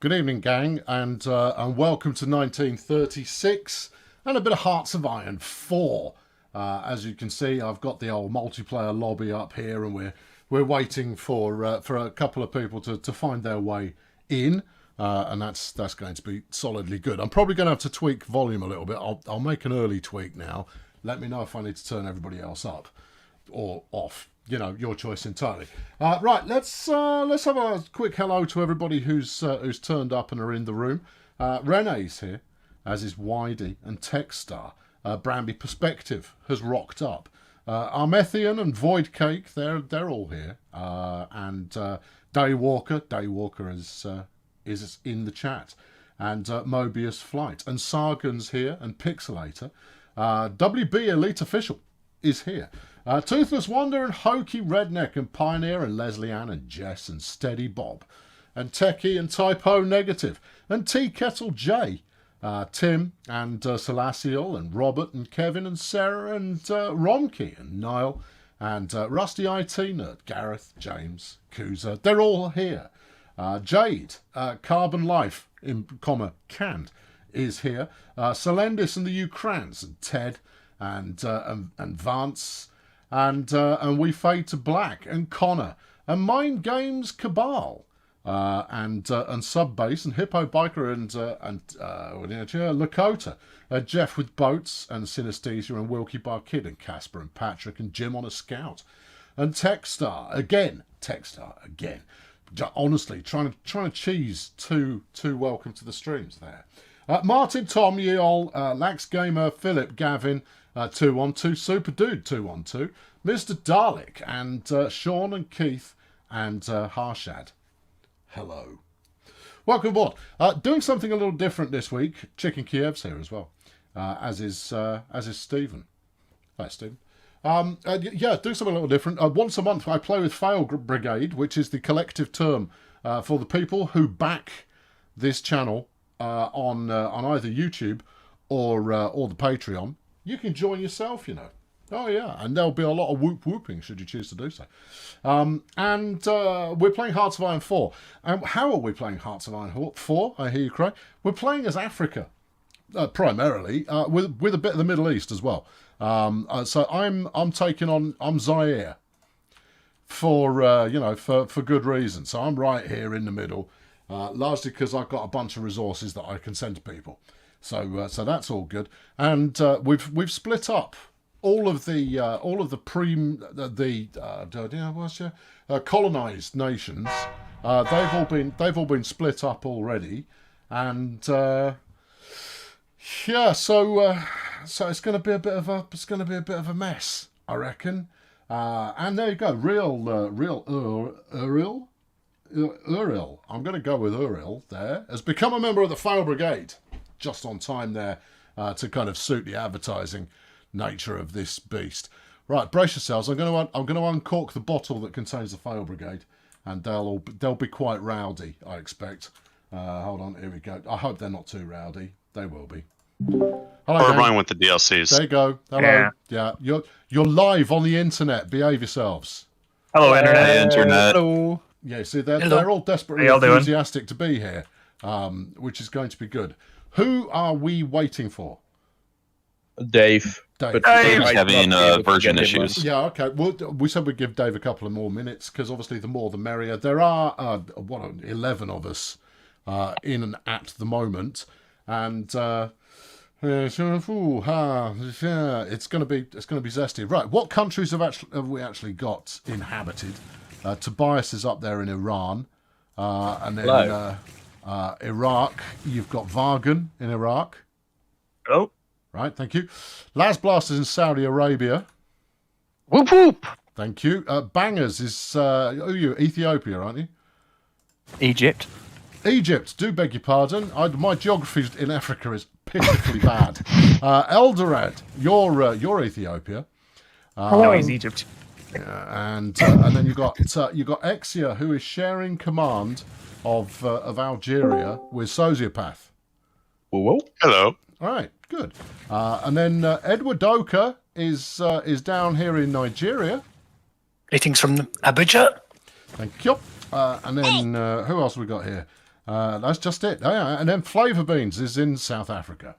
Good evening, gang, and welcome to 1936 and a bit of Hearts of Iron 4. As you can see, I've got the old multiplayer lobby up here, and we're waiting for a couple of people to find their way in, and that's going to be solidly good. I'm probably going to have to tweak volume a little bit. I'll make an early tweak now. Let me know if I need to turn everybody else up or off. You know, your choice entirely. Right, let's have a quick hello to everybody who's turned up and are in the room. Renee's here, as is Widey and Techstar. Branby Perspective has rocked up. Armethian and Void Cake, they're all here. And Daywalker is in the chat. And Mobius Flight. And Sargon's here, and Pixelator. WB Elite Official is here. Toothless Wonder and Hokey Redneck and Pioneer and Leslie Ann and Jess and Steady Bob and Techie and Typo Negative and Tea Kettle J, Tim and Celestial and Robert and Kevin and Sarah and Romkey and Niall and Rusty IT Nerd, Gareth, James, Kuza. They're all here. Jade, Carbon Life, canned, is here. Selendis and the Ukrans and Ted and Vance. And we fade to black and Connor and Mind Games Cabal and Subbase and Hippo Biker and Lakota, Jeff with Boats and Synesthesia and Wilkie Bar Kid and Casper and Patrick and Jim on a Scout and Techstar again. Honestly, trying to cheese two welcome to the streams there. Martin, Tom, Yeol, Lax Gamer, Philip, Gavin. 212, Super Dude 212, Mr. Dalek, and Sean and Keith and Harshad. Hello. Welcome aboard. Doing something a little different this week. Chicken Kiev's here as well, as is Stephen. Hi, Stephen. Yeah, doing something a little different. Once a month, I play with Fail Brigade, which is the collective term for the people who back this channel on either YouTube or the Patreon. You can join yourself, you know. Oh, yeah. And there'll be a lot of whooping, should you choose to do so. And we're playing Hearts of Iron 4. And how are we playing Hearts of Iron 4? I hear you cry. We're playing as Africa, primarily, with a bit of the Middle East as well. So I'm taking on... I'm Zaire for good reason. So I'm right here in the middle, largely because I've got a bunch of resources that I can send to people. So that's all good, and we've split up all of the colonized nations. They've all been split up already, and yeah. So it's going to be a bit of a mess, I reckon. And there you go, real Uriel. I'm going to go with Uriel. There has become a member of the Fail Brigade. Just on time there to kind of suit the advertising nature of this beast. Right, brace yourselves. I'm going to uncork the bottle that contains the Fail Brigade, and they'll be quite rowdy, I expect. Hold on, here we go. I hope they're not too rowdy. They will be. Hello, or mine with the DLCs. There you go. Hello. Yeah. You're live on the internet. Behave yourselves. Hello, internet. Hey, internet. Hello. Yeah. See, they're all desperately enthusiastic to be here, which is going to be good. Who are we waiting for? Dave. Dave's having version issues. Yeah, okay. We said we'd give Dave a couple of more minutes because obviously the more the merrier. There are 11 of us in and at the moment, and it's going to be zesty. Right, what countries have we actually got inhabited? Tobias is up there in Iran, and then. Iraq, you've got Vargan in Iraq. Hello. Right, thank you. Las Blasters in Saudi Arabia. Whoop whoop. Thank you. Bangers is you Ethiopia, aren't you? Egypt. Egypt, do beg your pardon. My geography in Africa is pitifully bad. Eldorad, you're Ethiopia. Always Egypt. And then you've got Exia, who is sharing command of Algeria with Sociopath. Whoa. Hello. All right, good. And then Edward Doka is down here in Nigeria. Greetings from Abuja. Thank you. And then who else have we got here? That's just it. Oh, yeah. And then Flavor Beans is in South Africa.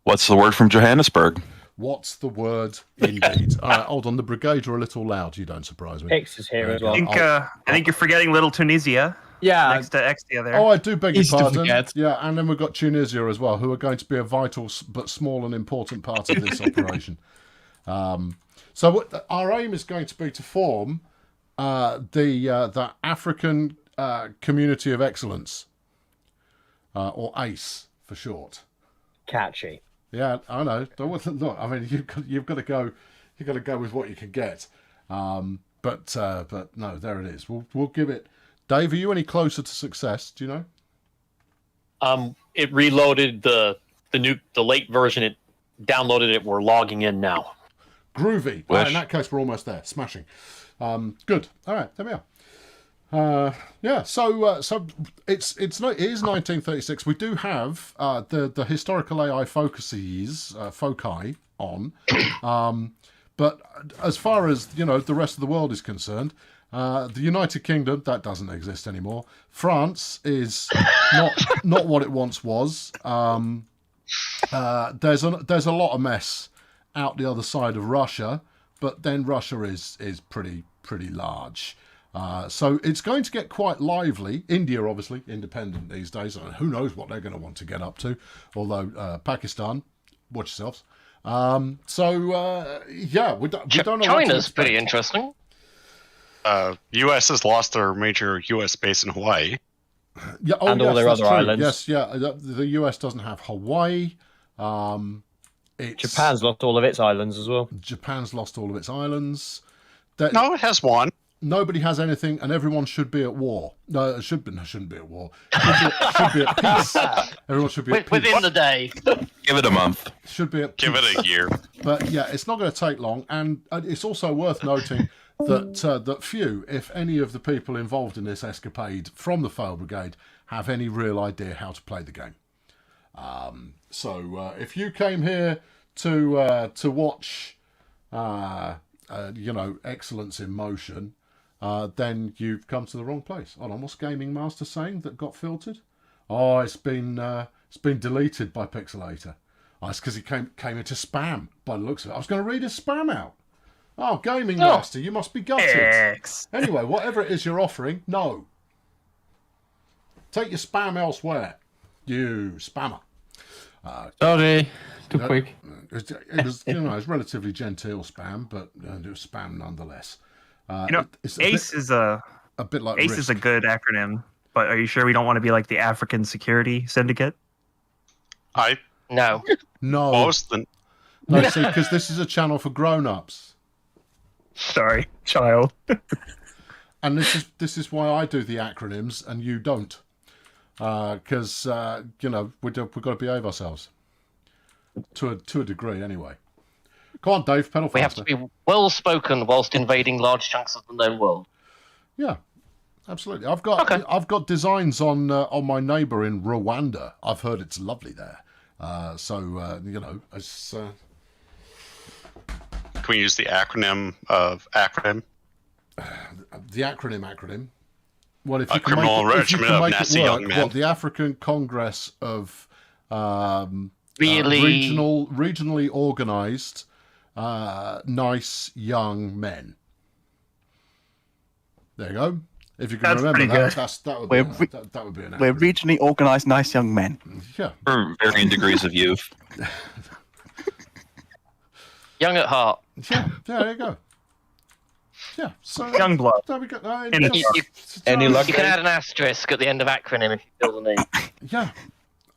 What's the word from Johannesburg? What's the word indeed? All right, hold on. The Brigade are a little loud. You don't surprise me. Pix is here as well. I think you're forgetting Little Tunisia Yeah, next to Extia there. Oh, I do beg your Easy to pardon. forget. Yeah, and then we've got Tunisia as well, who are going to be a vital but small and important part of this operation. Our aim is going to be to form the African Community of Excellence, or ACE for short. catchy. Yeah, I know. Look, I mean, you've got to go. You've got to go with what you can get. But no, there it is. We'll give it. Dave, are you any closer to success? Do you know? It reloaded the late version. It downloaded it. We're logging in now. Groovy. In that case, we're almost there. Smashing. Good. All right, there we are. Yeah. So it is 1936. We do have the historical AI foci on, but as far as the rest of the world is concerned, the United Kingdom, that doesn't exist anymore. France is not what it once was. There's a lot of mess out the other side of Russia, but then Russia is pretty large. So it's going to get quite lively. India, obviously, independent these days. Who knows what they're going to want to get up to? Although Pakistan, watch yourselves. Yeah, we don't know. China's pretty interesting. U.S. has lost their major U.S. base in Hawaii. Yeah, And all their that's other true. islands. Yes, yeah. The US doesn't have Hawaii. Japan's lost all of its islands as well. Japan's lost all of its islands. No, it has one. Nobody has anything, and everyone should be at war. No, it shouldn't be at war. Should be at peace. Everyone should be at peace. Within the day. Give it a month. Should be at peace. Give it a year. But yeah, it's not going to take long, and it's also worth noting that few, if any, of the people involved in this escapade from the Fail Brigade have any real idea how to play the game. So if you came here to watch, excellence in motion, then you've come to the wrong place. Hold on, what's Gaming Master saying that got filtered? Oh, it's been deleted by Pixelator. Oh, it's because it came into spam by the looks of it. I was going to read his spam out. Oh, Gaming Master, you must be gutted. Anyway, whatever it is you're offering, no. Take your spam elsewhere, you spammer. Sorry, too quick. It was it's relatively genteel spam, but it was spam nonetheless. ACE is a bit like ACE Risk. is a good acronym, but are you sure we don't want to be like the African Security Syndicate? No. No, Most no, see, because this is a channel for grown-ups. Sorry, child. And this is why I do the acronyms and you don't, because we've got to behave ourselves to a degree anyway. Come on, Dave, pedal faster. We have to be well spoken whilst invading large chunks of the known world. Yeah, absolutely. I've got designs on my neighbour in Rwanda. I've heard it's lovely there. It's. Can we use the acronym of acronym? The acronym. Well, if A you can criminal make enrichment it of nasty work, young men. the African Congress of Really? regionally organised nice young men. There you go. If you can That's remember pretty that, good. that would We're be that would be an We're acronym. regionally organized, nice young men. Yeah. For varying degrees of youth. Young at heart. Yeah, there you go. Yeah, so Young blood. there we go. Any luck? You can add an asterisk at the end of acronym if you feel the need. Yeah.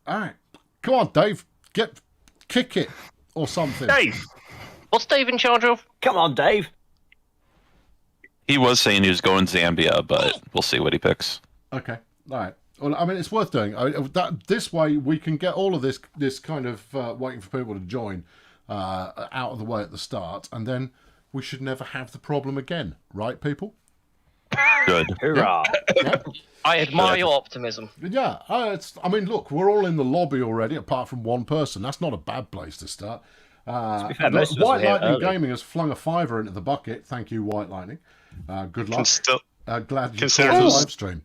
All right. Come on, Dave. Kick it or something. Dave, What's Dave in charge of? Come on, Dave. He was saying he was going Zambia, but we'll see what he picks. Okay. All right. Well, I mean, it's worth doing. This way, we can get all of this kind of waiting for people to join out of the way at the start, and then we should never have the problem again, right, people? Good. Hoorah. Yeah. I admire your optimism. Yeah. I mean, look, we're all in the lobby already, apart from one person. That's not a bad place to start. be fair, most of us were White here Lightning early. Gaming has flung a $5 into the bucket. Thank you, White Lightning. Good luck. Can still Glad you saw consider the this- live stream.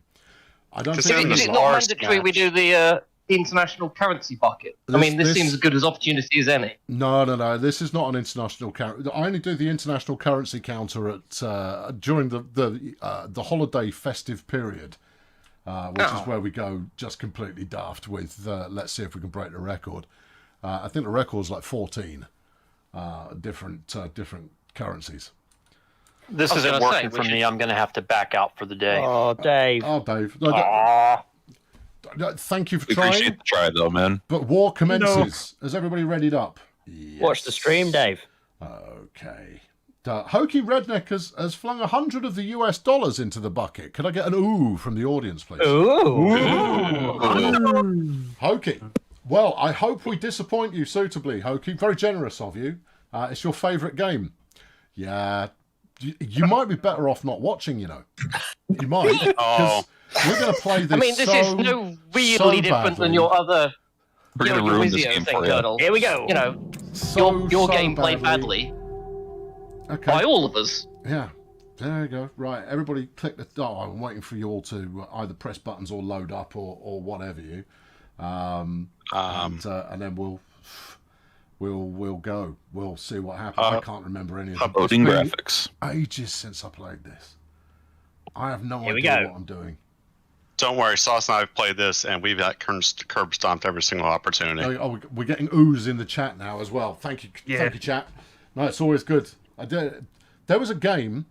I don't Is think it it not is. mandatory we do the international currency bucket? This seems as good as opportunity as any. No. This is not an international currency. I only do the international currency counter at during the holiday festive period, which is where we go just completely daft with. Let's see if we can break the record. I think the record's like 14 different currencies. This I was isn't gonna working say, for we me. I'm going to have to back out for the day. Oh, Dave. Oh, Dave. Aw. Thank you for We trying. appreciate the try, though, man. But war commences. Is everybody readied up? Yes. Watch the stream, Dave. Okay. Hokey Redneck has flung 100 of the US dollars into the bucket. Could I get an ooh from the audience, please? Ooh. Hokey. Well, I hope we disappoint you suitably, Hokey. Very generous of you. It's your favourite game. Yeah. You might be better off not watching, you know. You might. Because we're going to play this. I mean, this is no really different than your other We're going to ruin this game thing, for you. Colonel. Here we go. You know, your game played badly Okay. by all of us. Yeah. There you go. Right. Everybody click the... Oh, I'm waiting for you all to either press buttons or load up or whatever you. And then we'll go. We'll see what happens. I can't remember any of it. Uploading It's been graphics. ages since I played this. I have no Here we idea go. what I'm doing. Don't worry, Sauce and I have played this, and we've got curb stomped every single opportunity. We're getting oohs in the chat now as well. Thank you, Thank you, chat. No, it's always good. There was a game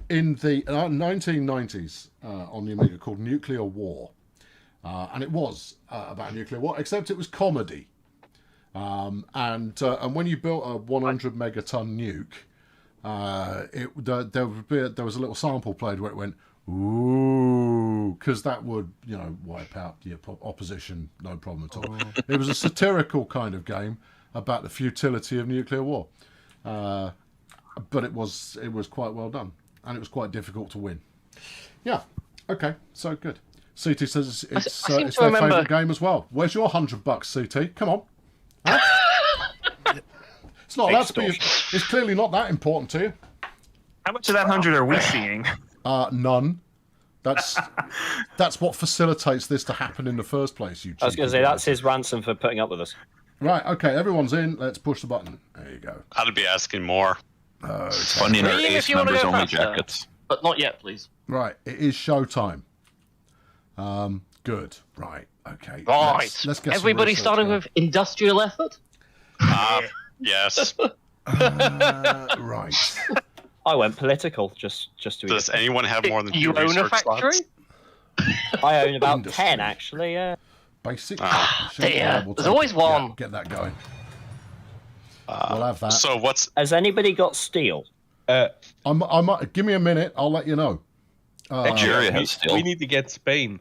in the 1990s on the Amiga called Nuclear War, and it was about nuclear war, except it was comedy. And when you built a 100 megaton nuke, there was a little sample played where it went ooh, because that would wipe out the opposition, no problem at all. It was a satirical kind of game about the futility of nuclear war, but it was quite well done, and it was quite difficult to win. Yeah, okay, so good. CT says it's their favourite game as well. Where's your $100, CT? Come on. Huh? It's not that. It's clearly not that important to you. How much of that 100 are we seeing? None. That's what facilitates this to happen in the first place. I was going to say, that's his ransom for putting up with us. Right, okay, everyone's in. Let's push the button. There you go. I'd be asking more. Funding our If Ace you wanna members go only faster. jackets. But not yet, please. Right, it is showtime. Good. Right, okay. Right. Let's get Everybody some starting research with industrial effort? Yes. right. I went political just to. Does anyone have more than Do you two own a research factory? slots? I own about Industry. 10, actually. Yeah. Basic. dear. There's always one. Yeah, get that going. We'll have that. So what's Has anybody got steel? I might give me a minute. I'll let you know. Nigeria has steel. We need to get Spain.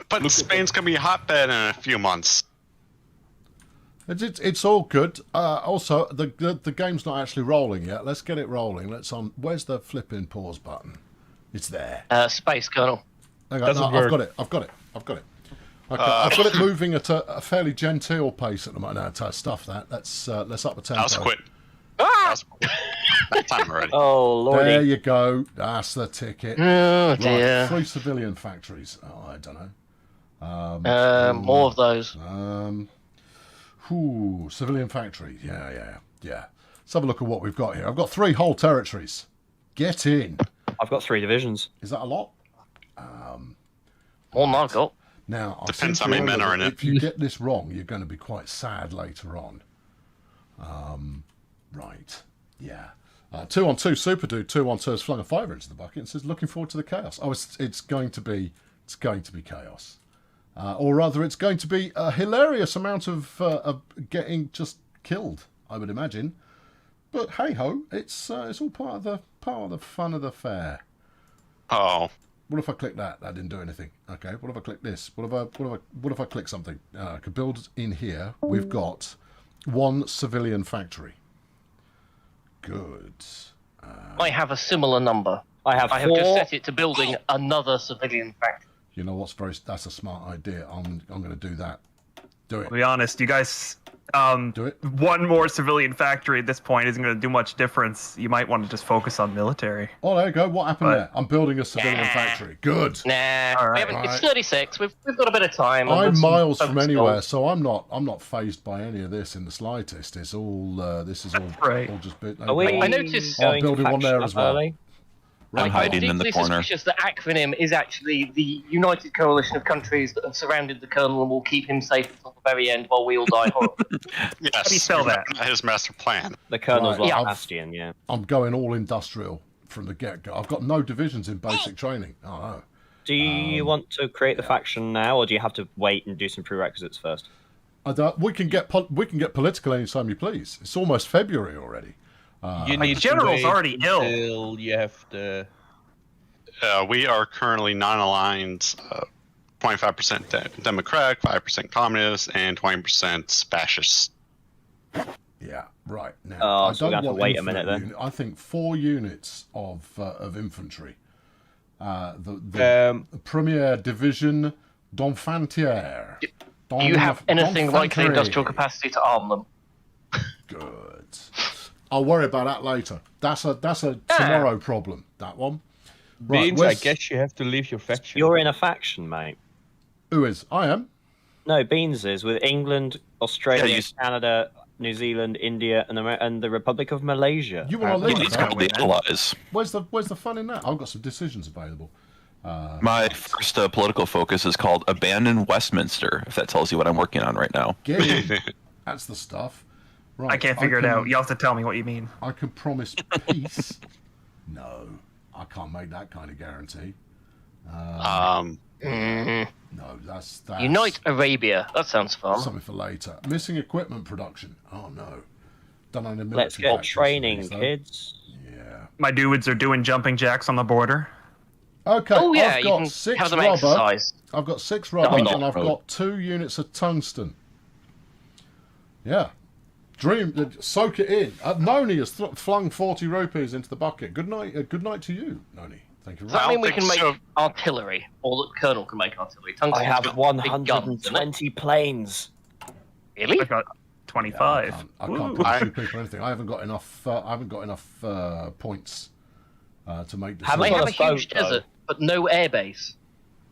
but Spain's gonna be a hotbed in a few months. It's all good. Also, the game's not actually rolling yet. Let's get it rolling. Where's the flipping pause button? It's there. Space, Colonel. Hang on, no, I've got it. Okay, I've got it moving at a fairly genteel pace at the moment. No, stuff that. Let's up the tempo. I'll quit. That time already. Oh, lordy. There you go. That's the ticket. Oh, dear. Right, 3 civilian factories. Oh, I don't know. More of those. Civilian factory. Yeah. Let's have a look at what we've got here. I've got 3 whole territories. Get in. I've got 3 divisions. Is that a lot? More than I've got. Now, I Depends seem how to many men remember are in that it. If you get this wrong, you're going to be quite sad later on. Right. Yeah. 2-on-2 Super Dude 2-on-2 has flung a fiver into the bucket and says, "Looking forward to the chaos." Oh, it's going to be chaos, or rather, it's going to be a hilarious amount of getting just killed, I would imagine. But hey ho, it's all part of the fun of the fair. Oh, What if I click that? That didn't do anything. Okay. What if I click this? What if I click something? I could build in here. We've got 1 civilian factory. Good. I have a similar number. I have I have 4. just set it to building another civilian factory. You know what's that's a smart idea. I'm going to do that. Do it. To be honest, you guys, Do it. one more civilian factory at this point isn't going to do much difference. You might want to just focus on military. Oh, there you go. What happened But- there? I'm building a civilian factory. Good. Nah, All right. we haven't, Right. it's 36. We've got a bit of time. and I'm with some miles from focus anywhere, goals. so I'm not phased by any of this in the slightest. It's all this is all, Right. all just bit. Are we I noticed- I'm going to building one there faction as well. early? I'm hiding in the deeply corner. suspicious that acronym is actually the United Coalition of Countries that have surrounded the Colonel and will keep him safe until the very end while we all die horribly. Yes. How do you spell that? His master plan. The Colonel's Right, like I've- Bastion, yeah. I'm going all industrial from the get-go. I've got no divisions in basic training. Oh no. Do you want to create the faction now, or do you have to wait and do some prerequisites first? We can get political anytime you please. It's almost February already. You need General's to wait already ill. until you have the. We are currently non-aligned, 25% Democratic, 5% Communist, and 20% Fascist. Yeah, right. Now, Oh, I so we're don't gonna have to want wait a minute infinite then. I think 4 units of infantry. The Premier Division d'Infanterie. Do you have anything like the industrial capacity to arm them? Good. I'll worry about that later. That's a tomorrow problem. That one. Right, Beans, I where's- guess you have to leave your faction. You're in a faction, mate. Who is? I am. No, Beans is with England, Australia, Yeah, you- Canada, New Zealand, India, and the Republic of Malaysia. You want to He's leave? gonna huh? win The that. allies. Where's the fun in that? I've got some decisions available. My first political focus is called Abandon Westminster, if that tells you what I'm working on right now. Get in. That's the stuff. Right. I can't figure it can- out. You'll have to tell me what you mean. I can promise peace. No, I can't make that kind of guarantee. No, that's Unite Arabia. That sounds fun. something for later. Missing equipment production. Oh no. Done on the military Let's get factories for training, these, though. kids. Yeah. My dudes are doing jumping jacks on the border. Okay. Oh yeah, I've you got can 6 have them rubber. exercise. I've got 6 rubber, No, and I've no. got 2 units of tungsten. Yeah. Dream. Soak it in. Noni has flung 40 rupees into the bucket. Good night. Good night to you, Noni. Thank you Does very that much. mean we think can make so. artillery, or the Colonel can make artillery? I Tungsten's have got big guns, isn't it? 120 planes. Really? I've got 25. I can't put 2 people or anything. I haven't got enough. I haven't got enough points to make Have They decisions. got have a a huge boat, though. desert, but no airbase.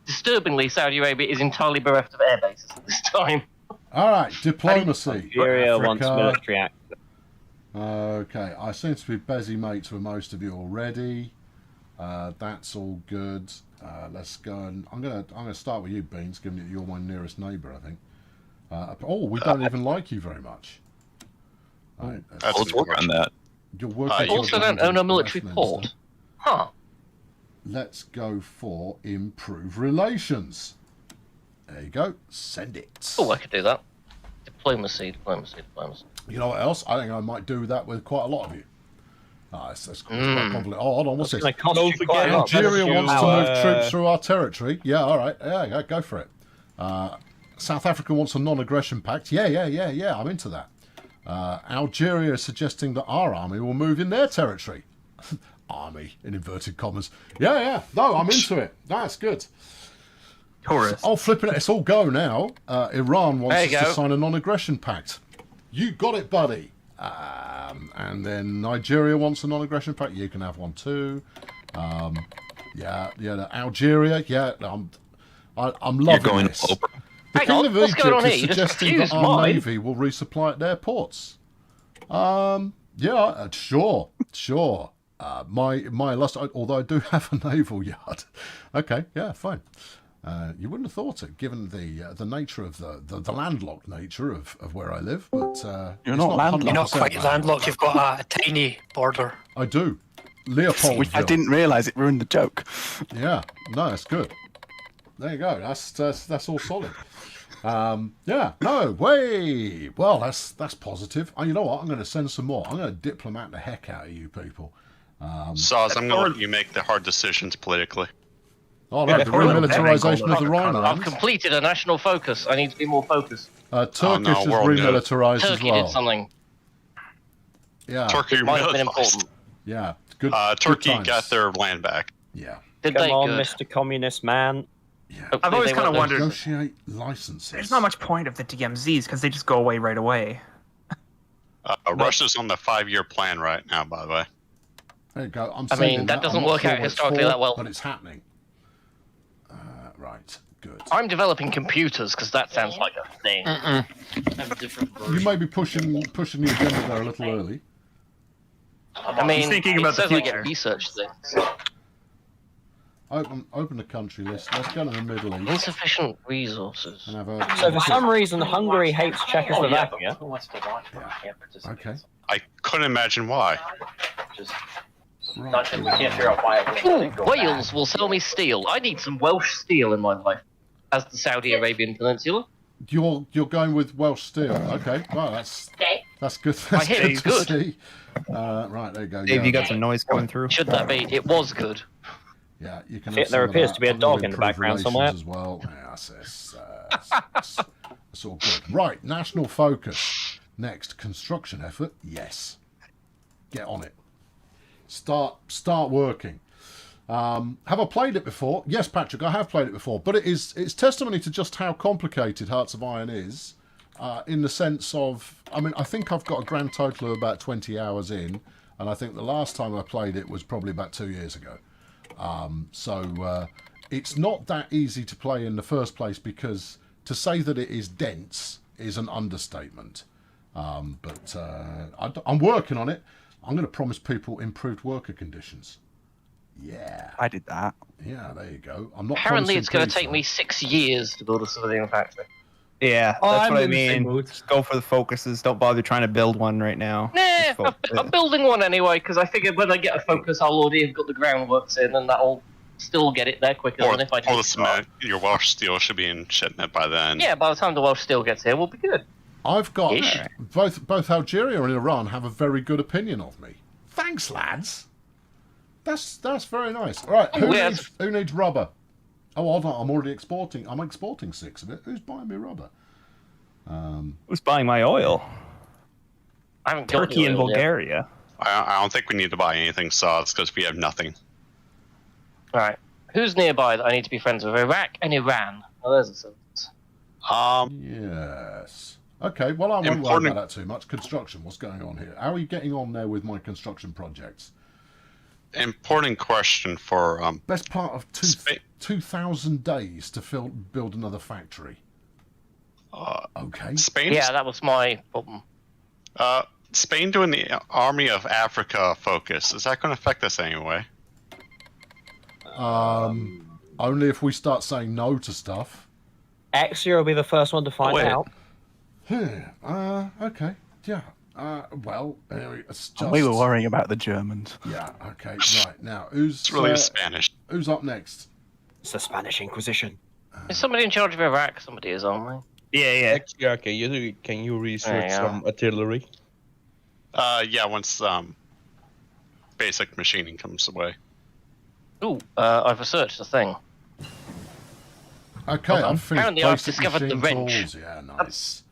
Disturbingly, Saudi Arabia is entirely bereft of airbases at this time. All right, diplomacy. Nigeria wants Africa. military act. Okay, I seem to be busy mates with most of you already. That's all good. Let's go and I'm gonna start with you, Beans, given that you're my nearest neighbour, I think. We don't even like you very much. Right, That's Let's work on that. you're working You Also, don't own a military port. Huh. Let's go for improve relations. There you go. Send it. Oh, I could do that. Diplomacy. You know what else? I think I might do that with quite a lot of you. That's quite probably. Oh, hold on. What's It's this? going to cost Don't you quite a forget lot. Algeria you, wants to move uh, troops through our territory. Yeah, all right. Yeah, go for it. South Africa wants a non-aggression pact. Yeah. I'm into that. Algeria is suggesting that our army will move in their territory. Army, in inverted commas. Yeah. No, I'm into it. That's good. Tourists. Oh, flipping it. It's all go now. Iran wants There us you to go. sign a non-aggression pact. You got it, buddy. And then Nigeria wants a non-aggression pact. You can have one too. Algeria. Yeah, I'm loving You're going this. over. The Hang King on, of what's going on Egypt here? is You just suggesting that confused our mine. navy will resupply at their ports. Sure. My lust, although I do have a naval yard. Okay, yeah, fine. You wouldn't have thought it, given the nature of the landlocked nature of where I live. But You're it's not landlocked. You're not 100% quite landlocked. You've got a tiny border. I do. Leopold. I didn't realise it ruined the joke. Yeah, no, that's good. There you go. That's all solid. Well, that's positive. You know what? I'm going to send some more. I'm going to diplomat the heck out of you people. Saz, I'm going to let you make the hard decisions politically. Oh no, the Portland, remilitarization of the I've Rhine I've Islands. completed a national focus. I need to be more focused. Turkish no, is we're all good. remilitarized as Turkey well. did something. Yeah, Turkey Might have been militarized. important. yeah, good. Turkey good times. got their land back. Yeah, Did Come they? on, Good. Mr. Communist man. Yeah. I've always they kind of want wondered. Negotiate licenses. There's not much point of the DMZs because they just go away right away. Russia's on the 5-year plan right now, by the way. There you go. I'm I sending mean, that I'm doesn't not work sure out what it's historically for, that well. but it's happening. Right. Good. I'm developing computers because that sounds like a thing. Have a different You version. may be pushing the agenda there a little early. I mean, thinking it about the says I future. get research things. Open the country list. Let's go to the Middle East Insufficient resources. and have a. So for some reason, Hungary hates Czechoslovakia. Who wants to watch? Can't participate. Okay. I couldn't imagine why. Just Right. not we can't figure out why. Ooh, Wales will sell me steel. I need some Welsh steel in my life. As the Saudi Arabian Peninsula. You're going with Welsh steel. Okay. Well, that's good. That's hear good it's to good. see. Right, there you go. Dave, yeah, you got some noise coming through. Should that be? It was good. Yeah, you can. See, have there some of appears that. to be a I'm gonna dog in the improve background relations somewhere. as well. Yeah, that's all good. Right, national focus. Next, construction effort. Yes, get on it. Start working. Have I played it before? Yes, Patrick, I have played it before, but it's testimony to just how complicated Hearts of Iron is, in the sense of, I mean, I think I've got a grand total of about 20 hours in, and I think the last time I played it was probably about 2 years ago. So it's not that easy to play in the first place, because to say that it is dense is an understatement. But I'm working on it. I'm going to promise people improved worker conditions. Yeah. I did that. Yeah, there you go. I'm not. Apparently, promising it's going to peace, take me 6 years to build a civilian factory. Yeah, Oh, that's I'm what I in the same mean. mood. Just go for the focuses. Don't bother trying to build one right now. Nah, Just focus. I'm building one anyway because I figured when I get a focus, I'll already have got the groundworks in, and that'll still get it there quicker Or than if I all the just cement, your Welsh steel should be in shipment by then. Yeah, by the time the Welsh steel gets here, we'll be good. I've got Ish. both Algeria and Iran have a very good opinion of me. Thanks, lads. That's very nice. All right, who needs rubber? Oh, hold on, I'm already exporting. I'm exporting 6 of it. Who's buying me rubber? Who's buying my oil? I haven't got Turkey any and oil yet. Bulgaria. I don't think we need to buy anything sods because we have nothing. Right. Who's nearby that I need to be friends with? Iraq and Iran. Oh, there's a sentence. Yes. Okay, well, I won't worry Important- about that too much. Construction, what's going on here? How are you getting on there with my construction projects? Important question for Best part of Spain. 2,000 days to build another factory. Okay. Spain. Yeah, that was my problem. Spain doing the Army of Africa focus. Is that going to affect us anyway? Only if we start saying no to stuff. Exia will be the first one to find wait. out. Okay. Yeah. Well, it's just... We were worrying about the Germans. Yeah, okay. Right, now, who's... It's really Spanish. Who's up next? It's the Spanish Inquisition. Is somebody in charge of Iraq? Somebody is, aren't Yeah. Actually, can you research Yeah. some artillery? Yeah, once basic machining comes away. they? Ooh, I've researched the thing. Okay, I've finished Apparently I've basic discovered the machine wrench. tools. Yeah, nice.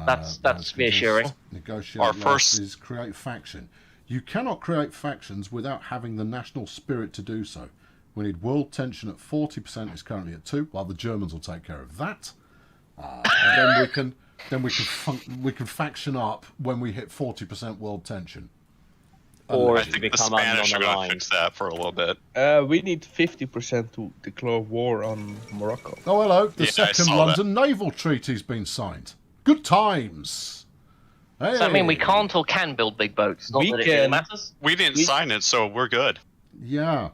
That's reassuring. Negotiate Our first- is create faction. You cannot create factions without having the national spirit to do so. We need world tension at 40%. It's currently at 2, while the Germans will take care of that. And then we can faction up when we hit 40% world tension. Or I if you think the become Spanish are going to unaligned. fix that for a little bit. We need 50% to declare war on Morocco. Oh, hello. The Yeah, I second saw London Naval Treaty's been signed. Good times. Hey. Does that mean we can't or can build big boats? Not We that it really can. matters. We didn't sign it, so we're good. Yeah.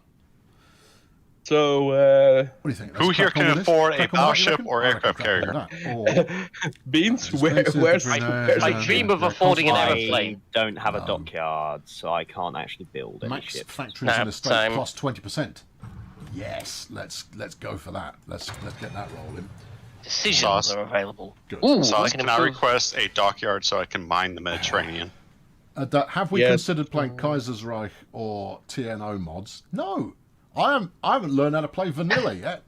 So, What do you think? Who Let's here crack on can with this? afford a Crack on with that, you battleship reckon? or I reckon aircraft crack on carrier? with that. Beans, Expensive where's between I dream of affording an I aeroplane. don't have a No. dockyard, so I can't actually build any Max ships. factories No, in a state same. plus 20%. Yes, let's go for that. Let's get that rolling. Decisions Sauce. are available. Good. Ooh, So I can can I improve. request a dockyard so I can mine the Mediterranean? Have we Yes. considered playing Kaiserreich or TNO mods? No, I haven't learned how to play vanilla yet.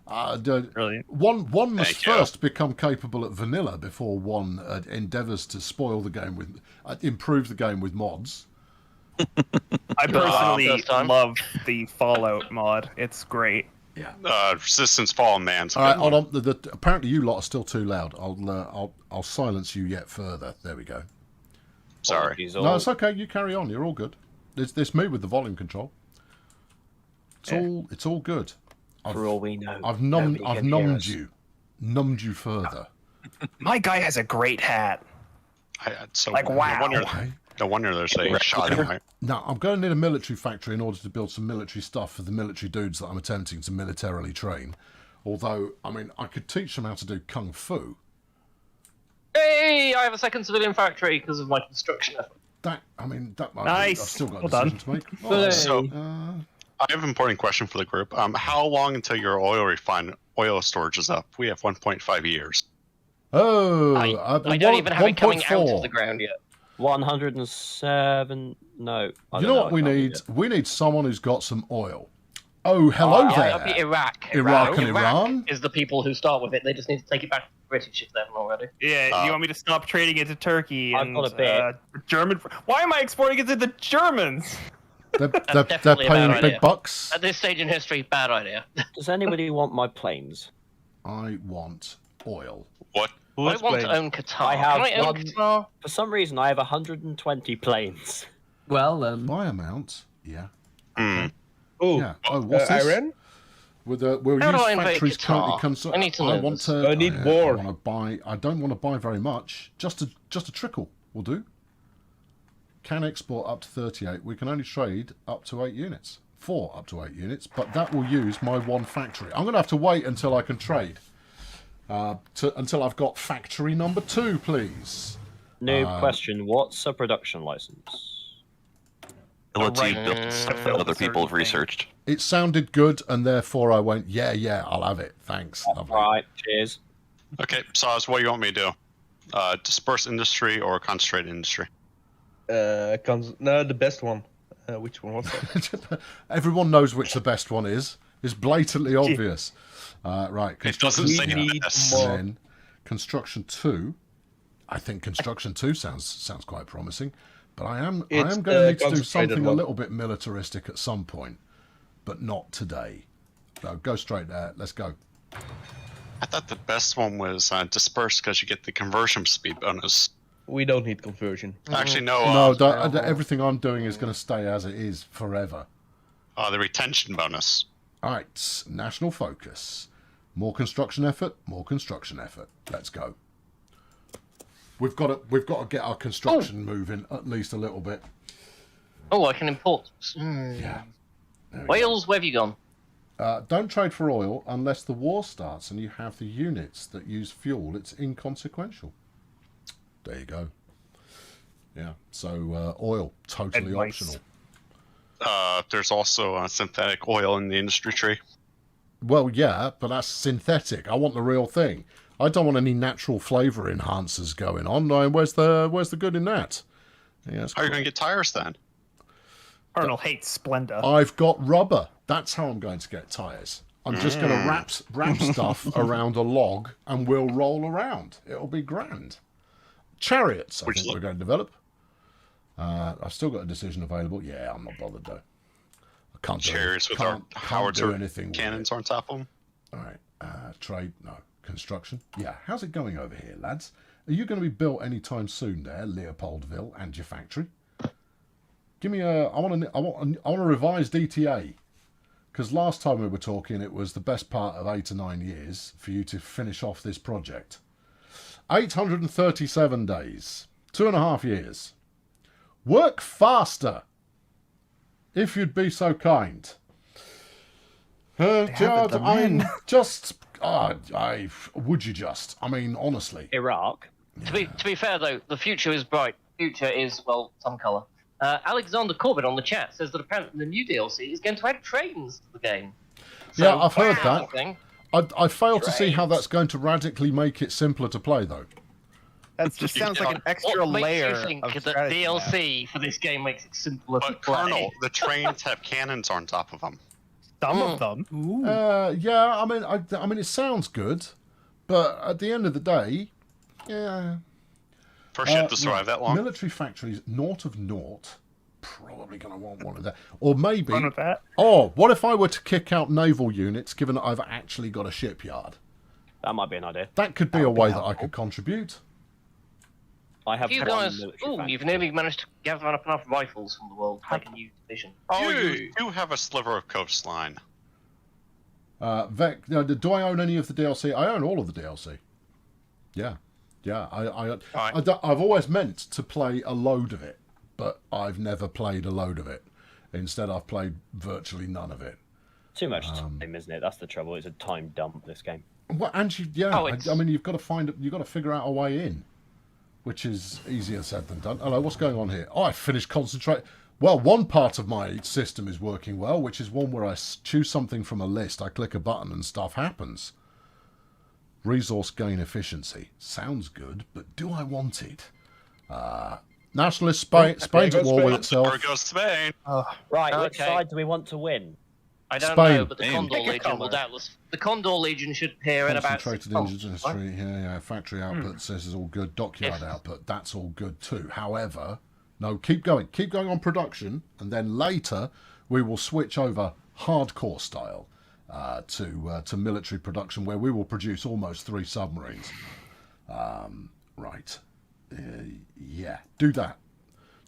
Brilliant. One must Thank you. first become capable at vanilla before one endeavours to spoil the game with, improve the game with mods. I personally First time. love the Fallout mod. It's great. Resistance Fallen Man's a All right, good hold one. on. Apparently you lot are still too loud. I'll silence you yet further. There we go. Sorry. No, it's okay. You carry on. You're all good. It's me with the volume control. It's all good. For all we know, I've nobody can hear numbed us. numbed you further. My guy has a great hat. Like, wow. No wonder there's a shot in my... Now, I'm going to need a military factory in order to build some military stuff for the military dudes that I'm attempting to militarily train. Although, I mean, I could teach them how to do kung fu. Hey, I have a second civilian factory because of my construction effort. I've still got a decision to make. So, I have an important question for the group. How long until your oil storage is up? We have 1.5 years. Oh, I don't even have it coming out of the ground yet. 107. No. You know what we need? We need someone who's got some oil. Oh, hello there. That'd be Iraq. Iraq and Iran is the people who start with it. They just need to take it back to the British if they haven't already. Yeah, you want me to stop trading it to Turkey I've and got a bit. German? Why am I exporting it to the Germans? They're definitely a paying bad big idea. bucks. At this stage in history, bad idea. Does anybody want my planes? I want oil. What? I want to own Qatar. I have Can I own Qatar? For some reason, I have 120 planes. Well, My amount, yeah. Oh, Yeah. Oh, what's this? Iran? We'll How do use I invade factories currently Qatar? I need to know I want this. to. I need I more. want to buy. I don't want to buy very much. Just a trickle will do. Can export up to 38. We can only trade up to 8 units. 4 up to 8 units, but that will use my one factory. I'm going to have to wait until I can trade. Until I've got factory number 2, please. New question. What's a production license? Ability to build stuff that other people have researched. It sounded good, and therefore I went, yeah, I'll have it. Thanks. Lovely. Right, cheers. Okay, Saz, what do you want me to do? Disperse industry or concentrate industry? No, the best one. Which one was that? Everyone knows which the best one is. It's blatantly obvious. Right, It doesn't say this. And then construction 2. I think construction 2 sounds quite promising, but I am going to need to do something a little bit militaristic at some point, but not today. So go straight there. Let's go. I thought the best one was disperse because you get the conversion speed bonus. We don't need conversion. Actually, no. Everything I'm doing is going to stay as it is forever. The retention bonus. All right, national focus. More construction effort. Let's go. We've got to get our construction moving at least a little bit. Oh, I can import. Yeah. Wales, where have you gone? Don't trade for oil unless the war starts and you have the units that use fuel. It's inconsequential. There you go. Yeah. So oil, totally optional. There's also synthetic oil in the industry tree. Well, yeah, but that's synthetic. I want the real thing. I don't want any natural flavour enhancers going on. No, where's the good in that? Yeah, How are you going to get tires then? Colonel hates Splenda. I've got rubber. That's how I'm going to get tyres. I'm just going to wrap stuff around a log and we'll roll around. It'll be grand. Chariots, I think we're going to develop. I've still got a decision available. Yeah, I'm not bothered though. I can't do Chariots with our howitzer cannons on top of them. All right, trade, no. Construction, yeah. How's it going over here, lads? Are you going to be built anytime soon there, Leopoldville and your factory? Give me a. I want a revised ETA, because last time we were talking, it was the best part of 8 or 9 years for you to finish off this project. 837 days, 2.5 years. Work faster, if you'd be so kind. Would you just? I mean, honestly. Iraq. To be fair though, the future is bright. The future is, well, some colour. Alexander Corbett on the chat says that apparently the new DLC is going to add trains to the game. So, yeah, I've heard that. Thing. I fail to see how that's going to radically make it simpler to play, though. That just sounds like an extra layer What makes you think of that strategy DLC for this game makes it simpler to play? Colonel, the trains have cannons on top of them. Some of them. Yeah, I mean, it sounds good, but at the end of the day, yeah. First, you have to survive that long. Military factories, naught of naught, probably going to want one of that. Or maybe... Fun with that. Oh, what if I were to kick out naval units, given that I've actually got a shipyard? That might be an idea. That could be a way that I could contribute. I have You one guys, military factory. you've nearly managed to gather up enough rifles from the world to make a new division. Oh, you do have a sliver of coastline. Vec, do I own any of the DLC? I own all of the DLC. Yeah. I've always meant to play a load of it, but I've never played a load of it. Instead, I've played virtually none of it. Too much time, isn't it? That's the trouble. It's a time dump, this game. Well, and I mean, you've got to figure out a way in, which is easier said than done. Hello, what's going on here? Oh, I finished concentrate. Well, one part of my system is working well, which is one where I choose something from a list, I click a button and stuff happens. Resource gain efficiency. Sounds good, but do I want it? Nationalist Spain's at war with itself. There goes Spain. Right, which side do we want to win? I don't Spain. know, but the Condor Legion will doubtless... The Condor Legion should appear in about 6 Concentrated months. industry, yeah. Factory output, this is all good. Dockyard output, that's all good too. However, no, keep going on production, and then later we will switch over hardcore style to military production, where we will produce almost 3 submarines. Right, yeah, do that.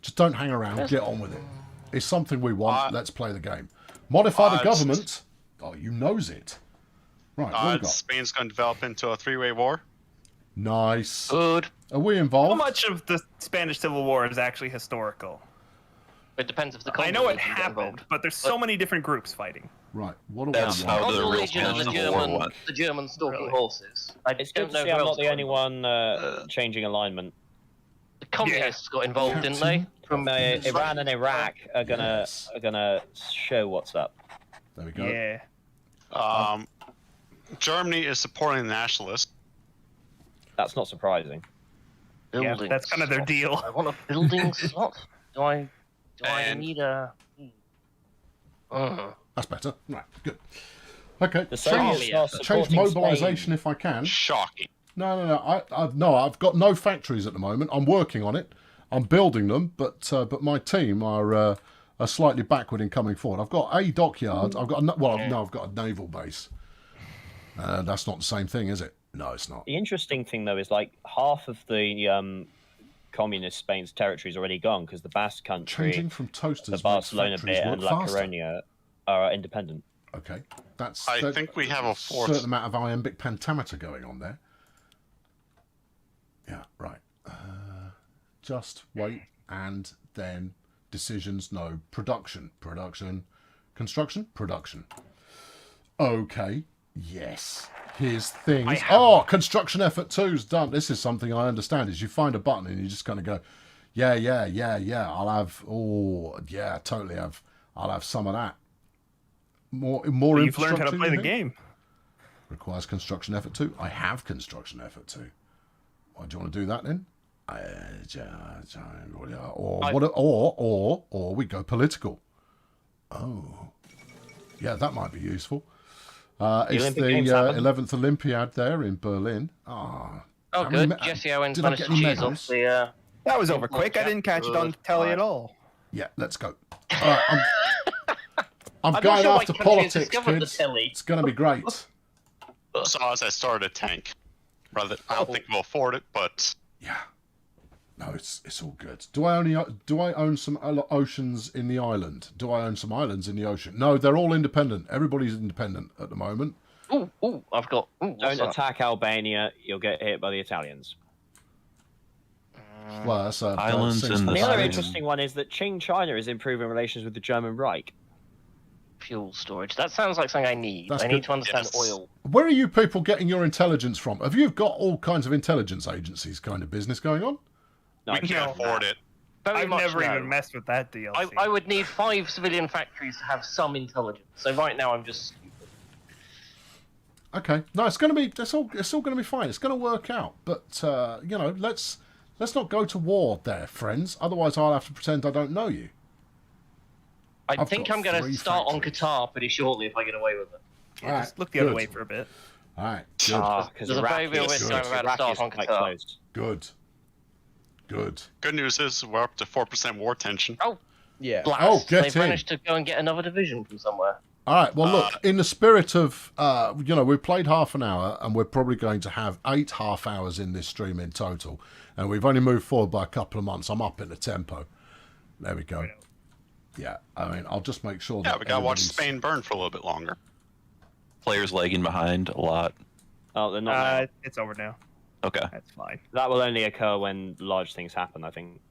Just don't hang around. Get on with it. It's something we want. Let's play the game. Modify the government. Oh, you knows it. Right, what we got? Spain's going to develop into a 3-way war. Nice. Good. Are we How involved? much of the Spanish Civil War is actually historical? It depends if the Condor I know it Legion get happened, involved. but there's so many different groups fighting. Right, what do That's we how want? the Condor real Legion and Spanish Civil War went. the German stalking Really? horses. I It's don't good know to see who I'm else not the got only involved. one changing alignment. The communists got involved, didn't they? From Iran and Iraq are gonna show what's up. There we go. Yeah. Germany is supporting the nationalists. That's not surprising. Yeah, building that's kind of their slot. deal. I want a building slot. Do I And- need a... That's better. Right, good. Okay, The Soviets are change supporting mobilisation Spain. if I can. Shocking. No. I've got no factories at the moment. I'm working on it. I'm building them, but my team are slightly backward in coming forward. I've got a dockyard. I've got I've got a naval base. That's not the same thing, is it? No, it's not. The interesting thing, though, is like half of the communist Spain's territory is already gone because the Basque Country, Changing from toasters the makes Barcelona factories bit, work and La faster. Coruña are independent. Okay, that's. I think we have a fourth. certain amount of iambic pentameter going on there. Yeah, right. Just wait, and then decisions. No, production, construction, production. Okay, yes. Here's things. Oh, construction effort 2's done. This is something I understand. Is you find a button and you just kind of go, yeah. I'll have. Oh, yeah, totally have. I'll have some of that. More You've learned how to infrastructure, play you the think? game. Requires construction effort 2. I have construction effort 2. Why do you want to do that then? Or we go political. Oh, yeah, that might be useful. It's Olympic the Games happen. 11th Olympiad there in Berlin. Oh, good. Jesse Owens did I managed get to any cheese medals? off the... That was over quick. I didn't catch it on telly at all. Yeah, let's go. All right, I'm not going sure my after country has politics, discovered the kids. telly. It's going to be great. So as I started a tank. Rather, I don't think we'll afford it, but Yeah. No, it's all good. Do I own some oceans in the island? Do I own some islands in the ocean? No, they're all independent. Everybody's independent at the moment. I've got... Don't what's that? attack Albania, you'll get hit by the Italians. Well, that's Islands in The the other Spain. interesting one is that Qing China is improving relations with the German Reich. Fuel storage. That sounds like something I need. That's I good. need to understand Yes. oil. Where are you people getting your intelligence from? Have you got all kinds of intelligence agencies kind of business going on? No, we can't afford it. Very I've much never no. even messed with that DLC. I would need 5 civilian factories to have some intelligence. So right now I'm just stupid. Okay, no, it's going to be. It's all going to be fine. It's going to work out. But let's not go to war, there, friends. Otherwise, I'll have to pretend I don't know you. I I've think got I'm going to 3 start on factories. Qatar pretty shortly if I get away with it. Yeah, just look the other good. way for a bit. All right, good, because There's a Iraq very real is- risk I'm about to Iraq start is on quite Qatar. close. good. Good news is we're up to 4% war tension. Yeah. Blast. Oh, get They've in. managed to go and get another division from somewhere. All right, well, look, in the spirit of, we've played half an hour, and we're probably going to have 8 half hours in this stream in total, and we've only moved forward by a couple of months. I'm up in the tempo. There we go. Yeah, I mean, I'll just make sure that... Yeah, we gotta watch Spain burn for a little bit longer. Players lagging behind a lot. Oh, they're not now. It's over now. Okay. That's fine. That will only occur when large things happen, I think.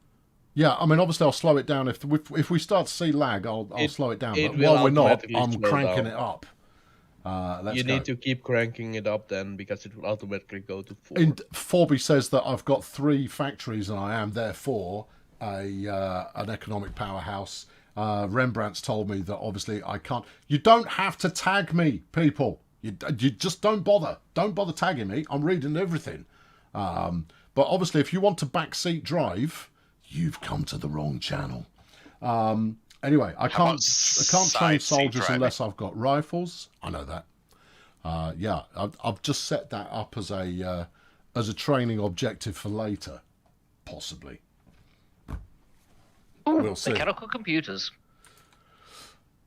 Yeah, I mean, obviously I'll slow it down. If we start to see lag, I'll slow it down. it But will while we're not, automatically I'm slow cranking down. it up. You need to keep cranking it up then, because it will automatically go to 4. Forby says that I've got 3 factories and I am therefore an economic powerhouse. Rembrandt's told me that obviously I can't. You don't have to tag me, people. You just don't bother. Don't bother tagging me. I'm reading everything. But obviously, if you want to backseat drive, you've come to the wrong channel. Anyway, I can't train soldiers unless I've got rifles. I know that. Yeah, I've just set that up as a training objective for later, possibly. We'll see. Mechanical computers.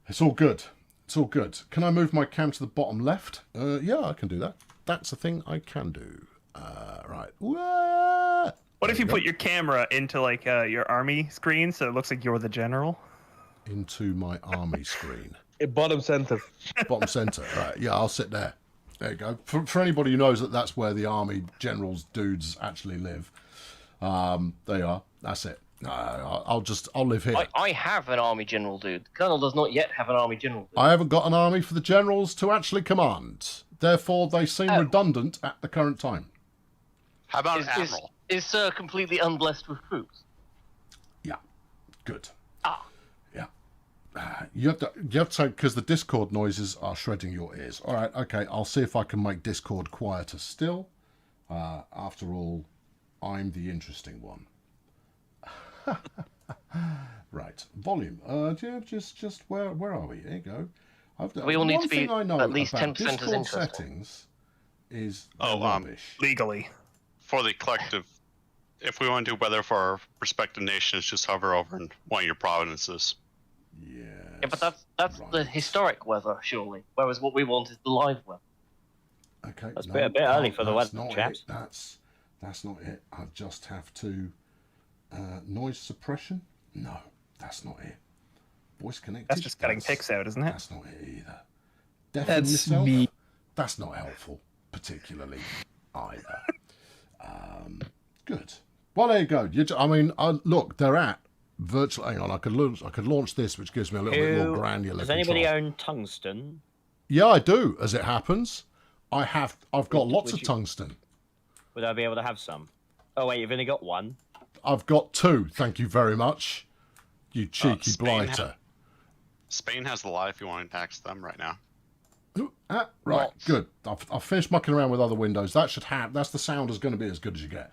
It's all good. It's all good. Can I move my cam to the bottom left? Yeah, I can do that. That's a thing I can do. Right. What if you put your camera into like your army screen so it looks like you're the general? Into my army screen. Bottom center. Bottom center. Right. Yeah, I'll sit there. There you go. For anybody who knows that that's where the army generals dudes actually live. There you are. That's it. I'll live here. I have an army general, dude. The colonel does not yet have an army general, dude. I haven't got an army for the generals to actually command. Therefore, they seem redundant at the current time. How about an admiral? Is Sir completely unblessed with troops? Yeah. Good. Ah. Yeah. You have to because the Discord noises are shredding your ears. All right. Okay. I'll see if I can make Discord quieter still. After all, I'm the interesting one. Right, volume. Just where are we? Here you go. We all need to be at least 10% as Discord interesting. settings is rubbish. Legally. For the collective, if we want to do weather for our respective nations, just hover over in one of your provinces. Yeah. Yeah, but that's the historic weather, surely. Whereas what we want is the live weather. Okay. That's a bit early for the weather, chaps. That's not it. I just have to noise suppression. No, that's not it. Voice connected. That's just cutting pics out, isn't it? That's not it either. Deafen yourself. That's not helpful, particularly either. Good. Well, there you go. Look, they're at virtual. Hang on, I could launch this, which gives me a little bit more granular. Does anybody own tungsten? Yeah, I do. As it happens, I've got lots of tungsten. Would I be able to have some? Oh wait, you've only got 1. I've got 2. Thank you very much. You cheeky blighter. Spain has the lot if you want to tax them right now. Right, good. I've finished mucking around with other windows. That should have. That's the sound is going to be as good as you get.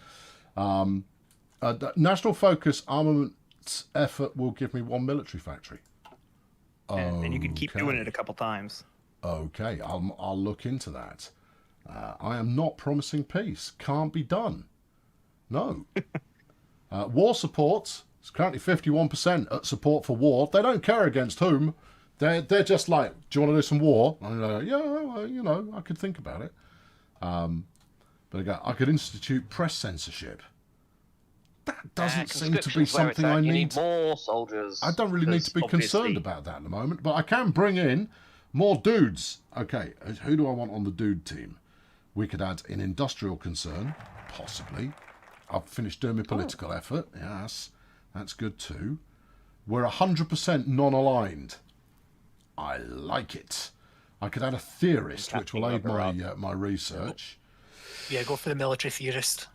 National focus armament effort will give me 1 military factory. And you can keep doing it a couple times. Okay, I'll look into that. I am not promising peace. Can't be done. No. War support is currently 51% at support for war. They don't care against whom. They're just like, do you want to do some war? And I go, yeah, well, I could think about it. But again, I could institute press censorship. That doesn't seem to be something I need. You need more soldiers. I don't really need to be concerned about that at the moment, but I can bring in more dudes. Okay, who do I want on the dude team? We could add an industrial concern, possibly. I've finished doing my political effort. Yes, that's good too. We're 100% non-aligned. I like it. I could add a theorist, which will aid my research. Yeah, go for the military theorist.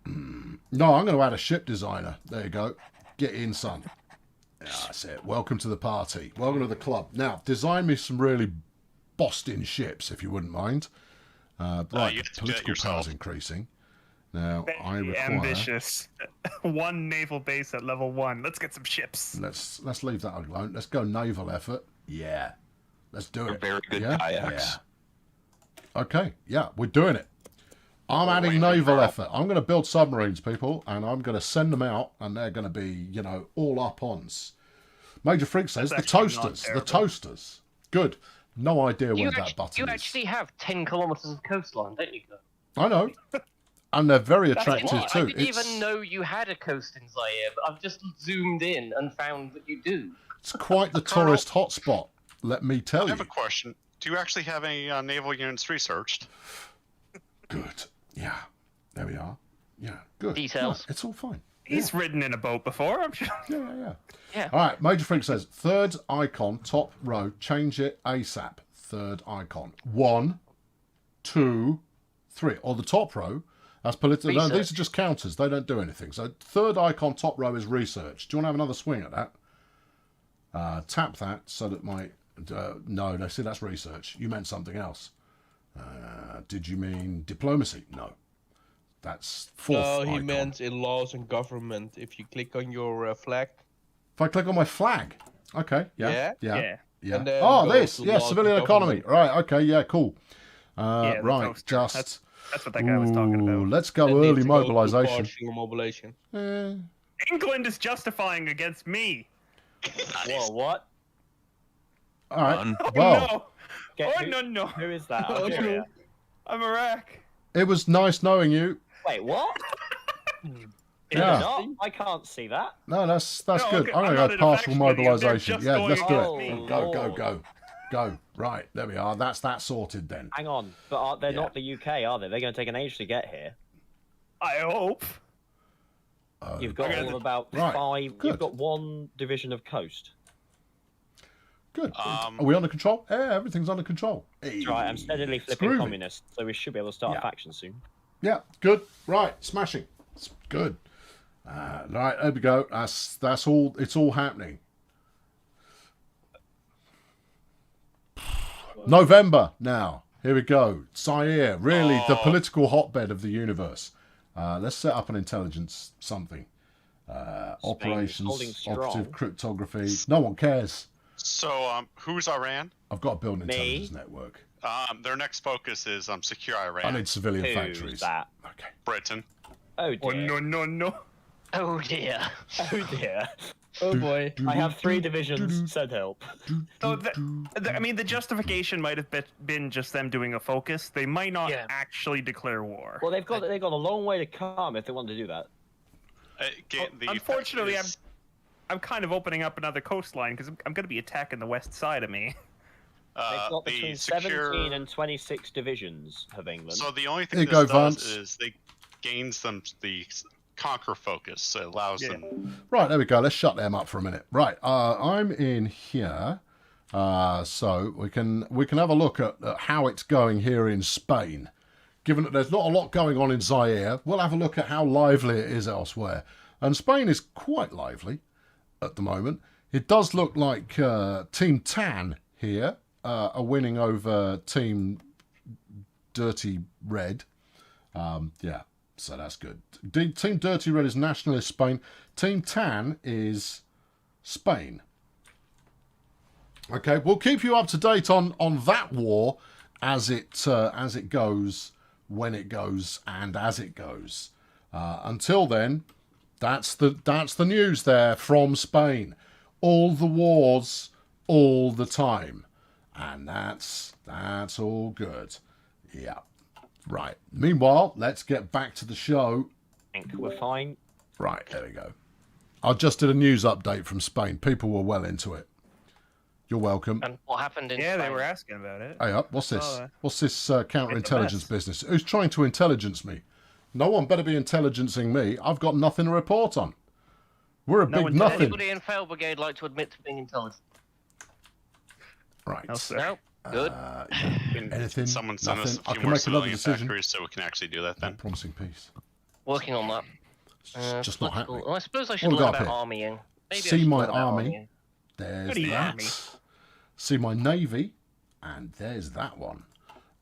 No, I'm going to add a ship designer. There you go. Get in, son. Yeah, that's it. Welcome to the party. Welcome to the club. Now, design me some really bossed-in ships, if you wouldn't mind. Right, political power's increasing. Now, I require... ambitious. 1 naval base at level 1. Let's get some ships. Let's leave that alone. Let's go naval effort. Yeah. Let's do it. Very good kayaks. Yeah. Okay. Yeah, we're doing it. I'm adding naval effort. I'm going to build submarines, people, and I'm going to send them out, and they're going to be, all up ons. Major Freak says the That's actually not toasters. The terrible. toasters. Good. No idea where that button You is. actually have 10 kilometers of coastline, don't you, Kurt? I know. And they're very I attractive didn't, too. I didn't even know you had a coast in Zaire, but I've just zoomed in and found that you do. It's quite the tourist hotspot, let me tell I have you. a question. Do you actually have any naval units researched? Good. Yeah. There we are. Yeah. Good. Details. Yeah, it's all fine. He's ridden in a boat before, I'm sure. Yeah. All right. Major Freak says third icon, top row. Change it ASAP. Third icon. 1, 2, 3. Or the top row. That's political. No, these are just counters. They don't do anything. So third icon, top row is research. Do you want to have another swing at that? Tap that so that my... no, see, that's research. You meant something else. Did you mean diplomacy? No. That's fourth No, he icon. meant in laws and government. If you click on your flag. If I click on my flag. Okay. Yeah. Yeah. And then Oh, go this. to Yeah, laws and civilian economy. government. Right. Okay. Yeah, cool. Yeah, the right. toaster. Just... That's what that guy was talking Ooh, about. let's go And early needs to go to mobilization. partial mobilization. England is justifying against me. Whoa, what? All right. Fun. Well, No. Who is that? Oh, Algeria? I'm Iraq. it was nice knowing you. Wait, what? Is Yeah. it not? I can't see that. No, that's No, good. okay, I'm I'm going not to go partial evacuating them, they're mobilization. just Yeah, going let's do against it. me. Go. Lord. Go. Right, there we are. That's that sorted then. Hang on, but they're not the UK, are they? They're going to take an age to get here. I hope. You've got all of about Right, 5. good. You've got 1 division of coast. Good. Are we under control? Yeah, everything's under control. That's right, I'm steadily flipping groovy. communist, so we should be able to start a faction soon. Yeah, good. Right, smashing. It's good. Right, there we go. That's all. It's all happening. November now. Here we go. Zaire, really the political hotbed of the universe. Let's set up an intelligence something. Operations, holding strong. operative cryptography. No one cares. So, who's Iran? I've got to build an intelligence network. Their next focus is secure Iran. I need civilian Who's factories. that? Okay. Britain. Oh dear. No. Oh dear. Oh dear. Oh boy. I have 3 divisions, send help. So, I mean, the justification might have been just them doing a focus. They might not actually declare war. Well, they've got a long way to come if they want to do that. Unfortunately, I'm kind of opening up another coastline because I'm going to be attacking the west side of me. They've got between 17 and 26 divisions of England. So the only thing There this you go, does Vance. is they gains them the conquer focus. So it allows them. Right, there we go. Let's shut them up for a minute. Right, I'm in here, so we can have a look at how it's going here in Spain. Given that there's not a lot going on in Zaire, we'll have a look at how lively it is elsewhere. And Spain is quite lively at the moment. It does look like Team Tan here are winning over Team Dirty Red. Yeah. So that's good. Team Dirty Red is Nationalist Spain. Team Tan is Spain. Okay, we'll keep you up to date on that war as it goes, when it goes, and as it goes. Until then, that's the news there from Spain. All the wars, all the time, and that's all good. Yeah. Right. Meanwhile, let's get back to the show. I think we're fine. Right, there we go. I just did a news update from Spain. People were well into it. You're welcome. And what happened in Yeah, Spain? they were asking about it. Hey up, what's this? Oh, What's this counterintelligence business? Who's trying to intelligence me? No one better be intelligencing me. I've got nothing to report on. We're a No big one- nothing. Anybody in Fail Brigade like to admit to being intelligent? Right. No, sir. No? Good. Anything? Someone send us Nothing? a I few can more make another civilian decision. factories so we can actually do that then. Promising peace. Working on that. It's just not political- happening. Well, I suppose I What should have we learn got about up armying. Maybe I See should my learn about army. armying. There's Goody that. army. See my navy, and there's that one,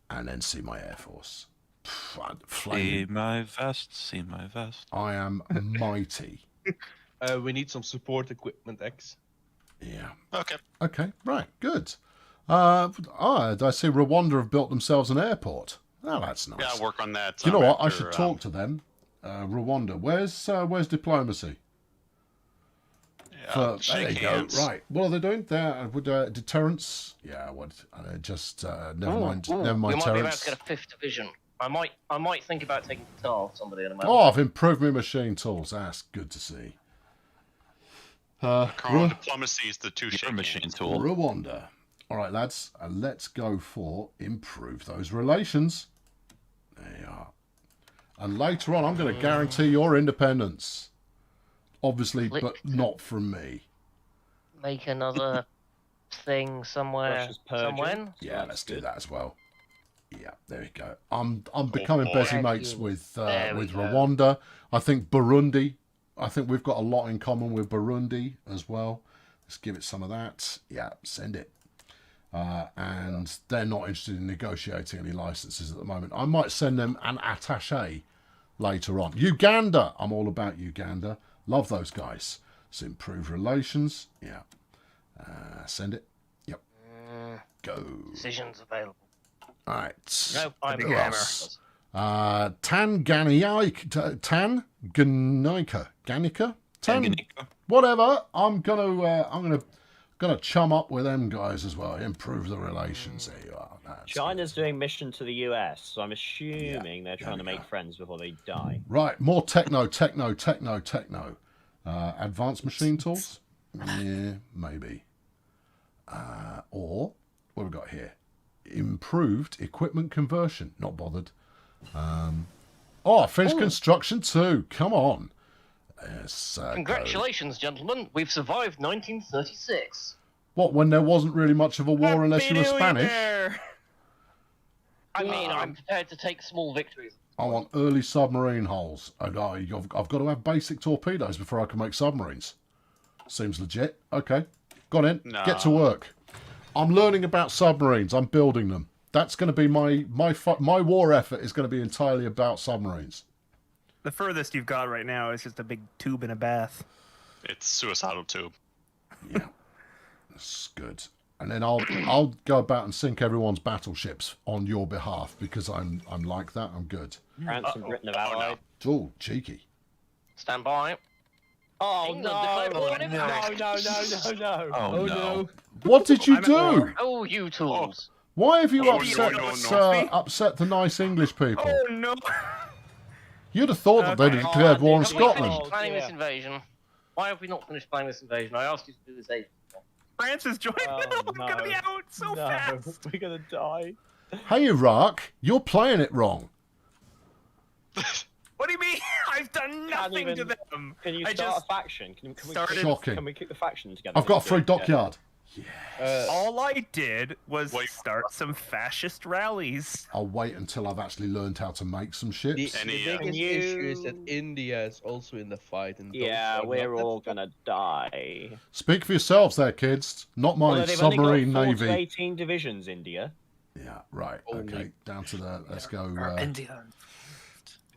and then see my air force. See Flame. my vest, see my vest. I am mighty. We need some support equipment, X. Yeah. Okay. Okay. Right. Good. I see Rwanda have built themselves an airport. Oh, that's nice. Yeah, I'll work on that. Do you know what? I after, should talk to them. Rwanda. Where's diplomacy? There you go. Right. What are they doing? They're with deterrence. Yeah. What? Just never mind. Never mind. We might be about Terrence. to get a 5th division. I might think about taking Qatar off somebody in a moment. Oh, I've improved my machine tools. That's good to see. Colonial diplomacy is the two shaking machine tool. Rwanda. All right, lads. Let's go for improve those relations. There you are. And later on, I'm going to guarantee your independence. Obviously, but not from me. Make another thing somewhere. Somewhere. Yeah, let's do that as well. Yeah, there you go. I'm becoming busy mates with Rwanda. I think Burundi. I think we've got a lot in common with Burundi as well. Let's give it some of that. Yeah, send it. And they're not interested in negotiating any licenses at the moment. I might send them an attaché later on. Uganda. I'm all about Uganda. Love those guys. So improve relations. Yeah. Send it. Yep. Go. Decisions available. All right. No, I'm Who else? Ganica. Whatever. I'm gonna chum up with them guys as well. Improve the relations. There you are. China's doing mission to the US, so I'm assuming they're trying to make friends before they die. Right. More techno. Advanced machine tools. Yeah, maybe. Or what have we got here? Improved equipment conversion. Not bothered. I finished construction too. Come on. Yes, Congratulations, gentlemen. We've survived 1936. What, when there wasn't really much of a war unless you were Spanish? I mean, I'm prepared to take small victories. I want early submarine hulls. I've got to have basic torpedoes before I can make submarines. Seems legit. Okay. Got in. No. Get to work. I'm learning about submarines. I'm building them. That's going to be my war effort is going to be entirely about submarines. The furthest you've got right now is just a big tube in a bath. It's suicidal tube. Yeah, that's good. And then I'll go about and sink everyone's battleships on your behalf because I'm like that. I'm good. France and Britain have allied. Oh, cheeky. Stand by. Oh no! No. Oh no! What did you do? Oh, you tools! Why have you no, upset the nice English people? Oh no! You'd have thought that they'd have declared war on Scotland. Planning this invasion. Why have we not finished planning this invasion? I asked you to do this ages ago. France is joining. I'm gonna be out so fast. We're gonna die. Hey Iraq, you're playing it wrong. What do you mean? I've done nothing to them. Can you I start just a faction? Can Shocking. Can we kick the faction together? I've got a free dockyard. All I did was start some fascist rallies. I'll wait until I've actually learned how to make some ships. The biggest issue is that India is also in the fight. And we're all gonna die. Speak for yourselves there, kids. Not my submarine only got 4 navy. to 18 divisions, India. Yeah, right. Okay, down to the. Let's go. India.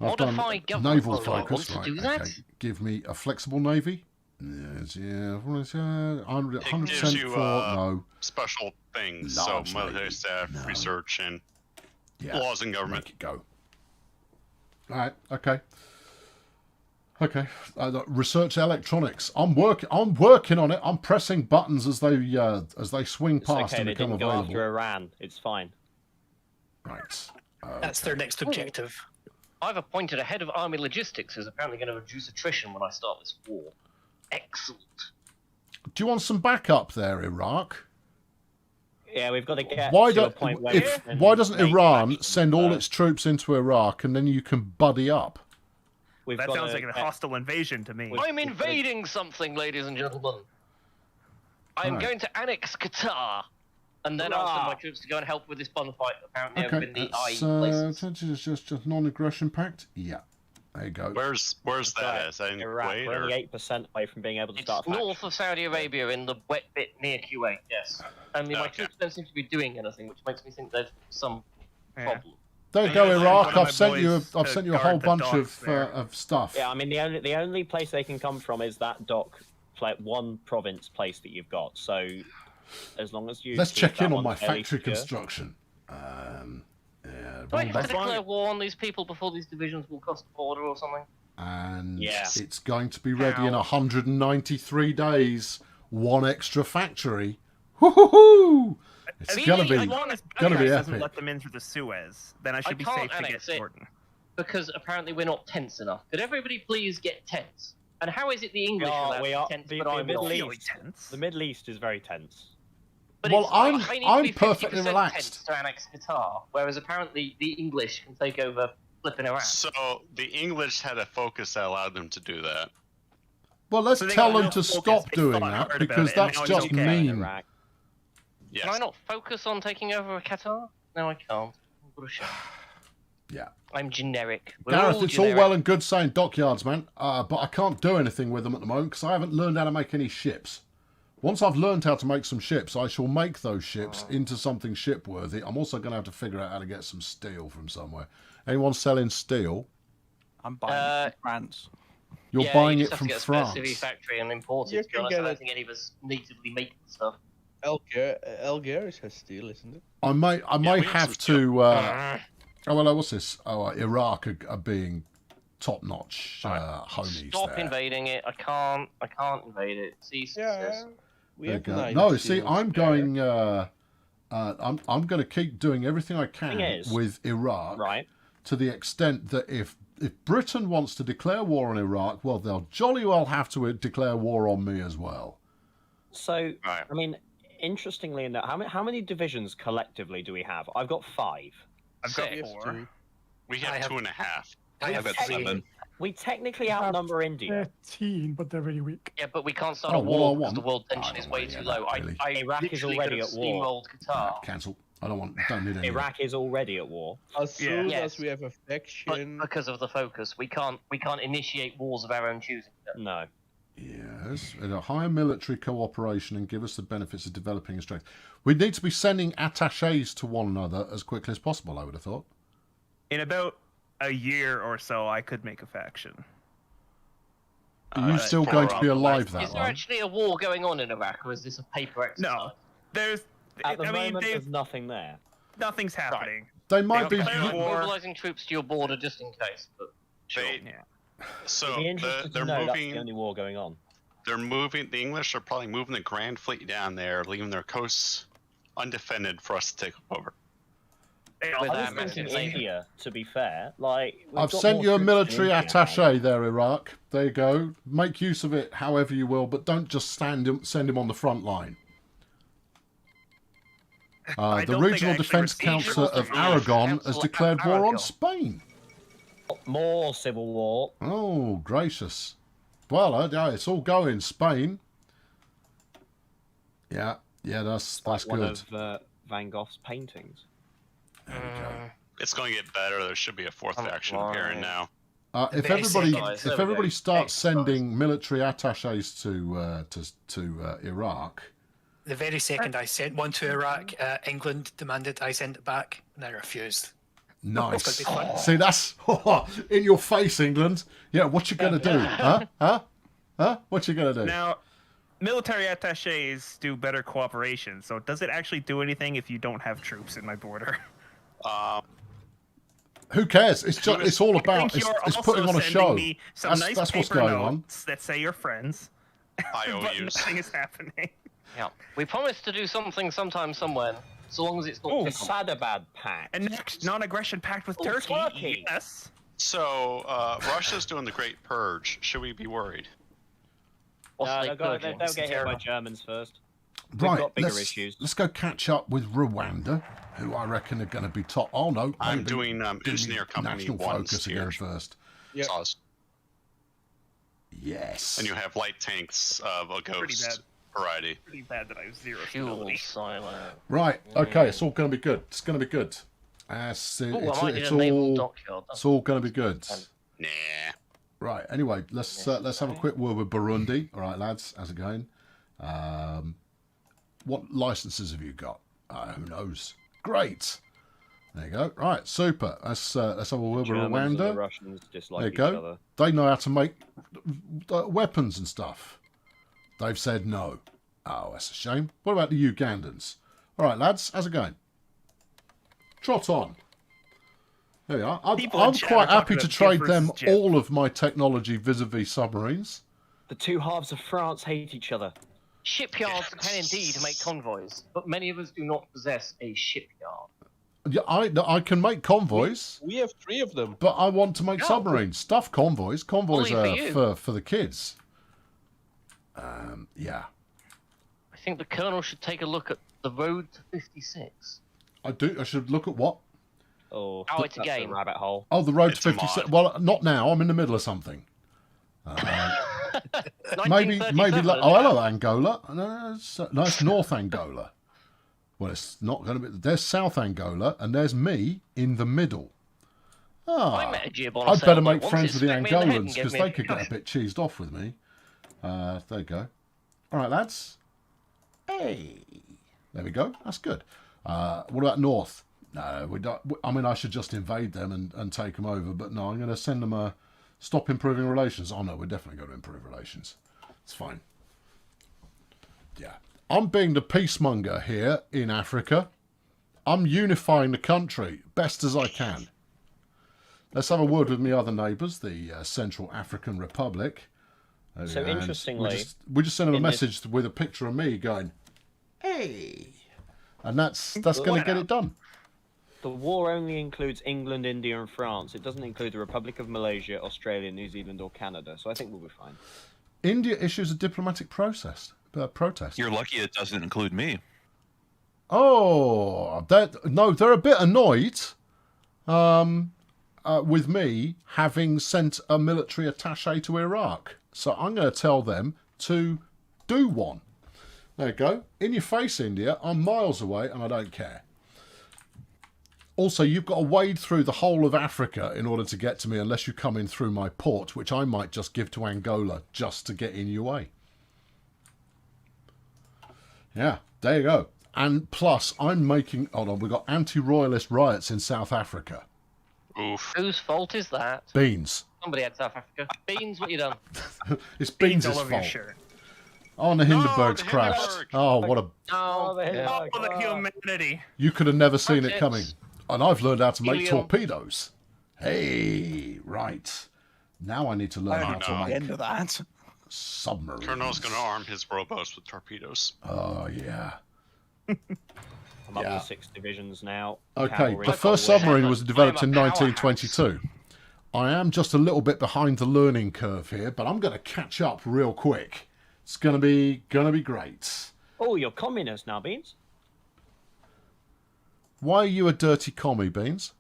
I've done Modify government naval law. focus. Want Right. to do that? Okay. Give me a flexible navy. Yes, yeah. 100% you, for no. Special things, Large so military navy. staff, No. research, and Yeah. laws and government. Make it go. All right. Okay. Okay. Research electronics. I'm working on it. I'm pressing buttons as they swing It's past okay, and they become didn't go available. after Iran. It's fine. Right. That's their next objective. I've appointed a head of army logistics who's apparently going to reduce attrition when I start this war. Excellent. Do you want some backup there, Iraq? Yeah, we've got to get Why to a point where why doesn't Iran send all its troops into Iraq and then you can buddy up? That sounds like a hostile invasion to me. I'm invading something, ladies and gentlemen. I'm going to annex Qatar. And then I'll send my troops to go and help with this bonfire apparently over in the IE places. Just non-aggression pact. Yeah, there you go. Where's that? Is that in Iraq. Kuwait We're or? only 8% away from being able to It's start a faction. north of Saudi Arabia in the wet bit near Kuwait, yes. I mean, my troops don't seem to be doing anything, which makes me think there's some problem. There you go, Yeah, Iraq. one of my I've sent you boys a to whole guard the bunch docks there. of stuff. Yeah, I mean the only place they can come from is that dock, one province place that you've got. So as long as you Let's keep check that in on one my fairly factory secure. construction. Do I have to declare war on these people before these divisions will cross the border or something? And it's going to be ready in 193 days. One extra factory. Woohoo! It's gonna be doesn't epic. let them in through the Suez, then I should be safe to get Jordan. Because apparently we're not tense enough. Could everybody please get tense? And how is it the English are tense, but I'm not? The Middle East is very tense. But well, I'm I need to be perfectly 50% relaxed. tense to annex Qatar, whereas apparently the English can take over flipping Iraq. So the English had a focus that allowed them to do that. Well, let's tell them to stop doing that because that's just mean. Yes. Can I not focus on taking over Qatar? No, I can't. What a shame. Yeah. I'm generic. Gareth, it's all well and good saying dockyards, man, but I can't do anything with them at the moment because I haven't learned how to make any ships. Once I've learned how to make some ships, I shall make those ships into something shipworthy. I'm also going to have to figure out how to get some steel from somewhere. Anyone selling steel? I'm buying it from France. You're buying it from France? You just have to get a specific factory and import it. To be honest, I don't think any of us natively make stuff. Algiers has steel, isn't it? I may have to. Oh well, what's this? Oh, Iraq are being top-notch homies. Stop invading it! I can't invade it. Cease. We have no, see, I'm going. I'm going to keep doing everything I can with Iraq, right? To the extent that if Britain wants to declare war on Iraq, well, they'll jolly well have to declare war on me as well. So, I mean, interestingly enough, how many divisions collectively do we have? I've got 5. I've got 4. We have 2.5. I've got 7. We technically outnumber India. 13, but they're very weak. Yeah, but we can't start a war because the world tension is way too low. Iraq is already at war. Qatar. Cancel. Don't need any. Iraq is already at war. As soon as we have a faction, but because of the focus, we can't initiate wars of our own choosing. No. Yes, and a higher military cooperation and give us the benefits of developing a strength. We need to be sending attaches to one another as quickly as possible, I would have thought. In about a year or so, I could make a faction. Are you still going to be alive that long? Is there actually a war going on in Iraq, or is this a paper exercise? No. There's... At the moment, there's nothing there. Nothing's happening. They might be... mobilizing troops to your border just in case, but... Sure. So they're moving. That's the only war going on. They're moving. The English are probably moving the Grand Fleet down there, leaving their coasts undefended for us to take over. I was thinking India, to be fair. Like, I've sent you a military attaché there, Iraq. There you go. Make use of it however you will, but don't just send him on the front line. The Regional Defence Council of Aragon has declared war on Spain. More civil war. Oh, gracious. Well, it's all going. Spain. Yeah, that's good. One of Van Gogh's paintings. There we go. It's going to get better. There should be a 4th faction appearing now. If everybody starts sending military attaches to Iraq. The very second I sent one to Iraq, England demanded I send it back, and I refused. Nice. See, that's in your face, England. Yeah, what you gonna do? Huh? What you gonna do? Now, military attaches do better cooperation. So, does it actually do anything if you don't have troops in my border? Who cares? It's all about it's putting on a show. That's what's going on. That say you're friends. IOUs. But nothing is happening. Yeah, we promised to do something sometime somewhere. So long as it's not Sadabad Pact. And next non-aggression pact with Turkey. Yes. So Russia's doing the Great Purge. Should we be worried? They'll get hit by Germans first. We've Right, got bigger issues. Let's go catch up with Rwanda, who I reckon are going to be top. Oh no, I'm doing Engineer Company National 1 Focus again first. Yep. Yes. And you have light tanks of a ghost variety. Pretty bad that I have 0 fuel silent. Right. Okay. It's all going to be good. It's going to be good. It's all going to be good. Nah. Right. Anyway, let's have a quick word with Burundi. All right, lads. How's it going? What licenses have you got? Who knows? Great. There you go. Right. Super. Let's have a word with Rwanda. The Russians dislike there you go. each other. They know how to make weapons and stuff. They've said no. Oh, that's a shame. What about the Ugandans? All right, lads. How's it going? Trot on. There we are. I'm quite happy to trade them all of my technology vis-a-vis submarines. The two halves of France hate each other. Shipyards can indeed make convoys, but many of us do not possess a shipyard. Yeah, I can make convoys. We have 3 of them. But I want to make submarines. Stuff convoys. Convoys Only are for the kids. Yeah. I think the Colonel should take a look at the road to 56. I do. I should look at what? Oh, it's a game. Rabbit hole. Oh, the road to 56. Well, not now. I'm in the middle of something. Maybe. Oh, hello, Angola. No, it's North Angola. Well, it's not going to be. There's South Angola, and there's me in the middle. I'd better make friends with the Angolans because they could get a bit cheesed off with me. There you go. All right, lads. Hey, there we go. That's good. What about North? No, we don't. I mean, I should just invade them and take them over, but no, I'm going to send them a stop improving relations. Oh no, we're definitely going to improve relations. It's fine. Yeah. I'm being the peacemonger here in Africa. I'm unifying the country best as I can. Let's have a word with my other neighbours, the Central African Republic. So interestingly, we just sent them a message with a picture of me going, "Hey," and that's going to get it done. The war only includes England, India, and France. It doesn't include the Republic of Malaysia, Australia, New Zealand, or Canada. So I think we'll be fine. India issues a diplomatic protest. You're lucky it doesn't include me. Oh, they're a bit annoyed with me having sent a military attaché to Iraq. So I'm going to tell them to do one. There you go. In your face, India. I'm miles away and I don't care. Also, you've got to wade through the whole of Africa in order to get to me unless you come in through my port, which I might just give to Angola just to get in your way. Yeah, there you go. And plus, I'm making... Hold on, we've got anti-royalist riots in South Africa. Oof. Whose fault is that? Beans. Somebody had South Africa. Beans, what you done? It's Beans' fault. Oh, and the Hindenburg's crashed. Oh, what a... the humanity. You could have never seen it coming. And I've learned how to make torpedoes. Hey, right. Now I need to learn how to make... End of that. Submarines. Colonel's going to arm his rowboats with torpedoes. Oh, yeah. I'm up to 6 divisions now. Okay, Cavalry. the first submarine was developed in 1922. I am just a little bit behind the learning curve here, but I'm going to catch up real quick. It's going to be great. Oh, you're communist now, Beans. Why are you a dirty commie, Beans?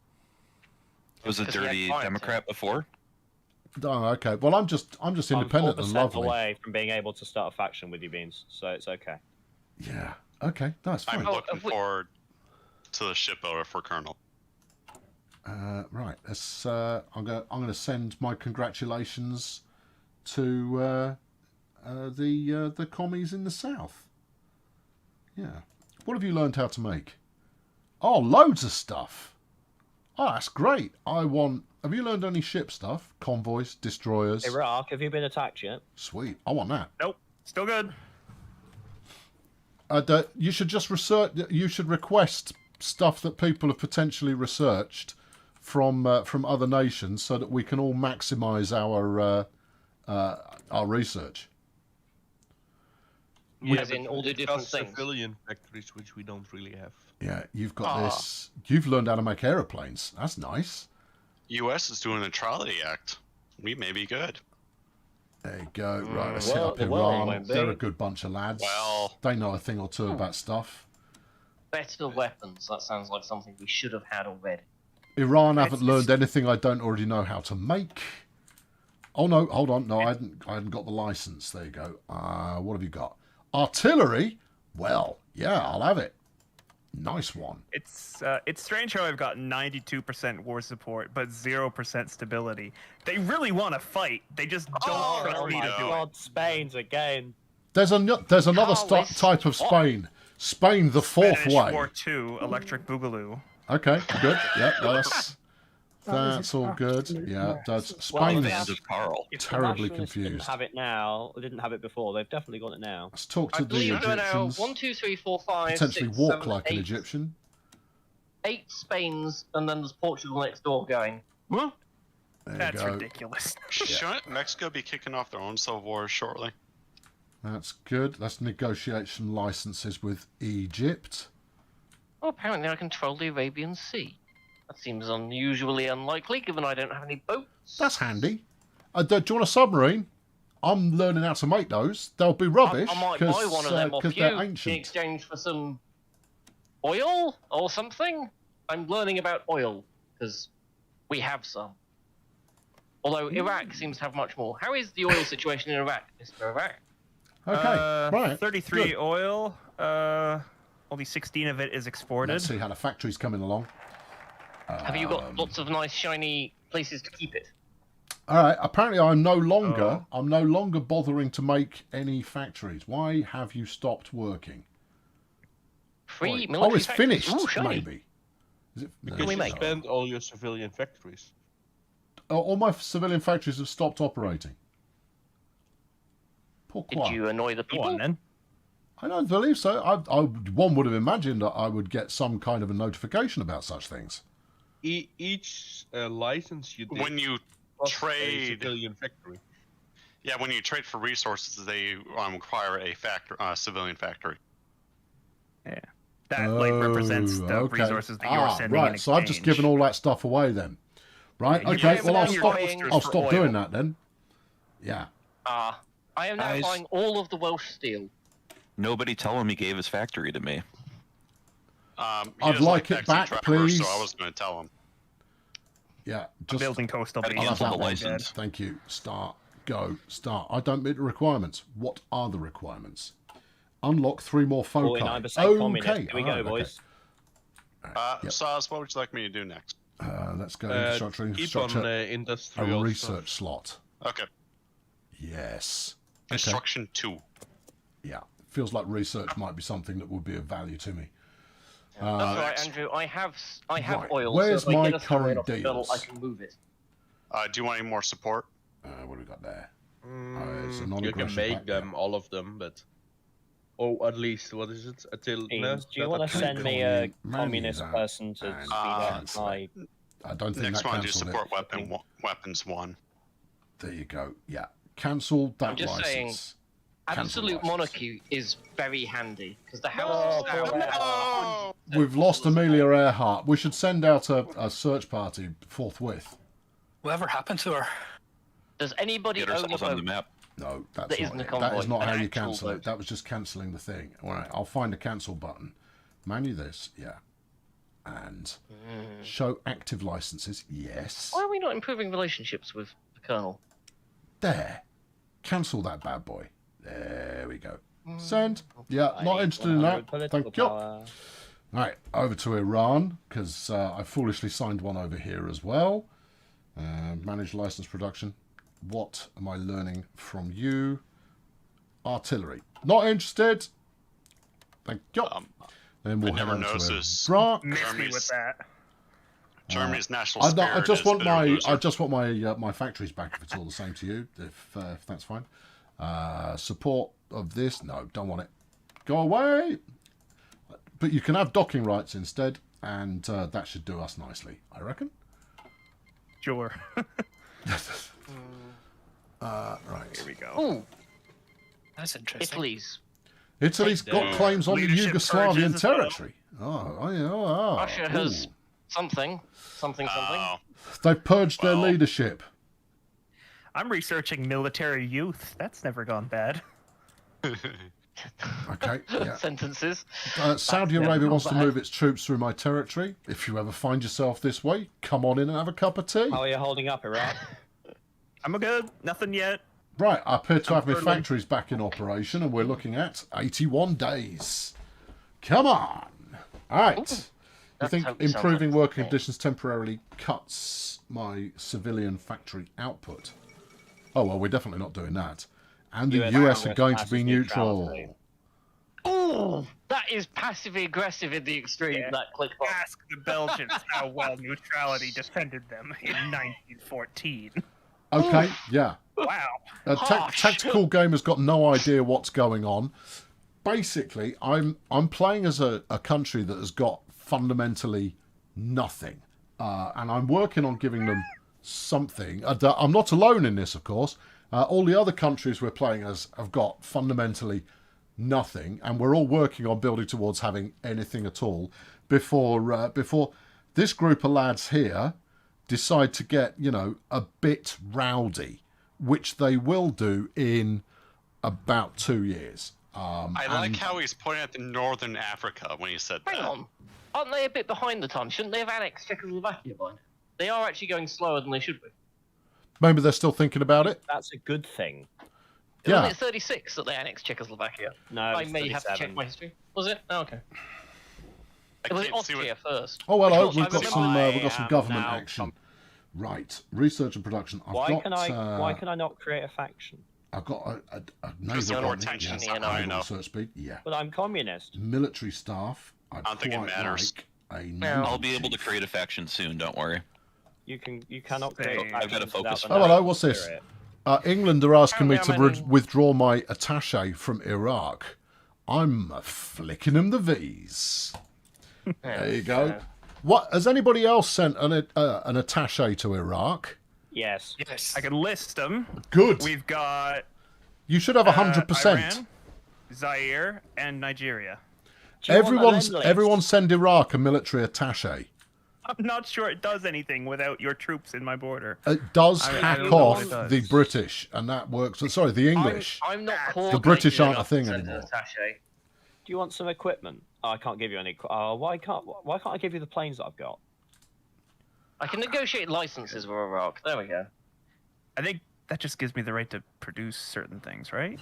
Was a dirty Democrat before? Oh, okay. Well, I'm just independent and lovely. Away from being able to start a faction with you, Beans, so it's okay. Yeah. Okay, that's fine. I'm looking forward to the shipbuilder for Colonel. Right. Let's. I'm going to send my congratulations to the commies in the south. Yeah. What have you learned how to make? Oh, loads of stuff. Oh, that's great. Have you learned any ship stuff? Convoys, destroyers? Iraq, have you been attacked yet? Sweet. I want that. Nope. Still good. You should just research. You should request stuff that people have potentially researched from other nations, so that we can all maximise our research. As in all the different things. Civilian factories, which we don't really have. Yeah, you've got this. You've learned how to make aeroplanes. That's nice. U.S. is doing a neutrality act. We may be good. There you go. Right, let's hit up Iran. They're a good bunch of lads. Well, they know a thing or two about stuff. Better weapons. That sounds like something we should have had already. Iran haven't learned anything I don't already know how to make. Oh no, hold on. No, I hadn't got the license. There you go. What have you got? Artillery? Well, yeah, I'll have it. Nice one. It's strange how I've got 92% war support but 0% stability. They really want to fight. They just don't trust me to do it. Spain's again. There's another type of Spain. Spain the fourth Spanish way. War II, Electric Boogaloo. Okay, good. Yeah, that's all good. Yeah, that's Spain's terribly confused. Didn't have it now. Didn't have it before. They've definitely got it now. Let's talk to the Egyptians. 1, 2, 3, 4, 5, potentially 6, walk 7, like 8. an Egyptian. 8 Spains, and then there's Portugal next door going, huh? That's ridiculous. Shouldn't Mexico be kicking off their own civil war shortly? That's good. That's negotiation licenses with Egypt. Well, apparently I control the Arabian Sea. That seems unusually unlikely, given I don't have any boats. That's handy. Do you want a submarine? I'm learning how to make those. They'll be rubbish I might buy one of them off you they're in ancient. exchange for some oil or something. I'm learning about oil, because we have some. Although Iraq seems to have much more. How is the oil situation in Iraq, Mr. Iraq? Okay, right. 33 Good. oil. Only 16 of it is exported. Let's see how the factory's coming along. Have you got lots of nice shiny places to keep it? All right. Apparently, I'm no longer bothering to make any factories. Why have you stopped working? Free military Oh, it's factories. finished. Ooh, shiny. Maybe. Is it? Because we you make? spend all your civilian factories. All my civilian factories have stopped operating. Pourquoi? Did you annoy the people? Go on, then. I don't believe so. One would have imagined that I would get some kind of a notification about such things. Each license you did When you costs a trade, civilian factory. yeah, when you trade for resources, they require a civilian factory. Yeah. That represents the okay. resources that you're sending in right. So I've just exchange. given all that stuff away then. Right. Yeah, you Okay. have Well, it I'll on your stop. posters I'll for stop oil. doing that then. Yeah. I am now Guys. buying all of the Welsh steel. Nobody tell him he gave his factory to me. He I'd doesn't like it taxi back, drivers, please. So I wasn't going to tell him. Yeah. I'm Just building coastal Gotta beaches. cancel the That one's license. dead. thank you. Start. Go. Start. I don't meet the requirements. What are the requirements? Unlock 3 more foci. 49% communist. Here we go, okay. boys. Yep. Saz, what would you like me to do next? Let's go infrastructure. Keep on A industrial research stuff. slot. Okay. Yes. Instruction 2. Yeah. Feels like research might be something that would be of value to me. That's right, Andrew. I have right. oil. Where's so if I my get a story current off the bill, deals? I can move it. Do you want any more support? What do we got there? It's a You can non-aggression make pact, them, all of them, but... Oh, at least, what is it? Until... No, Do you want to send me a communist that. person to And speed up cancel my... it. I don't think Next that one, do cancelled support it. weapons 1. There you go. Yeah. Cancel that I'm just license. saying, Cancel Absolute license. monarchy is very handy because the house. We've lost Amelia Earhart. We should send out a search party forthwith. Whatever happened to her? Does anybody Get own a ourselves on the boat? map. No, that's That not isn't a it. convoy, That is not an how you actual cancel it. boat. That was just cancelling the thing. All right, I'll find a cancel button. Menu this, yeah. And show active licenses, yes. Why are we not improving relationships with the colonel? There. Cancel that bad boy. There we go. Send. Yeah, not interested in that. Thank you. All right, over to Iran, because I foolishly signed one over here as well. Manage license production. What am I learning from you? Artillery. Not interested. Thank you. Then we'll I head never on noticed. to Iraq. Miss me with that. Germany's national I spirit just is want bitter loser. I just want my factories back if it's all the same to you. If that's fine. Support of this? No, don't want it. Go away. But you can have docking rights instead, and that should do us nicely, I reckon. Sure. Right. Here we go. Ooh, That's interesting. Italy's got claims on the Leadership Yugoslavian purges as well. territory. Oh. Russia has Ooh. something. They've purged their leadership. I'm researching military youth. That's never gone bad. Okay. Yeah. Sentences. Saudi Arabia wants to move its troops through my territory. If you ever find yourself this way, come on in and have a cup of tea. How are you holding up, Iraq? I'm good. Nothing yet. Right, I appear to have my further. factories back in operation, and we're looking at 81 days. Come on. All right. You think improving working conditions temporarily cuts my civilian factory output? Oh, well, we're definitely not doing that. And the US are going to be neutral. Ooh, that is passively aggressive in the extreme. Yeah. That click box. Ask the Belgians how well neutrality defended them in 1914. Okay, yeah. Wow. Tactical game has got no idea what's going on. Basically, I'm playing as a country that has got fundamentally nothing. And I'm working on giving them something. I'm not alone in this, of course. All the other countries we're playing as have got fundamentally nothing, and we're all working on building towards having anything at all before this group of lads here decide to get, you know, a bit rowdy, which they will do in about 2 years. I like how he's pointing at the Northern Africa when he said that. Hang on. Aren't they a bit behind the time? Shouldn't they have annexed Czechoslovakia by now? They are actually going slower than they should be. Maybe they're still thinking about it. That's a good thing. Wasn't it 36 that they annexed Czechoslovakia? No, I it's may have to 37. check my history. Was it? Oh, okay. I Was it can't see Austria first? Oh, hello. Of course, We've I got remember- some. We've got some government action. Right, research and production. Why can I not create a faction? I've got a Because naval your one, attention is yes, not high naval enough. research speed, yeah. But I'm communist. Military staff. I don't think it quite matters. like a I'll be naval able to chief. create a faction soon. Don't worry. You cannot create a I've got to faction focus. without Oh, the hello. national What's this? spirit. England are asking me to Apparently I'm withdraw my attaché from Iraq. I'm flicking them the V's. There you go. What has anybody else sent an attaché to Iraq? Yes. I can list them. Good. We've got You should have 100%. Iran, Zaire, and Nigeria. Do you want a lend list? Everyone send Iraq a military attaché. I'm not sure it does anything without your troops in my border. It does I hack don't know off what it does. the British, and that works. Sorry, the English. I'm not The British aren't a enough thing to send anymore. an attaché. Do you want some equipment? Oh, I can't give you any. Why can't I give you the planes that I've got? I can negotiate licenses with Iraq. There we go. I think that just gives me the right to produce certain things, right?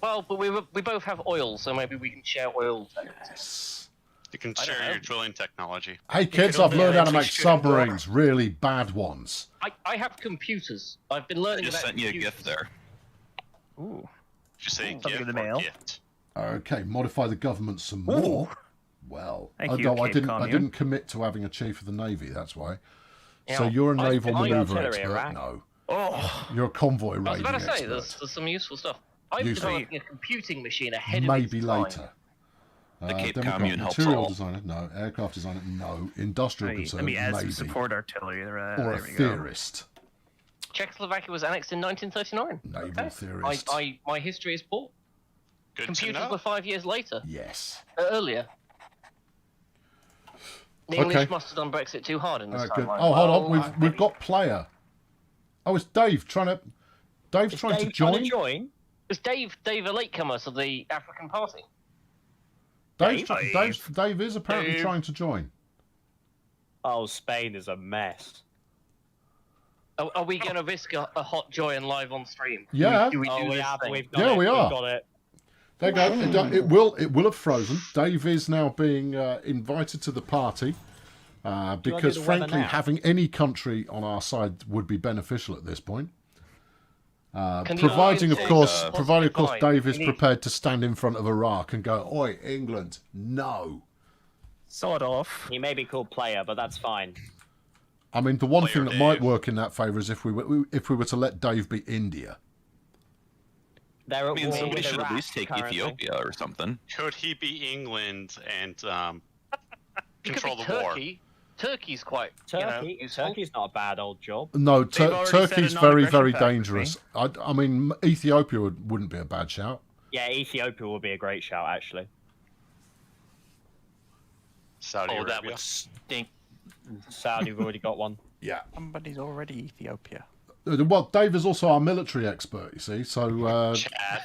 Well, but we both have oil, so maybe we can share oil. Yes. You can I don't share know. your drilling technology. Hey kids, could I've learned how to only make shoot submarines, really bad ones. I have computers. I've been learning Just about sent you a computers. gift there. Ooh. Did you say Something gift in the or mail. gift? Okay, modify the government some more. Well, Thank you, no, I Cape didn't. I Commune. didn't commit to having a chief of the navy. That's why. So Yeah, you're a I- naval I- maneuver artillery, expert. right? No, Oh. you're a convoy I was raiding about to say, expert. there's some useful stuff. I'm Useful. developing a computing machine ahead of Maybe its time. later. The Cape then we've got Commune helps material all. designer, no. Aircraft designer, no. Industrial Let concern, me add maybe. some support artillery. Or There a we go. theorist. Czechoslovakia was annexed in 1939. Naval theorist. My history is poor. Good Computers to know. were 5 years later, Yes. earlier. The English must have done Brexit too hard in this Good. timeline. Oh, hold on. Well, We've got player. Oh, it's Dave trying to. Dave's Is trying Dave to join. join? Was Dave a latecomer to the African Party? Dave is apparently Dave. trying to join. Oh, Spain is a mess. Are we going to risk a hot joy and live on stream? Yeah. Do we do Oh, we this have. thing? We've got Yeah, it. we are. We've got it. There you go. It will have frozen. Dave is now being invited to the party because, do the weather frankly, now? having any country on our side would be beneficial at this point. Can you Providing, of guys course, take, provided, of course, fine. Dave is We need- prepared to stand in front of Iraq and go, "Oi, England, no." Sawed off. He may be called player, but that's fine. I mean, the one Player thing that Dave. might work in that favour is if we were to let Dave be India. They're I at mean, war somebody with should at Iraq least take currently. Ethiopia or something. Could he be England and It could control be the war? Turkey. Turkey's quite, Turkey, Turkey's not a bad old job. No, They've already Turkey's set a very, non-aggression very pact with me. dangerous. I mean, Ethiopia wouldn't be a bad shout. Yeah, Ethiopia would be a great shout, actually. Saudi Oh, Arabia. that would stink. Saudi, we've already got one. Yeah. Somebody's already Ethiopia. Well, Dave is also our military expert, you see. So, Chad.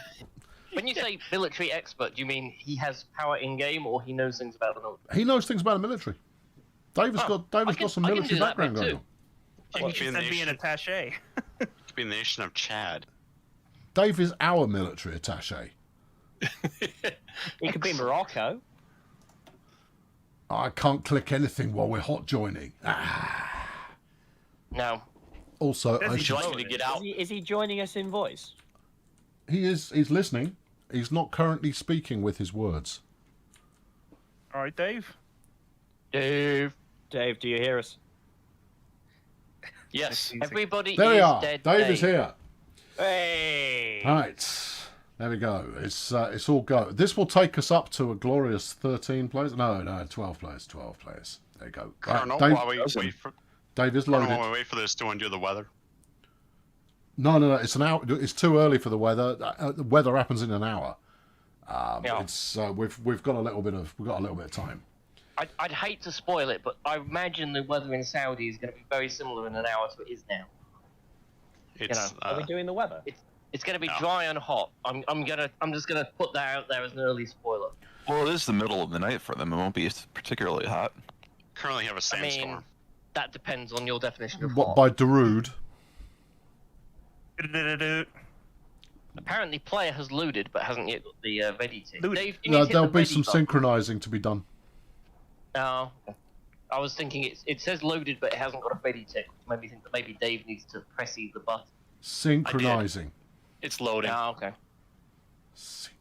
When you say military expert, do you mean he has power in game or he knows things about the military? he knows things about the military. Dave has Oh, got some I can military do that background bit going too. on. He You could be in should the send me an nation, attaché. could be in the nation of Chad. Dave is our military attaché. He could be Morocco. I can't click anything while we're hot joining. Now, Also, Does I he should, join? To get out. Is he joining us in voice? he's listening. He's not currently speaking with his words. All right, Dave. Dave. Dave, do you hear us? Yes, everybody There we is are. dead. Dave is here. Hey! Right. There we go. It's all go. This will take us up to a glorious 13 players. No, 12 players. 12 players. There you go. Colonel, Dave, while we wait for Dave is Colonel, loaded. while we wait for this, do you want to do the weather? No. It's an hour. It's too early for the weather. The weather happens in an hour. Yeah. It's we've got a little bit of time. I'd hate to spoil it, but I imagine the weather in Saudi is going to be very similar in an hour to it is now. It's Are we doing the weather? It's going to be dry and hot. I'm just gonna put that out there as an early spoiler. Well, it is the middle of the night for them. It won't be particularly hot. currently have a sandstorm. I mean, that depends on your definition of What hot. by Darude? Apparently, player has looted but hasn't yet got the ready tick. Looted. Dave, you need to hit There'll the be ready some button. synchronizing to be done. Oh, okay. I was thinking it says loaded, but it hasn't got a ready tick. Made me think that maybe Dave needs to press either button. Synchronizing. It's loading. Oh, okay.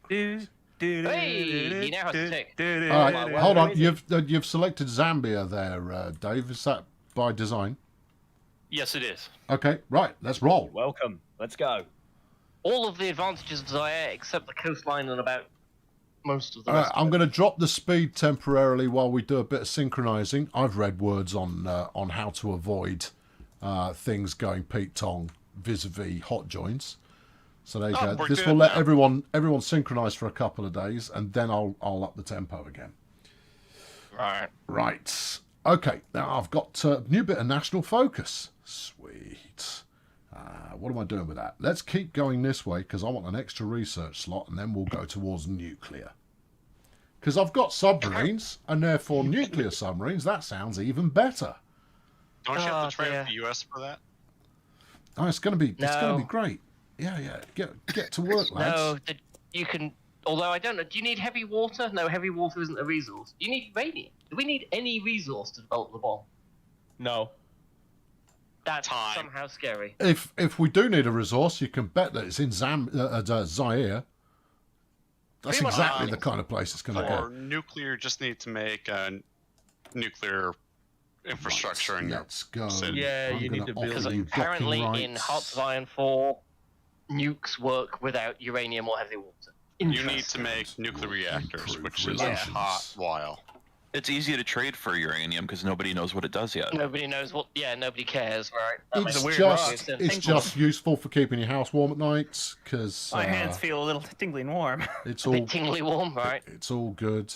Hey, Hey, he now has a tick. All right, hold on. You've selected Zambia there, Dave. Is that by design? Yes, it is. Okay, right. Let's roll. Welcome. Let's go. All of the advantages of Zaire except the coastline and about most of the All right, rest. I'm going to drop the speed temporarily while we do a bit of synchronizing. I've read words on how to avoid things going Pete Tong vis-a-vis hot joints. So there you go. we're This good will let now. everyone synchronize for a couple of days, and then I'll up the tempo again. Right. Right. Okay. Now I've got a new bit of national focus. Sweet. What am I doing with that? Let's keep going this way because I want an extra research slot, and then we'll go towards nuclear. Because I've got submarines, and therefore nuclear submarines. That sounds even better. Don't you have to trade dear. with the US for that? Oh, it's going to be No. great. Yeah. Get to work, lads. No, you can. Although I don't know. Do you need heavy water? No, heavy water isn't a resource. Do you need uranium? Do we need any resource to develop the bomb? No. That's Time. somehow scary. If we do need a resource, you can bet that it's in Zaire. That's Pretty much. exactly the kind of place it's going to For go. nuclear, just need to make a nuclear infrastructure in your Let's go. city. Yeah, I'm you gonna need to offer build Because it. you docking apparently in rights. Hearts of Iron 4, nukes work without uranium or heavy water. You need to make nuclear reactors, which is a relations. hot while. It's easy to trade for uranium because nobody knows what it does yet. Nobody knows what. Yeah, nobody cares, right? That It's makes weird just rock. it's just useful for keeping your house warm at night because My hands feel a little tingly and warm. it's a all bit tingly warm, right? it's all good.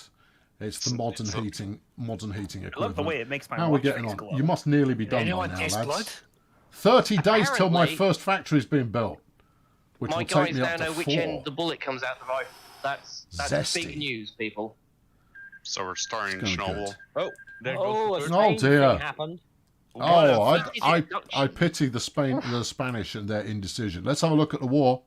It's the modern it's a- heating equipment. I love the way it makes my How are we watch getting face on? glow. You must nearly be done by Anyone now, taste lads. blood? 30 days till my Apparently- first factory's been built, which My will take guys me now up to know which 4. end the bullet comes out the rifle. That's Zesty. big news, people. So we're starting It's going Chernobyl. good. Oh, there Oh, goes a the first. Oh, Spain dear. thing happened. Oh, What a I deduction. pity the Spanish and their indecision. Let's have a look at the war.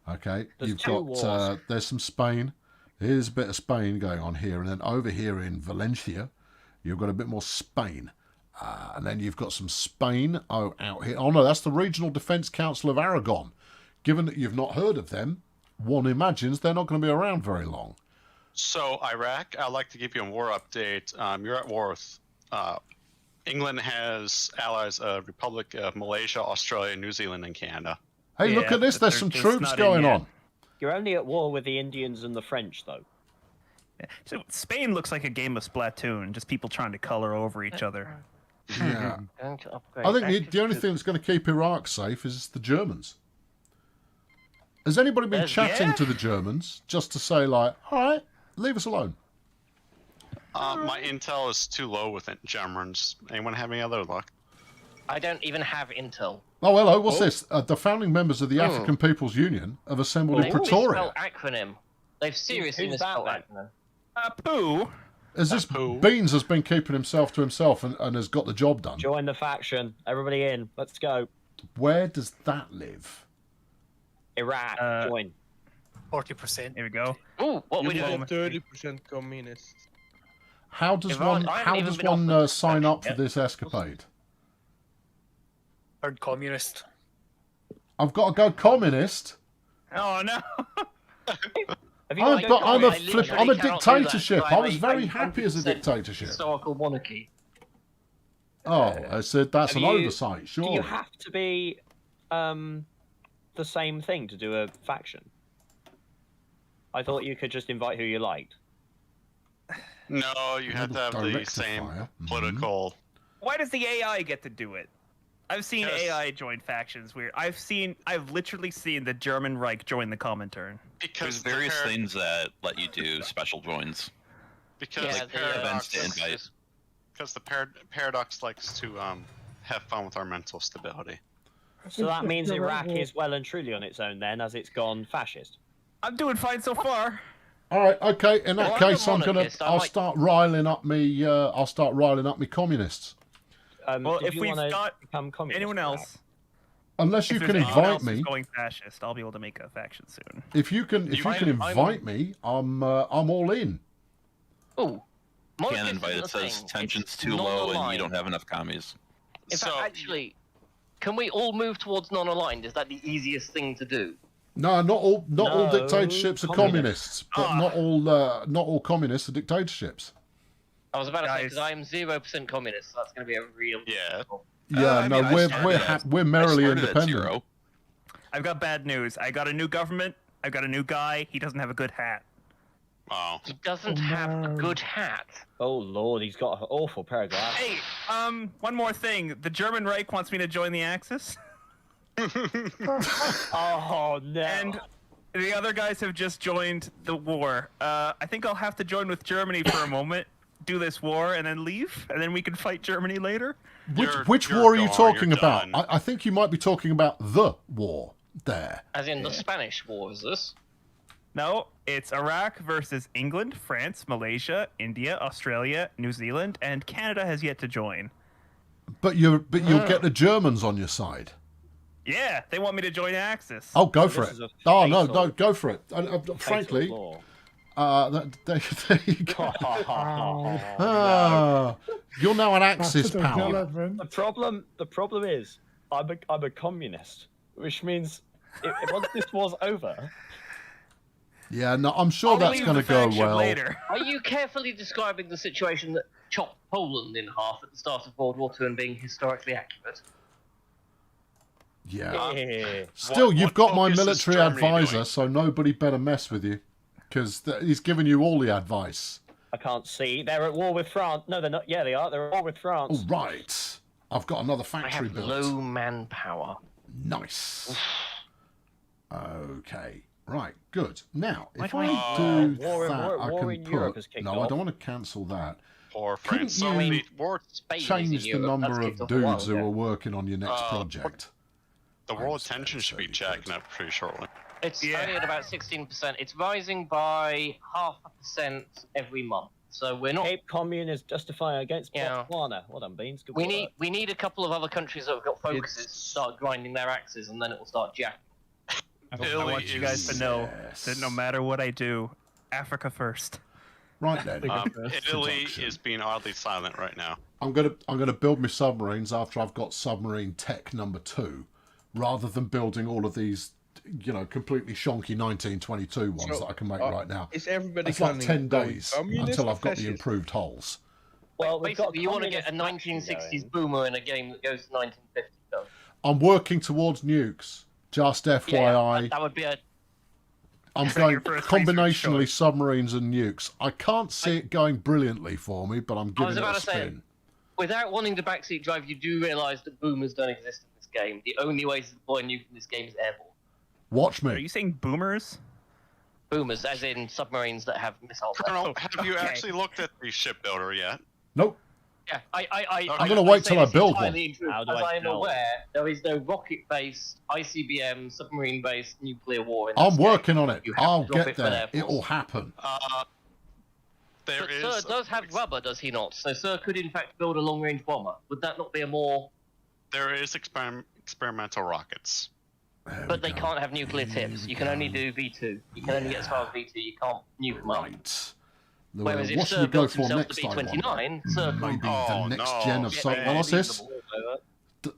Okay, There's you've two got wars. there's some Spain. Here's a bit of Spain going on here, and then over here in Valencia, you've got a bit more Spain, and then you've got some Spain out here. Oh no, that's the Regional Defence Council of Aragon. Given that you've not heard of them, one imagines they're not going to be around very long. So Iraq, I'd like to give you a war update. You're at war with England has allies of Republic of Malaysia, Australia, New Zealand, and Canada. Hey, look Yeah, at this. but There's some they're troops not in going yet. on. You're only at war with the Indians and the French, though. So Spain looks like a game of Splatoon, just people trying to color over each other. Yeah. Going to upgrade I think active the only troops. thing that's going to keep Iraq safe is the Germans. Has anybody been chatting yeah. to the Germans just to say, like, all right, leave us alone? My intel is too low with Germans. Anyone have any other luck? I don't even have intel. Oh, hello, what's this? The founding members of the African People's Union have assembled in They've Pretoria. misspelled acronym. They've seriously Who's that misspelled then? acronym. Pooh. Is this Who? Beans has been keeping himself to himself and has got the job done? Join the faction. Everybody in. Let's go. Where does that live? Iraq. Join. 40%. Here we go. Ooh, what You we doing? want 30% communist. How does If I- one I haven't even been offered this sign up for yet. this escapade? Third communist. I've got to go communist. Oh no. Have you got to go I'm a communist? flip. literally I'm a cannot do that, dictatorship. so I I'm was a- very I'm happy as a 100% dictatorship. Historical monarchy. Oh, I said that's Have an you- oversight. Do Sure. you have to be the same thing to do a faction? I thought you could just invite who you liked. No, you have to have the Direct to same fire. political. Why does the AI get to do it? I've seen Yes. AI join factions where I've literally seen the German Reich join the Comintern. There's various things that let you do special joins. Because Yeah, the the, paradox, events to invite. because the paradox likes to have fun with our mental stability. So that means Iraq is well and truly on its own then, as it's gone fascist. I'm doing fine so far. All right, okay. In that Well, I'm case, a I'm gonna. monarchist, I I'll might- start riling up me. I'll start riling up me communists. Well, did if you we've wanna got become communist, anyone Iraq? else, Unless you if can there's anyone invite else who's me. going fascist, I'll be able to make a faction soon. If you can invite me, I'm all in. Ooh. Can't Monarchist invite. isn't It a says thing. tensions It's too low and you non-aligned. don't have enough commies. In fact, So- actually, can we all move towards non-aligned? Is that the easiest thing to do? No, not all No, dictatorships are communists, but not all communists are dictatorships. I was about to say, Guys. because I am 0% communist, so that's going to be a real... Yeah. Yeah, I no, mean, I started we're merrily I started at independent. 0. I've got bad news. I got a new government. I got a new guy. He doesn't have a good hat. Oh. He doesn't have a good hat. Oh lord, he's got an awful paragraph. Hey, one more thing. The German Reich wants me to join the Axis, Oh no. and the other guys have just joined the war. I think I'll have to join with Germany for a moment, do this war, and then leave, and then we can fight Germany later. Which You're war are you gone, talking you're about? done. I think you might be talking about the war there. As in the Spanish War, is this? No, it's Iraq versus England, France, Malaysia, India, Australia, New Zealand, and Canada has yet to join. But you'll get the Germans on your side. Yeah, they want me to join Axis. Oh, go So for this it. is a Oh no, fatal- go for it. Frankly, Fatal there you go. law. Ah, you're now an Axis Bastard pal. irrelevant. The problem is, I'm a communist, which means once this war's over, Yeah, no, I'm sure I'll that's leave going to the go faction well. later. Are you carefully describing the situation that chopped Poland in half at the start of World War II and being historically accurate? Yeah. yeah. Still, What you've got my focus is military Germany advisor, doing? so nobody better mess with you, because he's giving you all the advice. I can't see. They're at war with France. No, they're not. Yeah, they are. They're at war with France. All right. I've got another I factory have built. low manpower. Nice. Okay. Right. Good. Now, Why if do I I- do War in- that, I war can in Europe put. has kicked No, I off. don't want to cancel that. Or Couldn't France. you So the war, Spain is change in the Europe. number That's of kicked off a while dudes who ago. are working on your next Uh, project? the world I'd tension should be say jacking good. up pretty shortly. It's Yeah. only at about 16%. It's rising by 0.5% every month. So we're not. Cape Commune is justifying against Yeah. Botswana. Well done, Beans. Good We work. need a couple of other countries that have got focuses to It's- start grinding their axes, and then it will start jacking. I Italy want you guys to know Yes. that no matter what I do, Africa first. Right then. Italy Introduction. is being oddly silent right now. I'm gonna build my submarines after I've got submarine tech number 2, rather than building all of these, completely shonky 1922 ones that I can make right now. Is everybody It's like coming 10 going days communist until or I've got the fascist? improved hulls. Well, we've got Basically, you want to get a communist 1960s faction boomer in a game that goes to 1950s. Though. I'm working towards nukes. Just Yeah, FYI, that would be a. I'm Is that going your first combinationally research submarines and nukes. I can't see it going brilliantly for me, but I'm I was giving it about a to say, spin. without wanting to backseat drive, you do realise that boomers don't exist in this game. The only way to deploy a nuke in this game is airborne. Watch Are me. you saying boomers? Boomers, as in submarines that have missiles. Colonel, have you Okay. actually looked at the shipbuilder yet? Nope. Yeah, I'm gonna wait till I build one. How do As I I am tell? aware, there is no rocket-based, ICBM, submarine-based nuclear war in this I'm game. working on it. You have to I'll drop get it for an there. Air Force. It will happen. There But is. Sir does have rubber, does he not? So Sir could in fact build a long-range bomber. Would that not be a more... There is experimental rockets. There But we they go. can't have nuclear Here tips. we You can only go. do V2. You can only get as far as V2. You can't nuke them up. Right. The- Whereas if what should Sir we go built for himself next to be time? 29, Sir could Maybe the Oh, next no. gen of Get salt ready. analysis.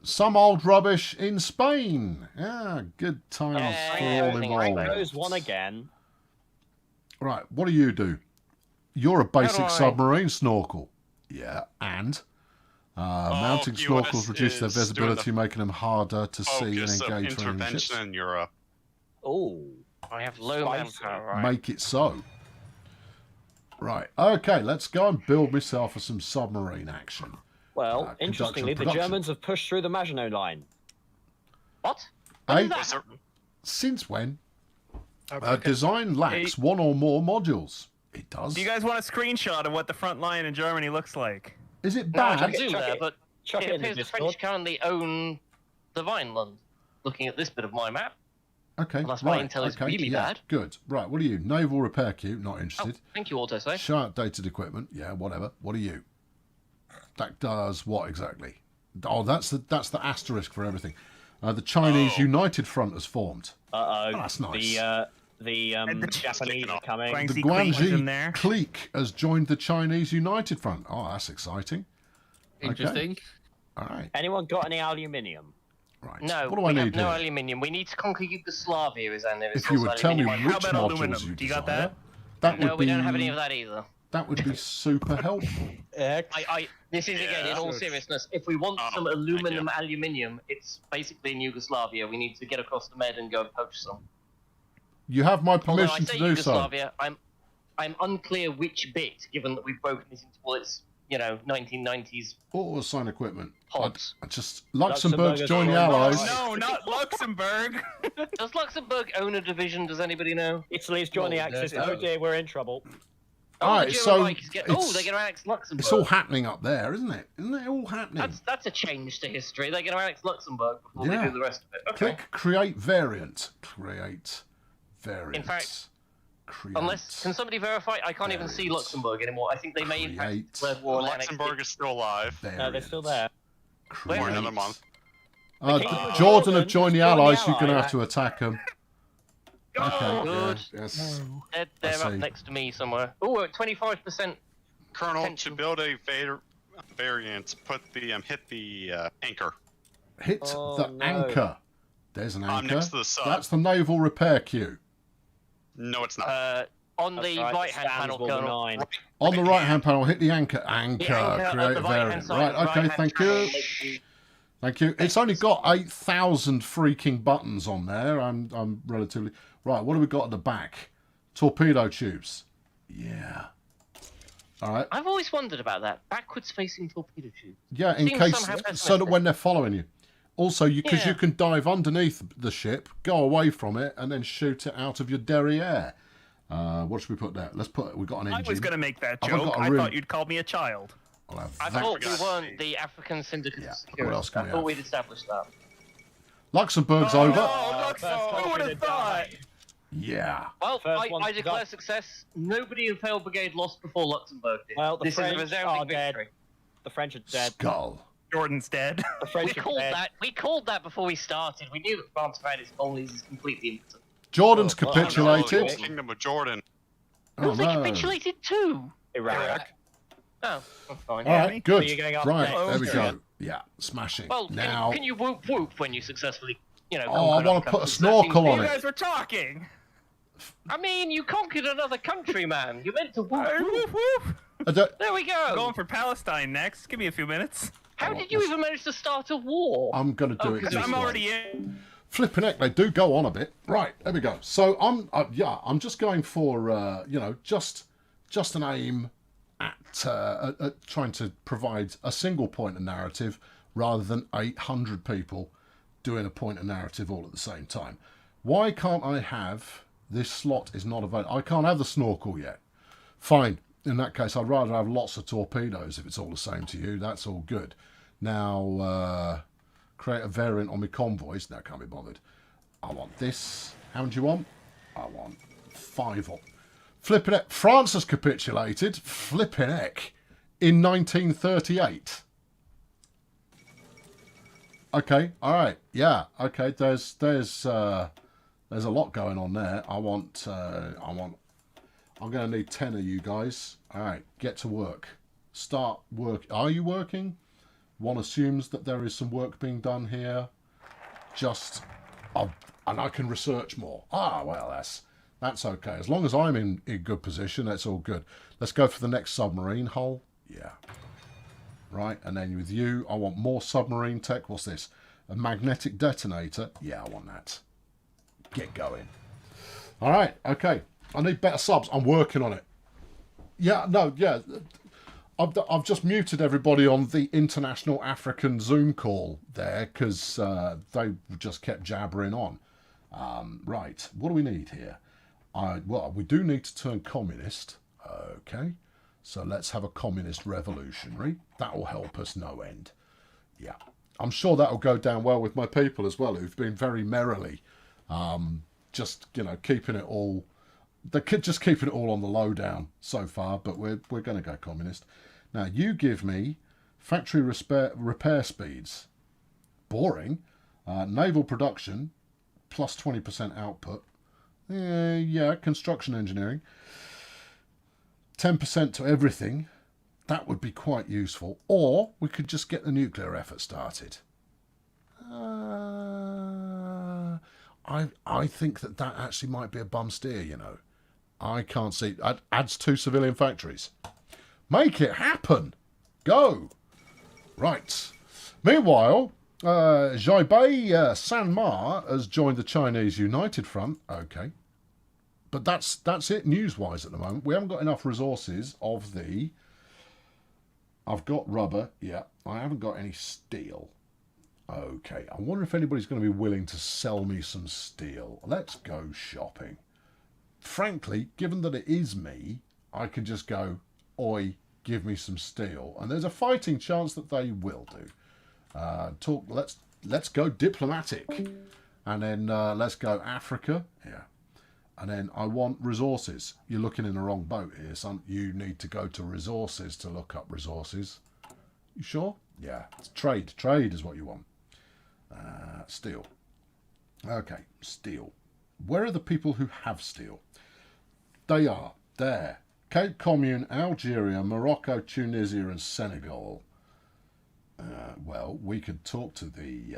Some old rubbish in Spain. Yeah, good times Yeah, for all everything is involved. Goes one again. Right, what do you do? You're a basic I- submarine snorkel. Yeah, and mounting US snorkels reduce their is doing visibility, making them harder to see and Focus of engage training ships. intervention in Europe. Oh. I have low Spicy. manpower, right? Make it so. Right. Okay, let's go and build myself for some submarine action. Well, interestingly, the production. Germans have pushed through the Maginot Line. What? Hey, When did that happen? since when? Okay. Design lacks one or more modules. It does. Do you guys want a screenshot of what the front line in Germany looks like? Is it No, I bad? can zoom Chuck there, it- but chuck it it in the appears the Discord. French currently own the Vineland. Looking at this bit of my map. Okay, Unless my right. intel is okay, really yeah, bad. Good. Right, what are you? Naval repair queue, not Oh, interested. thank you, Autosave. Show outdated equipment, yeah, whatever. What are you? That does what exactly? Oh, that's the asterisk for everything. The Chinese United Front has formed. Uh-oh. Oh, that's nice. The the Japanese are coming. Guangxi The Clique is in Guangxi there. clique has joined the Chinese United Front. Oh, that's exciting. Interesting. All right, Anyone got any aluminium? right. No, what do we I have need no here? aluminium. We need to conquer Yugoslavia is our nearest If you source would of tell me aluminium. which How about modules aluminum? you Do you got desire, that? that would No, be, we don't have any of that either. That would be super helpful. This is again, in all seriousness, if we want some aluminium, it's basically in Yugoslavia. We need to get across the Med and go and poach some. You have my Although I permission say to do so. Yugoslavia, I'm unclear which bit, given that we've broken this into all its, 1990s. Auto assign equipment. Pods. I just Luxembourg's joined the Allies. No, not Luxembourg. Does Luxembourg own a division? Does anybody know? Italy's joined the Axis. Oh dear, we're in trouble. Oh, Alright, the German so Reich is they're going to annex Luxembourg. It's all happening up there, isn't it? Isn't it all happening? That's a change to history. They're going to annex Luxembourg before they do the rest of it. Okay. Click create variant. Create variant. In fact, create. Unless, can somebody verify? I can't even see Luxembourg anymore. I think they may in fact declare war and annex Luxembourg is still alive. No, they're still there. For another month. Jordan have joined the Allies. You're going to ally. have to attack them. Okay. Good. Yeah, yes. They're up see. next to me somewhere. Oh, at 25%. Colonel, to build a variant, hit the anchor. Hit the anchor. There's an anchor. Next to the sub. That's the naval repair queue. No, it's not. On the right-hand panel, Colonel. On the right-hand panel, hit the anchor. Anchor. anchor at Create the a right-hand variant. side Right. of the Okay. right-hand Thank panel you. makes you- Thank you. It's only got 8,000 freaking buttons on there. I'm relatively right. What do we got at the back? Torpedo tubes. Yeah. All right. I've always wondered about that. Backwards-facing torpedo tube. Yeah, in Seems case somehow better so that when they're following you. Also, because Yeah. you can dive underneath the ship, go away from it, and then shoot it out of your derriere. What should we put there? Let's put. We've got an I engine. was going to make that Have I joke. got a I room? thought you'd called me a child. I'll have I that. thought we weren't the African Syndicate of Security. What else can I we thought have? we'd established that. Luxembourg's over. Oh, who would have thought? Yeah. Well, First one I to declare go. success. Nobody in Failed Brigade lost before Luxembourg did. Well, the this French is a are resounding dead. victory. The French are dead. Skull. Jordan's dead. The We French are called dead. that. We called that before we started. We knew that France found its colonies is completely impotent. Jordan's Oh, well, capitulated. The Kingdom of Jordan. Oh, They no. capitulated too. Iraq. Oh, that's fine. All right, good. So you're going up Right, next. there we Yeah. go. Yeah, smashing. Well, now, can you whoop whoop when you successfully, oh, I conquer want another to put a country? snorkel You on it. guys were talking. I mean, you conquered another country, man. You meant to whoop whoop. Woof, woof. There we go. Going for Palestine next. Give me a few minutes. How did you even manage to start a war? I'm going to do it Because this I'm way. already in. Flipping heck, they do go on a bit. Right, there we go. So I'm just going for just an aim at trying to provide a single point of narrative rather than 800 people doing a point of narrative all at the same time. Why can't I have this slot is not available? I can't have the snorkel yet. Fine. In that case, I'd rather have lots of torpedoes if it's all the same to you. That's all good. Now, create a variant on my convoys. No, can't be bothered. I want this. How many do you want? I want 5 of. Flipping heck. France has capitulated. Flipping heck. In 1938. Okay. All right. Yeah. Okay. There's a lot going on there. I'm going to need 10 of you guys. All right. Get to work. Start work. Are you working? One assumes that there is some work being done here. And I can research more. Well, that's okay. As long as I'm in good position, that's all good. Let's go for the next submarine hull. Yeah. Right, and then with you, I want more submarine tech. What's this? A magnetic detonator. Yeah, I want that. Get going. All right, okay. I need better subs. I'm working on it. Yeah, no, yeah. I've just muted everybody on the International African Zoom call there because they just kept jabbering on. Right, what do we need here? Well, we do need to turn communist. Okay, so let's have a communist revolutionary. That will help us no end. Yeah, I'm sure that will go down well with my people as well, who've been very merrily, just keeping it all. They're just keeping it all on the lowdown so far, but we're going to go communist. Now, you give me factory repair speeds. Boring. Naval production, plus 20% output. Yeah, construction engineering. 10% to everything. That would be quite useful. Or we could just get the nuclear effort started. I think that actually might be a bum steer, I can't see. Adds 2 civilian factories. Make it happen. Go. Right. Meanwhile, Jaibei Sanma has joined the Chinese United Front. Okay. But that's it news-wise at the moment. We haven't got enough resources of the... I've got rubber. Yeah. I haven't got any steel. Okay. I wonder if anybody's going to be willing to sell me some steel. Let's go shopping. Frankly, given that it is me, I can just go, oi, give me some steel. And there's a fighting chance that they will do. Let's go diplomatic. And then let's go Africa. Yeah. And then I want resources. You're looking in the wrong boat here, son. You need to go to resources to look up resources. You sure? Yeah. It's trade. Trade is what you want. Steel. Okay, steel. Where are the people who have steel? They are there. Cape Commune, Algeria, Morocco, Tunisia, and Senegal. Well, we could talk to the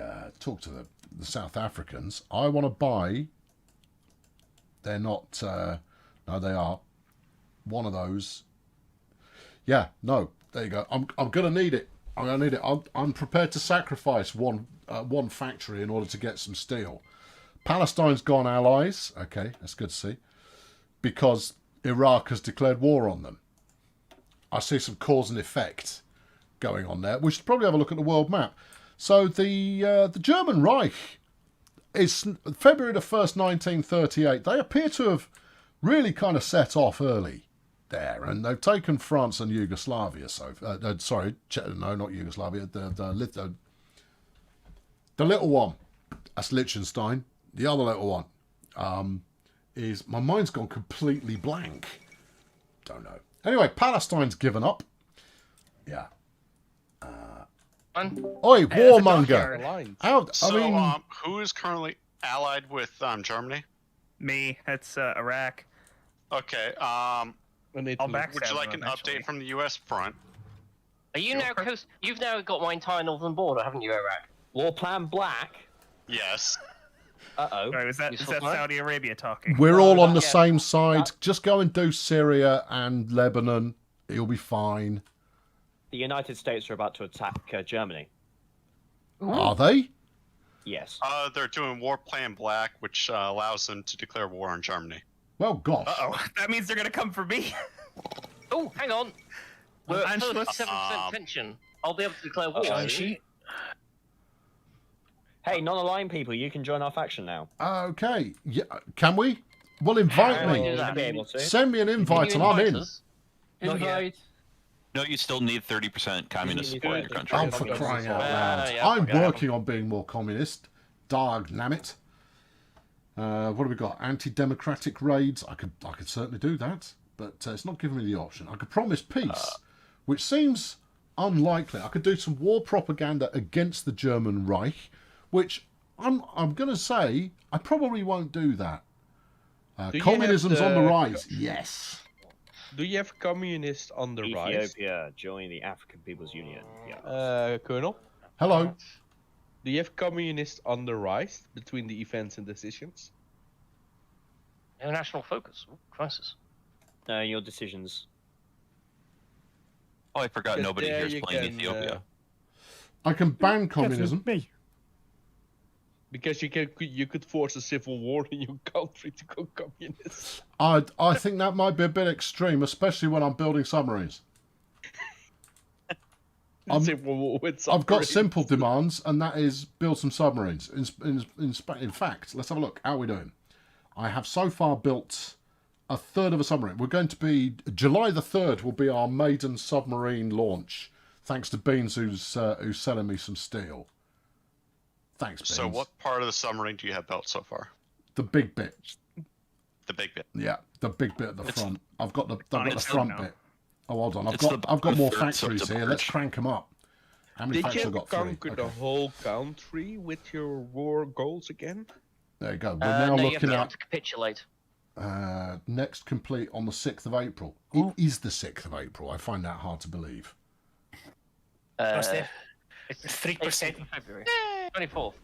South Africans. I want to buy. They're not. No, they are. One of those. Yeah. No. There you go. I'm gonna need it. I'm gonna need it. I'm prepared to sacrifice one factory in order to get some steel. Palestine's gone allies. Okay, that's good to see. Because Iraq has declared war on them. I see some cause and effect going on there. We should probably have a look at the world map. So the German Reich is February the 1st, 1938. They appear to have really kind of set off early there, and they've taken France and Yugoslavia. So sorry, no, not Yugoslavia. The little one. That's Liechtenstein. The other little one. Is my mind's gone completely blank. Don't know. Anyway, Palestine's given up. Yeah. Oi, warmonger. Who is currently allied with Germany? Me. That's Iraq. Okay. Would you like an update from the U.S. front? Are you now? You've now got my entire northern border, haven't you, Iraq? War Plan Black. Yes. Uh-oh. Right, is that Saudi Arabia talking? We're all on the same side. Just go and do Syria and Lebanon. You'll be fine. The United States are about to attack Germany. Are they? Yes. They're doing War Plan Black, which allows them to declare war on Germany. Well, gosh. Uh-oh. That means they're going to come for me. Oh, hang on. We're at 37% tension. I'll be able to declare war. Hey, non-aligned people, you can join our faction now. Okay. Yeah, can we? Well, invite me. Send me an invite and I'm in. Invite. No, you still need 30% communist support in your country. Oh, for crying out loud. I'm working on being more communist. Dargnamit. What have we got? Anti-democratic raids. I could certainly do that, but it's not giving me the option. I could promise peace, which seems unlikely. I could do some war propaganda against the German Reich, which I'm going to say I probably won't do that. Communism's on the rise. Yes. Do you have communists on the rise? Ethiopia, join the African People's Union. Yeah. Colonel? Hello. Do you have communists on the rise between the events and decisions? International focus. Ooh, crisis. Your decisions. Oh, I forgot nobody here is playing Ethiopia. I can ban communism. Me. Because you could force a civil war in your country to go communist. I think that might be a bit extreme, especially when I'm building submarines. Civil war with I've got submarines. simple demands, and that is build some submarines. In fact, let's have a look. How are we doing? I have so far built a third of a submarine. We're going to be... July the 3rd will be our maiden submarine launch, thanks to Beans, who's selling me some steel. Thanks, Beans. So what part of the submarine do you have built so far? The big bit. The big bit. Yeah, the big bit at the front. I've got the front bit. Oh, hold on. I've It's got more the factories here. Let's crank them up. How many Did factories you have I got? 3. conquer the whole country with your war goals again? There you go. We're now no, you looking have at to capitulate. next complete on the 6th of April. It is the 6th of April. I find that hard to believe. What's Uh, there? it's 3%. February. 24th.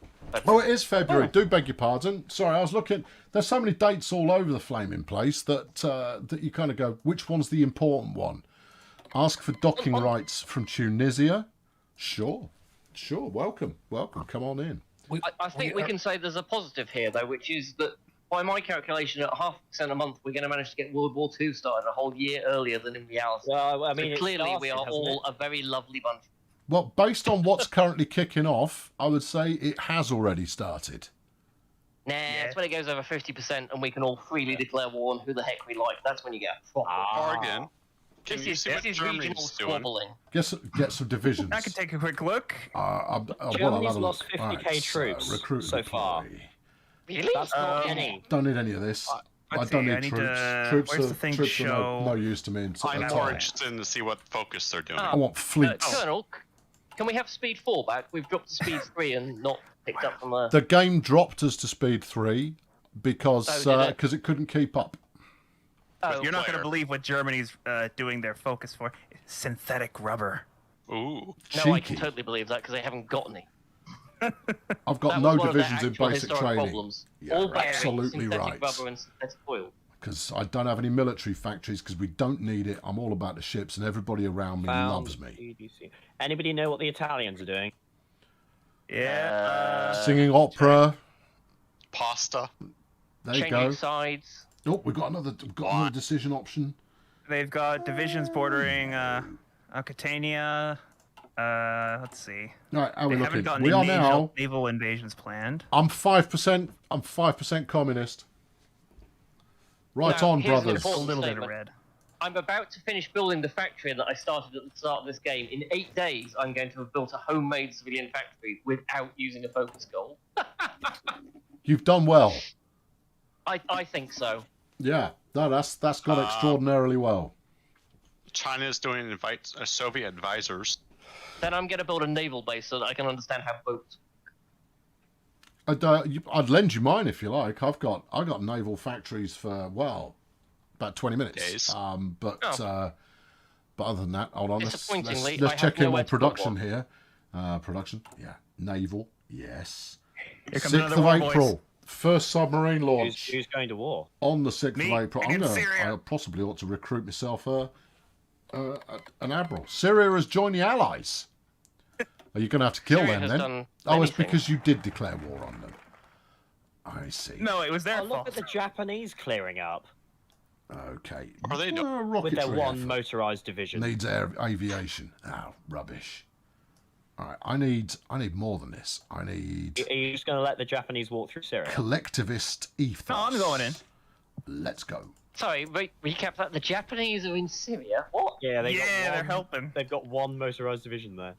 Oh, it is February. Do beg your pardon. Sorry, I was looking. There's so many dates all over the flaming place that that you kind of go, which one's the important one? Ask for docking rights from Tunisia. Sure. Welcome. Come on in. I think we can say there's a positive here, though, which is that by my calculation, at 0.5% a month, we're going to manage to get World War II started a whole year earlier than in reality. Well, I mean, so it clearly started, we are hasn't all it? a very lovely bunch. Well, based on what's currently kicking off, I would say it has already started. Nah, it's when it goes over 50% and we can all freely declare war on who the heck we like. That's when you get a proper Bargain. Can This you is, see this what is regional Germany's doing? squabbling. Get some divisions. I can take a quick look. I'll Germany's have a lost look. 50k troops recruit and so far. deploy. Really? That's not any. Don't need any of this. I let's don't see, need I need troops. to- Troops where's are, the thing troops are show? no use to me. I'm at more all. interested in to see what focus they're doing. I want fleets. Colonel, can we have speed 4 back? We've dropped to speed 3 and not picked up from the... The game dropped us to speed 3 because Oh, did it? it couldn't keep up. Oh, You're not going to player. believe what Germany's doing their focus for. Synthetic rubber. Ooh. No, I Cheeky. can totally believe that because they haven't got any. I've got That no was one of their divisions in actual basic historic training. Problems. Yeah, All bearing absolutely synthetic right. rubber and synthetic oil. Because I don't have any military factories because we don't need it. I'm all about the ships and everybody around me loves me. EDC. Anybody know what the Italians are doing? Yeah. Singing opera. Pasta. There you Changing go. sides. Oh, we've got another decision option. They've got divisions bordering Catania. Let's see. All right, how are They we haven't looking? got We any are now. naval invasions planned. I'm 5%. I'm 5% communist. Right Now, on, here's an brothers. A important little bit statement. of red. I'm about to finish building the factory that I started at the start of this game. In 8 days, I'm going to have built a homemade civilian factory without using a focus goal. You've done well. I think so. Yeah, no, that's gone extraordinarily well. China is doing Soviet advisors. Then I'm going to build a naval base so that I can understand how boats. I'd lend you mine if you like. I got naval factories for about 20 minutes. Days. But other than that, hold on. Disappointingly, Let's I check have in nowhere on to put production one. here. Production, yeah. Naval, yes. Here comes 6th another of war, April, boys. first submarine launch Who's going to war? on the 6th Me of April. against Syria. I possibly ought to recruit myself an admiral. Syria has joined the Allies. Are you going to have to kill Syria them has then? done Oh, it's anything. because you did declare war on them. I see. No, it was their Oh, look fault. at the Japanese clearing up Okay. What are they doing? with their Rocketry one effort. motorized division. Needs aviation. Oh, rubbish. All right, I need more than this. I need Are you just going to let the Japanese walk through Syria? collectivist ethos. No, I'm going in. Let's go. Sorry, recap that. The Japanese are in Syria. What? Yeah, They're helping. They've got one motorized division there.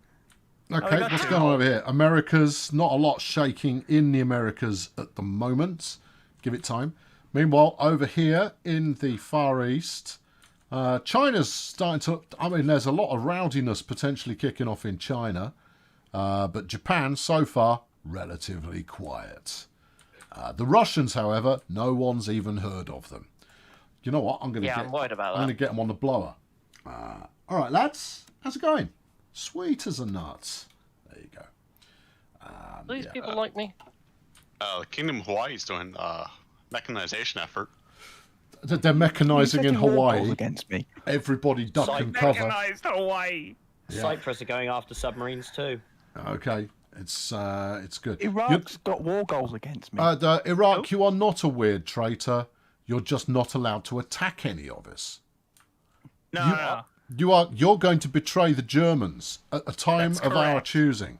Okay, got what's two. going on over here? America's not a lot shaking in the Americas at the moment. Give it time. Meanwhile, over here in the Far East, China's starting to... I mean, there's a lot of rowdiness potentially kicking off in China. But Japan, so far, relatively quiet. The Russians, however, no one's even heard of them. You know what? I'm worried about I'm going to that. get them on the blower. All right, lads. How's it going? Sweet as a nut. There you go. These people like me. The Kingdom of Hawaii is doing mechanization effort. They're mechanising in Hawaii. Against me. Everybody duck and cover. Mechanized Hawaii. Yeah. Cyprus are going after submarines too. Okay. It's good. Iraq's got war goals against me. Iraq, you are not a weird traitor. You're just not allowed to attack any of us. No. You're going to betray the Germans at a time That's of our correct. choosing.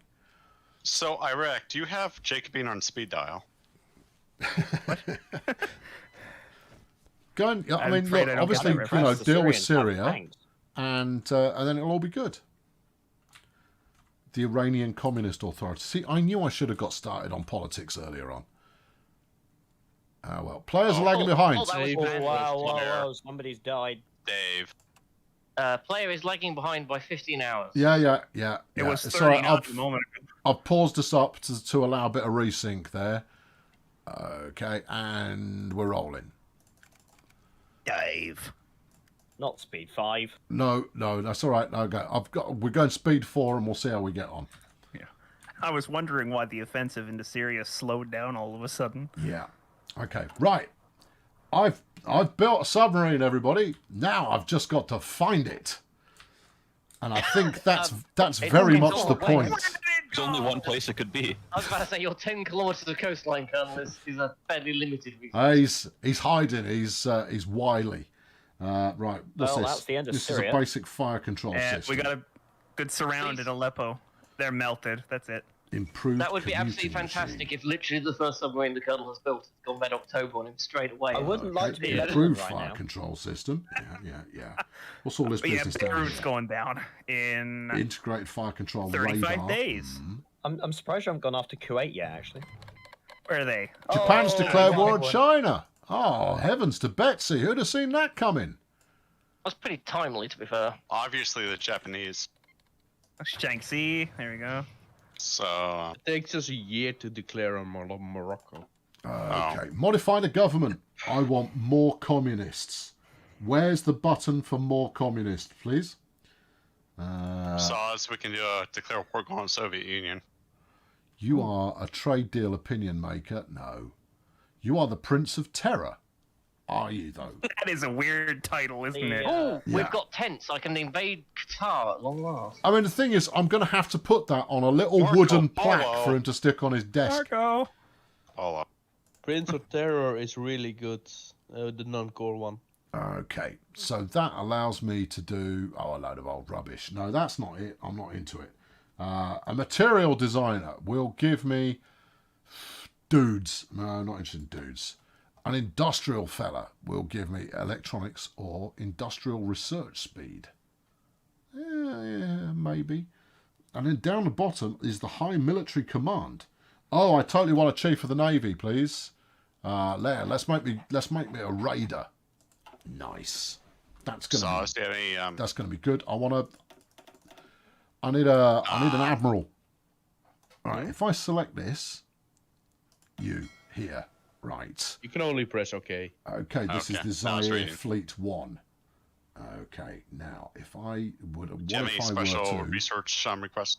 So, Iraq, do you have Jacobine on speed dial? Go and, I I'm mean, afraid look, I don't obviously, get that you know, reference. deal with The Syrians have Syria, tanks. and then it'll all be good. The Iranian Communist Authority. See, I knew I should have got started on politics earlier on. Well, players are lagging behind. that was Dave. bad. Whoa, somebody's died. Dave. Player is lagging behind by 15 hours. Yeah. It was It's 30 all right, not a moment ago. I've paused us up to allow a bit of resync there. Okay, and we're rolling. Dave. Not speed 5. No, that's all right. Okay, we're going speed 4, and we'll see how we get on. Yeah. I was wondering why the offensive into Syria slowed down all of a sudden. Yeah. Okay. Right. I've built a submarine, everybody. Now I've just got to find it. And I think that's very much the point. There's only one place it could be. I was about to say, your 10 kilometres of coastline, Colonel, is a fairly limited resource. He's hiding. He's wily. Right. What's Well, this? that's the end of This Syria. is a basic fire control And system. we got a good surround in Aleppo. They're melted. That's it. Improved. That would be absolutely commuting fantastic machine. if literally the first submarine the Colonel has built had gone mid-October on him straight away. I wouldn't like to be Okay, Lebanon improved right fire now. control system. Yeah. What's all this But yeah, business down Beirut's here? going down in Integrated fire control 35 radar. days. I'm surprised you haven't gone after Kuwait yet, actually. Where are they? Japan's declared war on one. China. Oh, heavens to Betsy. Who'd have seen that coming? That's pretty timely, to be fair. Obviously, the Japanese. Shaanxi. There we go. So, It takes us a year to declare on Morocco. Okay. Modify the government. I want more communists. Where's the button for more communists, please? as we can do a declare war on the Soviet Union. You are a trade deal opinion maker? No. You are the Prince of Terror. Are you, though? That is a weird title, isn't it? Oh, Yeah. we've got tents. I can invade Qatar at long last. I mean, the thing is, I'm going to have to put that on a little Marco wooden Polo. plaque for him to stick on his desk. Marco. Polo. Prince of Terror is really good. The non-core one. Okay, so that allows me to do a load of old rubbish. No, that's not it. I'm not into it. A material designer will give me dudes. No, not interested in dudes. An industrial fella will give me electronics or industrial research speed. Yeah, maybe. And then down the bottom is the high military command. Oh, I totally want a chief of the navy, please. Let's make me a raider. Nice. That's gonna that's gonna be good. I need an admiral. All right. If I select this, you here, right? You can only press OK. Okay. This is Okay, the now it's Zaire reading. Fleet 1. Okay. Now, if I would, Do you have any special research requests?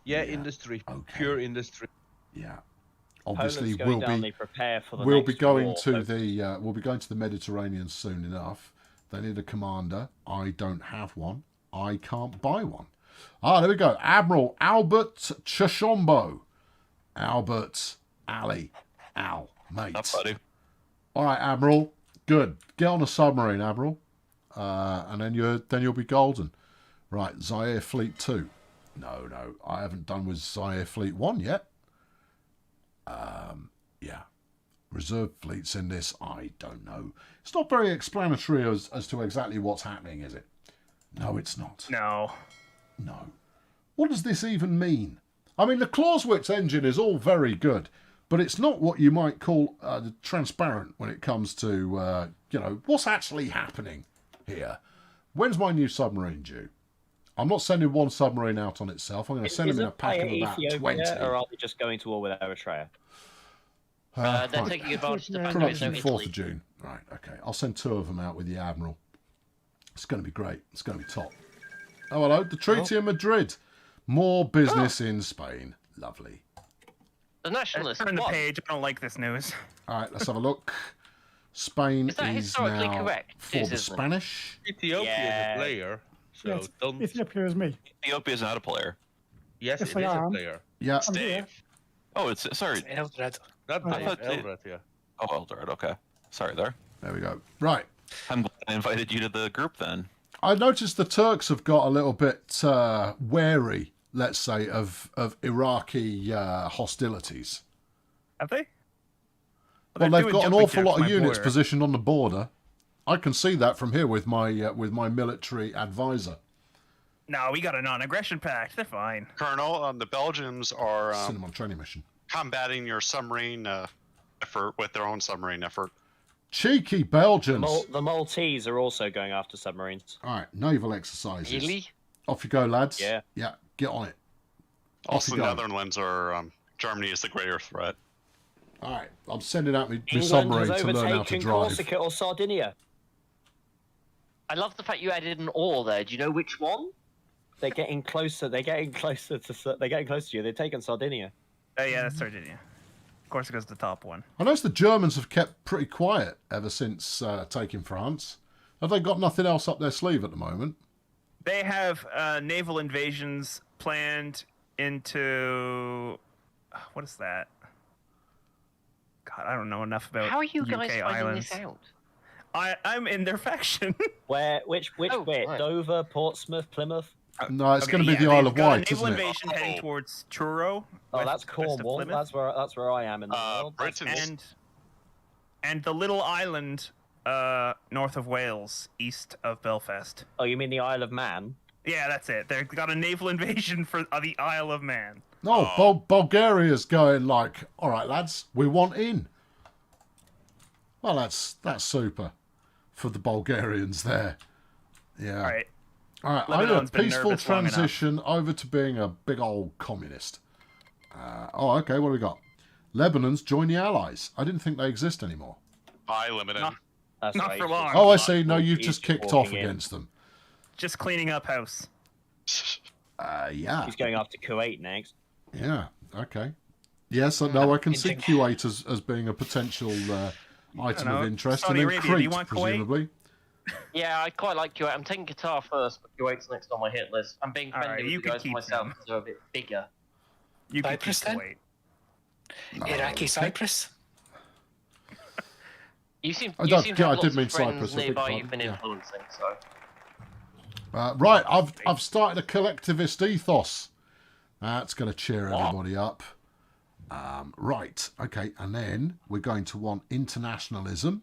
Yeah, industry. Okay. Pure industry. Yeah. Obviously, Poland's going down, they prepare for the we'll next be going war, to so- we'll be going to the Mediterranean soon enough. They need a commander. I don't have one. I can't buy one. There we go. Admiral Albert Chashombo. Albert, Ali, Al, mate. Up, buddy. All right, Admiral. Good. Get on a submarine, Admiral. And then you'll be golden. Right, Zaire Fleet 2. No, I haven't done with Zaire Fleet 1 yet. Yeah. Reserve fleets in this, I don't know. It's not very explanatory as to exactly what's happening, is it? No, it's not. No. No. What does this even mean? I mean, the Clausewitz engine is all very good, but it's not what you might call transparent when it comes to, what's actually happening here. When's my new submarine due? I'm not sending one submarine out on itself. I'm going to send them in a pack of about 20. Or are they just going to war with Eritrea? They're Right. taking advantage of the fact that it's Production no 4th Italy. of June. Right, okay. I'll send 2 of them out with the Admiral. It's going to be great. It's going to be top. Oh, hello. The Treaty of Madrid. More business in Spain. Lovely. The nationalists. Turn the won. page. I don't like this news. All right, let's have a look. Spain Is that is historically now correct? for Is the it? Spanish. Ethiopia is Yeah. a player, so Yeah, don't. Ethiopia is me. Ethiopia is not a player. Yes, Yes, it I is a am. player. Yeah. It's Dave. Oh, it's sorry. Eldred. Not Oh, Dave, thought Dave- Eldred, yeah. Oh, Eldred. Okay. Sorry there. There we go. Right. I'm glad I invited you to the group then. I noticed the Turks have got a little bit wary, let's say, of Iraqi hostilities. Have they? Well, they're they've doing got an jumping awful jacks lot of on my units border. positioned on the border. I can see that from here with my military advisor. No, we got a non-aggression pact. They're fine. Colonel, the Belgians are Send them on training mission. combating your submarine effort with their own submarine effort. Cheeky Belgians. The Maltese are also going after submarines. All right, naval exercises. Really? Off you go, lads. Yeah. Yeah, get on it. Off Also, you the go. Netherlands are Germany is the greater threat. All right, I'm sending out my England submarine has to learn how to overtaken drive. Corsica or Sardinia. I love the fact you added an or there. Do you know which one? They're getting closer. They're getting closer to. They're getting closer to you. They've taken Sardinia. Oh yeah, that's Sardinia. Of course, it goes to the top one. I notice the Germans have kept pretty quiet ever since taking France. Have they got nothing else up their sleeve at the moment? They have naval invasions planned into what is that? God, I don't know enough about. How are you UK guys finding islands. this out? I'm in their faction. Which Oh, bit? right. Dover, Portsmouth, Plymouth. No, it's going to be yeah, the Isle they've of got a Wight, naval isn't it? invasion heading towards Truro. Oh, west- that's west of Cornwall. Plymouth. That's where I am in the world. Britain's And the little island north of Wales, east of Belfast. Oh, you mean the Isle of Man? Yeah, that's it. They've got a naval invasion for the Isle of Man. No, Bulgaria's going like, all right, lads, we want in. Well, that's super for the Bulgarians there. Yeah. All right. All right, I Lebanon's a been peaceful nervous long enough. transition over to being a big old communist. Okay, what do we got? Lebanon's joined the Allies. I didn't think they exist anymore. high limited. That's Not right. for long. Oh, I see. No, you've He's just kicked walking off in. against them. Just cleaning up house. Yeah. He's going after Kuwait next. Yeah, okay. Yes, no, I can see Kuwait as being a potential item know. of interest. Saudi and then Arabia, do you Crete, want Kuwait? presumably. Yeah, I quite like Kuwait. I'm taking Qatar first, but Kuwait's next on my hit list. I'm being All friendly right, with you the can guys keep myself them. because they're a bit bigger. You can keep Cyprus, then? Kuwait. Iraqi Cyprus. You seem, I you don't- seem to yeah, have I did lots mean of friends Cyprus, I beg nearby your you've been pardon, yeah. influencing, so... Right, I've started a collectivist ethos. That's going to cheer everybody up. Right, okay, and then we're going to want internationalism.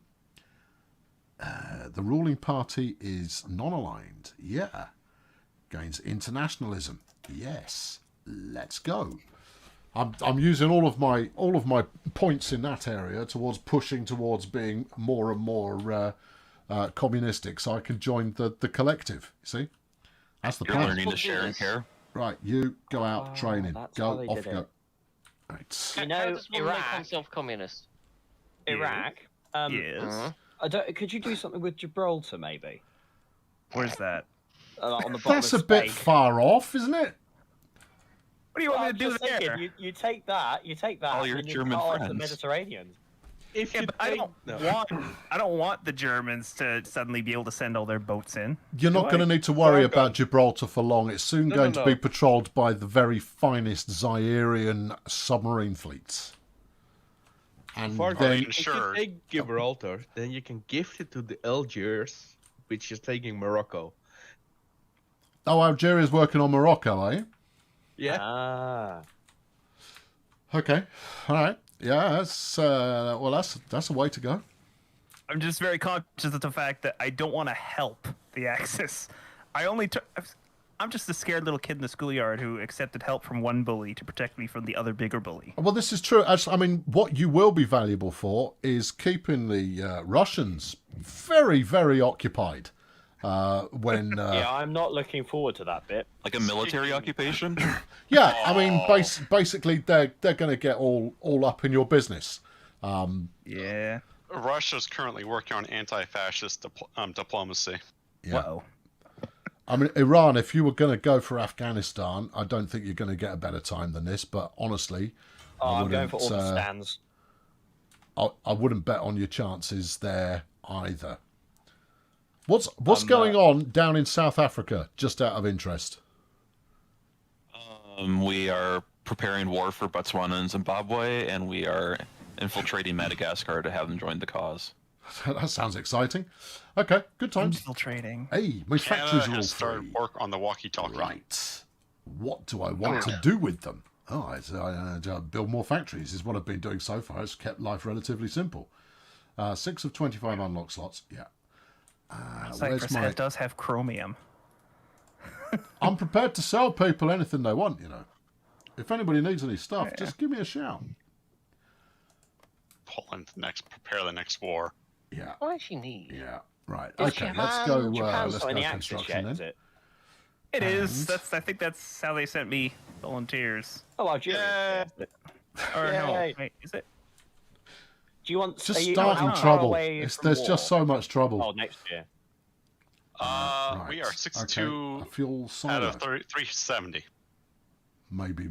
The ruling party is non-aligned. Yeah. Gains internationalism. Yes. Let's go. I'm using all of my points in that area towards pushing towards being more and more communistic, so I can join the collective. You see, that's the You're plan. learning to share and care. Right, you go out training. that's Go how they off did you go. it. Right. You How know, does one make Iraq. oneself communist? Iraq. Yes. I don't. Could you do something with Gibraltar, maybe? Where's that? On the bottom That's of a bit Spain? far off, isn't it? What do you want Well, me I'm to do just there? thinking, you take that. All your and you German cut off the friends. Mediterranean. If Yeah, you but I don't want the Germans to suddenly be able to send all their boats in. You're not going to need to worry about Gibraltar for long. It's soon No, going no, to be no. patrolled by the very finest Zairian submarine fleets. And For then, if you take Gibraltar, then you can gift it to the Algiers, which is taking Morocco. oh, Algeria's working on Morocco, eh? Yeah. Ah. Okay, all right. Yeah, that's that's a way to go. I'm just very conscious of the fact that I don't want to help the Axis. I'm just a scared little kid in the schoolyard who accepted help from one bully to protect me from the other bigger bully. Well, this is true. Actually, I mean, what you will be valuable for is keeping the Russians very, very occupied. When Yeah, I'm not looking forward to that bit. Like a military occupation? yeah, I mean, basically they're going to get all up in your business. Yeah. Russia's currently working on anti-fascist diplomacy. Yeah. Whoa. I mean, Iran, if you were going to go for Afghanistan, I don't think you're going to get a better time than this. But honestly, I'm going for all the stands. I wouldn't bet on your chances there either. What's going on down in South Africa, just out of interest? We are preparing war for Botswana and Zimbabwe, and we are infiltrating Madagascar to have them join the cause. That sounds exciting. Okay, good times. Infiltrating. Hey, my factories Canada are all has started free. work on the walkie-talkie. Right. What do I want to do with them? Oh, I build more factories is what I've been doing so far. It's kept life relatively simple. 6 of 25 unlock slots. Yeah. Cyprus head does have chromium. I'm prepared to sell people anything they want, you know. If anybody needs any stuff, just give me a shout. Poland prepare the next war. Yeah. What does she need? Yeah. Right. Is Okay. Japan- Let's go. Japan's Let's not in go the Axis construction yet, is then. it? It is. I think that's how they sent me volunteers. Oh, Algeria. Or no, wait, is it? Do you want? Just are you starting how far trouble. away from There's war? just so much trouble. Oh, next year. Right. We are 62 Okay. A fuel out silo. of 370. Maybe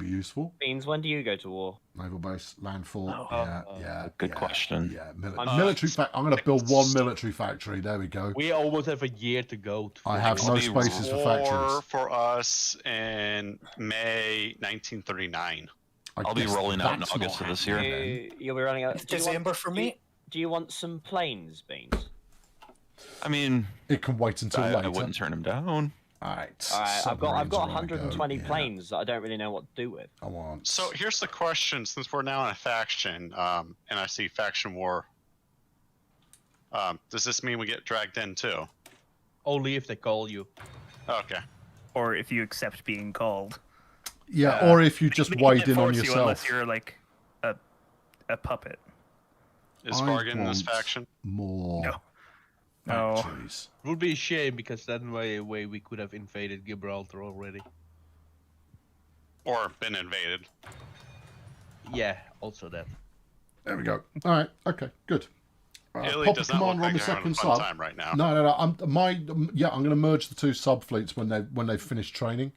useful. Beans, when do you go to war? Naval base, landfall. Good question. Yeah, military. I'm going to build one military factory. There we go. We almost have a year to go. I have no spaces for factories. War for us in May 1939. I'll be rolling out in August of this year. You'll be running out. It's December for me. Do you want some planes, Beans? I mean, it can wait until later. I wouldn't turn him down. All right. I've got 120 planes that I don't really know what to do with. I want. So here's the question: since we're now in a faction, and I see faction war, does this mean we get dragged in too? Only if they call you. Okay. Or if you accept being called. Yeah, or if you just they wade can't in on force you yourself. unless you're like a puppet. Is Vargan in this faction? More. No. Factories. It would be a shame because then way we could have invaded Gibraltar already. Or been invaded. Yeah, also that. There we go. All right. Okay. Good. Italy Pop a does not look commander on like the they're having second a fun sub. time right now. No. I'm going to merge the two sub fleets when they've finished training.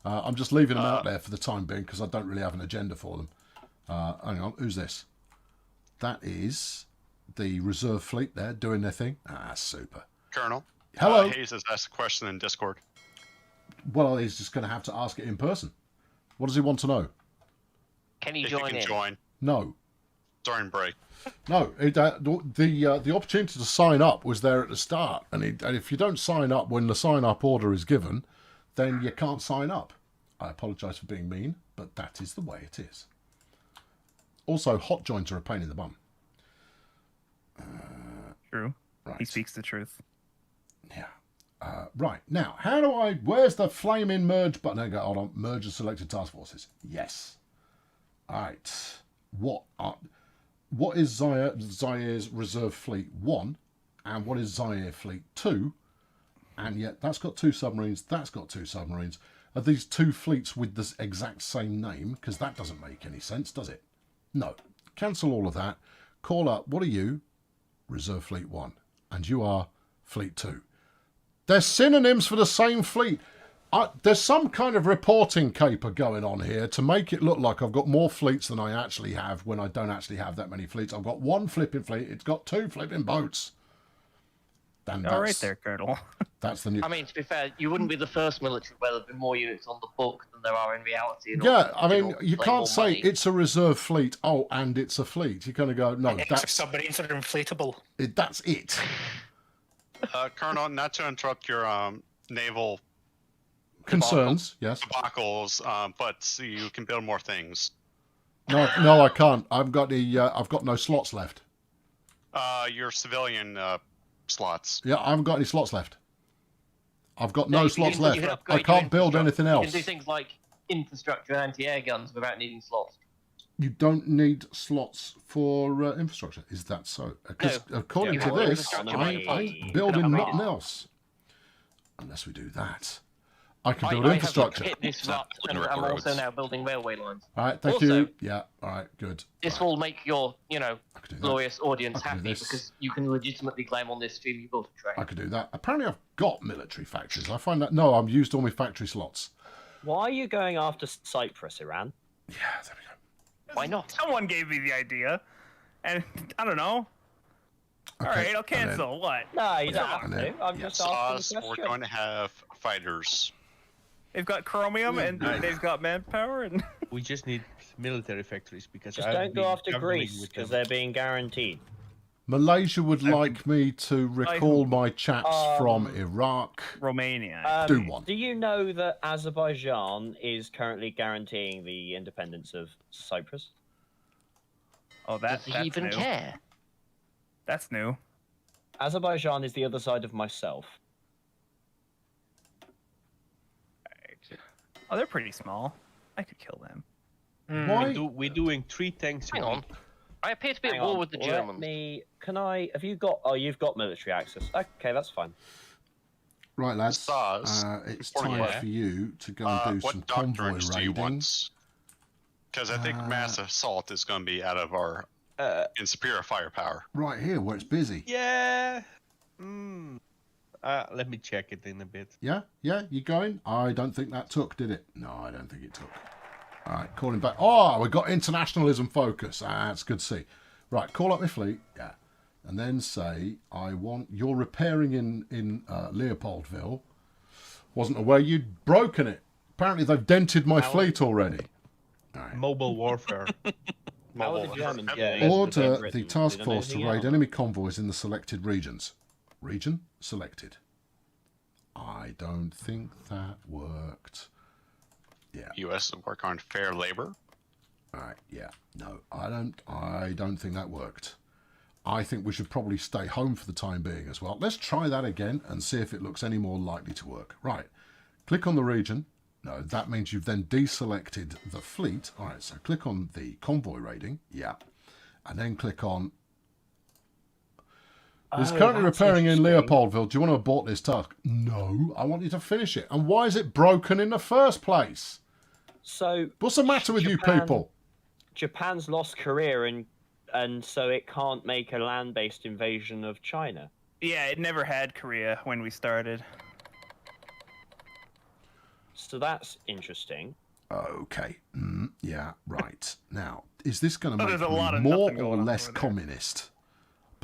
I'm just leaving them out there for the time being because I don't really have an agenda for them. Hang on. Who's this? That is the reserve fleet there doing their thing. Super. Colonel. Hello. Hayes has asked a question in Discord. Well, he's just going to have to ask it in person. What does he want to know? Can he If join you can in? join No. during break. No, the opportunity to sign up was there at the start, and if you don't sign up when the sign-up order is given, then you can't sign up. I apologise for being mean, but that is the way it is. Also, hot joints are a pain in the bum. True. Right. He speaks the truth. Yeah. Right, now, where's the flaming merge button? There we go, hold on, merge the selected task forces. Yes. All right. What is Zaire's Reserve Fleet 1, and what is Zaire Fleet 2? And yet that's got 2 submarines, that's got 2 submarines. Are these 2 fleets with the exact same name? Because that doesn't make any sense, does it? No. Cancel all of that. Call up, what are you? Reserve Fleet 1. And you are Fleet 2. They're synonyms for the same fleet. There's some kind of reporting caper going on here to make it look like I've got more fleets than I actually have when I don't actually have that many fleets. I've got 1 flipping fleet. It's got 2 flipping boats. All right there, Colonel. That's the new... I mean, to be fair, you wouldn't be the first military where there've been more units on the book than there are in reality. Yeah, I mean, you can't say it's a reserve fleet, and it's a fleet. You're going to go, no, Extra submarines are inflatable. That's it. Colonel, not to interrupt your naval concerns, yes. debacles, but you can build more things. No, I can't. I've got no slots left. Your civilian slots. Yeah, I haven't got any slots left. I've got no slots left. I upgrade can't your build anything else. You can do things like infrastructure and anti-air guns without needing slots. You don't need slots for infrastructure. Is that so? Because according to this, I'm building nothing else. Unless we do that. I can build infrastructure. I have hit this rut, and I'm also now building railway lines. All right, thank you. Yeah, all right, good. This will make your, glorious audience happy because you can legitimately claim on this stream you built a train. I could do that. Apparently I've got military factories. I find that... No, I've used all my factory slots. Why are you going after Cyprus, Iran? Yeah, there we go. Why not? Someone gave me the idea, and I don't know. Okay. All right, I'll cancel. Then, what? No, you don't have to. I'm just asking a We're question. going to have fighters. They've got chromium and Nice. they've got manpower and. We just need military factories because Just I've don't go been after juggling Greece with because them. they're being guaranteed. Malaysia would like me to recall my chats from Iraq. Romania. Do one. Do you know that Azerbaijan is currently guaranteeing the independence of Cyprus? Oh, that's Does he even new. care? That's new. Azerbaijan is the other side of myself. Oh, they're pretty small. I could kill them. Why? We're doing 3 tanks. Hang on. I appear to be Hang at war on, with the let Germans. Have you got? Oh, you've got military access. Okay, that's fine. Right, lads. Stars, it's before time you- for you to go and do some what convoy doctrines do you raiding. want? Because I think mass assault is going to be out of our in superior firepower. Right here, where it's busy. Yeah. Let me check it in a bit. Yeah, you going? I don't think that took, did it? No, I don't think it took. All right, calling back. Oh, we got internationalism focus. That's good to see. Right, call up my fleet. Yeah, and then say I want you're repairing in Leopoldville. Wasn't aware you'd broken it. Apparently they've dented my fleet already. Right. Mobile warfare. How are the Germans? Order the task force to raid enemy convoys in the selected regions. Region selected. I don't think that worked. Yeah. U.S. to work on fair labor. All right. Yeah. No, I don't think that worked. I think we should probably stay home for the time being as well. Let's try that again and see if it looks any more likely to work. Right. Click on the region. No, that means you've then deselected the fleet. All right. So click on the convoy raiding. Yeah. And then click on. It's currently repairing in Leopoldville. Do you want to abort this task? No, I want you to finish it. And why is it broken in the first place? So what's the matter with you people? Japan's lost Korea and so it can't make a land-based invasion of China. Yeah, it never had Korea when we started. So that's interesting. Okay. Yeah, right. Now, is this going to Oh, make there's a lot me of more nothing or going on less over there. communist?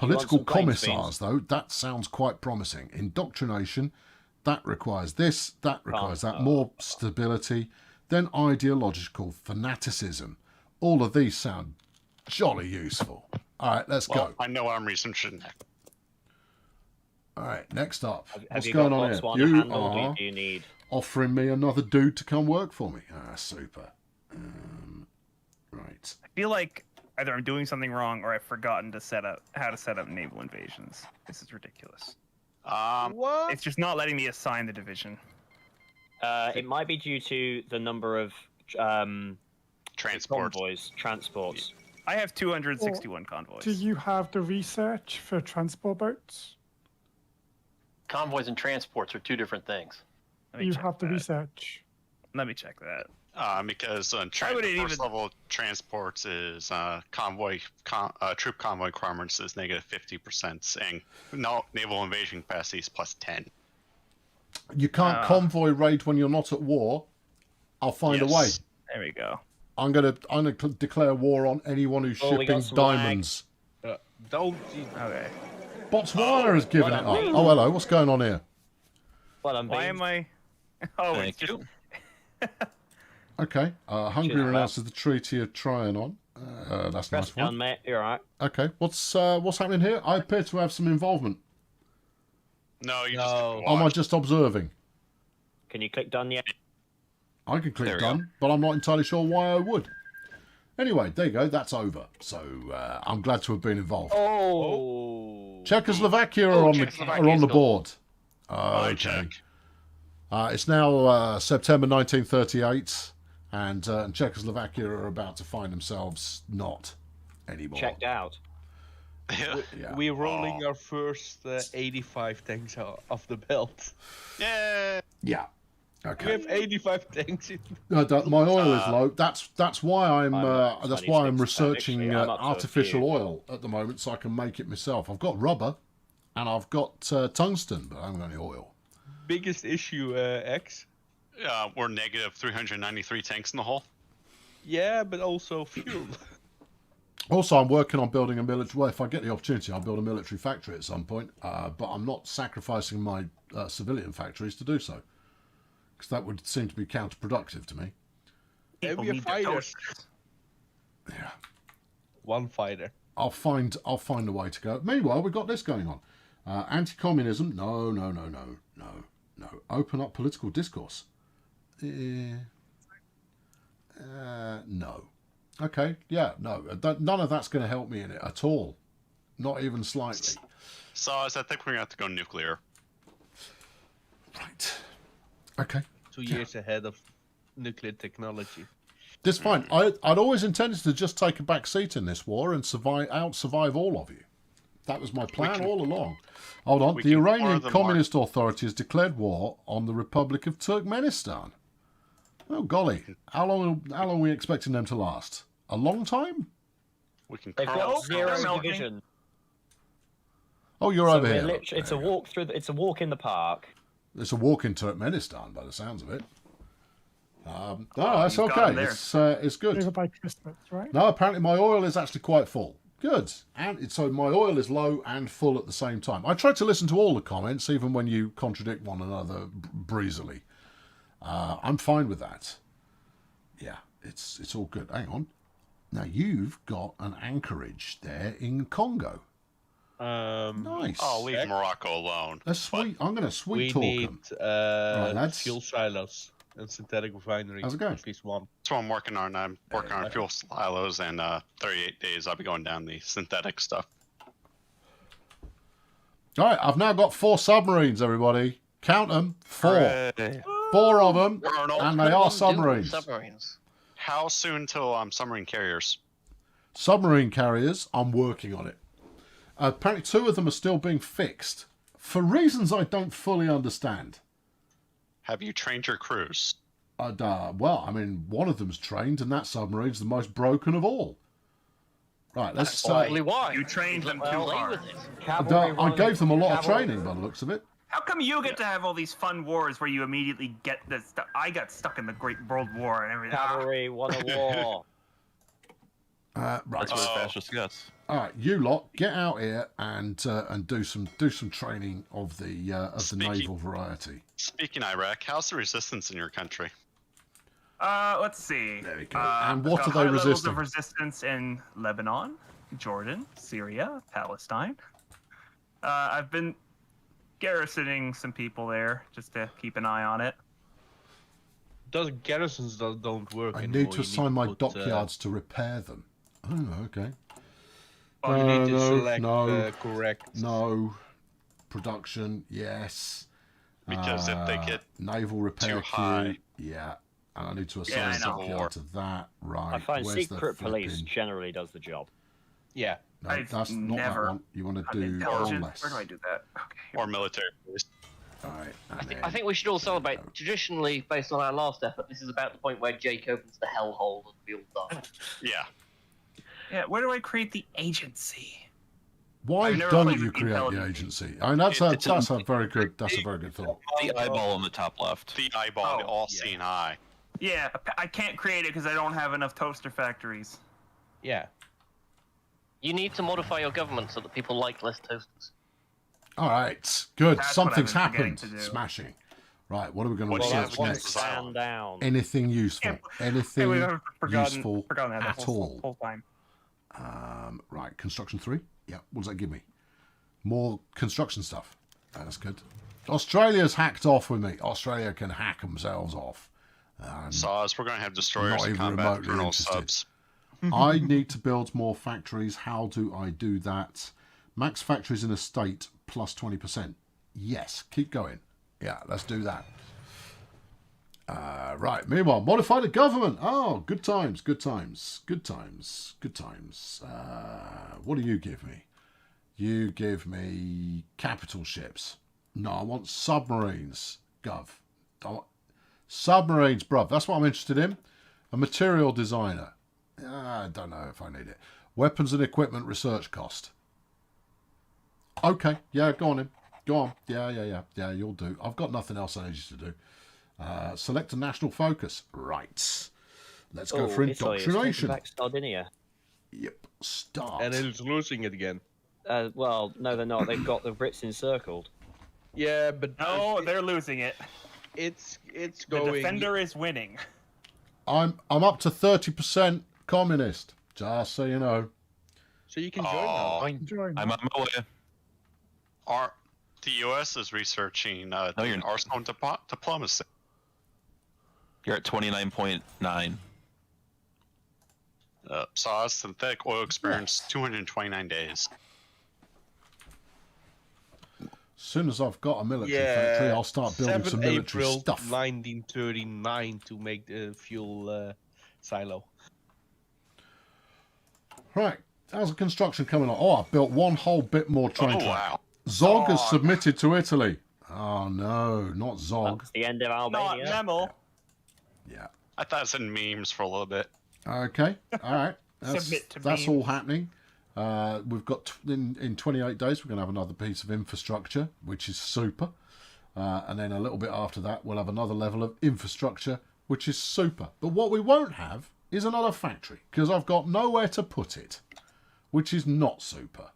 You want Political some planes, commissars, though, that sounds quite promising. Indoctrination, that requires this, that requires that. More stability. Then ideological fanaticism. All of these sound jolly useful. All right, let's go. I know I'm researching that. All right, next up. What's you going got on here? Botswana You handled, or are do you need? offering me another dude to come work for me. Super. Right. I feel like either I'm doing something wrong or I've forgotten to how to set up naval invasions. This is ridiculous. What? It's just not letting me assign the division. It might be due to the number of transports. I have 261 convoys. Do you have the research for transport boats? Convoys and transports are 2 different things. You have the research. Let me check that. Because would it the even- first level transports is troop convoy requirements is negative 50%, and naval invasion capacity is plus 10. You can't convoy raid when you're not at war. I'll find a way. There we go. I'm gonna declare war on anyone who's Oh, we got shipping some diamonds. Don't. Okay. Botswana has given it well, up. Oh, hello. What's going on here? Well, Why am I? Oh, it's just. Okay. Hungary Cheers, announces the Treaty of Trianon. That's a Press nice down, one. mate. You're all right. Okay. What's happening here? I appear to have some involvement. No, you Am I just observing? Can you click done yet? I can click There we done, but I'm not entirely sure why I would. Anyway, there you go. That's over. So I'm glad to have been involved. Oh. Czechoslovakia are on the board. Okay. It's now September 1938, and Czechoslovakia are about to find themselves not anymore. Checked out. Yeah. We're rolling our first 85 tanks off the belt. Yeah. Yeah. We Okay. have 85 tanks. No, my oil is low. That's why I'm at that's why I'm 26 researching actually. I'm up to a artificial few. oil at the moment, so I can make it myself. I've got rubber, and I've got tungsten, but I haven't got any oil. Biggest issue, X? We're negative 393 tanks in the hull. Yeah, but also fuel. Also, I'm working on building a military. Well, if I get the opportunity, I'll build a military factory at some point. But I'm not sacrificing my civilian factories to do so. because that would seem to be counterproductive to me. People Maybe a need their fighter. toasters. Yeah. One fighter. I'll find a way to go. Meanwhile, we've got this going on. Anti-communism. No. Open up political discourse. No. Okay. Yeah. No. None of that's going to help me in it at all. Not even slightly. So I think we're going to have to go nuclear. Right. Okay. 2 years ahead of nuclear technology. This is fine. I'd always intended to just take a back seat in this war and survive all of you. That was my plan all along. Hold on. The Iranian Communist Authority has declared war on the Republic of Turkmenistan. Oh golly! How long are we expecting them to last? A long time? They've got 0 division. Oh, you're over here. It's a walk through. It's a walk in the park. It's a walk in Turkmenistan, by the sounds of it. That's okay. It's good. Over by Christmas, right? No, apparently my oil is actually quite full. Good. And so my oil is low and full at the same time. I try to listen to all the comments, even when you contradict one another breezily. I'm fine with that. Yeah, it's all good. Hang on. Now you've got an anchorage there in Congo. Nice. Oh, leave Morocco alone. I'm going to sweet talk them. Right, lads. Fuel silos and synthetic refineries. How's it going? At least one. That's what I'm working on. I'm working on fuel silos, and 38 days I'll be going down the synthetic stuff. All right, I've now got 4 submarines, everybody. Count them. 4. Hooray. 4 of them, and they are submarines. How soon till submarine carriers? Submarine carriers, I'm working on it. Apparently 2 of them are still being fixed for reasons I don't fully understand. Have you trained your crews? Well, I mean, one of them's trained, and that submarine's the most broken of all. Right, let's... Probably why. You trained them too hard. I gave them a lot of training by the looks of it. How come you get to have all these fun wars where you immediately get this? I got stuck in the Great World War and everything. Cavalry won a war. Right. That's where fascist gets. All right, you lot, get out here and do some training of the naval variety. Speaking Iraq, how's the resistance in your country? Let's see. There we go. And what are they levels resisting? of resistance in Lebanon, Jordan, Syria, Palestine. I've been garrisoning some people there just to keep an eye on it. Those garrisons don't work I anymore. need to assign my dockyards to repair them. Oh, okay. Oh, you need to select correct. No. Production, yes. Because if they get naval repair too high, yeah. And I need to assign a dockyard to that. Right. I find Where's secret the police flipping... generally does the job. Yeah. No, I've that's not that never one. You want to done do intelligence. less. Where do I do that? Okay. or military police. All right. I think we should all celebrate. Traditionally, based on our last effort, this is about the point where Jake opens the hellhole and we all die. Yeah. Yeah, where do I create the agency? Why I've never don't played you with create the intelligence. agency? I mean, that's a very good thought. The eyeball on the top left. The eyeball, the all-seeing eye. Yeah, I can't create it because I don't have enough toaster factories. Yeah. You need to modify your government so that people like less toasters. All right, good. That's Something's what I've been happened. forgetting to do. Smashing. Right, what are we going to What do you research have next? Stand down. Anything useful? Anything Forgotten useful that at all? whole time. Right, construction 3. Yeah, what does that give me? More construction stuff. That's good. Australia's hacked off with me. Australia can hack themselves off. SAWS, we're going to have destroyers Not and even combat remotely colonel interested. subs. I need to build more factories. How do I do that? Max factories in a state plus 20%. Yes, keep going. Yeah, let's do that. Right, meanwhile, modify the government. Oh, good times, good times, good times, good times. What do you give me? You give me capital ships. No, I want submarines, Gov. Submarines, bruv. That's what I'm interested in. A material designer. I don't know if I need it. Weapons and equipment research cost. Okay, yeah, go on in. Go on. Yeah, you'll do. I've got nothing else I need you to do. Select a national focus. Right. Let's go for indoctrination. Back Sardinia. Yep. Start. And it's losing it again. Well, no, they're not. They've got the Brits encircled. Yeah, but... No, they're losing it. It's The going. defender is winning. I'm up to 30% communist. Just so you know. So you can join now. Join. I'm on my way. The U.S. is researching you're- arsenal diplomacy. You're at 29.9. SAWS synthetic oil experience 229 days. As soon as I've got a military factory, I'll start building 7 some military April stuff. 1939 to make the fuel silo. Right, how's the construction coming on? Oh, I've built one whole bit more train track. Wow. Zog has submitted to Italy. Oh no, not Zog. That's the end of Not Albania. Naval. Yeah. I thought it was in memes for a little bit. Okay. All right. Submit to That's me. all happening. We've got in 28 days. We're going to have another piece of infrastructure, which is super. And then a little bit after that, we'll have another level of infrastructure, which is super. But what we won't have is another factory because I've got nowhere to put it, which is not super.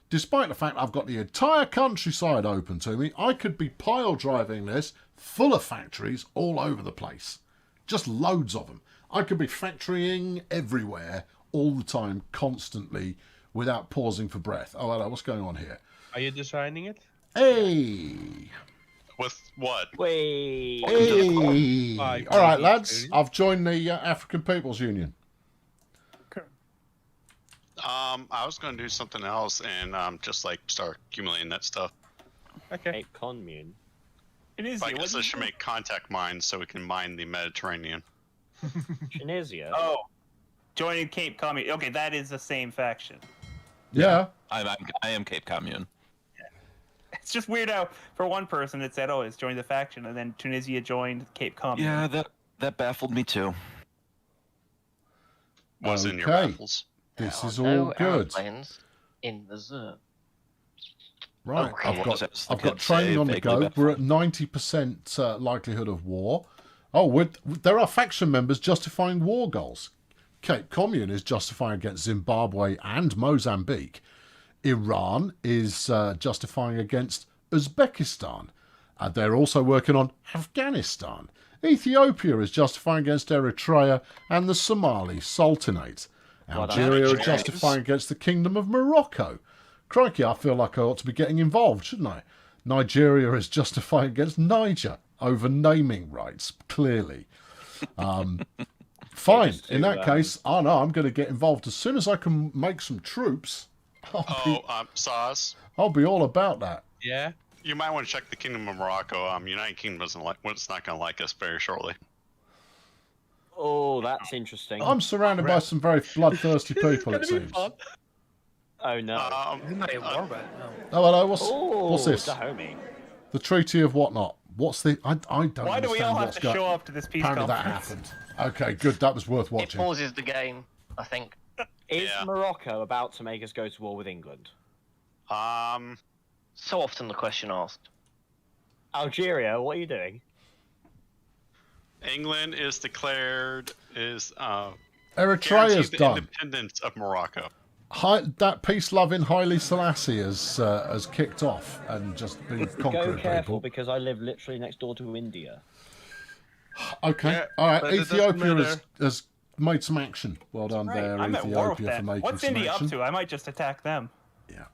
Despite the fact I've got the entire countryside open to me, I could be pile driving this full of factories all over the place. Just loads of them. I could be factorying everywhere all the time, constantly, without pausing for breath. Oh, hello, what's going on here? Are you designing it? Hey! With what? Wait. Hey! Five All right, days, lads, really? I've joined the African People's Union. Okay. I was going to do something else and just like start accumulating that stuff. Okay. Cape Commune. It is. But I guess I should make contact mines so we can mine the Mediterranean. Tunisia. Oh, joining Cape Commune. Okay, that is the same faction. Yeah. I am Cape Commune. It's just weird how for one person it said, "Oh, it's joined the faction," and then Tunisia joined Cape Commune. Yeah, that baffled me too. Was in your Okay. battles. This is No all good. airplanes in the zone. Right, Okay. I've got training on the go. We're at 90% likelihood of war. Oh, there are faction members justifying war goals. Cape Commune is justifying against Zimbabwe and Mozambique. Iran is justifying against Uzbekistan. They're also working on Afghanistan. Ethiopia is justifying against Eritrea and the Somali Sultanate. Algeria is justifying against the Kingdom of Morocco. Crikey, I feel like I ought to be getting involved, shouldn't I? Nigeria is justifying against Niger over naming rights, clearly. Fine. In that case, I'm going to get involved as soon as I can make some troops. SAWS. I'll be all about that. Yeah. You might want to check the Kingdom of Morocco. United Kingdom it's not going to like us very shortly. Oh, that's interesting. I'm surrounded by some very bloodthirsty people, it seems. Oh no. Who might have war with? Oh, hello. What's Oh, this? the homie. The Treaty of whatnot. What's the? I don't. Why do we all understand have what's to go- show up to this peace Apparently conference? that happened. Okay, good. That was worth It watching. pauses the game, I think. Is Yeah. Morocco about to make us go to war with England? So often the question asked. Algeria, what are you doing? England is declared Eritrea's guarantees the done. independence of Morocco. That peace-loving Haile Selassie has kicked off and just been Go conquering careful people. because I live literally next door to India. Okay, Yeah, all right. but it doesn't Ethiopia matter. has made some action. Well done Right, there, I'm at war with Ethiopia, that. for making What's some India action. up to? I might just attack them. Yeah.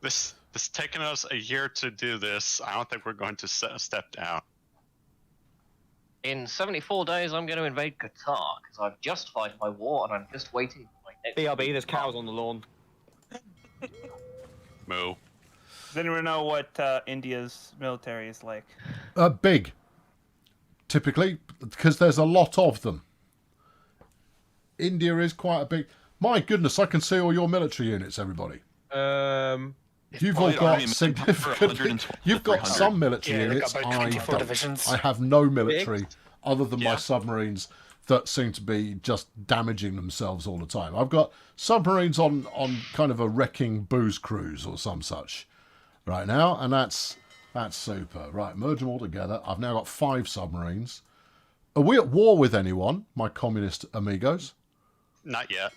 This taken us a year to do this. I don't think we're going to step down. In 74 days, I'm going to invade Qatar because I've justified my war and I'm just waiting for my next. BRB, there's cows on the lawn. Moo. Does anyone know what India's military is like? Big. Typically, because there's a lot of them. India is quite a big. My goodness, I can see all your military units, everybody. You've all Right, got army significant. 120 You've got 300. some military Yeah, they've units. got about I 24 don't. divisions. I have no military other than my Yeah. submarines that seem to be just damaging themselves all the time. I've got submarines on kind of a wrecking booze cruise or some such right now, and that's super. Right, merge them all together. I've now got 5 submarines. Are we at war with anyone, my communist amigos? Not yet.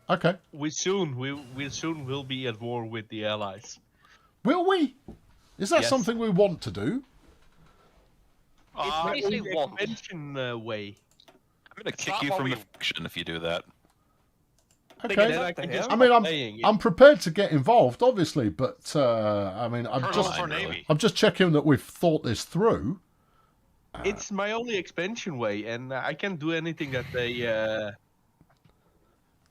Okay. We soon will be at war with the Allies. Will we? Is that Yes. something we want to do? It's the only one. expansion way. I'm gonna kick you from the faction if you do that. Okay. I can just I mean, stop playing it. I'm prepared to get involved, obviously, but I mean, I'm just checking that we've thought this through. It's my only expansion way, and I can't do anything that they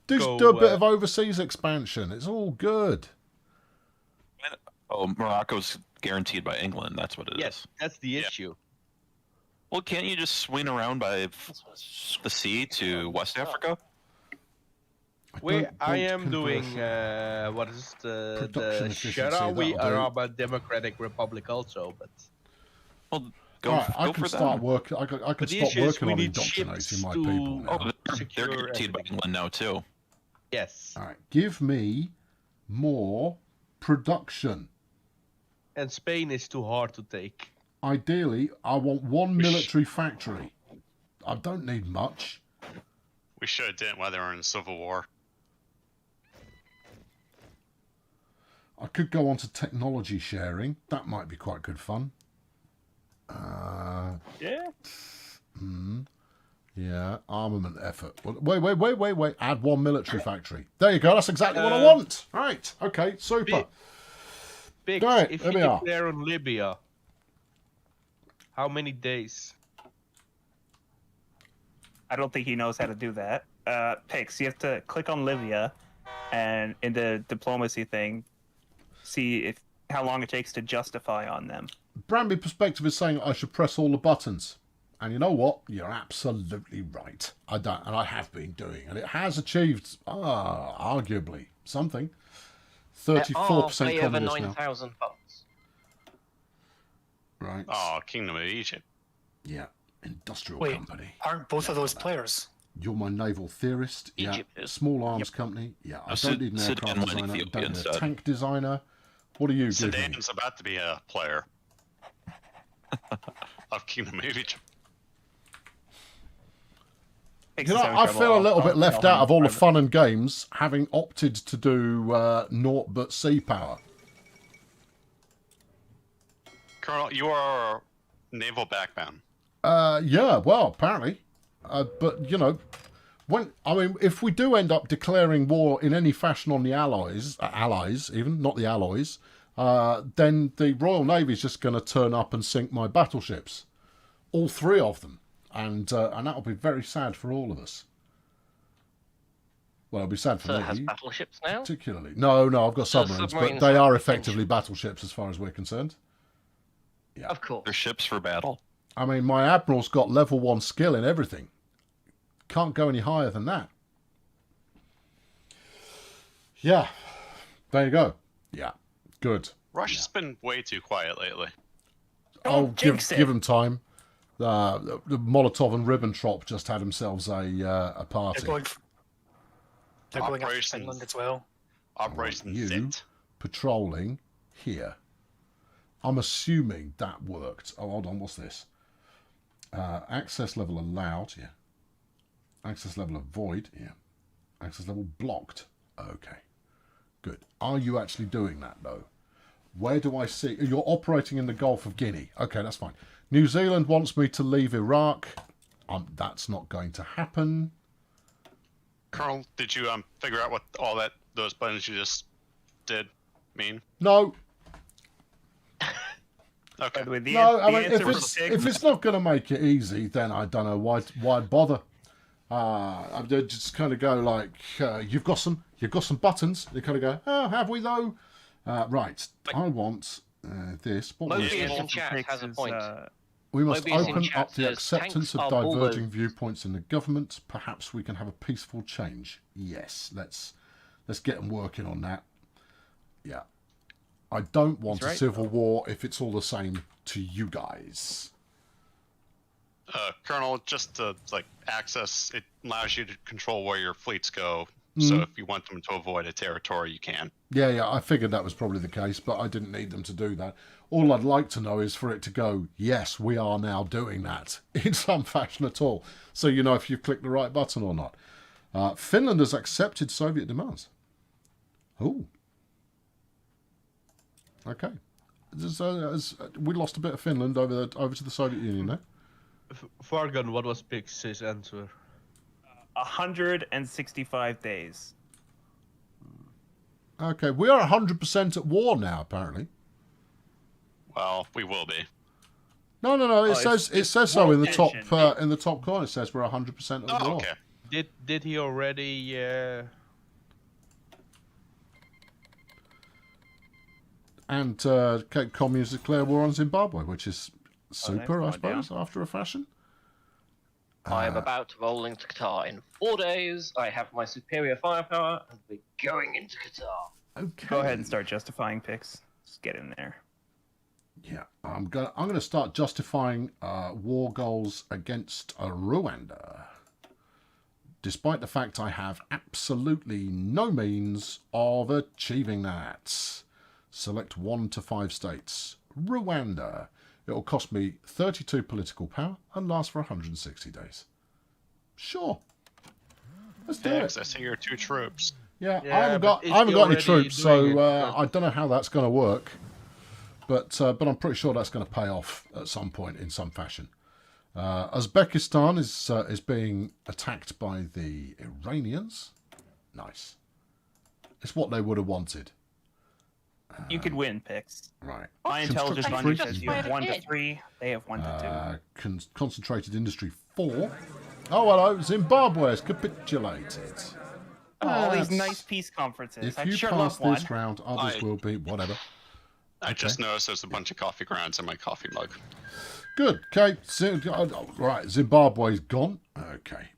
do a bit of overseas expansion. It's all good. Oh, Morocco's guaranteed by England. That's what it is. Yes, that's the issue. Well, can't you just swing around by the sea to West Africa? I am doing what is the Sharawi Arab Democratic Republic also, but I can start working. I can start working on indoctrinating my people now. Oh, they're guaranteed by England now too. Yes. All right, give me more production. And Spain is too hard to take. Ideally, I want one military factory. I don't need much. We should have done while they were in Civil War. I could go on to technology sharing. That might be quite good fun. Yeah. Yeah, armament effort. Wait. Add one military factory. There you go. That's exactly what I want. Right. Okay, super. Big, right, if there you we are. declare on Libya, how many days? I don't think he knows how to do that. Pix, you have to click on Libya, and in the diplomacy thing, see how long it takes to justify on them. Branby Perspective is saying I should press all the buttons. And you know what? You're absolutely right. I don't, and I have been doing, and it has achieved, arguably, something. 34% way over communist now. 9,000 votes. Right. Oh, Kingdom of Egypt. Yeah. Industrial Wait, company. aren't both of those players? You're my naval theorist. Egypt Yeah. is. Small arms company. Yeah. I don't need an Sudan aircraft went designer. I Ethiopia don't need a instead. tank designer. What do you do? Sudan's about to be a player of Kingdom of Egypt. You know, I feel a little bit left out of all the fun and games, having opted to do naught but sea power. Colonel, you are naval backbone. Yeah, well, apparently. But, you know, if we do end up declaring war in any fashion on the Allies, even, not the Alloys, then the Royal Navy's just going to turn up and sink my battleships. All three of them. And that'll be very sad for all of us. Well, it'll be sad for So me. it has battleships now? Particularly. No, I've got So submarines, but submarines they are are effectively battleships as far as we're concerned. Yeah. Of course. They're ships for battle. I mean, my Admiral's got level 1 skill in everything. Can't go any higher than that. Yeah. There you go. Yeah. Good. Russia's been way too quiet lately. Give them time. The Molotov and Ribbentrop just had themselves a party. They're going after Finland as well. Operation you Zit. patrolling here. I'm assuming that worked. Oh, hold on. What's this? Access level allowed. Yeah. Access level avoid. Yeah. Access level blocked. Okay. Good. Are you actually doing that, though? Where do I see... You're operating in the Gulf of Guinea. Okay, that's fine. New Zealand wants me to leave Iraq. That's not going to happen. Colonel, did you figure out what all those buttons you just did mean? No. Okay. No, I mean, if it's not going to make it easy, then I don't know why bother. I just kind of go like, you've got some buttons. They kind of go, oh, have we though? Right. I want this. Mobius in chat has a point. We must Mobius open up the says, acceptance of "Tanks are diverging bulbous." viewpoints in the government. Perhaps we can have a peaceful change. Yes, let's get them working on that. Yeah. I don't want a civil war if it's all the same to you guys. Colonel, just to access, it allows you to control where your fleets go. So if you want them to avoid a territory, you can. Yeah, I figured that was probably the case, but I didn't need them to do that. All I'd like to know is for it to go, yes, we are now doing that in some fashion at all. So you know if you've clicked the right button or not. Finland has accepted Soviet demands. Oh. Okay. We lost a bit of Finland over to the Soviet Union now. Fargon, what was Pix's answer? 165 days. Okay, we are 100% at war now, apparently. Well, we will be. No. It says so in the top corner. It says we're 100% at war. Okay. Did he already? And communists declare war on Zimbabwe, which is super, I suppose, after a fashion. I am about to roll into Qatar in 4 days. I have my superior firepower, and we're going into Qatar. Okay. Go ahead and start justifying picks. Just get in there. Yeah, I'm gonna start justifying war goals against Rwanda, despite the fact I have absolutely no means of achieving that. Select 1 to 5 states. Rwanda. It'll cost me 32 political power and last for 160 days. Sure. Let's do it. I see your 2 troops. Yeah, I haven't got any troops, so I don't know how that's going to work. But I'm pretty sure that's going to pay off at some point in some fashion. Uzbekistan is being attacked by the Iranians. Nice. It's what they would have wanted. You could win picks. Right. My intelligence on you says you have 1 to 3. They have 1 to 2. Concentrated industry 4. Oh, hello. Zimbabwe has capitulated. All these nice peace conferences. If you pass this round, others will be whatever. I just noticed there's a bunch of coffee grounds in my coffee mug. Good. Okay. Right. Zimbabwe's gone. Okay.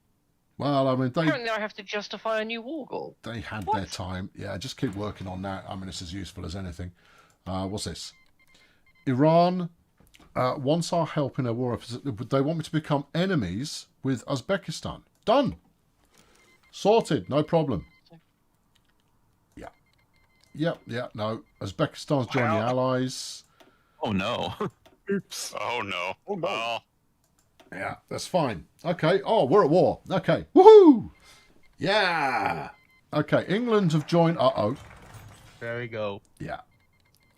Well, I mean, Apparently I have to justify a new war goal. They had their time. Yeah, just keep working on that. I mean, it's as useful as anything. What's this? Iran wants our help in a war. They want me to become enemies with Uzbekistan. Done. Sorted. No problem. Yeah. No. Uzbekistan's joined the Allies. Oh, no. Oops. Oh, no. Well... Yeah, that's fine. Okay. Oh, we're at war. Okay. Woohoo! Yeah. Okay. England have joined. There we go. Yeah.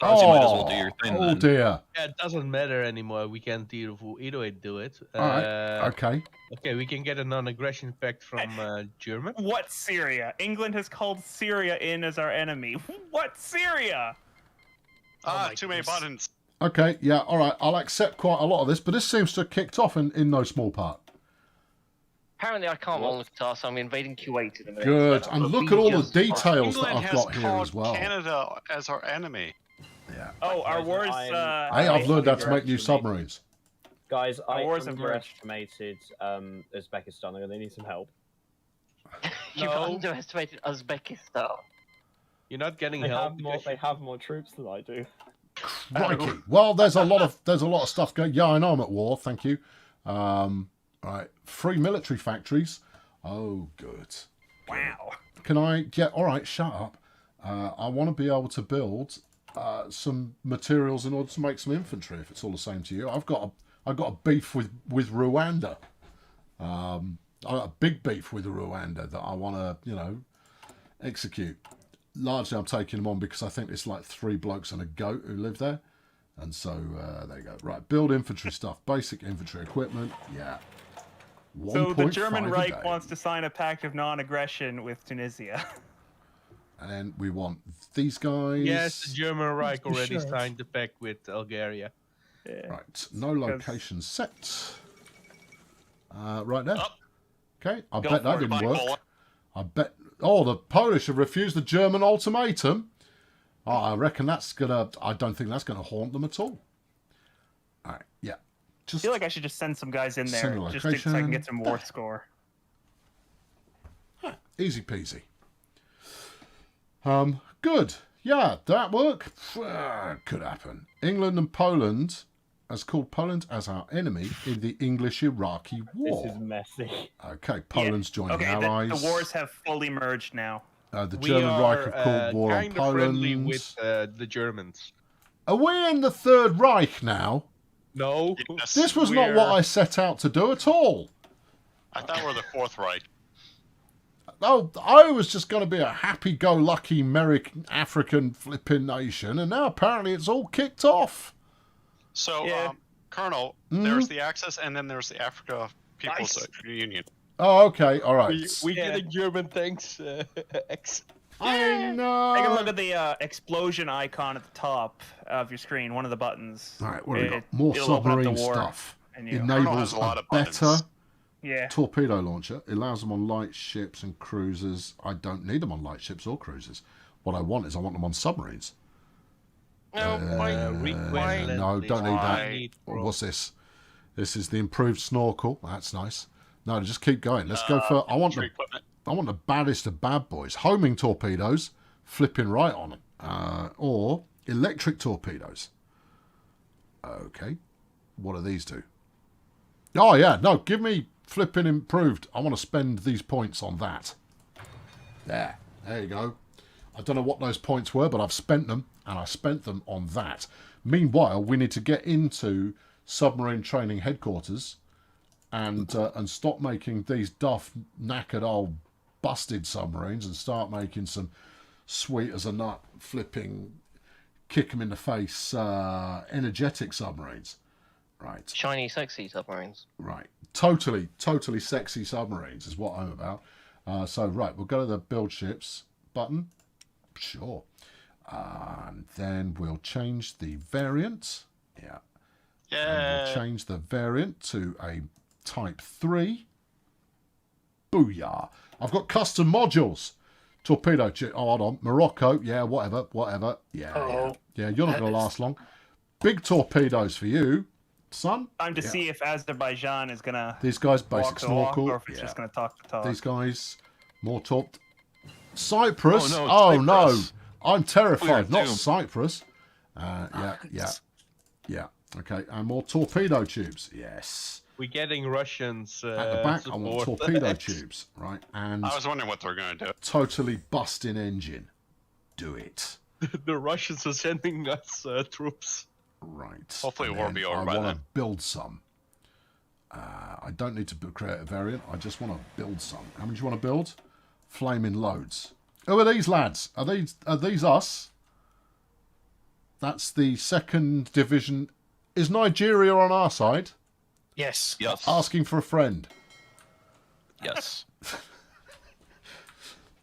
You might as well do your thing. Oh dear. Yeah, it doesn't matter anymore. We can't either way do it. All right. Okay. Okay, we can get a non-aggression pact from German. What Syria? England has called Syria in as our enemy. What Syria? Too many buttons. Okay, yeah, all right. I'll accept quite a lot of this, but this seems to have kicked off in no small part. Apparently I can't roll into Qatar, so I'm invading Kuwait in a minute. Good, and look at all the details that England I've got here as well. Canada as our enemy. Yeah. Oh, our wars... Hey, I've learned how to make new submarines. Guys, I wars have underestimated Uzbekistan. They need some help. You've underestimated Uzbekistan. You're not getting help. They have more troops than I do. Crikey. Well, there's a lot of stuff going. Yeah, I know I'm at war. Thank you. Right, free military factories. Oh, good. Wow. Can I get? All right, shut up. I want to be able to build some materials in order to make some infantry. If it's all the same to you, I've got a beef with Rwanda. I've got a big beef with Rwanda that I want to execute. Largely, I'm taking them on because I think it's like 3 blokes and a goat who live there. And so, there you go. Right, build infantry stuff. Basic infantry equipment. Yeah. So the German Reich wants to sign a pact of non-aggression with Tunisia. And then we want these guys. Yes, the German Reich already signed the pact with Algeria. Yeah. Right, no location set. Right there. Okay, I bet that didn't work. I bet... Oh, the Polish have refused the German ultimatum. Oh, I reckon that's gonna... I don't think that's gonna haunt them at all. All right, yeah. I feel like I should just send some guys in there just so I can get some war score. Easy peasy. Good. Yeah, that work? Could happen. England and Poland has called Poland as our enemy in the English-Iraqi war. This is messy. Okay, Poland's joining allies. The wars have fully merged now. The German Reich have called war on Poland. Friendly with the Germans. Are we in the Third Reich now? No. Yes, this was not what I set out to do at all. I thought we're the Fourth Reich. Oh, I was just going to be a happy-go-lucky American African flipping nation, and now apparently it's all kicked off. So, Colonel, there's the Axis, and then there's the Africa People's Union. Oh, okay, all right. We getting German tanks. I know. Take a look at the explosion icon at the top of your screen, one of the buttons. All right, what have we got? More submarine stuff. Enables a better torpedo launcher. It allows them on light ships and cruisers. I don't need them on light ships or cruisers. What I want them on submarines. No, don't need that. What's this? This is the improved snorkel. That's nice. No, just keep going. Let's go for. I want the baddest of bad boys. Homing torpedoes, flipping right on them, or electric torpedoes. Okay, what do these do? Oh yeah, no, give me flipping improved. I want to spend these points on that. There you go. I don't know what those points were, but I've spent them, and I spent them on that. Meanwhile, we need to get into submarine training headquarters and stop making these duff, knackered old busted submarines and start making some sweet as a nut, flipping, kick them in the face, energetic submarines. Right. Shiny, sexy submarines. Right. Totally sexy submarines is what I'm about. So, right, we'll go to the build ships button. Sure. And then we'll change the variant. Yeah. And we'll change the variant to a Type 3. Booyah. I've got custom modules. Torpedo chip. Oh, hold on. Morocco. Yeah, whatever. Yeah, you're not going to last long. Big torpedoes for you, son. Time to see if Azerbaijan is going to... These guys, basic snorkel. Or if it's just going to talk the talk. These guys, more torp. Cyprus. Oh, no. I'm terrified. Not Cyprus. Yeah. Okay, and more torpedo tubes. Yes. We're getting Russians at the back. I want torpedo tubes, right? And I was wondering what they're going to do. Totally busting engine. Do it. The Russians are sending us troops. Right. Hopefully, it won't be over by then. I want to build some. I don't need to create a variant. I just want to build some. How many do you want to build? Flaming loads. Who are these lads? Are these us? That's the 2nd Division. Is Nigeria on our side? Yes. Asking for a friend. Yes.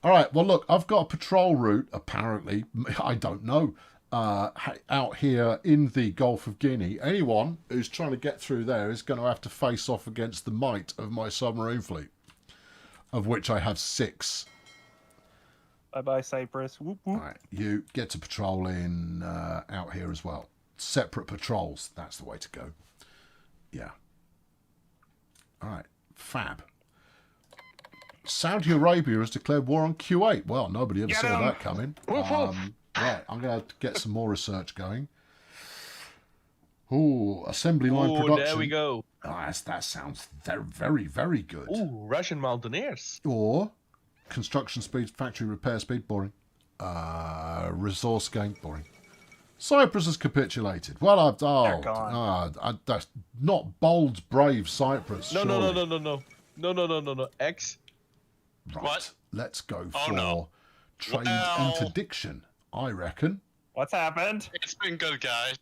All right. Well, look, I've got a patrol route, apparently. I don't know. Out here in the Gulf of Guinea. Anyone who's trying to get through there is going to have to face off against the might of my submarine fleet, of which I have 6. Bye-bye, Cyprus. Whoop, whoop. All right. You get to patrol in out here as well. Separate patrols. That's the way to go. Yeah. All right. Fab. Saudi Arabia has declared war on Kuwait. Well, nobody ever saw that coming. Right, I'm going to get some more research going. Ooh, assembly line production. There we go. Oh, that sounds very, very good. Ooh, Russian mountaineers. Or construction speed, factory repair speed, boring. Resource gain, boring. Cyprus has capitulated. Well, that's not bold, brave Cyprus. No. X. Right. What? Let's go for trade interdiction, I reckon. What's happened? It's been good, guys.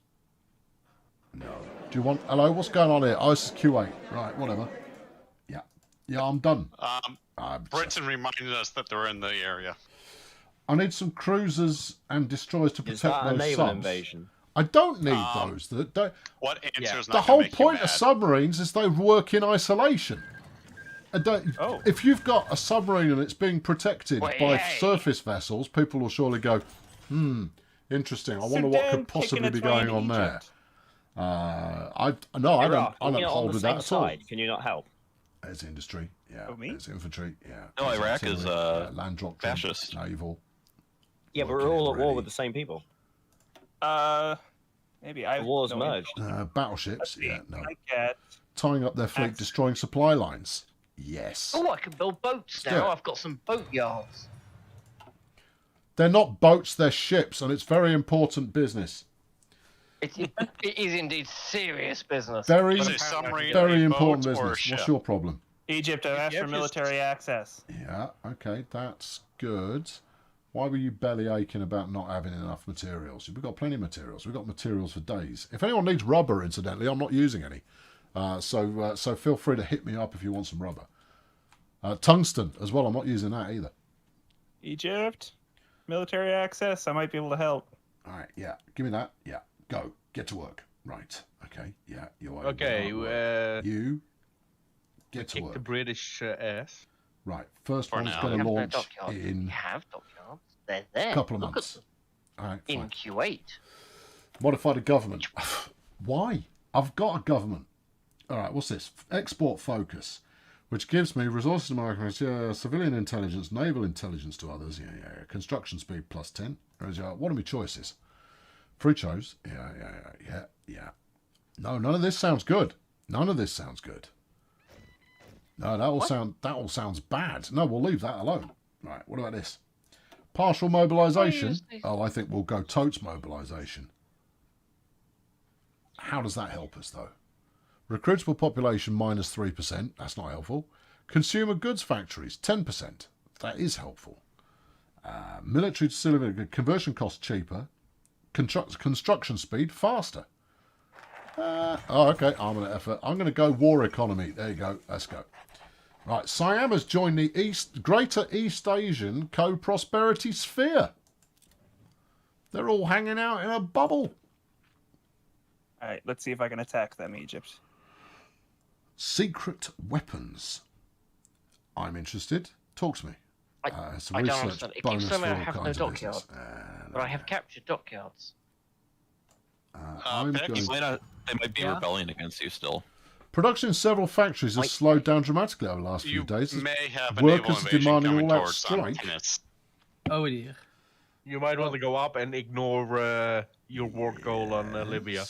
No. Do you want... Hello, what's going on here? Oh, this is Q8. Right, whatever. Yeah, I'm done. Britain reminded us that they're in the area. I need some cruisers and destroyers to protect Is that those a naval subs. invasion? I don't need those. What answer is not the whole point of submarines is they work in isolation. If you've got a submarine and it's being protected by surface vessels, people will surely go, interesting. I wonder what could possibly be going on there. I don't hold with that at all. Can you not help? There's industry, There's infantry, No, Iraq is land drop fascist. Naval. Yeah, but we're all at war with the same people. Maybe the war's merged. Battleships, tying up their fleet, destroying supply lines. Yes. Oh, I can build boats now. I've got some boat yards. They're not boats, they're ships, and it's very important business. It is indeed serious business. Very important business. What's your problem? Egypt, I've asked for military access. Yeah, okay, that's good. Why were you belly aching about not having enough materials? We've got plenty of materials. We've got materials for days. If anyone needs rubber, incidentally, I'm not using any. So feel free to hit me up if you want some rubber. Tungsten as well. I'm not using that either. Egypt, military access. I might be able to help. All right. Yeah. Give me that. Yeah. Go. Get to work. Right. Okay. Yeah. You're okay. You get to kick work. The British ass. Right. First one's going to launch in. We have dockyards. They're there. A couple of Look months. All right. In Kuwait. Modify the government. Why? I've got a government. All right. What's this? Export focus, which gives me resources to my civilian intelligence, naval intelligence to others. Yeah. Construction speed +10. What are my choices? Free chose. Yeah. No, none of this sounds good. None of this sounds good. No, that all sounds bad. No, we'll leave that alone. Right, what about this? Partial mobilisation. Oh, I think we'll go totes mobilisation. How does that help us, though? Recruitable population -3%. That's not helpful. Consumer goods factories, 10%. That is helpful. Military to civilian conversion cost cheaper. Construction speed faster. Okay, armament effort. I'm going to go war economy. There you go. Let's go. Right, Siam has joined the Greater East Asian Co-Prosperity Sphere. They're all hanging out in a bubble. All right, let's see if I can attack them, Egypt. Secret weapons. I'm interested. Talk to me. I don't understand. It keeps telling me I have no dockyards, but I have captured dockyards. They might be rebelling against you still. Production in several factories has slowed down dramatically over the last few days. You may have a workers naval demanding invasion all-out towards strike. Oh dear. You might want to go up and ignore your war goal on Libya.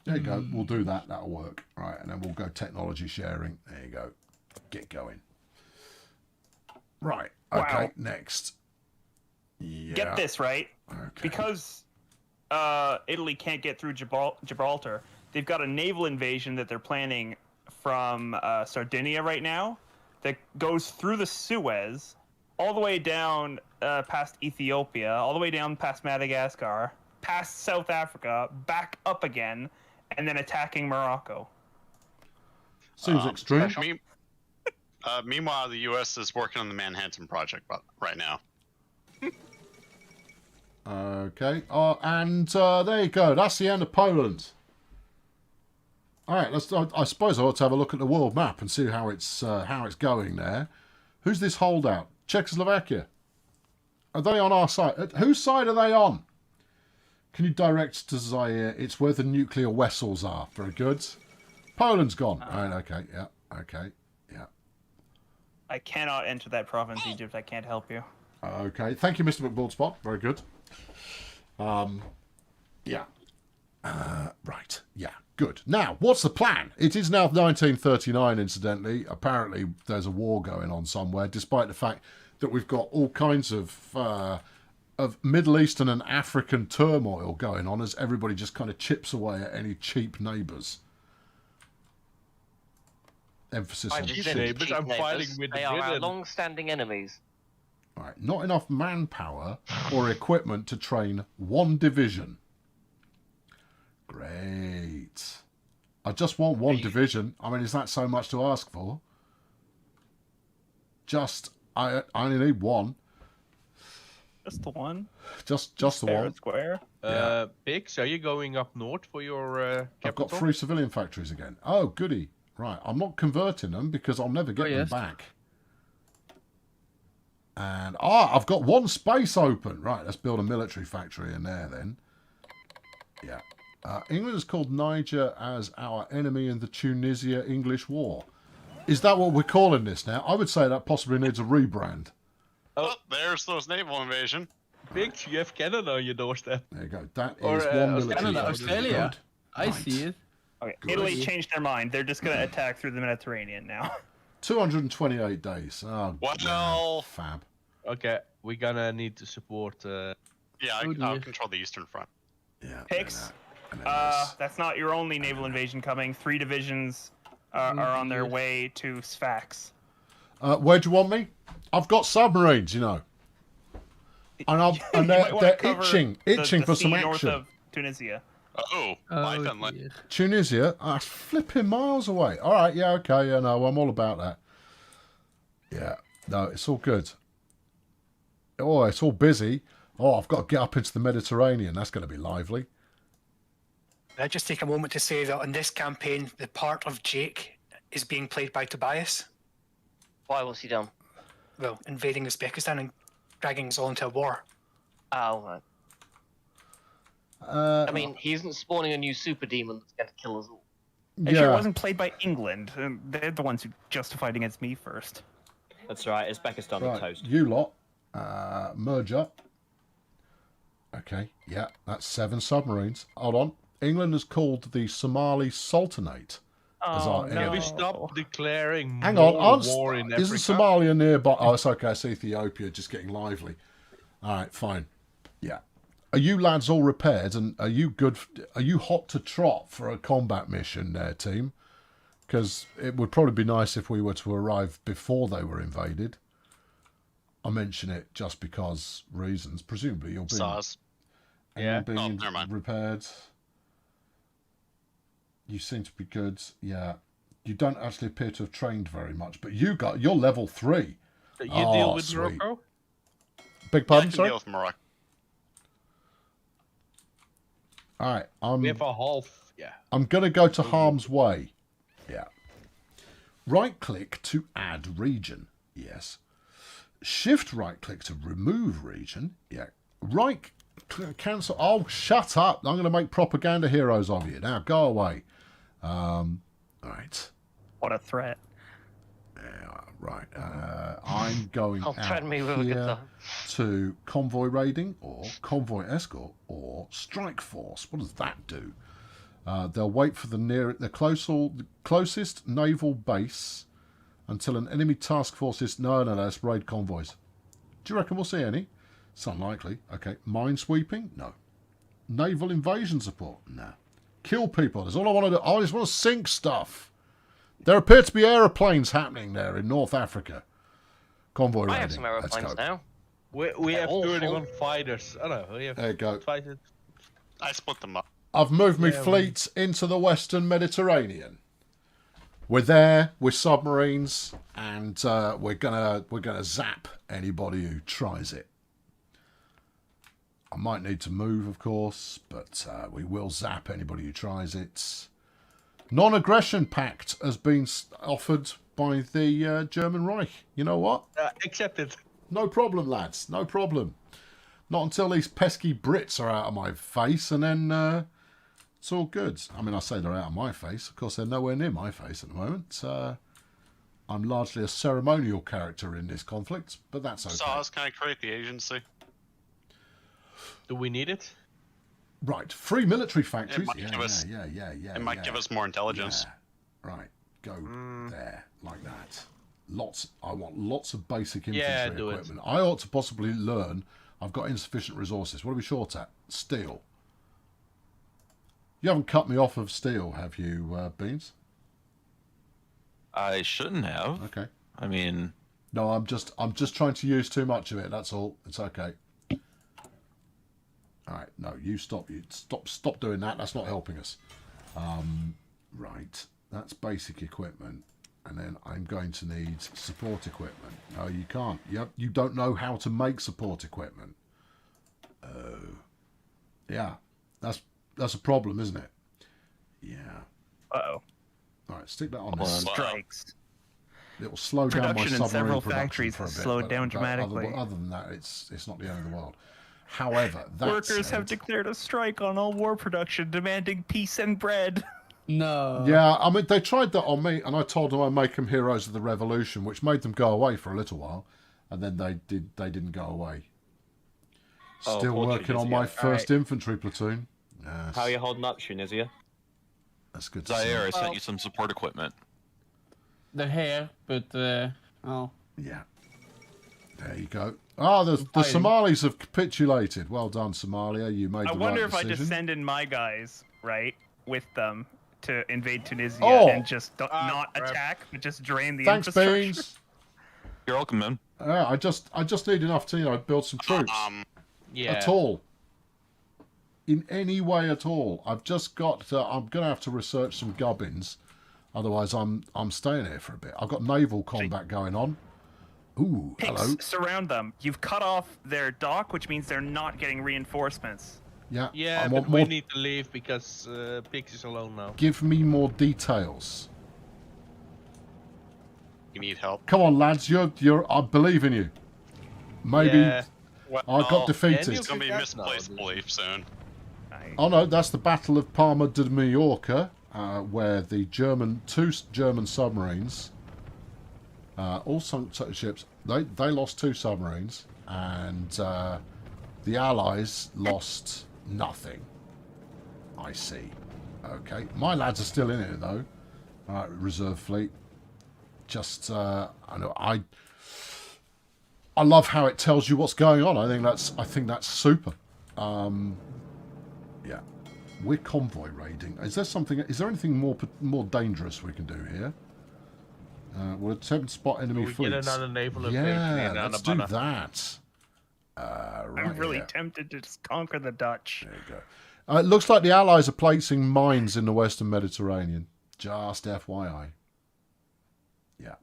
There you go. We'll do that. That'll work. Right, and then we'll go technology sharing. There you go. Get going. Right. Okay. Wow. Next. Yeah. Get this right. Okay. Because Italy can't get through Gibraltar, they've got a naval invasion that they're planning from Sardinia right now that goes through the Suez, all the way down past Ethiopia, all the way down past Madagascar, past South Africa, back up again, and then attacking Morocco. Seems extreme. Meanwhile, the U.S. is working on the Manhattan Project right now. Okay. And there you go. That's the end of Poland. All right. I suppose I ought to have a look at the world map and see how it's going there. Who's this holdout? Czechoslovakia. Are they on our side? Whose side are they on? Can you direct to Zaire? It's where the nuclear vessels are. Very good. Poland's gone. Right. Okay. Yeah. Okay. Yeah. I cannot enter that province, Egypt. I can't help you. Okay. Thank you, Mr. McBaldspot. Very good. Yeah. Right. Yeah. Good. Now, what's the plan? It is now 1939, incidentally. Apparently, there's a war going on somewhere, despite the fact that we've got all kinds of Middle Eastern and African turmoil going on as everybody just kind of chips away at any cheap neighbours. Emphasis on cheap neighbours. I'm fighting with they are our long-standing enemies. Right. Not enough manpower or equipment to train one division. Great. I just want one division. I mean, is that so much to ask for? I only need one. Just the one? Just the one. Square. Yeah. Biggs, are you going up north for your capital? I've got 3 civilian factories again. Oh, goody. Right. I'm not converting them because I'll never get them back. And I've got 1 space open. Right, let's build a military factory in there then. Yeah. England has called Niger as our enemy in the Tunisia-English War. Is that what we're calling this now? I would say that possibly needs a rebrand. Oh, there's those naval invasion. Big, you have Canada on your doorstep. There you go. That is one military. Canada, Australia. I see it. Okay. Italy changed their mind. They're just going to attack through the Mediterranean now. 228 days. Oh, well, fab. Okay, we're gonna need to support. Yeah, I'll control the Eastern Front. Yeah. Pix. That's not your only naval invasion coming. 3 divisions are on their way to Sfax. Where do you want me? I've got submarines, you know. And they're itching for some north action. of Tunisia. Finland. Tunisia? That's flipping miles away. All right, yeah, okay, yeah, no, I'm all about that. Yeah, no, it's all good. Oh, it's all busy. Oh, I've got to get up into the Mediterranean. That's going to be lively. Can I just take a moment to say that on this campaign, the part of Jake is being played by Tobias? Why was he done? Well, invading Uzbekistan and dragging us all into a war. Oh, right. I mean, he isn't spawning a new super demon that's going to kill us all. I'm sure it wasn't played by England. They're the ones who justified against me first. That's right. Uzbekistan Right, are toast. you lot, merge up. Okay, yeah, that's 7 submarines. Hold on. England has called the Somali Sultanate as our enemy. Can we stop declaring Hang more on, war in Africa? isn't Somalia nearby? Oh, it's okay. It's Ethiopia just getting lively. All right, fine. Yeah. Are you lads all repaired? And are you good? Are you hot to trot for a combat mission there, team? Because it would probably be nice if we were to arrive before they were invaded. I mention it just because reasons. Presumably you'll be... SARS. Yeah. Being never mind. Repaired. You seem to be good. Yeah. You don't actually appear to have trained very much, but you're level 3. You deal with Morocco? Big pardon, I can sorry? deal with Morocco. All right. We have a half, I'm going to go to Harm's Way. Yeah. Right-click to add region. Yes. Shift right-click to remove region. Yeah. Cancel. Oh, shut up. I'm going to make propaganda heroes of you. Now, go away. All right. What a threat. Right. I'm going I'll threaten me with a here guitar. to convoy raiding or convoy escort or strike force. What does that do? They'll wait for the closest naval base until an enemy task force is... No, that's raid convoys. Do you reckon we'll see any? It's unlikely. Okay. Minesweeping? No. Naval invasion support? No. Kill people. That's all I want to do. I just want to sink stuff. There appear to be aeroplanes happening there in North Africa. Convoy raiding. I have some aeroplanes now. We have 31 fighters. I don't know. We have there you go. Fighters. I split them up. I've moved my fleet into the Western Mediterranean. We're there with submarines, and we're gonna zap anybody who tries it. I might need to move, of course, but we will zap anybody who tries it. Non-aggression pact has been offered by the German Reich. You know what? Accepted. No problem, lads. No problem. Not until these pesky Brits are out of my face, and then it's all good. I mean, I say they're out of my face. Of course, they're nowhere near my face at the moment. I'm largely a ceremonial character in this conflict, but that's okay. SARS, can I create the agency? Do we need it? Right, free military factories. It might give us more intelligence. Yeah. Right, go there like that. I want lots of basic infantry equipment. I ought to possibly learn. I've got insufficient resources. What are we short at? Steel. You haven't cut me off of steel, have you, Beans? I shouldn't have. Okay. I mean, no, I'm just trying to use too much of it. That's all. It's okay. All right, no, you stop doing that. That's not helping us. Right, that's basic equipment, and then I'm going to need support equipment. No, you can't. You don't know how to make support equipment. Oh, yeah, that's a problem, isn't it? Yeah. Uh-oh. All right, stick that on there. Strikes. It will slow down my Production in submarine several production factories for a has bit, slowed but down dramatically. Other than that, it's not the end of the world. However, that workers have declared a strike on all war production, demanding peace and bread. No. Yeah, I mean, they tried that on me, and I told them I'd make them heroes of the revolution, which made them go away for a little while, and then they didn't go away. Still working on my first infantry platoon. Yes. How are you holding up, Tunisia? That's good to Zaire, I see. sent you some support equipment. They're here, but Yeah. There you go. The Somalis have capitulated. Well done, Somalia. You made the right decision. I wonder if I just send in my guys, right, with them to invade Tunisia and just not attack, but just drain the infrastructure. Beans. You're welcome, man. I just need enough to build some troops. Yeah. At all. In any way at all. I've just got. I'm gonna have to research some gubbins, otherwise I'm staying here for a bit. I've got naval combat going on. Ooh, Pigs, hello. surround them. You've cut off their dock, which means they're not getting reinforcements. Yeah. Yeah, but we need to leave because Pix is alone now. Give me more details. You need help? Come on, lads. You're. I believe in you. Maybe. Yeah. I got defeated. It's going to be misplaced belief soon. Oh no, that's the Battle of Palma de Mallorca, where the two German submarines, all sunk ships. They lost 2 submarines, and the Allies lost nothing. I see. Okay, my lads are still in it though. Reserve fleet. Just I love how it tells you what's going on. I think that's super. Yeah, we're convoy raiding. Is there anything more dangerous we can do here? We'll attempt to spot enemy fleets. Get another naval yeah, let's do that. Right I'm really here. tempted to just conquer the Dutch. There you go. It looks like the Allies are placing mines in the Western Mediterranean. Just FYI. Yeah,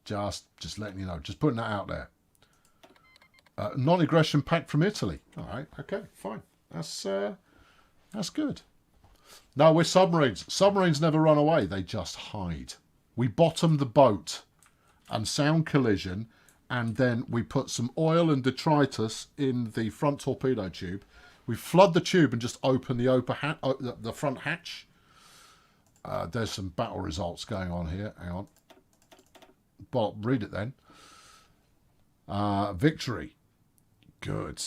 just letting you know. Just putting that out there. Non-aggression pact from Italy. All right, okay, fine. That's good. No, we're submarines. Submarines never run away. They just hide. We bottom the boat and sound collision, and then we put some oil and detritus in the front torpedo tube. We flood the tube and just open the front hatch. There's some battle results going on here. Hang on. Well, read it then. Victory. Good.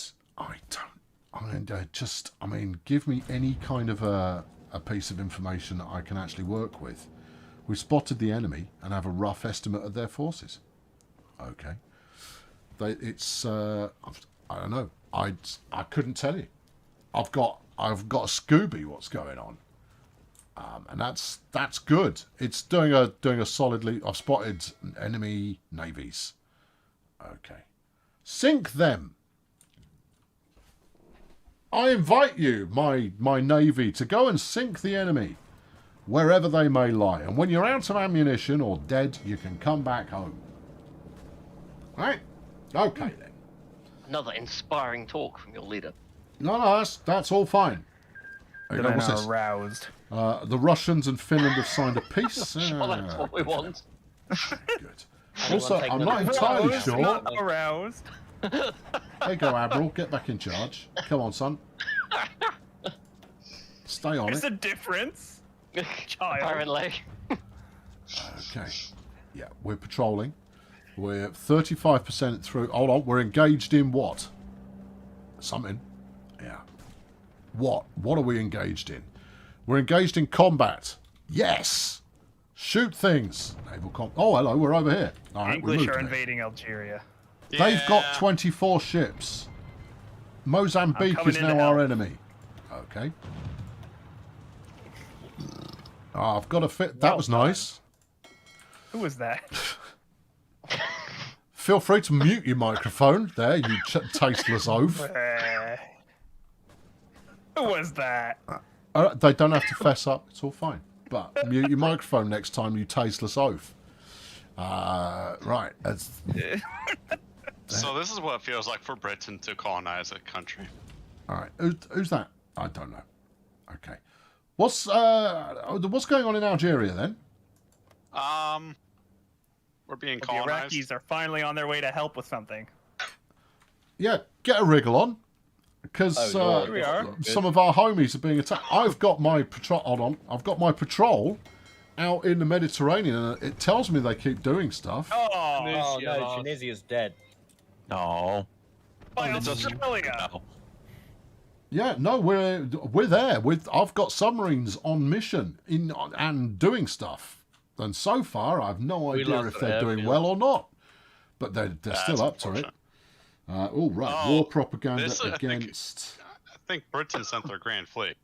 Give me any kind of a piece of information that I can actually work with. We spotted the enemy and have a rough estimate of their forces. Okay. I don't know. I couldn't tell you. I've got a Scooby what's going on. And that's good. It's doing a solidly. I've spotted enemy navies. Okay. Sink them. I invite you, my navy, to go and sink the enemy, wherever they may lie. And when you're out of ammunition or dead, you can come back home. Right? Okay then. Another inspiring talk from your leader. No, that's all fine. What's this? Aroused. The Russians and Finland have signed a peace. Well, that's what we want. Good. Also, I'm not entirely sure. Not aroused. There you go, Admiral. Get back in charge. Come on, son. Stay on There's it. a difference. Child. Apparently. Okay. Yeah, we're patrolling. We're 35% through. Hold on. We're engaged in what? Something. Yeah. What? What are we engaged in? We're engaged in combat. Yes. Shoot things. Naval oh, hello. We're over here. All right, English are invading Algeria. They've got 24 ships. Mozambique is now our enemy. Okay. Oh, I've got to fit. That was nice. Who was that? Feel free to mute your microphone there, you tasteless oaf. Who was that? They don't have to fess up. It's all fine. But mute your microphone next time, you tasteless oaf. Right. So this is what it feels like for Britain to colonize a country. All right. Who's that? I don't know. Okay. What's going on in Algeria then? We're being The colonized. Iraqis are finally on their way to help with something. Yeah, get a wriggle on, because some of our homies are being attacked. I've got my patrol. Hold on, I've got my patrol out in the Mediterranean, and it tells me they keep doing stuff. Oh no, Tunisia's dead. No. By Australia. Yeah, no, we're there. I've got submarines on mission and doing stuff, and so far I've no idea if they're doing well or not. But they're still up to it. Oh right, war propaganda against. I think Britain sent their Grand Fleet.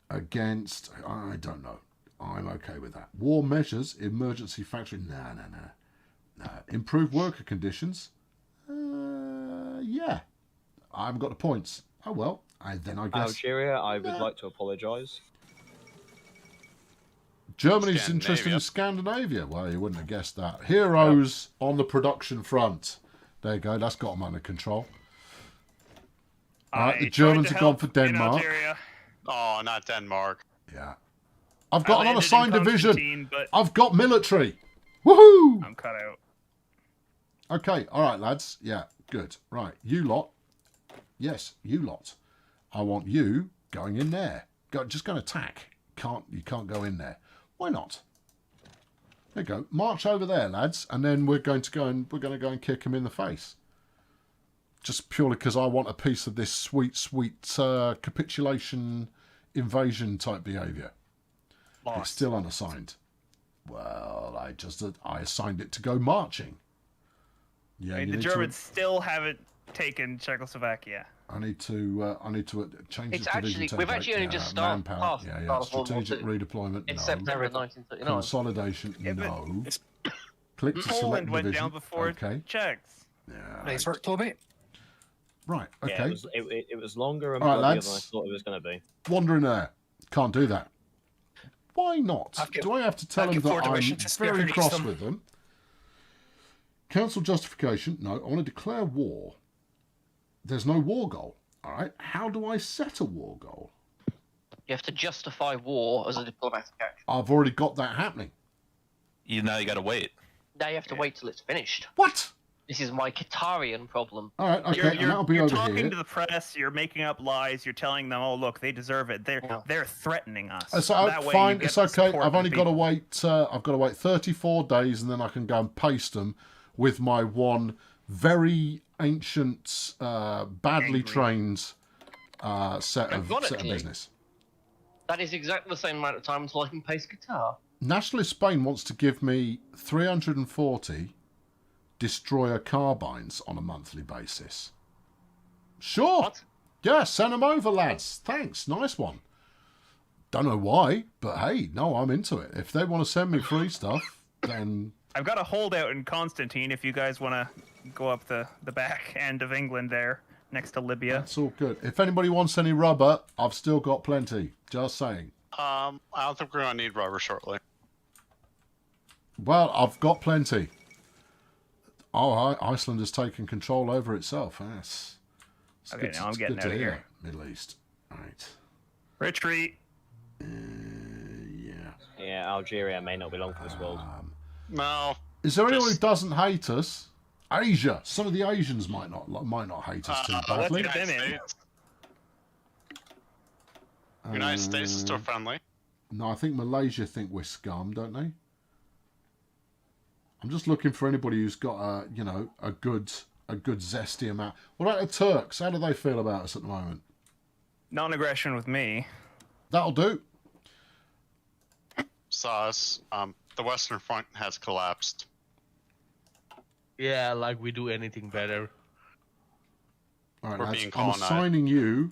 Against, I don't know. I'm okay with that. War measures, emergency factory. No. Improved worker conditions. Yeah. I haven't got the points. Oh, well. Then I guess... Algeria, I would like to apologise. Germany's interested in Scandinavia. Well, you wouldn't have guessed that. Heroes on the production front. There you go. That's got them under control. The Germans have gone for Denmark. Oh, not Denmark. Yeah. I've got an unassigned division. But I've got military. Woohoo! I'm cut out. Okay. All right, lads. Yeah. Good. Right. You lot. Yes, you lot. I want you going in there. Just go and attack. You can't go in there. Why not? There you go. March over there, lads, and then we're going to go and kick him in the face. Just purely because I want a piece of this sweet, sweet capitulation, invasion type behaviour. It's still unassigned. Well, I assigned it to go marching. Yeah, the Germans still haven't taken Czechoslovakia. I need to change It's the actually division we've template. actually only just started past Strategic redeployment. in No. September 1939. Consolidation. No. Click to select Poland went division. down before Czechs. Yeah. Nice work, Toby. Right. Okay. Yeah, it was longer and All right, bloodier than I lads. thought it was going to be. Wandering there. Can't do that. Why not? Do I have to tell them that I'm very cross with them? Council justification. No, I want to declare war. There's no war goal. All right. How do I set a war goal? You have to justify war as a diplomatic action. I've already got that happening. Now you got to wait. Now you have to wait till it's finished. What? This is my Qatarian problem. All right. Okay. And that'll be you're over talking here. to the press. You're making up lies. You're telling them, "Oh, look, they deserve it." They're threatening us. So That way fine. you get It's the okay. support I've of only the got to people. wait. I've got to wait 34 days, and then I can go and paste them with my one very ancient, badly trained set of business. That is exactly the same amount of time until I can paste Qatar. Nationalist Spain wants to give me 340 destroyer carbines on a monthly basis. Sure. What? Yeah, send them over, lads. Thanks. Nice one. Don't know why, but hey, no, I'm into it. If they want to send me free stuff, then... I've got a holdout in Constantine if you guys want to go up the back end of England there, next to Libya. That's all good. If anybody wants any rubber, I've still got plenty. Just saying. I don't think we're going to need rubber shortly. Well, I've got plenty. Oh, Iceland has taken control over itself. Yes. Okay, now I'm getting out of here. Middle East. Right. Retreat. Yeah, Algeria may not be long for this world. No. Is there anyone who doesn't hate us? Asia. Some of the Asians might not hate us too badly. United States is still friendly. No, I think Malaysia think we're scum, don't they? I'm just looking for anybody who's got a good zesty amount. What about the Turks? How do they feel about us at the moment? Non-aggression with me. That'll do. SARS. The Western Front has collapsed. Yeah, like we do anything better. All right, We're lads, being I'm colonized. assigning you.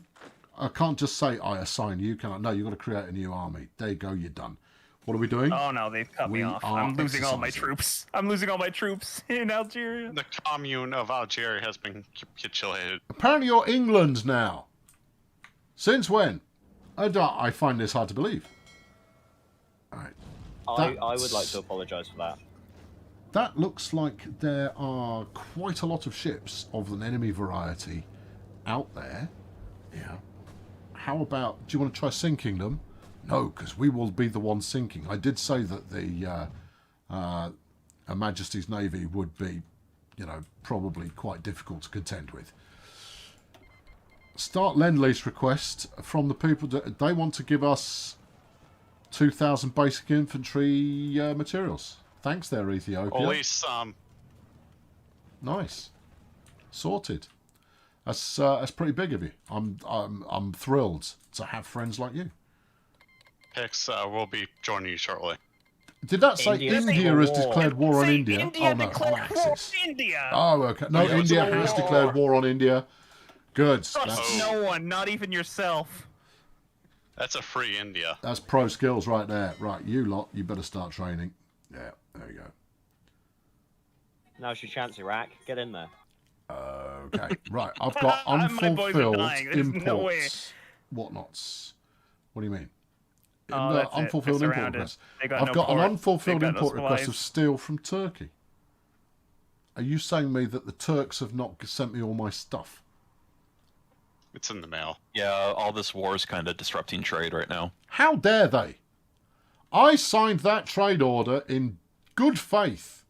I can't just say I assign you, can I? No, you've got to create a new army. There you go, you're done. What are we doing? Oh no, they've cut me off. I'm losing all my troops. I'm losing all my troops in Algeria. The commune of Algeria has been capitulated. Apparently you're England now. Since when? I find this hard to believe. All right. I would like to apologise for that. That looks like there are quite a lot of ships of an enemy variety out there. Yeah. How about, do you want to try sinking them? No, because we will be the ones sinking. I did say that the Her Majesty's Navy would be, probably quite difficult to contend with. Start Lend-Lease request from the people that they want to give us 2,000 basic infantry materials. Thanks there, Ethiopia. At least Nice. Sorted. That's pretty big of you. I'm thrilled to have friends like you. Hicks will be joining you shortly. Did that say India has declared war on India? India declared war on India. Oh, okay. No, India has declared war on India. Good. Trust no one, not even yourself. That's a free India. That's pro skills right there. Right, you lot, you better start training. Yeah, there you go. Now's your chance, Iraq. Get in there. Okay, right. I've got My boys are unfulfilled dying. There's imports. no way. Whatnots? What do you mean? Oh, No, that's it. unfulfilled They're import surrounded. request. They got I've no got an port. unfulfilled They've got no import request of supplies. steel from Turkey. Are you saying me that the Turks have not sent me all my stuff? It's in the mail. Yeah, all this war is kind of disrupting trade right now. How dare they? I signed that trade order in good faith,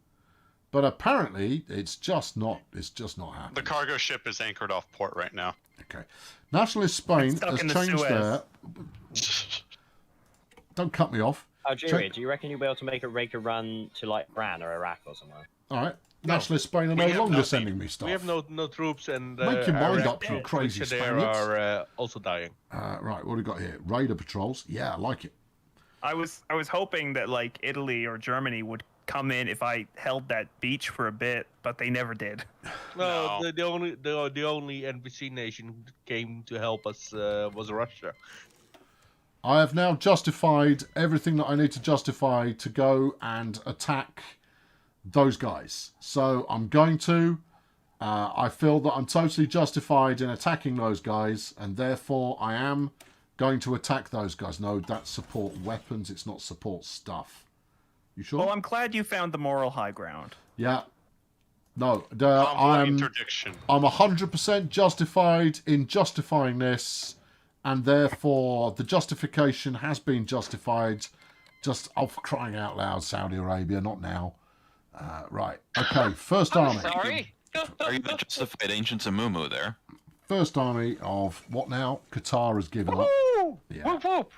but apparently it's just not happening. The cargo ship is anchored off port right now. Okay. Nationalist Spain has changed their... Don't cut me off. Algeria, do you reckon you'll be able to make a run to like Iran or Iraq or somewhere? All right. Nationalist Spain are no longer sending me stuff. We have no troops, and Make your mind Iraq up, you crazy there Spaniards. are also dying. Right, what do we got here? Raider patrols. Yeah, I like it. I was hoping that like Italy or Germany would come in if I held that beach for a bit, but they never did. No, the only NPC nation who came to help us was Russia. I have now justified everything that I need to justify to go and attack those guys. So I'm going to. I feel that I'm totally justified in attacking those guys, and therefore I am going to attack those guys. No, that's support weapons. It's not support stuff. You sure? Well, I'm glad you found the moral high ground. Yeah. No, I'm 100% justified in justifying this, and therefore the justification has been justified. Just for crying out loud, Saudi Arabia, not now. Right. Okay. First army. Sorry. Are you the justified ancients of Mumu there? First army of what now? Qatar has given up. Yeah. Whoop, whoop.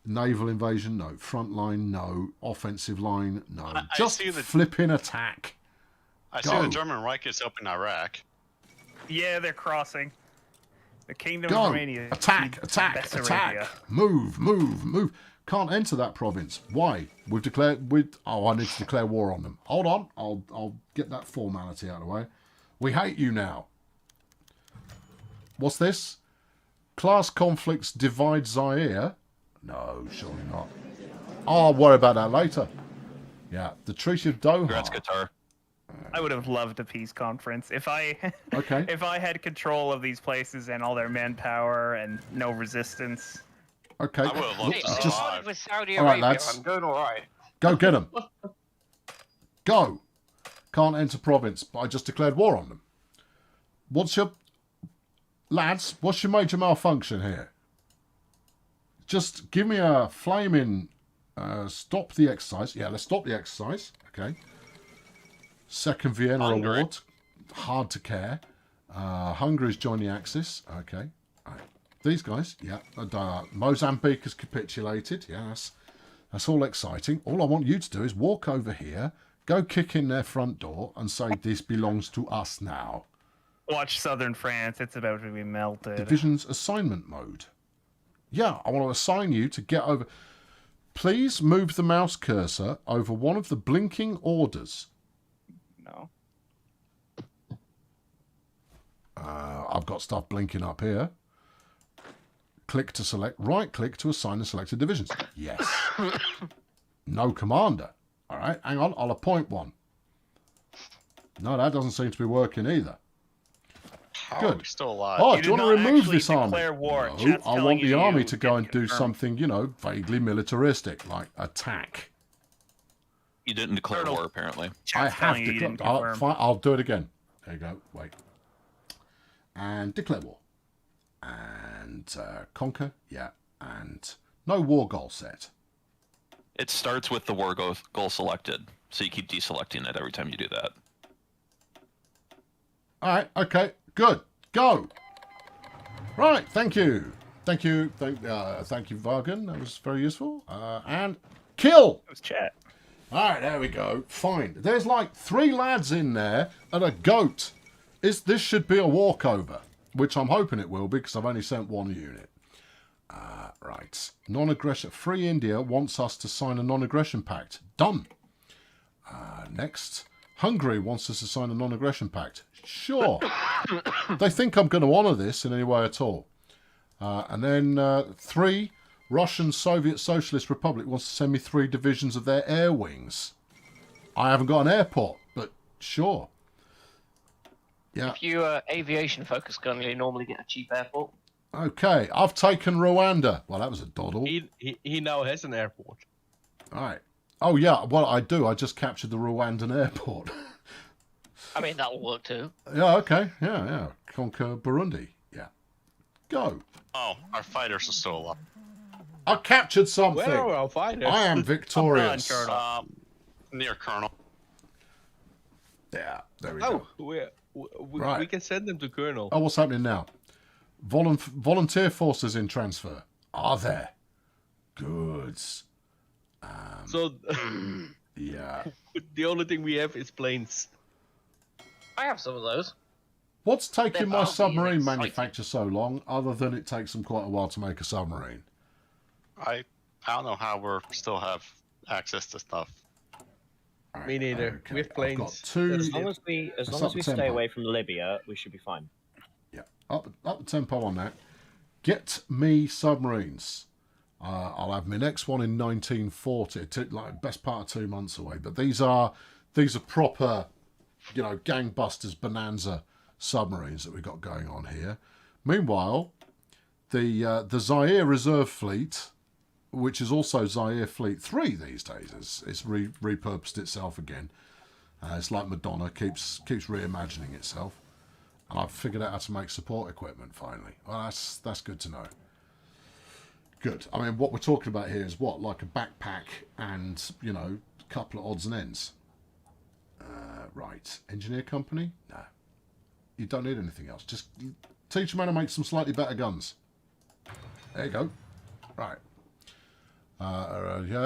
Naval invasion, no. Front line, no. Offensive line, no. I Just see the- flipping attack. I Go. see the German Reich is up in Iraq. Yeah, they're crossing. The Kingdom Go. of Romania. Attack, attack, Bessarabia. attack. Move, move, move. Can't enter that province. Why? We've declared... Oh, I need to declare war on them. Hold on. I'll get that formality out of the way. We hate you now. What's this? Class conflicts divide Zaire? No, surely not. I'll worry about that later. Yeah, the Treaty of Doha. Congrats, Qatar. I would have loved a peace conference if I Okay. if I had control of these places and all their manpower and no resistance. Okay. I would have loved Hey, to I just- started with Saudi All right, Arabia. lads. I'm doing all right. Go get them. Go. Can't enter province, but I just declared war on them. What's your... Lads, what's your major malfunction here? Just give me a flaming... stop the exercise. Yeah, let's stop the exercise. Okay. Second Vienna Hungary. Award. Hard to care. Hungary's joined the Axis. Okay. All right. These guys, yeah. Mozambique has capitulated. Yes. That's all exciting. All I want you to do is walk over here, go kick in their front door and say, this belongs to us now. Watch southern France. It's about to be melted. Divisions assignment mode. Yeah, I want to assign you to get over... Please move the mouse cursor over one of the blinking orders. No. I've got stuff blinking up here. Click to select. Right click to assign the selected divisions. Yes. No commander. All right, hang on. I'll appoint one. No, that doesn't seem to be working either. How Good. are we still alive? Oh, You do you did want to not remove actually this army? declare war. No, Chat's I telling want the you army you to go and didn't do confirm. something, you know, vaguely militaristic, like attack. You didn't declare Turtle. war, apparently. I Chat's have telling you you to. didn't confirm. Fine, I'll do it again. There you go. Wait. And declare war. And conquer. Yeah. And no war goal set. It starts with the war goal selected, so you keep deselecting it every time you do that. All right. Okay. Good. Go. Right. Thank you. Thank you. Thank you, Vargan. That was very useful. And kill. It was chat. All right, there we go. Fine. There's like 3 lads in there and a goat. This should be a walkover, which I'm hoping it will be because I've only sent 1 unit. Right. Non-aggression. Free India wants us to sign a non-aggression pact. Done. Next. Hungary wants us to sign a non-aggression pact. Sure. They think I'm going to honour this in any way at all. And then 3. Russian Soviet Socialist Republic wants to send me 3 divisions of their air wings. I haven't got an airport, but Sure. Yeah. If you are aviation focused, you normally get a cheap airport. Okay, I've taken Rwanda. Well, that was a doddle. He now has an airport. All right. Oh, yeah, well, I do. I just captured the Rwandan airport. I mean, that'll work too. Yeah, okay. Yeah. Conquer Burundi. Yeah. Go. Oh, our fighters are still alive. I captured something. Where are our fighters? I am victorious. Near Colonel. Yeah, there we go. We can send them to Colonel. Oh, what's happening now? Volunteer forces in transfer. Are there? Goods. So, yeah. The only thing we have is planes. I have some of those. What's taking my They're submarine exciting. manufacture so long, other than it takes them quite a while to make a submarine? I don't know how we still have access to stuff. Right, Me neither. okay. We have planes. I've got two. As long as we stay away from Libya, we should be fine. Yeah, up the tempo on that. Get me submarines. I'll have my next one in 1940. It took like best part of 2 months away. But these are proper, gangbusters bonanza submarines that we've got going on here. Meanwhile, the Zaire Reserve Fleet, which is also Zaire Fleet 3 these days, it's repurposed itself again. It's like Madonna, keeps reimagining itself. And I've figured out how to make support equipment finally. Well, that's good to know. Good. I mean, what we're talking about here is what? Like a backpack and, a couple of odds and ends. Right. Engineer company? No. You don't need anything else. Just teach them how to make some slightly better guns. There you go. Right.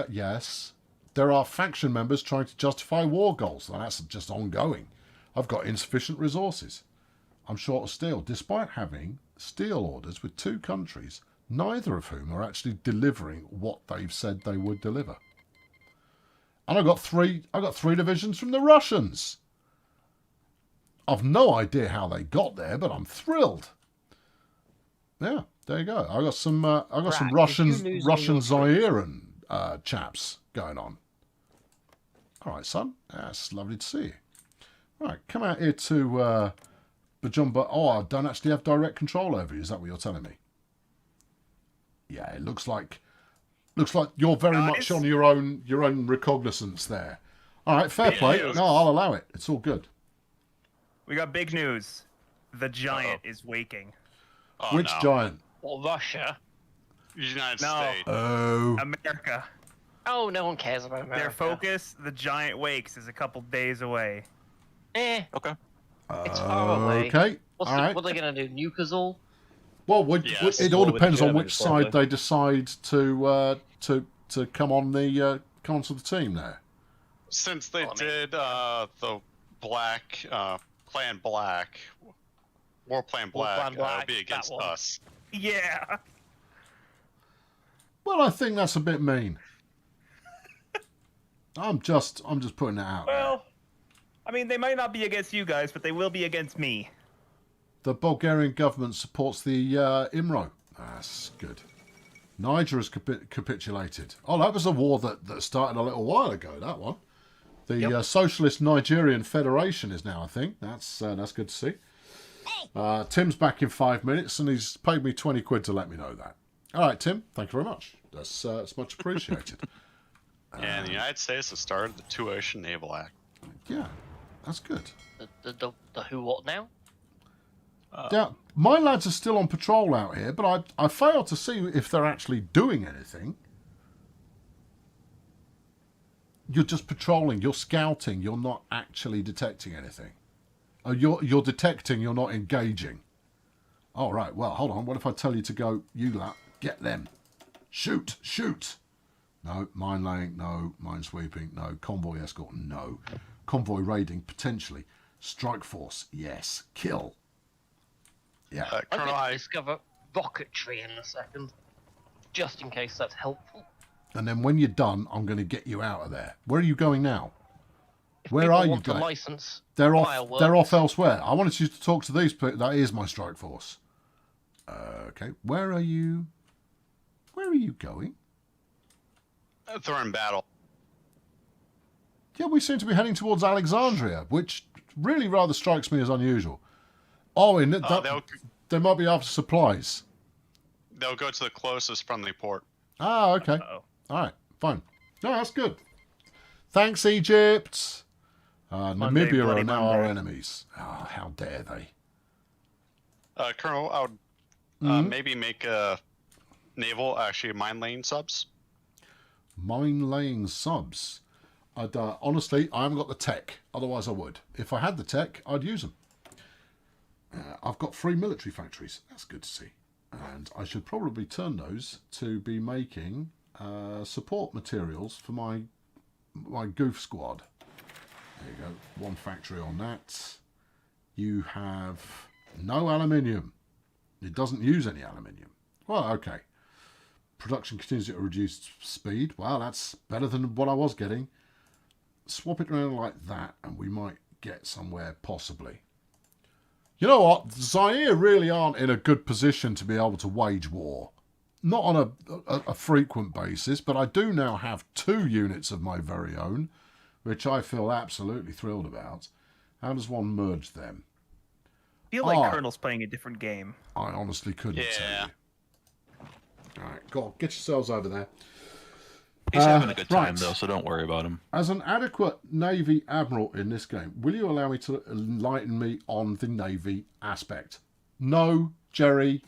Yes. There are faction members trying to justify war goals. Well, that's just ongoing. I've got insufficient resources. I'm short of steel, despite having steel orders with 2 countries, neither of whom are actually delivering what they've said they would deliver. And I got three divisions from the Russians. I've no idea how they got there, but I'm thrilled. Yeah, there you go. I got some some Russian Zairean chaps going on. All right, son. That's lovely to see you. All right, come out here to Bajumba. Oh, I don't actually have direct control over you. Is that what you're telling me? Yeah, it looks like you're very much on your own recognizance there. All right, fair play. No, I'll allow it. It's all good. We got big news. The giant is waking. Oh, Which giant? Well, Russia. United No. States. Oh. America. Oh, no one cares about America. Their focus, the giant wakes, is a couple days away. Okay. It's far away. Okay. What are they going to do? Nuke us all? Well, it all depends on which side they decide to come on the to the team there. Since they did the Black Plan Black, War Plan Black, it'll be against us. Yeah. Well, I think that's a bit mean. I'm just putting that out. Well, I mean, they might not be against you guys, but they will be against me. The Bulgarian government supports the IMRO. That's good. Niger has capitulated. Oh, that was a war that started a little while ago, that one. The Socialist Nigerian Federation is now, I think. That's good to see. Tim's back in 5 minutes, and he's paid me 20 quid to let me know that. All right, Tim, thank you very much. That's much appreciated. And the United States has started the Two-Ocean Naval Act. Yeah, that's good. The who what now? Yeah, my lads are still on patrol out here, but I fail to see if they're actually doing anything. You're just patrolling, you're scouting, you're not actually detecting anything. Oh, you're detecting, you're not engaging. All right, well, hold on. What if I tell you to go, you lot, get them. Shoot. No, mine laying, no. Mine sweeping, no. Convoy escort, no. Convoy raiding, potentially. Strike force, yes. Kill. Yeah. I'm going to discover rocketry in a second, just in case that's helpful. And then when you're done, I'm going to get you out of there. Where are you going now? Where People are you want to going? license They're fireworks. off elsewhere. I wanted you to talk to these people. That is my strike force. Okay. Where are you going? They're in battle. Yeah, we seem to be heading towards Alexandria, which really rather strikes me as unusual. Oh, and they might be after supplies. They'll go to the closest friendly port. Ah, okay. All right, fine. No, that's good. Thanks, Egypt. Namibia are now our enemies. Oh, how dare they? Colonel, I would maybe make Naval actually mine-laying subs. Mine-laying subs? Honestly, I haven't got the tech. Otherwise, I would. If I had the tech, I'd use them. I've got 3 military factories. That's good to see. And I should probably turn those to be making support materials for my goof squad. There you go. 1 factory on that. You have no aluminium. It doesn't use any aluminium. Well, okay. Production continues at a reduced speed. Well, that's better than what I was getting. Swap it around like that and we might get somewhere possibly. You know what? Zaire really aren't in a good position to be able to wage war. Not on a frequent basis, but I do now have 2 units of my very own, which I feel absolutely thrilled about. How does one merge them? I feel like Colonel's playing a different game. I honestly couldn't tell you. All right, go on, get yourselves over there. He's having a good time, though, so don't worry about him. As an adequate Navy Admiral in this game, will you allow me to enlighten me on the Navy aspect? No, Jerry,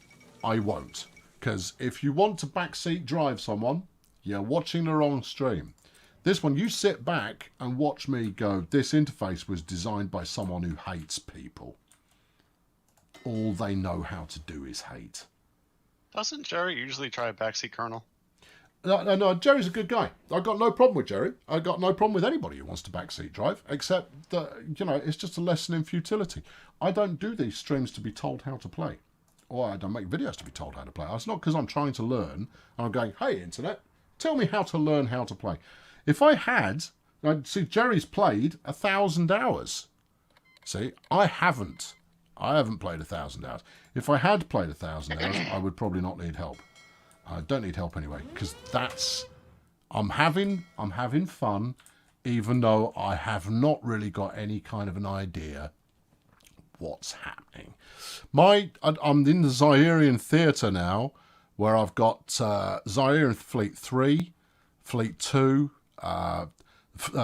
I won't. Because if you want to backseat drive someone, you're watching the wrong stream. This one, you sit back and watch me go, this interface was designed by someone who hates people. All they know how to do is hate. Doesn't Jerry usually try a backseat colonel? No, Jerry's a good guy. I've got no problem with Jerry. I've got no problem with anybody who wants to backseat drive, except that, it's just a lesson in futility. I don't do these streams to be told how to play. Or I don't make videos to be told how to play. It's not because I'm trying to learn and I'm going, hey, internet, tell me how to learn how to play. If I had, see, Jerry's played 1,000 hours. See, I haven't. I haven't played 1,000 hours. If I had played 1,000 hours, I would probably not need help. I don't need help anyway, because I'm having fun, even though I have not really got any kind of an idea what's happening. I'm in the Zairian Theatre now, where I've got Zairian Fleet 3, Fleet 2,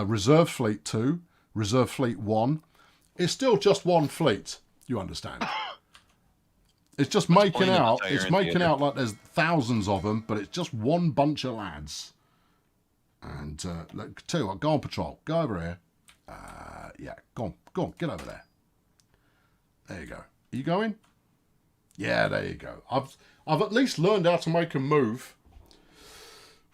Reserve Fleet 2, Reserve Fleet 1. It's still just one fleet, you understand. It's just making out like there's thousands of them, but it's just one bunch of lads. And look, tell you what, go on patrol. Go over here. Yeah, go on, get over there. There you go. Are you going? Yeah, there you go. I've at least learned how to make a move.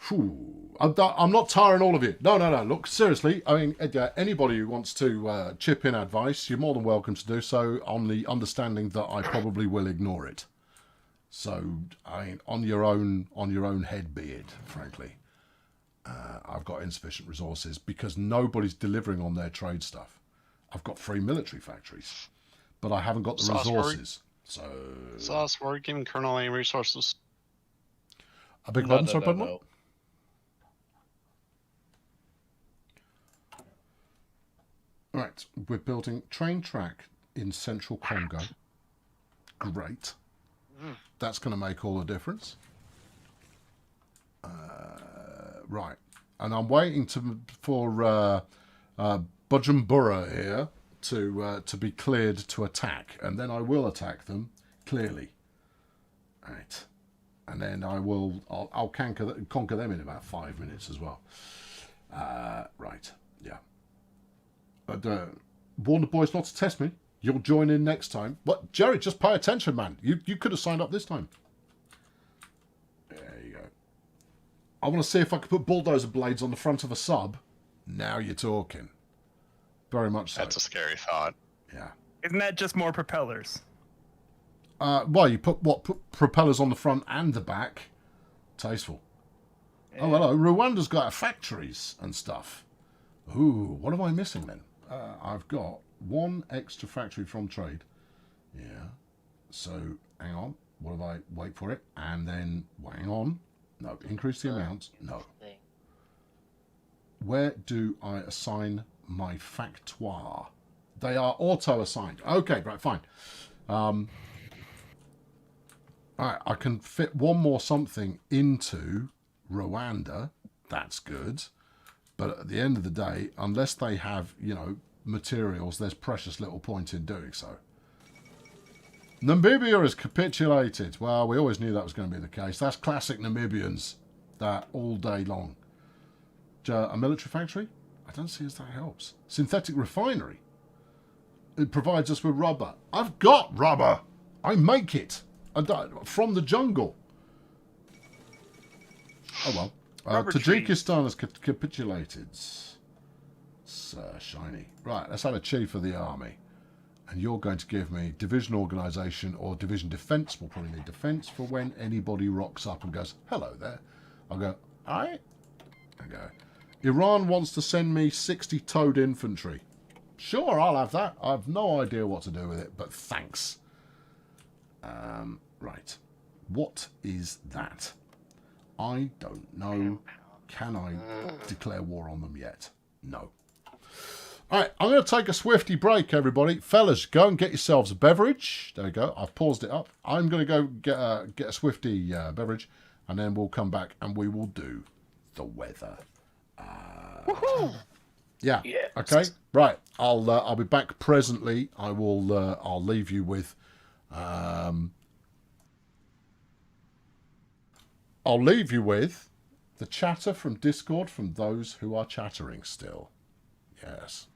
Whew. I'm not tiring all of you. No. Look, seriously, I mean, anybody who wants to chip in advice, you're more than welcome to do so on the understanding that I probably will ignore it. So, I mean, on your own head be it, frankly. I've got insufficient resources because nobody's delivering on their trade stuff. I've got 3 military factories, but I haven't got the resources. Sauce, we're giving Colonel any resources. A big button, sorry, pardon what? Right, we're building train track in central Congo. Great. That's going to make all the difference. Right, and I'm waiting for Bujumbura here to be cleared to attack, and then I will attack them clearly. Right, and then I'll conquer them in about 5 minutes as well. Right, yeah. But warn the boys not to test me. You'll join in next time. What, Jerry? Just pay attention, man. You could have signed up this time. There you go. I want to see if I can put bulldozer blades on the front of a sub. Now you're talking. Very much so. That's a scary thought. Yeah. Isn't that just more propellers? Well, you put propellers on the front and the back. Tasteful. Yeah. Oh, hello. Rwanda's got factories and stuff. Ooh, what am I missing then? I've got 1 extra factory from trade. Yeah. So, hang on. What have I... Wait for it. And then, hang on. No, increase the amount. No. Where do I assign my factoire? They are auto-assigned. Okay, right, fine. All right, I can fit one more something into Rwanda. That's good. But at the end of the day, unless they have, you know, materials, there's precious little point in doing so. Namibia has capitulated. Well, we always knew that was going to be the case. That's classic Namibians. That all day long. A military factory? I don't see as that helps. Synthetic refinery. It provides us with rubber. I've got rubber. I make it. From the jungle. Oh well. Tajikistan has capitulated. Shiny. Right, let's add a chief of the army. And you're going to give me division organisation or division defence. We'll probably need defence for when anybody rocks up and goes, hello there. I'll go, aye? I go, Iran wants to send me 60 towed infantry. Sure, I'll have that. I've no idea what to do with it, but thanks. Right. What is that? I don't know. Can I declare war on them yet? No. All right, I'm going to take a swifty break, everybody. Fellas, go and get yourselves a beverage. There we go. I've paused it up. I'm going to go get a swifty beverage, and then we'll come back and we will do the weather. Woohoo! Yeah. Yes. Okay. Right. I'll be back presently. I'll leave you with the chatter from Discord from those who are chattering still. Yes.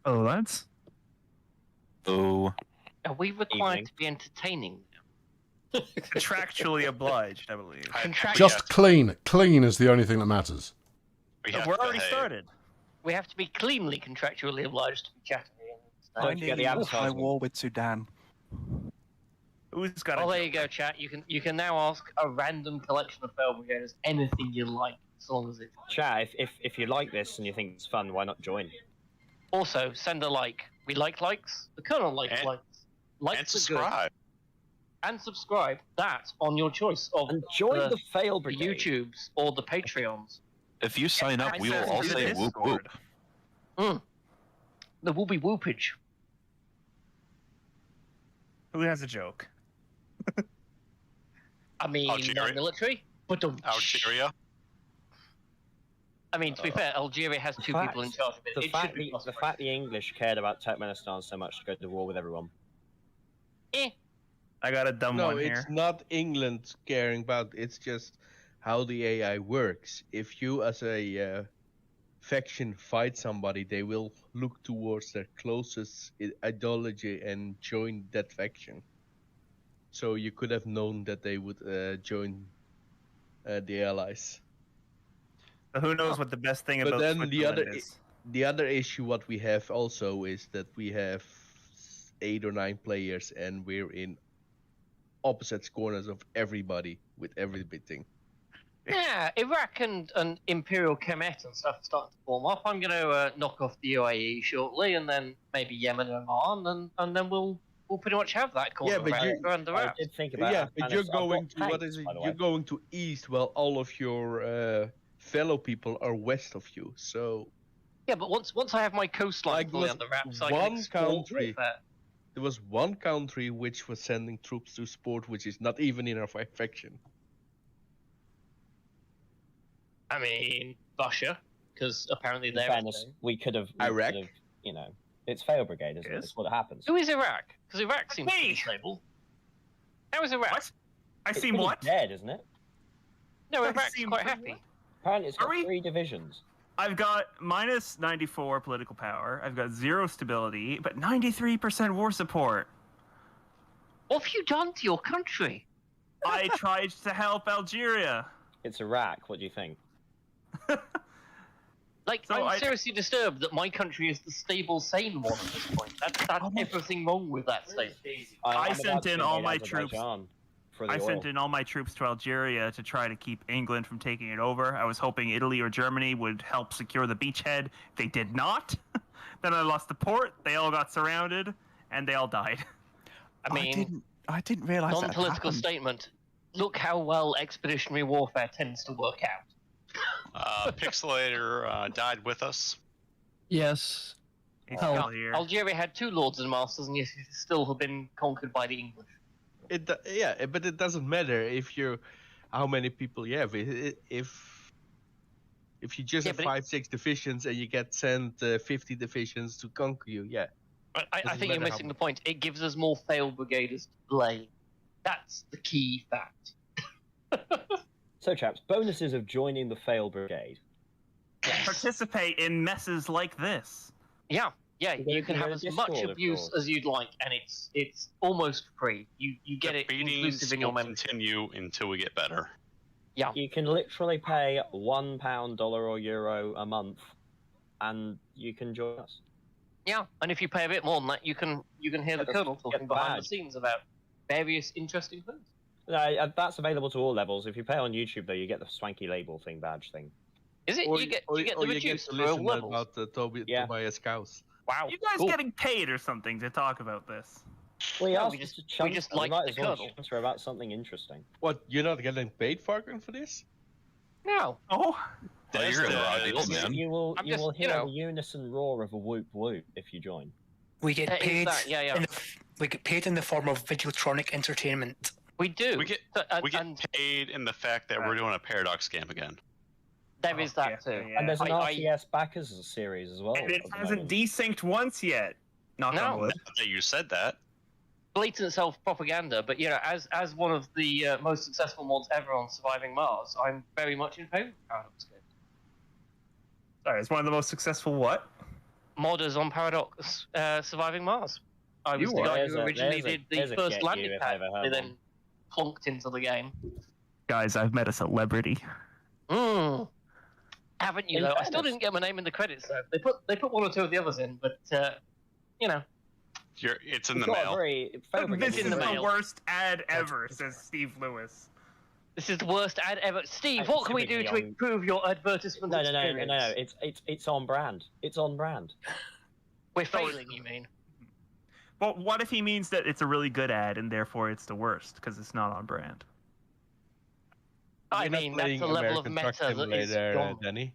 Oh, lads. Oh. Are we required to be entertaining now? Contractually obliged, I believe. Just clean. Clean is the only thing that matters. We're already started. We have to be cleanly contractually obliged to be chattering. I nearly lost my war with Sudan. Who's got there you go, chat. You can now ask a random collection of failed brigaders anything you like, as long as it's... Chat, if you like this and you think it's fun, why not join? Also, send a like. We like likes. The Colonel likes likes. Likes and subscribe. And subscribe. That on your choice of and join the fail brigade. The YouTubes or the Patreons. If you sign up, we will all say whoop whoop. There will be whoopage. Who has a joke? I mean, military, but Algeria. I mean, to be fair, Algeria has two people in charge of it. The fact the English cared about Turkmenistan so much to go to war with everyone. I got a dumb one here. No, it's not England caring about. It's just how the AI works. If you, as a faction, fight somebody, they will look towards their closest ideology and join that faction. So you could have known that they would join the allies. But who knows what the best thing about Switzerland is? The other issue what we have also is that we have 8 or 9 players and we're in opposite corners of everybody with everything. Yeah, Iraq and Imperial Kemet and stuff starting to form up. I'm going to knock off the UAE shortly, and then maybe Yemen and Oman, and then we'll pretty much have that corner around the wrap. I did think about it. But you're going to what is it? You're going to east, while all of your fellow people are west of you. So yeah, but once I have my coastline fully on the wrap, so there was one country which was sending troops to support, which is not even in our faction. I mean, Russia, because apparently they're... fairness, we could have... Iraq? You know, it's fail brigade, isn't it? It's what happens. Who is Iraq? Because Iraq seems pretty stable. How is Iraq? What? I seem what? Dead, isn't it? No, Iraq's quite happy. Apparently it's got 3 divisions. I've got minus 94 political power. I've got 0 stability, but 93% war support. What have you done to your country? I tried to help Algeria. It's Iraq. What do you think? I'm seriously disturbed that my country is the stable, sane one at this point. That's everything wrong with that state. I sent in all my troops. Sent in all my troops to Algeria to try to keep England from taking it over. I was hoping Italy or Germany would help secure the beachhead. They did not. Then I lost the port. They all got surrounded, and they all died. I mean, I didn't realize that non-political statement. Look how well expeditionary warfare tends to work out. Pixelator died with us. Yes. Algeria had 2 lords and masters, and yet it still have been conquered by the English. But it doesn't matter if you're how many people you have. If you just have 5-6 divisions and you get sent 50 divisions to conquer you, I think you're missing the point. It gives us more failed brigaders to blame. That's the key fact. So, chaps, bonuses of joining the failed brigade. Participate in messes like this. Yeah, you can have as much abuse as you'd like, and it's almost free. You get it inclusive in your membership. Continue until we get better. Yeah, you can literally pay £1, dollar, or euro a month, and you can join us. Yeah, and if you pay a bit more than that, you can hear the colonel talking behind the scenes about various interesting things. No, that's available to all levels. If you pay on YouTube, though, you get the swanky label thing, badge thing. Is it? You get the reduced for all levels. About Tobias Cows. Wow. You guys getting paid or something to talk about this? We just like the colonel. About something interesting. What? You're not getting paid, Farkin, for this? No. Oh. You're in the raw deal, man. You will hear the unison roar of a whoop whoop if you join. We get paid. We get paid in the form of Videotronic entertainment. We do. We get paid in the fact that we're doing a Paradox game again. There is that too. Yeah. And there's an RTS backers series as well. And it hasn't desynced once yet. Knock on wood. You said that. Blatant self-propaganda, but as one of the most successful mods ever on Surviving Mars, I'm very much in favour of Paradox games. Sorry, it's one of the most successful what? Modders on Paradox Surviving Mars. I was the guy who originally did the first landing pad, and then plonked into the game. Guys, I've met a celebrity. Haven't you though? I still didn't get my name in the credits though. They put 1 or 2 of the others in, but it's in the mail. This is the worst ad ever, says Steve Lewis. This is the worst ad ever. Steve, what can we do to improve your advertisement experience? No. It's on brand. It's on brand. We're failing, you mean? Well, what if he means that it's a really good ad and therefore it's the worst because it's not on brand? I mean, that's a level of meta that is gone. Danny.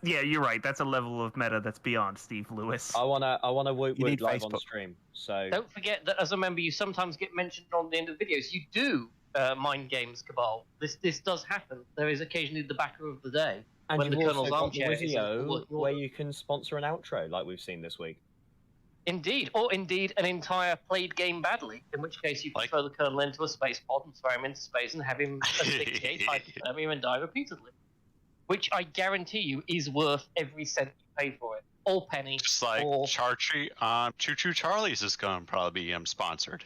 You're right. That's a level of meta that's beyond Steve Lewis. I wanna whoop live on stream. So don't forget that as a member, you sometimes get mentioned on the end of the videos. You do mind games, Cabal. This does happen. There is occasionally the backer of the day and when the Colonel's armchair is where you can sponsor an outro, like we've seen this week. Indeed, or indeed an entire played game badly, in which case you can throw the Colonel into a space pod and throw him into space and have him asphyxiate, hypothermia, and die repeatedly. Which I guarantee you is worth every cent you pay for it. Or penny. Just like Choo Choo Charlie's is going to probably be sponsored.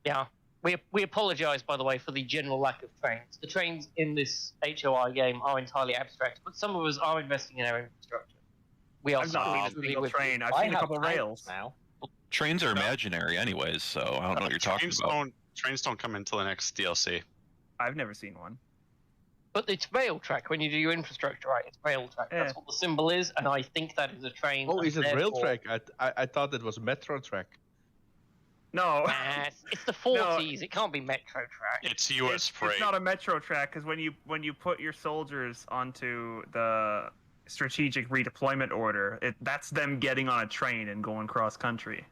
Yeah. We apologise, by the way, for the general lack of trains. The trains in this HOI game are entirely abstract, but some of us are investing in our infrastructure. We are I've not seen a train. I've seen a couple rails now. Trains are imaginary anyways, so I don't know what you're talking about. Trains don't come until the next DLC. I've never seen one. But it's rail track when you do your infrastructure right. It's rail track. Yeah. That's what the symbol is, and I think that is a train. Oh, is it rail track? I thought it was metro track. No. It's the 40s. It can't be metro track. It's US freight. It's not a metro track because when you put your soldiers onto the strategic redeployment order, that's them getting on a train and going cross country.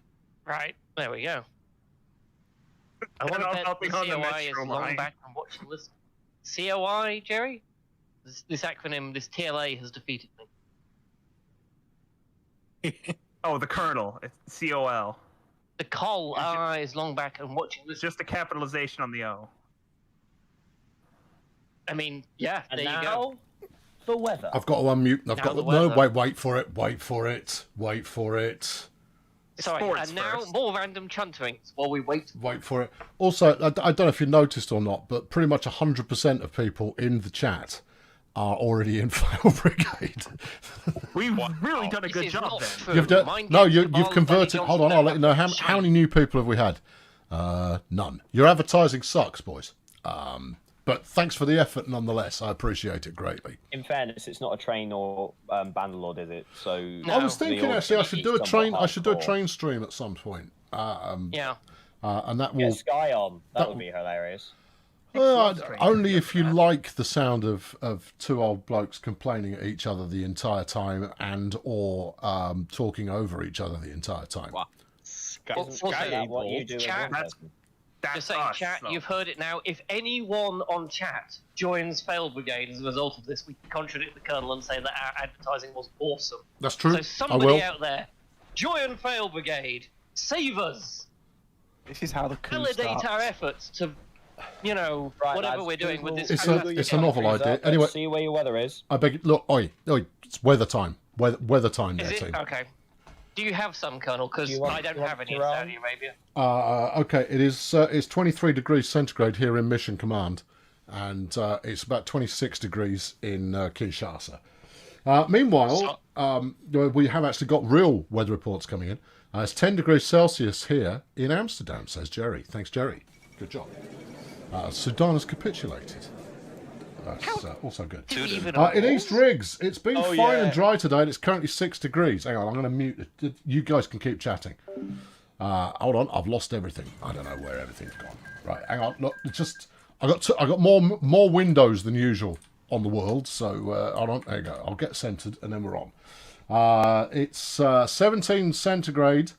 Right. There we go. I want to bet the COI is long back from watching this. COI, Jerry? This acronym, this TLA has defeated me. Oh, the Colonel. It's COL. The Col is long back and watching this. Just a capitalization on the O. I mean, yeah, and there now, you go. The weather. I've got to unmute. Wait for it. Sorry, and now more random chunterings while we wait. Wait for it. Also, I don't know if you noticed or not, but pretty much 100% of people in the chat are already in Fail Brigade. We've really done a good job then. You've converted. Hold on, I'll let you know. How many new people have we had? None. Your advertising sucks, boys. But thanks for the effort nonetheless. I appreciate it greatly. In fairness, it's not a train or Bannerlord, is it? So I was thinking actually I should do a train. I should do a train stream at some point. Yeah. And that will Sky on. That would be hilarious. Only if you like the sound of two old blokes complaining at each other the entire time and or talking over each other the entire time. What? What you do chat, just saying, chat, you've heard it now. If anyone on chat joins Fail Brigade as a result of this, we can contradict the Colonel and say that our advertising was awesome. That's true. So somebody out there, join Fail Brigade. Save us. This is how the coup validate starts. our efforts to, whatever lads, we're doing with this. It's a novel idea. Anyway, see where your weather is. I beg. Look, oi, it's weather time. Weather time there, Is it? team. Okay. Do you have some, Colonel? Because I don't have any in Saudi Arabia. Okay, it is. It's 23 degrees centigrade here in Mission Command, and it's about 26 degrees in Kinshasa. Meanwhile, we have actually got real weather reports coming in. It's 10 degrees Celsius here in Amsterdam, says Jerry. Thanks, Jerry. Good job. Sudan has capitulated. That's also good. In East Riggs, it's been fine and dry today, and it's currently 6 degrees. Hang on, I'm going to mute it. You guys can keep chatting. Hold on, I've lost everything. I don't know where everything's gone. Right, hang on. Look, I got more windows than usual on the world. So hold on. There you go. I'll get centered, and then we're on. It's 17 centigrade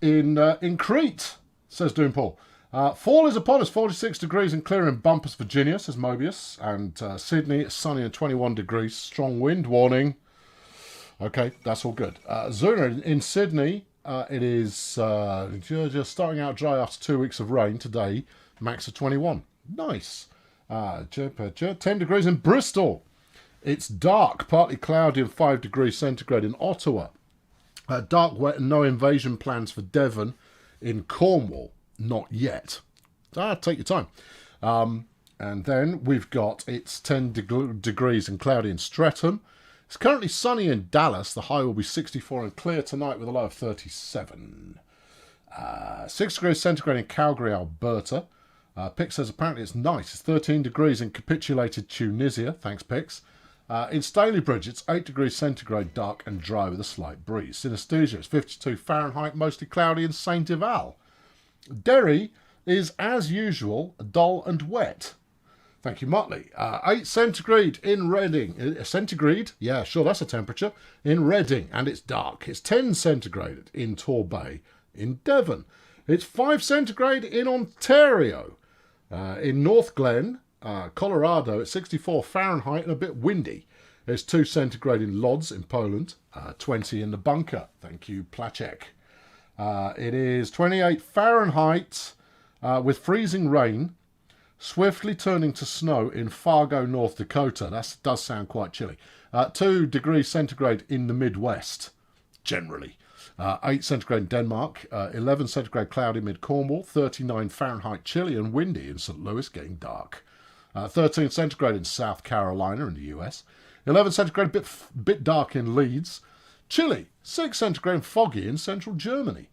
in Crete, says Doompaul. Fall is upon us, 46 degrees and clear in Bumpus, Virginia, says Mobius. And Sydney, it's sunny and 21 degrees. Strong wind warning. Okay, that's all good. Zuna, in Sydney, it is just starting out dry after 2 weeks of rain today. Max of 21. Nice. 10 degrees in Bristol. It's dark, partly cloudy and 5 degrees centigrade in Ottawa. Dark, wet and no invasion plans for Devon in Cornwall. Not yet. Take your time. And then we've got, it's 10 degrees and cloudy in Streatham. It's currently sunny in Dallas. The high will be 64 and clear tonight with a low of 37. 6 degrees centigrade in Calgary, Alberta. Pix says apparently it's nice. It's 13 degrees in capitulated Tunisia. Thanks, Pix. In Stalybridge, it's 8 degrees centigrade, dark and dry with a slight breeze. Synesthesia, it's 52 Fahrenheit, mostly cloudy in Saint Ival. Derry is, as usual, dull and wet. Thank you, Motley. 8 centigrade in Reading. Centigrade? Yeah, sure, that's a temperature. In Reading, and it's dark. It's 10 centigrade in Torbay, in Devon. It's 5 centigrade in Ontario. In North Glen, Colorado, it's 64 Fahrenheit and a bit windy. It's 2 centigrade in Lodz in Poland. 20 in the bunker. Thank you, Placek. It is 28 Fahrenheit with freezing rain, swiftly turning to snow in Fargo, North Dakota. That does sound quite chilly. 2 degrees centigrade in the Midwest, generally. 8 centigrade in Denmark, 11 centigrade cloudy mid-Cornwall, 39 Fahrenheit chilly and windy in St. Louis, getting dark. 13 centigrade in South Carolina in the US, 11 centigrade bit dark in Leeds, chilly, 6 centigrade and foggy in central Germany.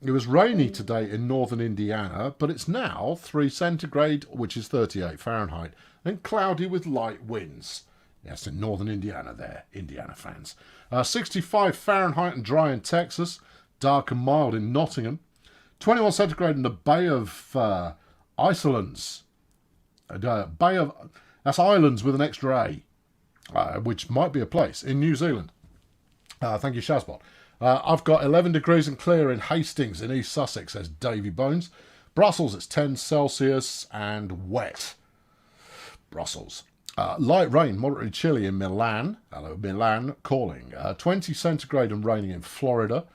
It was rainy today in northern Indiana, but it's now 3 centigrade, which is 38 Fahrenheit, and cloudy with light winds. Yes, in northern Indiana there, Indiana fans. 65 Fahrenheit and dry in Texas, dark and mild in Nottingham. 21 centigrade in the Bay of Islands. That's islands with an extra A, which might be a place in New Zealand. Thank you, Shazbot. I've got 11 degrees and clear in Hastings in East Sussex, says Davy Bones. Brussels, it's 10 Celsius and wet. Brussels. Light rain, moderately chilly in Milan. Hello, Milan, calling. 20 centigrade and raining in Florida.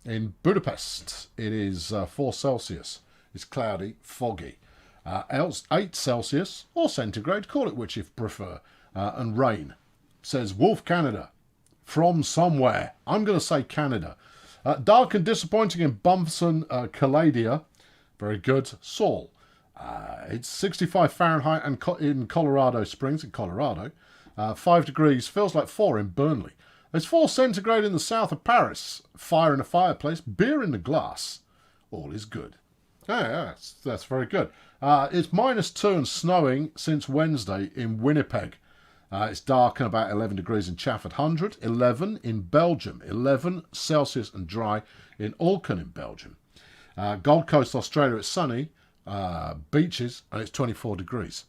In Budapest, it is 4 Celsius. It's cloudy, foggy. 8 Celsius or centigrade, call it which if prefer. And rain, says Wolf Canada. From somewhere. I'm going to say Canada. Dark and disappointing in Bumpson, Caladia. Very good. Saul. It's 65 Fahrenheit and in Colorado Springs, in Colorado. 5 degrees, feels like 4 in Burnley. It's 4 centigrade in the south of Paris. Fire in a fireplace, beer in the glass. All is good. Yeah, that's very good. It's -2 and snowing since Wednesday in Winnipeg. It's dark and about 11 degrees in Chafford 100, 11 in Belgium, 11 Celsius and dry in Alcan in Belgium. Gold Coast, Australia, it's sunny, beaches, and it's 24 degrees.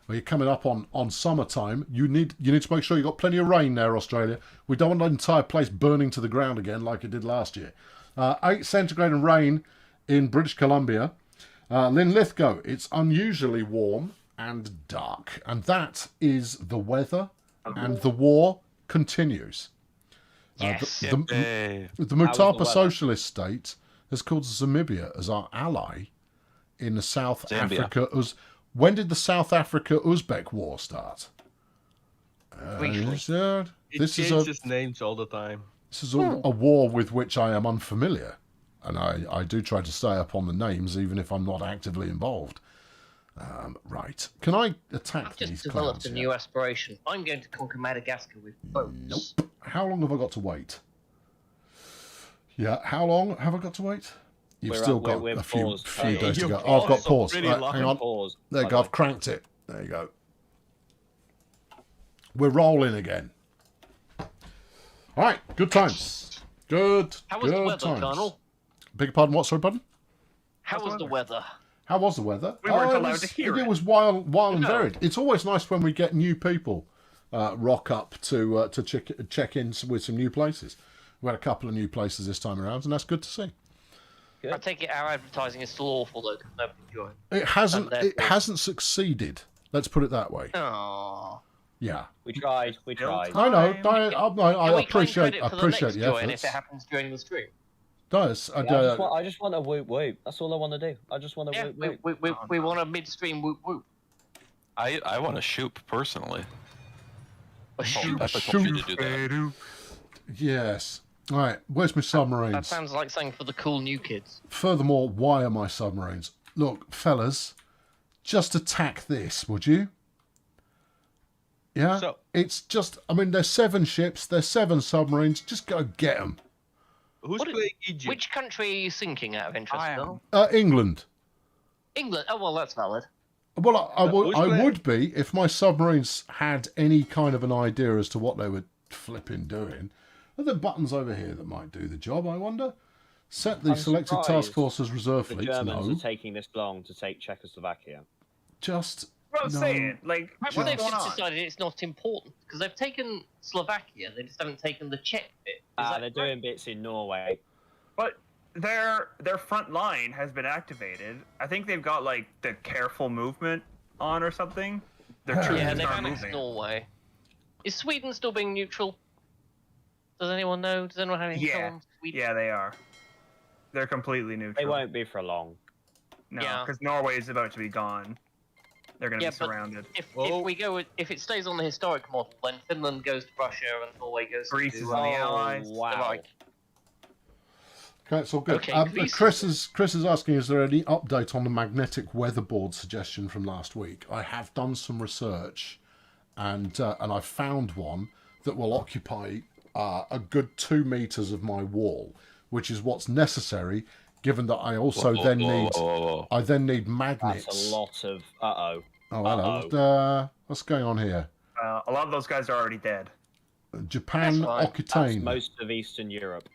Well, you're coming up on summertime. You need to make sure you've got plenty of rain there, Australia. We don't want the entire place burning to the ground again like it did last year. 8 centigrade and rain in British Columbia. Linlithgow, it's unusually warm and dark. And that is the weather, and the war continues. Yes. The Mutapa Socialist State has called Zamibia as our ally in the South Zambia. Africa. When did the South Africa-Uzbek War start? It changes names all the time. This is a war with which I am unfamiliar. And I do try to stay up on the names, even if I'm not actively involved. Right. Can I attack I've these just developed clowns a here? new aspiration. I'm going to conquer Madagascar with boats. Nope. How long have I got to wait? Yeah, how long have I got to wait? You've still got a few days to go. Oh, I've got pause. Right, hang on. There you go. I've cranked it. There you go. We're rolling again. All right. Good times. Good. How was the weather, times. Colonel? Beg your pardon. What? Sorry, pardon. How was the weather? How was the weather? We weren't allowed to hear it. it. It was wild and varied. It's always nice when we get new people rock up to check in with some new places. We had a couple of new places this time around, and that's good to see. Good. I take it our advertising is still awful though, because nobody joined. It hasn't succeeded. Let's put it that way. Aww. Yeah. We tried. I know. I appreciate the the join efforts. if it happens during the stream. Does I just want a whoop whoop. That's all I want to do. I just want a whoop whoop. We want a midstream whoop whoop. I want to shoot personally. A shoot. I told you to do that. Yes. All right. Where's my submarines? That sounds like something for the cool new kids. Furthermore, why are my submarines? Look, fellas, just attack this, would you? Yeah? It's just, I mean, there's 7 ships, there's 7 submarines, just go get them. Who's playing Egypt? Which country are you sinking out of interest, Phil? England. England? Oh, well, that's valid. Well, I would be if my submarines had any kind of an idea as to what they were flipping doing. Are there buttons over here that might do the job, I wonder? Set the selected task force as reserve fleets. The Germans No. are taking this long to take Czechoslovakia. Just Well, I'm saying, like, Perhaps they've just decided it's not important because they've taken Slovakia, they just haven't taken the Czech bit. They're doing bits in Norway. But their front line has been activated. I think they've got like the careful movement on or something. Their troops Yeah, they've are annexed moving. Norway. Is Sweden still being neutral? Does anyone know? Does anyone have any Yeah, on Sweden? yeah, they are. They're completely neutral. They won't be for long. No, Yeah. because Norway is about to be gone. They're going to Yeah, be but surrounded. if it stays on the historic model, then Finland goes to Russia and Norway goes Greece to is on the Allies. Wow. Okay, it's all good. Okay, Chris is asking, is there any update on the magnetic weatherboard suggestion from last week? I have done some research, and I found one that will occupy a good 2 meters of my wall, which is what's necessary, given that I also then need magnets. That's a lot of Oh, hello. What's going on here? A lot of those guys are already dead. Japan That's Occitane. most of Eastern Europe.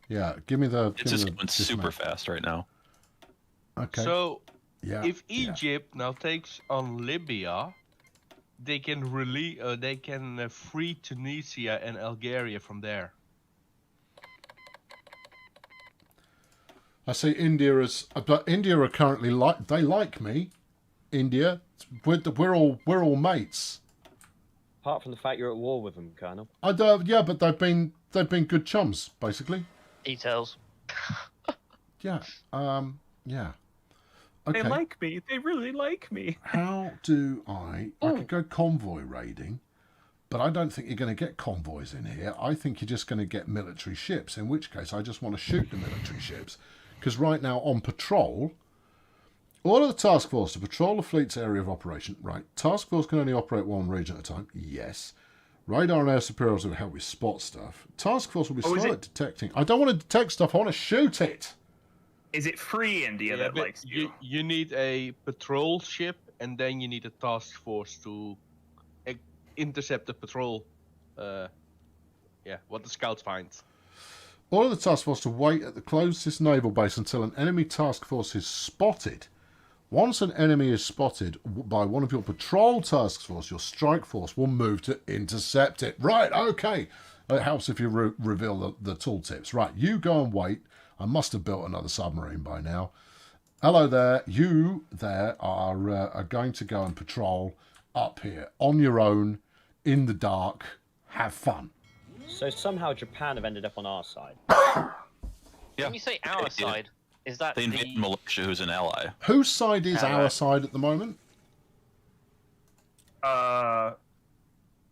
Yeah, give me the. It's just going super fast right now. Okay. So, yeah, if Egypt now takes on Libya, they can free Tunisia and Algeria from there. I see India but India are currently they like me. India, we're all mates. Apart from the fact you're at war with them, Colonel. Yeah, but they've been good chums, basically. Details. Yeah. Yeah. Okay. They like me. They really like me. How do I could go convoy raiding, but I don't think you're going to get convoys in here. I think you're just going to get military ships, in which case I just want to shoot the military ships. Because right now on patrol, order the task force to patrol the fleet's area of operation. Right. Task force can only operate one region at a time. Yes. Radar and air superiors will help with spot stuff. Task force will be slow at detecting. I don't want to detect stuff. I want to shoot it. Is it free India that likes you? You need a patrol ship, and then you need a task force to intercept the patrol. What the scouts find. Order the task force to wait at the closest naval base until an enemy task force is spotted. Once an enemy is spotted by one of your patrol task force, your strike force will move to intercept it. Right, okay. It helps if you reveal the tooltips. Right, you go and wait. I must have built another submarine by now. Hello there. You there are going to go and patrol up here on your own, in the dark. Have fun. So somehow Japan have ended up on our side. Yeah. When you say our side, is that they invaded Malaysia, who's an ally? Whose side is our side at the moment?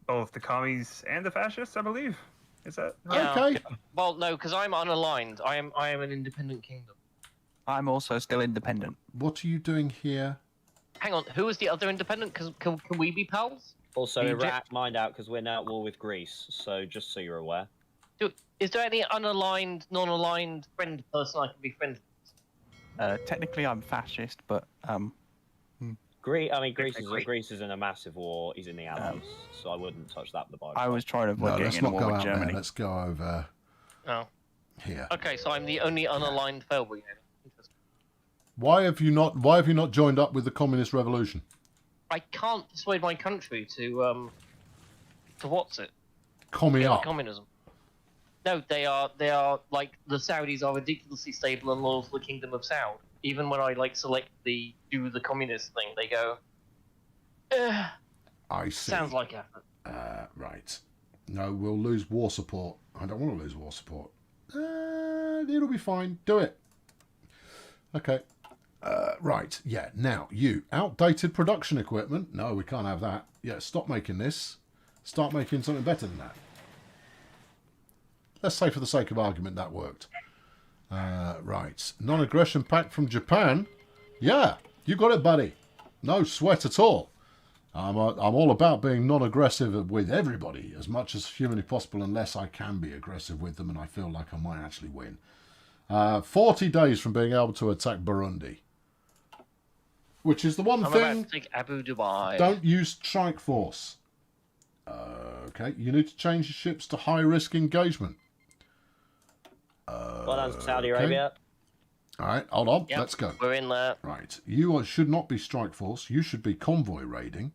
Both the commies and the fascists, I believe. Is that okay? Well, no, because I'm unaligned. I am an independent kingdom. I'm also still independent. What are you doing here? Hang on, who is the other independent? Can we be pals? Also, Egypt? Iraq, mind out, because we're now at war with Greece. So just so you're aware. Dude, is there any unaligned, non-aligned friend person I can be friends with? Technically, I'm fascist, but Greece is in a massive war. He's in the Allies, so I wouldn't touch that with the Bible. I was trying to avoid getting let's in a not war go with out Germany. there. Let's go over here. Okay, so I'm the only unaligned fail brigade. Why have you not joined up with the communist revolution? I can't persuade my country to what's it? Commie up. Communism. No, they are like the Saudis are ridiculously stable and loyal to the Kingdom of Saud. Even when I select do the communist thing, they go. I see. Sounds like effort. Right. No, we'll lose war support. I don't want to lose war support. It'll be fine. Do it. Okay. Right. Yeah. Now, you. Outdated production equipment. No, we can't have that. Yeah, stop making this. Start making something better than that. Let's say for the sake of argument that worked. Right. Non-aggression pact from Japan. Yeah, you got it, buddy. No sweat at all. I'm all about being non-aggressive with everybody as much as humanly possible unless I can be aggressive with them and I feel like I might actually win. 40 days from being able to attack Burundi. Which is the one I'm thing... about to take Abu Dhabi. Don't use strike force. Okay, you need to change your ships to high-risk engagement. Well done, Saudi Arabia. All right, hold on. Yep, Let's go. We're in there. Right, you should not be strike force. You should be convoy raiding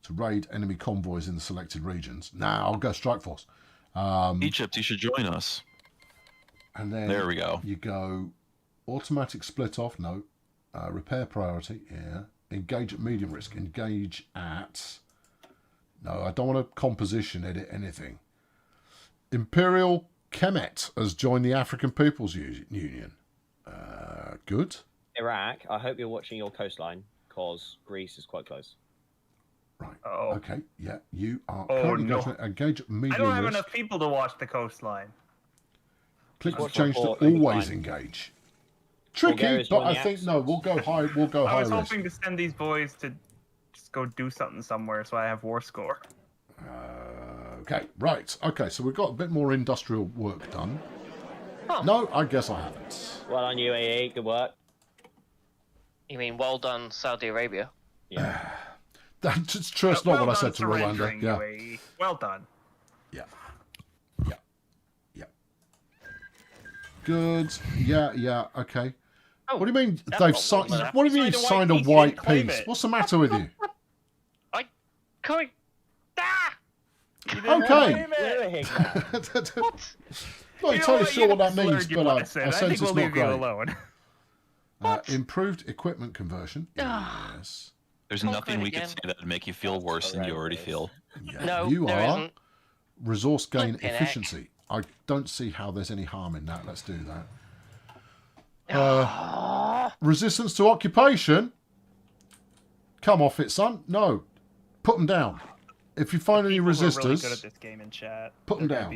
to raid enemy convoys in the selected regions. Now I'll go strike force. Egypt, you should join us. And then there we go. You go automatic split off. No, repair priority. Yeah, engage at medium risk. Engage at. No, I don't want to composition edit anything. Imperial Kemet has joined the African People's Union. Good. Iraq, I hope you're watching your coastline, because Greece is quite close. Right. Oh. Okay. Yeah, you are Oh, currently no. going to engage at medium I don't have risk. enough people to watch the coastline. Click to Watch change to report, you'll be always fine. engage. Tricky, Bulgaria's but on I the think no. We'll go high. We'll go I high was risk. hoping to send these boys to just go do something somewhere so I have war score. Okay. Right. Okay. So we've got a bit more industrial work done. Huh. No, I guess I haven't. Well done, UAE. Good work. You mean well done, Saudi Arabia? Yeah. That's true. It's not Well what I done said to Rwanda. surrendering, Yeah. UAE. Well done. Yeah. Yeah. Yeah. Good. Yeah. Yeah. Okay. Oh, What do you mean that's they've not signed? what What do you mean Signed you've a signed a white white peace, claim peace? it. What's the matter with you? Coming. Ah! Okay. What? Not You know entirely what? sure You what that slurred means, your but lesson. I I sense think it's we'll not leave you great. alone. Improved equipment conversion. Yes. There's Oh, nothing we again. could say that would make you feel worse than you already feel. Yeah. No, You there are isn't. resource gain Flippin' heck. efficiency. I don't see how there's any harm in that. Let's do that. Resistance to occupation. Come off it, son. No. Put them down. If you find any People who are really resistors, good at this game in chat. put them They're gonna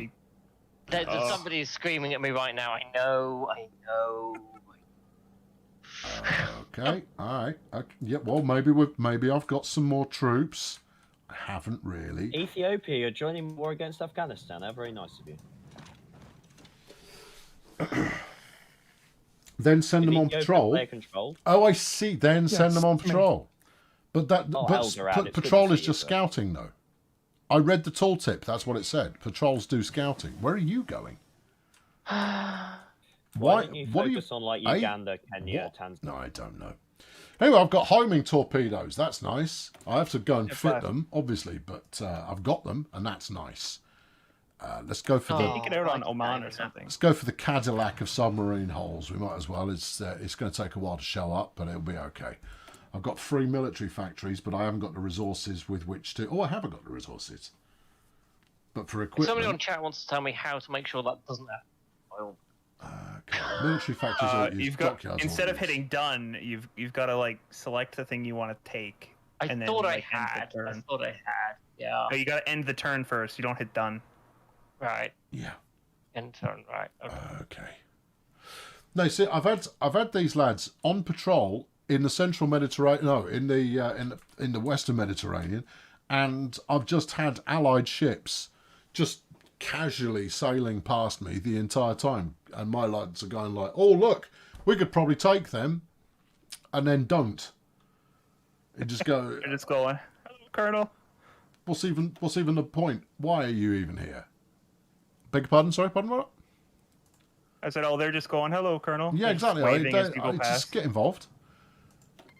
down. be- Somebody's screaming at me right now. I know. Okay, all right. Okay. Yeah, well, maybe I've got some more troops. I haven't really. Ethiopia, you're joining war against Afghanistan. How very nice of you. Then send them on Ethiopia patrol. player controlled. Oh, I see. Then send them on me. patrol. But Oh, Elder out, it's good patrol to is see just you, sir. scouting, though. I read the tooltip. That's what it said. Patrols do scouting. Where are you going? Why don't you what are you? focus on like Eh? Uganda, Kenya, What? Tanzania? No, I don't know. Anyway, I've got homing torpedoes. That's nice. I have to go and fit fine. them, obviously, but I've got them, and that's nice. Let's go for Take it out on Oman or something. Let's go for the Cadillac of submarine holes. We might as well. It's going to take a while to show up, but it'll be okay. I've got 3 military factories, but I haven't got the resources with which to. Oh, I haven't got the resources. But for equipment, Somebody on chat wants to tell me how to make sure that doesn't happen. Oil. military factories. You've got instead of hitting done, you've got to like select the thing you want to take. And then, thought like, I end the had. turn. I thought I had. Yeah. Oh, you got to end the turn first. You don't hit done. Right. Yeah. End turn. Right. Okay. No, see, I've had these lads on patrol in the central Mediterranean. No, in the Western Mediterranean, and I've just had Allied ships just casually sailing past me the entire time, and my lads are going like, "Oh, look, we could probably take them," and then don't. It just go. They're just going, "Hello, Colonel." What's even the point? Why are you even here? Beg your pardon? Sorry, pardon what? I said, "Oh, they're just going, hello, Colonel." Yeah, They're exactly. just waving as people I pass. just get involved.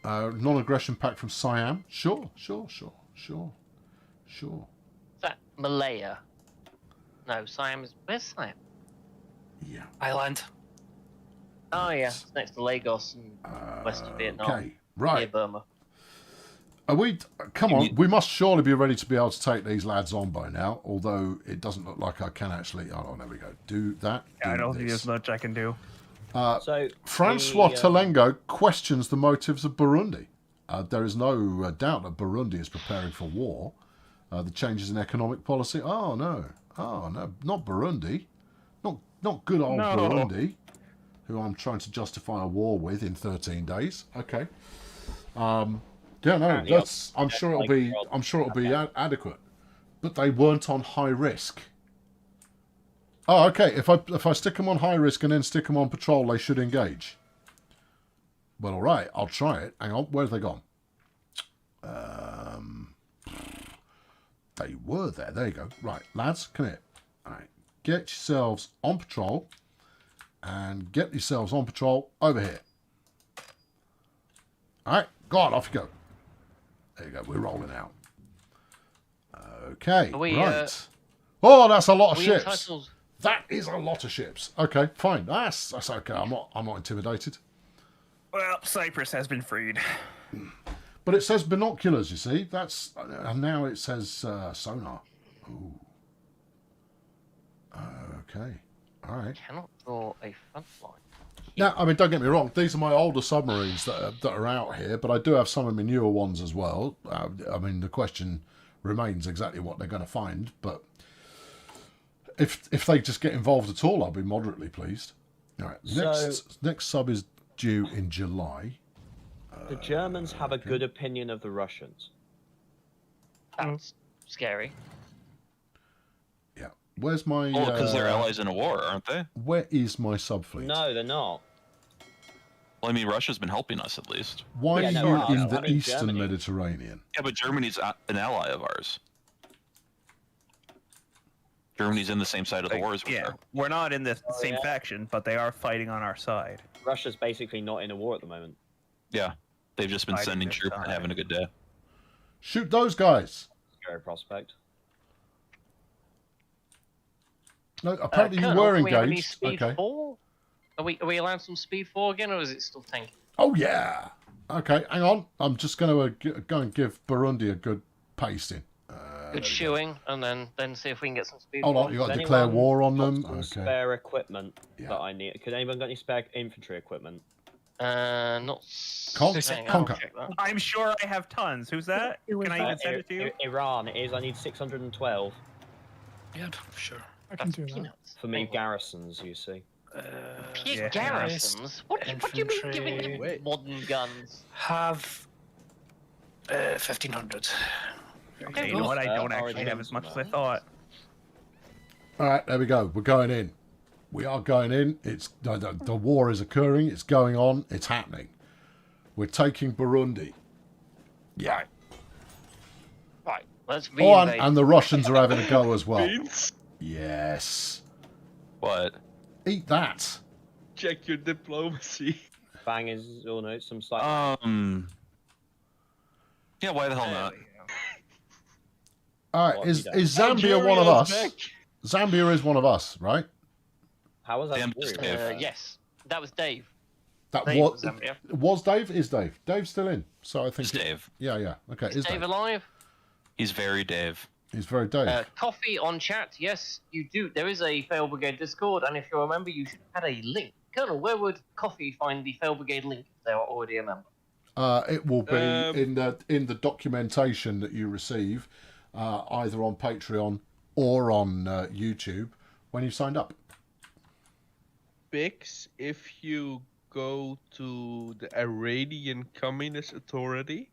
Non-aggression pact from Siam. Sure. Is that Malaya? No, Siam is. Where's Siam? Yeah. Island. Oh yeah, it's next to Lagos and west of Vietnam. Okay, right. Near Burma. Are we? Come on, we must surely be ready to be able to take these lads on by now. Although it doesn't look like I can actually. Oh, there we go. Do that. Yeah, I don't do think this. there's much I can do. So Francois Telengo questions the motives of Burundi. There is no doubt that Burundi is preparing for war. The changes in economic policy. Oh no, not Burundi, not good old No. Burundi, who I'm trying to justify a war with in 13 days. Okay. Yeah, no, Apparently that's. I'm sure it'll be adequate, but they weren't on high risk. Oh, okay. If I stick them on high risk and then stick them on patrol, they should engage. Well, all right. I'll try it. Hang on. Where have they gone? They were there. There you go. Right, lads, come here. All right, get yourselves on patrol, and get yourselves on patrol over here. All right, go on. Off you go. There you go. We're rolling out. Okay. Right. Oh, that's a lot of ships. Entitled? That is a lot of ships. Okay, fine. That's okay. I'm not intimidated. Well, Cyprus has been freed. But it says binoculars. You see, that's and now it says sonar. Ooh. Okay. All right. Cannot draw a front line. Now, I mean, don't get me wrong. These are my older submarines that are out here, but I do have some of my newer ones as well. I mean, the question remains exactly what they're going to find, but if they just get involved at all, I'll be moderately pleased. All right. Next sub is due in July. The Germans have a good opinion of the Russians. That's scary. Yeah. Where's my? Oh, because they're allies in a war, aren't they? Where is my sub fleet? No, they're not. Well, I mean, Russia's been helping us at least. Why Yeah, are no, you no, in no, the I mean Eastern Germany. Mediterranean? Yeah, but Germany's an ally of ours. Germany's in the same side of the war as we Yeah, are. we're not in the same yeah. faction, but they are fighting on our side. Russia's basically not in a war at the moment. Yeah, they've just been Fighting sending this troops and time. having a good day. Shoot those guys. Scary prospect. No, apparently you Colonel, were can we have any engaged. speed Okay. 4? Are we allowed some speed 4 again, or is it still tanky? Oh yeah. Okay, hang on. I'm just going to go and give Burundi a good pasting. Good shoeing, and then see if we can get some speed. Hold on, 4. you got to Has declare anyone war on got them. some Okay. spare equipment Yeah. that I need. Could anyone got any spare infantry equipment? Not. Conquer. I'll check that. I'm sure I have tons. Who's that? Can I even send it to you? Iran, it is. I need 612 Yeah, sure. I can do that. Peanuts. for me garrisons. You see. Yeah. Garrisons? What do you mean giving Infantry. him modern guns? Have 1,500. Okay, you know what? I don't Already actually have as done much as I thought. All right, there we go. We're going in. We are going in. It's the war is occurring. It's going on. It's happening. We're taking Burundi. Yeah. Right, let's Oh, reinvade. and the Russians are having a go as well. Yes. What? Eat that. Check your diplomacy. Bang is, or no, some slight. Yeah, why the hell not? All right, What is have you Zambia one of Algeria's us? back. Zambia is one of us, right? How was that? Damn, through? Dave. Yes, that was Dave. That Dave was was Zambia. was Dave. Is Dave? Dave's still in. So I think It's Dave. Yeah. Okay. Is Dave alive? He's very Dave. He's very Dave. Coffee on chat. Yes, you do. There is a Fail Brigade Discord, and if you remember, you should add a link. Colonel, where would Coffee find the Fail Brigade link if they are already a member? It will be in the documentation that you receive, either on Patreon or on YouTube when you signed up. Bix, if you go to the Iranian Communist Authority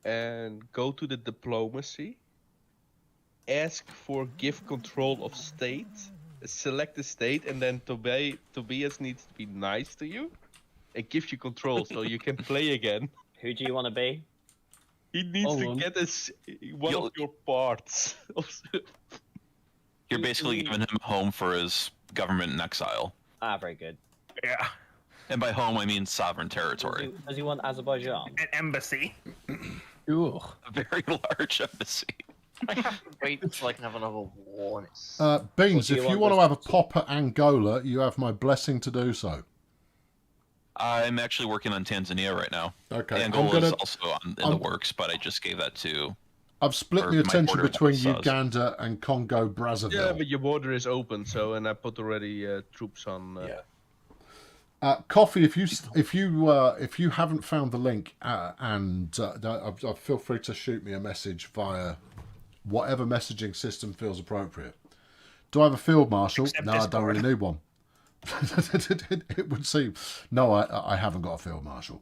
and go to the diplomacy, ask for give control of state, select the state, and then Tobias needs to be nice to you. It gives you control so you can play again. Who do you want to be? He needs to get one of your parts. You're basically giving him a home for his government in exile. Ah, very good. Yeah. And by home, I mean sovereign territory. Does he want Azerbaijan? An embassy. Ooh. A very large embassy. I have to wait until I can have another war. And it's... Beans, if you want to have a pop at Angola, you have my blessing to do so. I'm actually working on Tanzania right now. Okay, Angola is also in the works, but I just gave that to... I've split or the my attention border between officers. Uganda and Congo Yeah, Brazzaville. but your border is open, so and I put already troops on. Coffee, if you haven't found the link, feel free to shoot me a message via whatever messaging system feels appropriate. Do I have a field marshal? Except No, I don't Discord. really need one. It would seem. No, I haven't got a field marshal.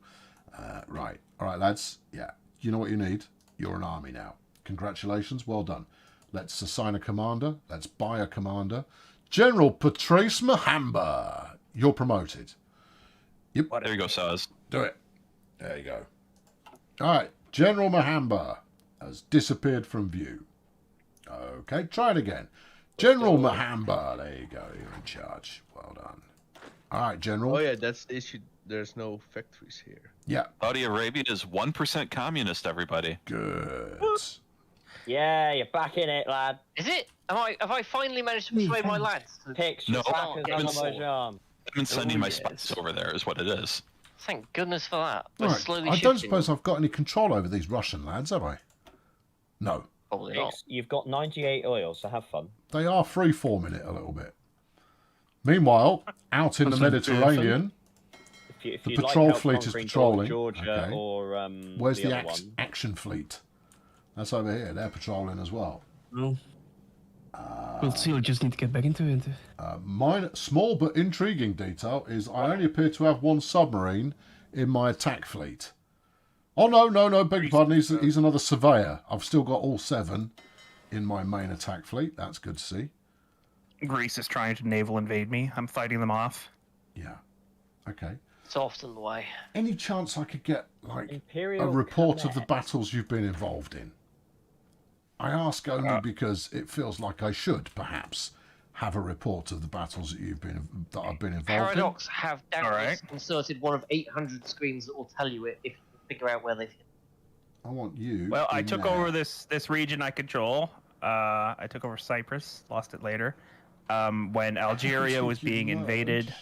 Right. All right, lads. Yeah. You know what you need? You're an army now. Congratulations. Well done. Let's assign a commander. Let's buy a commander. General Patrice Mahamba. You're promoted. Yep. There you go, Saz. Do it. There you go. All right. General Mahamba has disappeared from view. Okay, try it again. General Mahamba. There you go. You're in charge. Well done. All right, General. Oh yeah, that's the issue. There's no factories here. Yeah. Saudi Arabia is 1% communist, everybody. Good. Yeah, you're back in it, lad. Is it? Have I finally managed to persuade my lads? Picks No. back as Azerbaijan. I've been sending my spies over there, is what it is. Thank goodness for that. We're Right. slowly I shifting. don't suppose I've got any control over these Russian lads, have I? No. Probably not. Picks, you've got 98 oil, so have fun. They are free-forming it a little bit. Meanwhile, out in the Mediterranean, If the you'd patrol like help fleet is conquering patrolling. Georgia Okay. or Where's the the other one? action fleet? That's over here. They're patrolling as well. Well, we'll see. We'll just need to get back into it. Small but intriguing detail is I only appear to have one submarine in my attack fleet. Oh, no, beg your pardon. He's another surveyor. I've still got all 7 in my main attack fleet. That's good to see. Greece is trying to naval invade me. I'm fighting them off. Yeah. Okay. It's often the way. Any chance I could get, like, Imperial a report of the Command. battles you've been involved in? I ask only because it feels like I should, perhaps, have a report of the battles that I've been involved Paradox have doubtless Alright. inserted one of 800 screens that will tell you it if you figure out where they've hit. in. I want you. Well, I in took there. over this region I control. I took over Cyprus, lost it later. When Algeria was being invaded,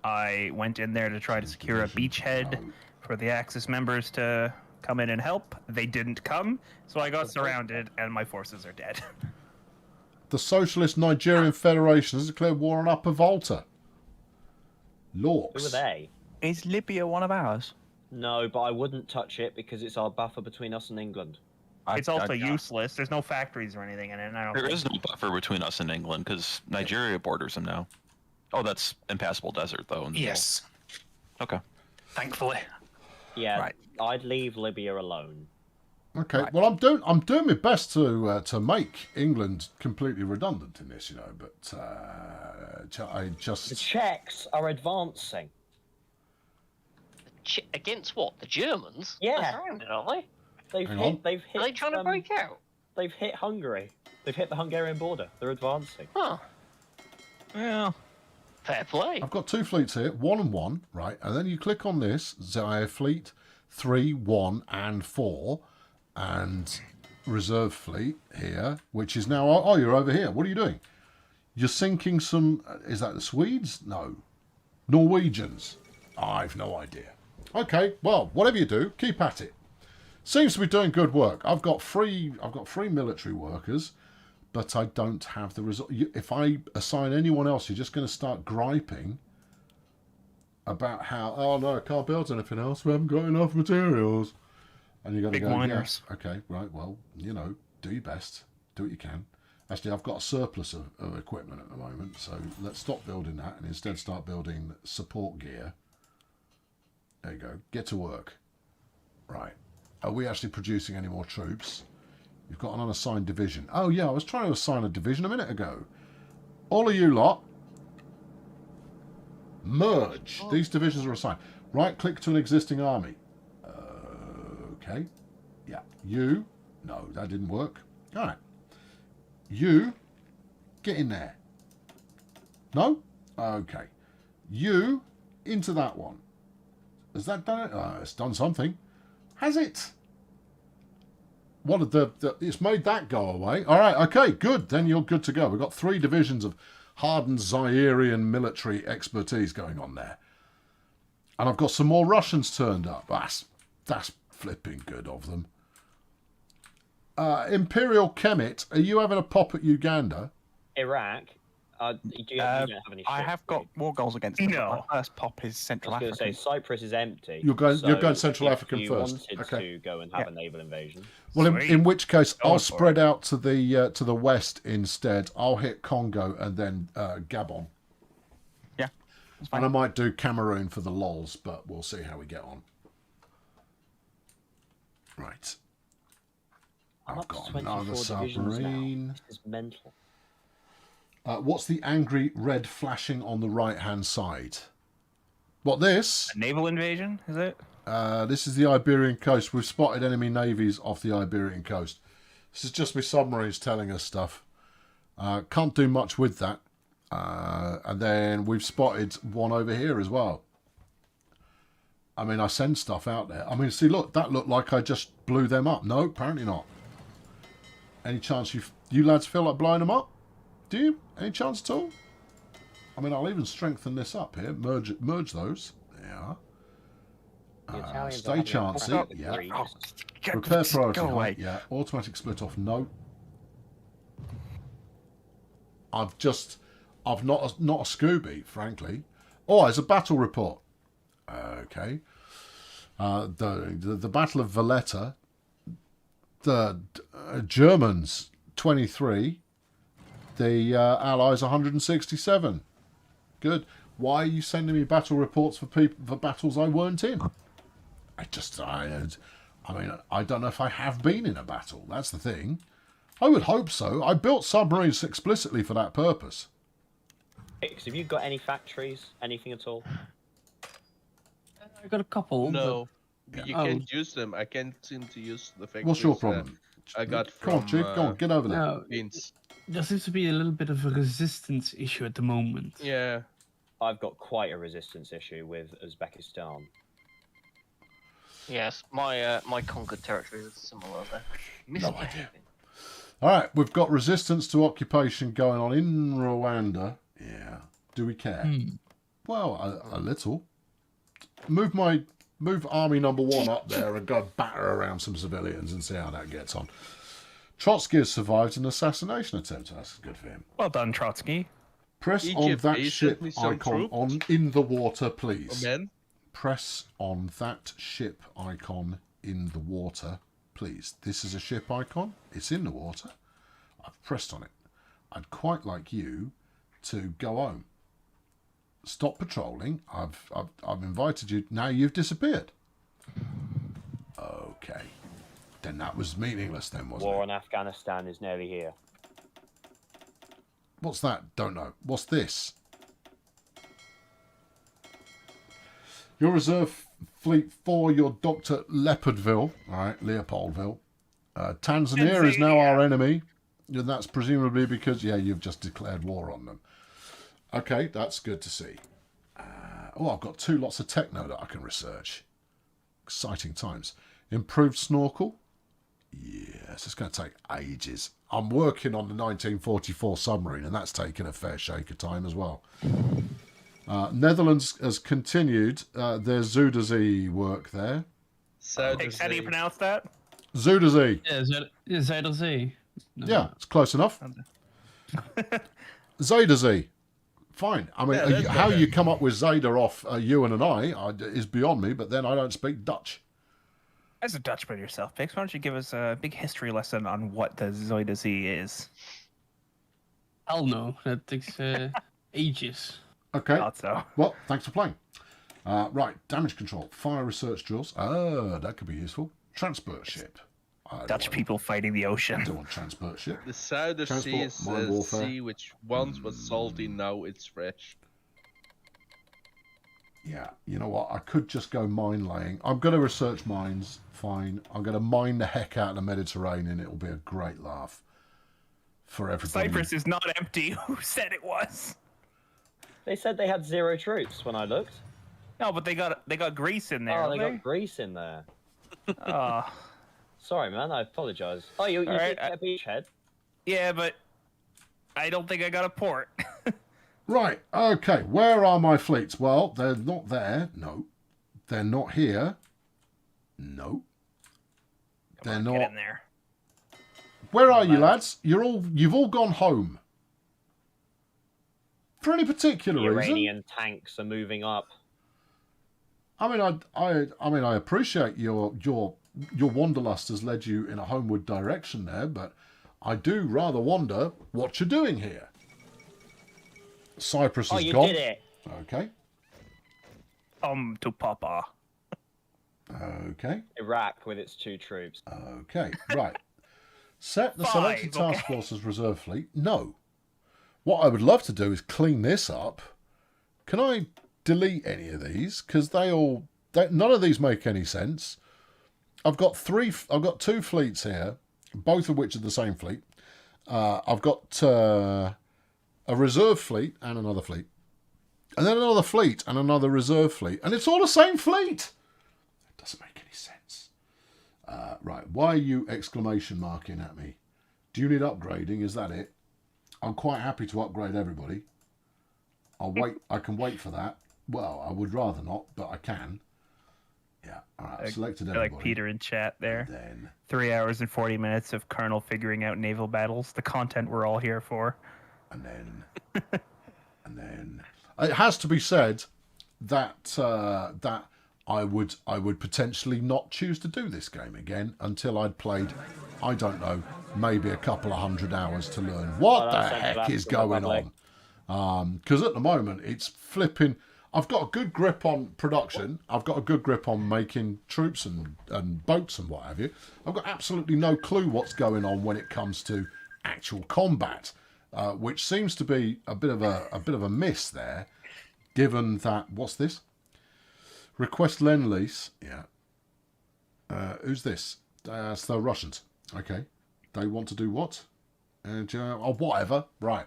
I went in there to try to secure a beachhead for the Axis members to come in and help. They didn't come, so I got surrounded, and my forces are dead. The Socialist Nigerian Federation has declared war on Upper Volta. Lorks. Who are they? Is Libya one of ours? No, but I wouldn't touch it because it's our buffer between us and England. It's also useless. There's no factories or anything in it. And I don't There think- is no buffer between us and England because Nigeria borders them now. Oh, that's impassable desert, though. in the Yes, middle. Okay. thankfully. Yeah, Right. I'd leave Libya alone. Okay, well, I'm doing my best to make England completely redundant in this, but I The just Czechs are advancing. Against what? The Germans? Yeah. They're surrounded, aren't they? They've Hang hit. on. They've hit. Are they trying to break out? They've hit Hungary. They've hit the Hungarian border. They're advancing. Huh. Well, Fair play. I've got 2 fleets here, 1 and 1, right? And then you click on this, ZIA fleet 3, 1, and 4, and reserve fleet here, which is now, oh, you're over here. What are you doing? You're sinking some, is that the Swedes? No. Norwegians? I've no idea. Okay, well, whatever you do, keep at it. Seems to be doing good work. I've got 3 military workers, but I don't have the result. If I assign anyone else, you're just going to start griping about how, oh no, I can't build anything else. We haven't got enough materials. And you're going to go, whiners. yeah, okay, right, well, you know, do your best. Do what you can. Actually, I've got a surplus of equipment at the moment, so let's stop building that and instead start building support gear. There you go. Get to work. Right. Are we actually producing any more troops? You've got an unassigned division. Oh, yeah, I was trying to assign a division a minute ago. All of you lot, merge. These divisions are assigned. Right-click to an existing army. Okay. Yeah. You. No, that didn't work. All right. You. Get in there. No? Okay. You into that one. Has that done it? It's done something. Has it? What did it's made that go away. All right, okay, good. Then you're good to go. We've got 3 divisions of hardened Zairian military expertise going on there. And I've got some more Russians turned up. That's flipping good of them. Imperial Kemet, are you having a pop at Uganda? Iraq. You don't have any. I have got war goals against them. No. My first pop is Central Africa. I was going to say Cyprus is empty. You're going Central African first. You wanted to go and have a naval invasion. Well, in which case, I'll spread out to the west instead. I'll hit Congo and then Gabon. Yeah, that's fine. And I might do Cameroon for the lols, but we'll see how we get on. Right. I've got another submarine. This is mental. What's the angry red flashing on the right-hand side? What, this? A naval invasion, is it? This is the Iberian coast. We've spotted enemy navies off the Iberian coast. This is just my submarines telling us stuff. Can't do much with that. And then we've spotted one over here as well. I mean, I send stuff out there. I mean, see, look, that looked like I just blew them up. No, apparently not. Any chance you lads feel like blowing them up? Do you? Any chance at all? I mean, I'll even strengthen this up here. Merge those. Yeah. Stay chancy. Yeah. Repair priority. Yeah. Automatic split off. No. I've not a Scooby, frankly. Oh, there's a battle report. Okay. The Battle of Valletta. The Germans 23. The Allies 167. Good. Why are you sending me battle reports for battles I weren't in? I mean, I don't know if I have been in a battle. That's the thing. I would hope so. I built submarines explicitly for that purpose. Have you got any factories? Anything at all? I got a couple. No, you can't use them. I can't seem to use the factories. What's your problem? I got Come on, Chief. Go on, get over there. No, there seems to be a little bit of a resistance issue at the moment. Yeah. I've got quite a resistance issue with Uzbekistan. Yes, my conquered territory is similar there. No idea. All right, we've got resistance to occupation going on in Rwanda. Yeah. Do we care? Well, a little. Move army number 1 up there and go batter around some civilians and see how that gets on. Trotsky has survived an assassination attempt. That's good for him. Well done, Trotsky. Press on that ship icon in the water, please. Amen. Press on that ship icon in the water, please. This is a ship icon. It's in the water. I've pressed on it. I'd quite like you to go home. Stop patrolling. I've invited you. Now you've disappeared. Okay. Then that was meaningless then, wasn't it? War on Afghanistan is nearly here. What's that? Don't know. What's this? Your reserve fleet 4, your Dr. Leopardville. All right, Leopoldville. Tanzania is now our enemy. And that's presumably because, yeah, you've just declared war on them. Okay, that's good to see. Oh, I've got 2 lots of techno that I can research. Exciting times. Improved snorkel. Yes, it's going to take ages. I'm working on the 1944 submarine, and that's taken a fair shake of time as well. Netherlands has continued their Zuiderzee work there. How do you pronounce that? Zuiderzee. Yeah, Zuiderzee. No. Yeah, it's close enough. Zuiderzee. Fine. I mean, how you come up with Zeta off Ewan and I is beyond me, but then I don't speak Dutch. As a Dutchman yourself, Pix, why don't you give us a big history lesson on what the Zuiderzee is? Hell no, that takes ages. Okay. Thought so. Well, thanks for playing. Right, damage control, fire research drills. Oh, that could be useful. Transport ship. Dutch people fighting the ocean. I don't want transport ship. The Southern Sea is a sea which once was salty, now it's fresh. Yeah, you know what? I could just go mine laying. I'm going to research mines. Fine. I'm going to mine the heck out of the Mediterranean. It'll be a great laugh for everybody. Cyprus is not empty. Who said it was? They said they had 0 troops when I looked. No, but they got Greece in there. Oh, they got Greece in there. Oh. Sorry, man. I apologize. Oh, you did get a beachhead? Yeah, but I don't think I got a port. Right, okay. Where are my fleets? Well, they're not there. No. They're not here. No. They're not. Get in there. Where are you, lads? You've all gone home. For any particular the reason? Iranian tanks are moving up. I mean, I appreciate your wanderlust has led you in a homeward direction there, but I do rather wonder what you're doing here. Cyprus is you gone. did it. Okay. To Papa. Okay. Iraq with its 2 troops. Okay. Right. Set the selected task force as reserve fleet. No. What I would love to do is clean this up. Can I delete any of these? Because none of these make any sense. I've got 2 fleets here, both of which are the same fleet. I've got a reserve fleet and another fleet. And then another fleet and another reserve fleet. And it's all the same fleet. It doesn't make any sense. Right. Why are you exclamation marking at me? Do you need upgrading? Is that it? I'm quite happy to upgrade everybody. I'll wait. I can wait for that. Well, I would rather not, but I can. Yeah. All right. I've selected everybody. Like Peter in chat there. Then 3 hours and 40 minutes of Colonel figuring out naval battles. The content we're all here for. And then it has to be said that that I would potentially not choose to do this game again until I'd played, I don't know, maybe a couple of 100 hours to learn what the heck is going on. Because at the moment it's flipping. I've got a good grip on production. I've got a good grip on making troops and boats and what have you. I've got absolutely no clue what's going on when it comes to actual combat. Which seems to be a bit of a miss there, given that what's this? Request Lend-Lease. Yeah. Who's this? It's the Russians. Okay. They want to do what? Whatever. Right.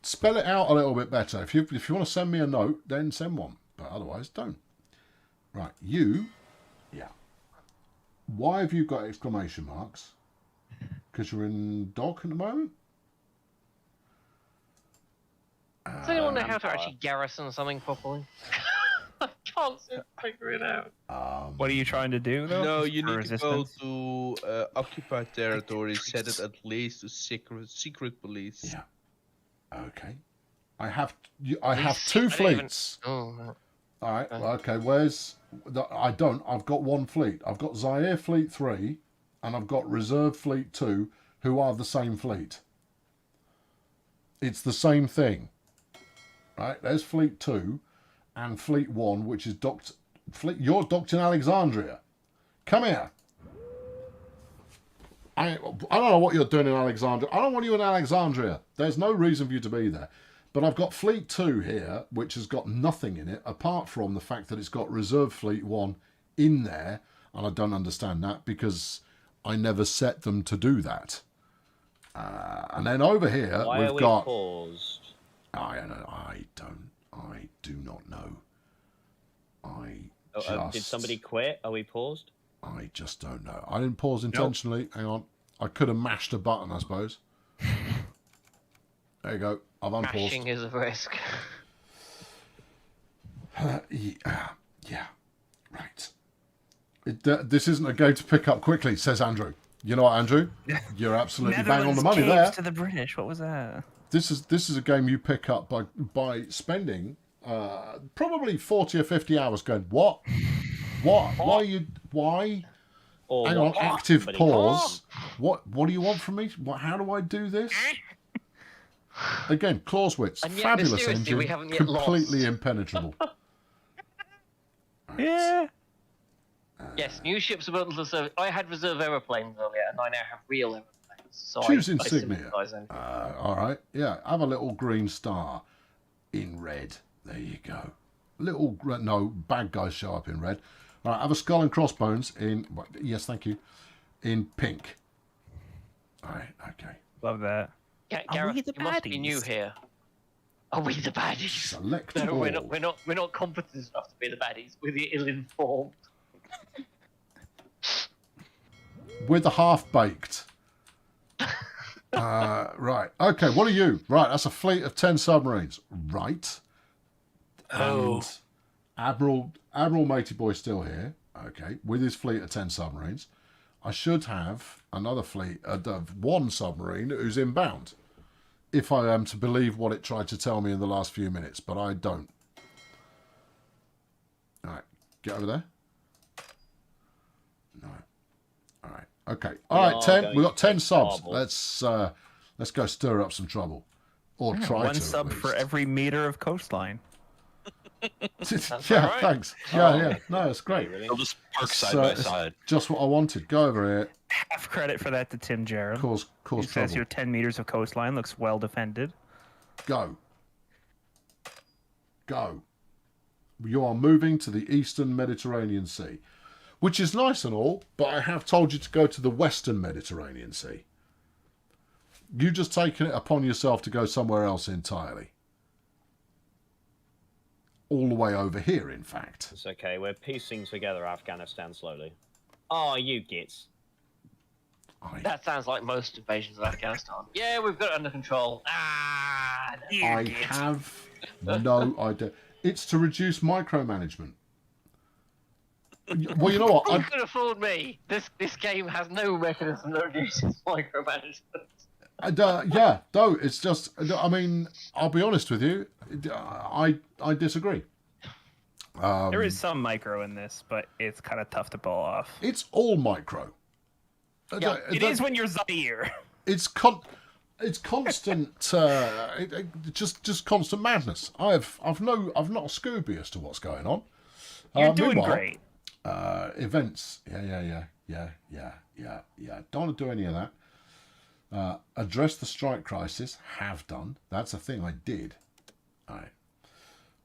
Spell it out a little bit better. If you want to send me a note, then send one. But otherwise, don't. Right. You. Yeah. Why have you got exclamation marks? Because you're in dock at the moment? Does anyone know how to actually garrison something properly? I can't seem to figure it out. What are you trying to do, though? No, you need to go to occupied territory, set it at least to secret police. Yeah. Okay. I have 2 fleets. Oh. All right. Okay. Where's? I don't. I've got 1 fleet. I've got Zaire Fleet 3, and I've got Reserve Fleet 2, who are the same fleet. It's the same thing. Right, there's Fleet 2 and Fleet 1, which is docked. You're docked in Alexandria. Come here. I don't know what you're doing in Alexandria. I don't want you in Alexandria. There's no reason for you to be there. But I've got Fleet 2 here, which has got nothing in it, apart from the fact that it's got Reserve Fleet 1 in there. And I don't understand that because I never set them to do that. And then over here, we've got... Paused? I do not know. Did somebody quit? Are we paused? I just don't know. I didn't pause intentionally. Nope. Hang on. I could have mashed a button, I suppose. There you go. I've unpaused. Mashing is a risk. Yeah. Right. This isn't a game to pick up quickly, says Andrew. You know what, Andrew? You're absolutely bang on the money there. To the British. What was that? This is a game you pick up by spending probably 40 or 50 hours going, what? Why? Or hang on, active pause. What do you want from me? How do I do this? Again, Clausewitz, fabulous engine, completely impenetrable. Right. Yeah. Yes, new ships are bundled to service. I had reserve aeroplanes earlier, and I now have real aeroplanes. So choose I insignia. All right, yeah, have a little green star in red. There you go. Bad guys show up in red. All right, have a skull and crossbones in. Yes, thank you. In pink. All right, okay. Love that. Gareth, you must be new here. Are we the baddies? Select no, all. we're not competent enough to be the baddies. We're the ill-informed. We're the half-baked. Right. Okay, what are you? Right, that's a fleet of 10 submarines. Right. And Admiral Matey Boy still here. Okay, with his fleet of 10 submarines. I should have another fleet of 1 submarine who's inbound. If I am to believe what it tried to tell me in the last few minutes, but I don't. All right, get over there. No. All right. Okay. All right, 10. We've got 10 subs. Let's go stir up some trouble, or try to. 1 sub for every meter of coastline. Yeah, right. Thanks. Yeah. No, it's great. They'll just park side by side. Just what I wanted. Go over here. Half credit for that to Tim Jarrett. Cause he says trouble. your 10 meters of coastline looks well defended. Go. You are moving to the Eastern Mediterranean Sea, which is nice and all, but I have told you to go to the Western Mediterranean Sea. You've just taken it upon yourself to go somewhere else entirely. All the way over here, in fact. It's okay. We're piecing together Afghanistan slowly. Oh, you gits. That sounds like most invasions of Afghanistan. Yeah, we've got it under control. I have no idea. It's to reduce micromanagement. Well, you know what? You could have fooled me. This game has no mechanism that reduces micromanagement. Yeah, no, it's just. I mean, I'll be honest with you. I disagree. There is some micro in this, but it's kind of tough to pull off. It's all micro. Yeah, it is when you're Zaire. It's constant. Just constant madness. I've not a Scooby as to what's going on. You're doing great. Events. Yeah. Don't want to do any of that. Address the strike crisis. Have done. That's a thing I did. All right.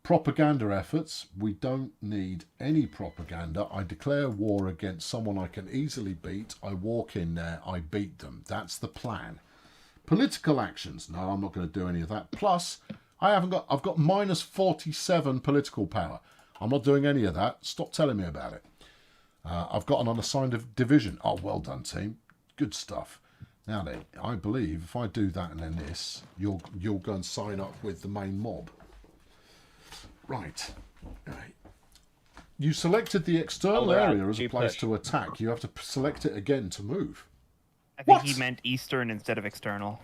Propaganda efforts. We don't need any propaganda. I declare war against someone I can easily beat. I walk in there. I beat them. That's the plan. Political actions. No, I'm not going to do any of that. Plus, I've got minus 47 political power. I'm not doing any of that. Stop telling me about it. I've got an unassigned division. Oh, well done, team. Good stuff. Now then, I believe if I do that and then this, you'll go and sign up with the main mob. Right. You selected the external area as a place to attack. You have to select it again to move. I think he meant eastern instead of external.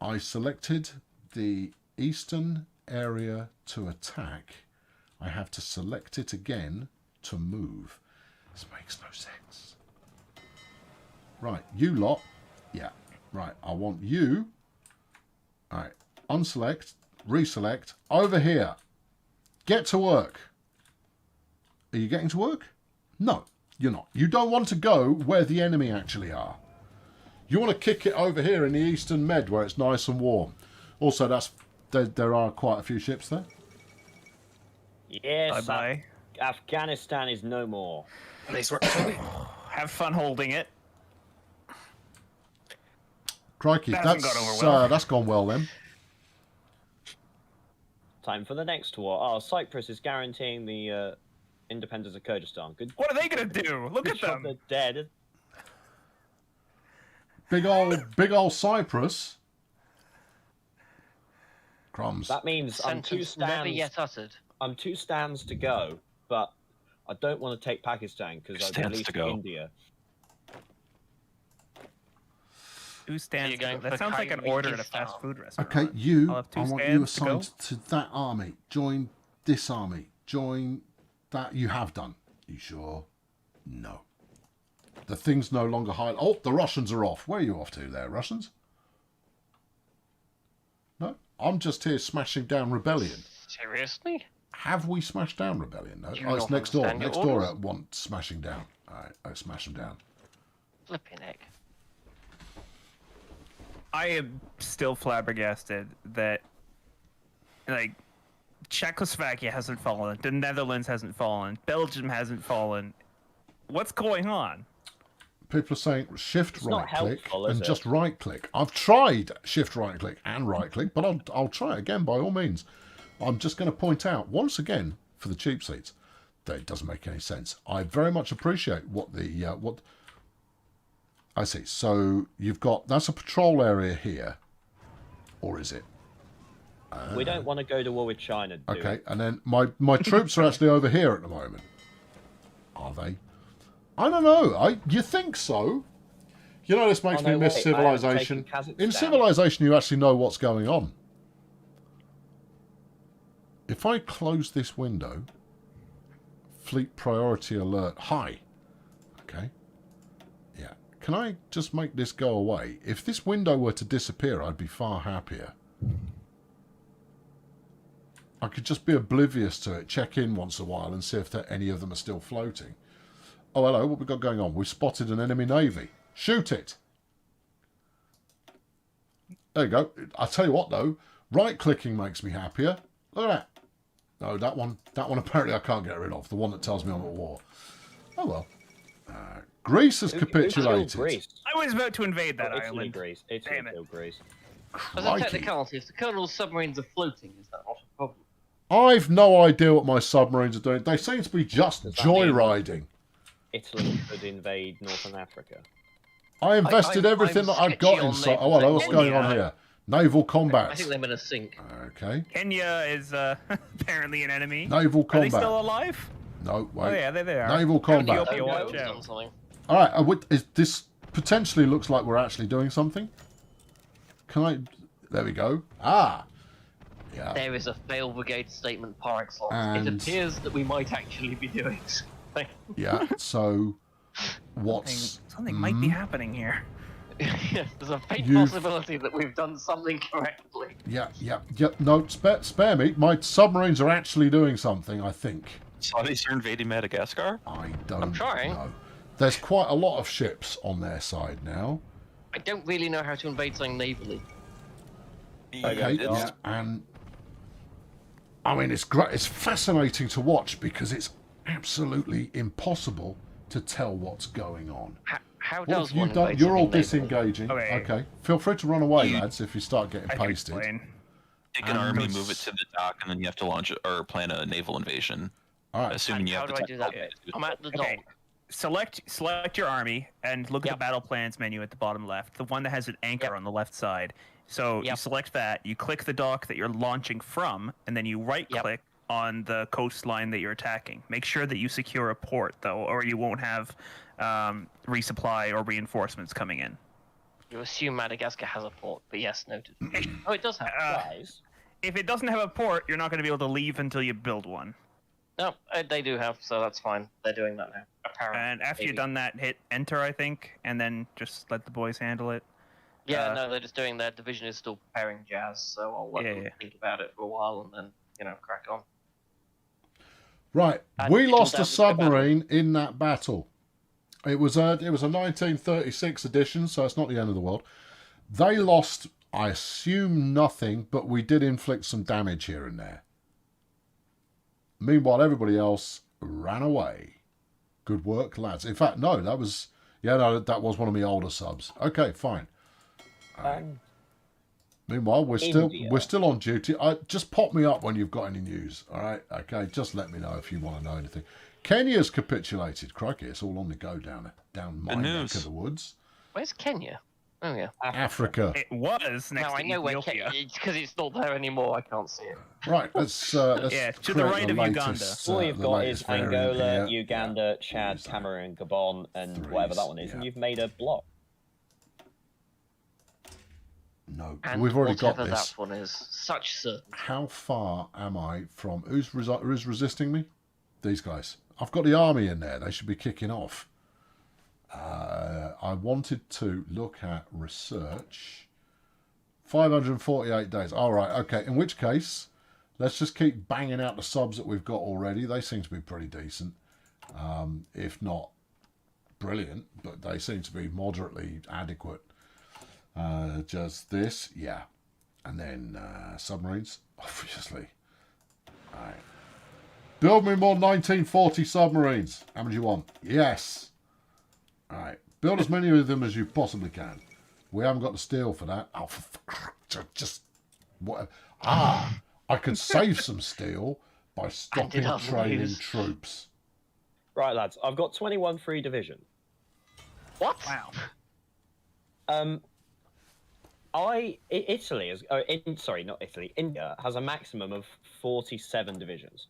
I selected the eastern area to attack. I have to select it again to move. This makes no sense. Right, you lot. Yeah, right. I want you. All right, unselect, reselect, over here. Get to work. Are you getting to work? No, you're not. You don't want to go where the enemy actually are. You want to kick it over here in the Eastern Med where it's nice and warm. Also, there are quite a few ships there. Yes, bye-bye. Afghanistan is no more. Nice work. Have fun holding it. Crikey, That hasn't gone over well. that's gone well then. Time for the next war. Oh, Cyprus is guaranteeing the independence of Kurdistan. Good. What are they gonna do? Look Good at job, them. they're dead. Big old Cyprus. Crumbs. That means I'm two Sentence never stands. yet uttered. I'm 2 stands to go, but I don't want to take Pakistan because I've Stands released to go. India. 2 stands. You're going to go. That for sounds like an order at a Kyrgyzstan. fast food restaurant. Okay, you. I'll have 2 I want you stands to go. assigned to that army. Join this army. Join that. You have done. You sure? No. The thing's no longer high. Oh, the Russians are off. Where are you off to there, Russians? No, I'm just here smashing down rebellion. Seriously? Have we smashed down rebellion? No. Do you Oh, it's not next door. understand your Next door orders? at one smashing down. All right, I smash them down. Flipping heck. I am still flabbergasted that, like, Czechoslovakia hasn't fallen, the Netherlands hasn't fallen, Belgium hasn't fallen. What's going on? People are saying shift It's not right click helpful, is and it? just right click. I've tried shift right click and right click, but I'll try it again by all means. I'm just going to point out once again for the cheap seats that it doesn't make any sense. I very much appreciate what the what I see. So you've got that's a patrol area here, or is it? We don't want to go to war with China. Do Okay, and then my troops are actually over here at the moment. Are they? I don't know. You think so? You know, this makes Oh, me no, miss wait, I haven't civilization. taken Kazakhstan. In civilization, you actually know what's going on. If I close this window, fleet priority alert high. Okay. Yeah. Can I just make this go away? If this window were to disappear, I'd be far happier. I could just be oblivious to it, check in once a while and see if any of them are still floating. Oh, hello, what we got going on? We've spotted an enemy navy. Shoot it! There you go. I'll tell you what, though. Right-clicking makes me happier. Look at that. No, that one apparently I can't get rid of. The one that tells me I'm at war. Oh, well. Greece has capitulated. Greece? I was about to invade that Italy, island. Greece. Italy Damn it. killed Greece. As a technicality, if the Colonel's submarines are floating, is that not a problem? I've no idea what my submarines are doing. They seem to be just joyriding. Italy could invade Northern Africa. I invested everything that I've got in. Oh, hello, what's going on here? Naval combat. I think they're going to sink. Okay. Kenya is apparently an enemy. Naval Are they combat. still alive? No, wait. Oh yeah, there they are. Naval combat. Ethiopia, watch out. All right, this potentially looks like we're actually doing something. Can I? There we go. Ah, yeah. There is a failed brigade statement par excellence. And- It appears that we might actually be doing something. Yeah. So, what's Something might be happening here. Yes, there's a faint You've- possibility that we've done something correctly. Yeah. No, spare me. My submarines are actually doing something. I think. So at least you're invading Madagascar? I don't I'm trying. know. There's quite a lot of ships on their side now. I don't really know how to invade something navally. Okay, yeah, and I mean it's great. It's fascinating to watch because it's absolutely impossible to tell what's going on. How What does have you one done? invade You're all something navally? disengaging. Okay. Okay, feel free to run away, lads, if you start getting I can pasted. explain. Take an army, move it to the dock, and then you have to launch or plan a naval invasion. All right. Assuming you How have do the I do that? technology. I'm at the Okay. dock. Select your army and look at Yep. the battle plans menu at the bottom left, the one that has an anchor on the left side. So you Yep. select that, you click the dock that you're launching from, and then you right-click on the coastline that you're attacking. Make sure that you secure a port, though, or you won't have resupply or reinforcements coming in. You assume Madagascar has a port, but yes, noted. Oh, it does have. Guys, If it doesn't have a port, you're not going to be able to leave until you build one. No, they do have, so that's fine. They're doing that now. Apparently. And after you've maybe. done that, hit enter, I think, and then just let the boys handle it. Yeah, no, they're just doing their division is still preparing jazz, so I'll let them think about it for a while and then, crack on. Right, And we it'll lost a damage the battle. submarine in that battle. It was a 1936 edition, so it's not the end of the world. They lost, I assume, nothing, but we did inflict some damage here and there. Meanwhile, everybody else ran away. Good work, lads. In fact, no, that was one of my older subs. Okay, fine. Meanwhile, we're still on duty. Just pop me up when you've got any news. All right, okay. Just let me know if you want to know anything. Kenya's capitulated. Crikey, it's all on the go down my neck of the woods. Where's Kenya? Oh yeah, Africa. It was next now to I know where Ethiopia. because it's not there anymore. I can't see it. Right, let's yeah, to the right of Uganda. All you've got is Angola, Uganda, Chad, Cameroon, Gabon, and whatever that one is, and you've made a block. No, And we've already got whatever this. that one is, such certain. How far am I from... Who's resisting me? These guys. I've got the army in there. They should be kicking off. I wanted to look at research. 548 days. All right, okay. In which case, let's just keep banging out the subs that we've got already. They seem to be pretty decent. If not brilliant, but they seem to be moderately adequate. Just this, yeah. And then submarines, obviously. All right. Build me more 1940 submarines. How many do you want? Yes. All right. Build as many of them as you possibly can. We haven't got the steel for that. Oh, just what? I could save some steel by stopping training troops. Right, lads. I've got 21 free division. What? Wow. Italy is India has a maximum of 47 divisions.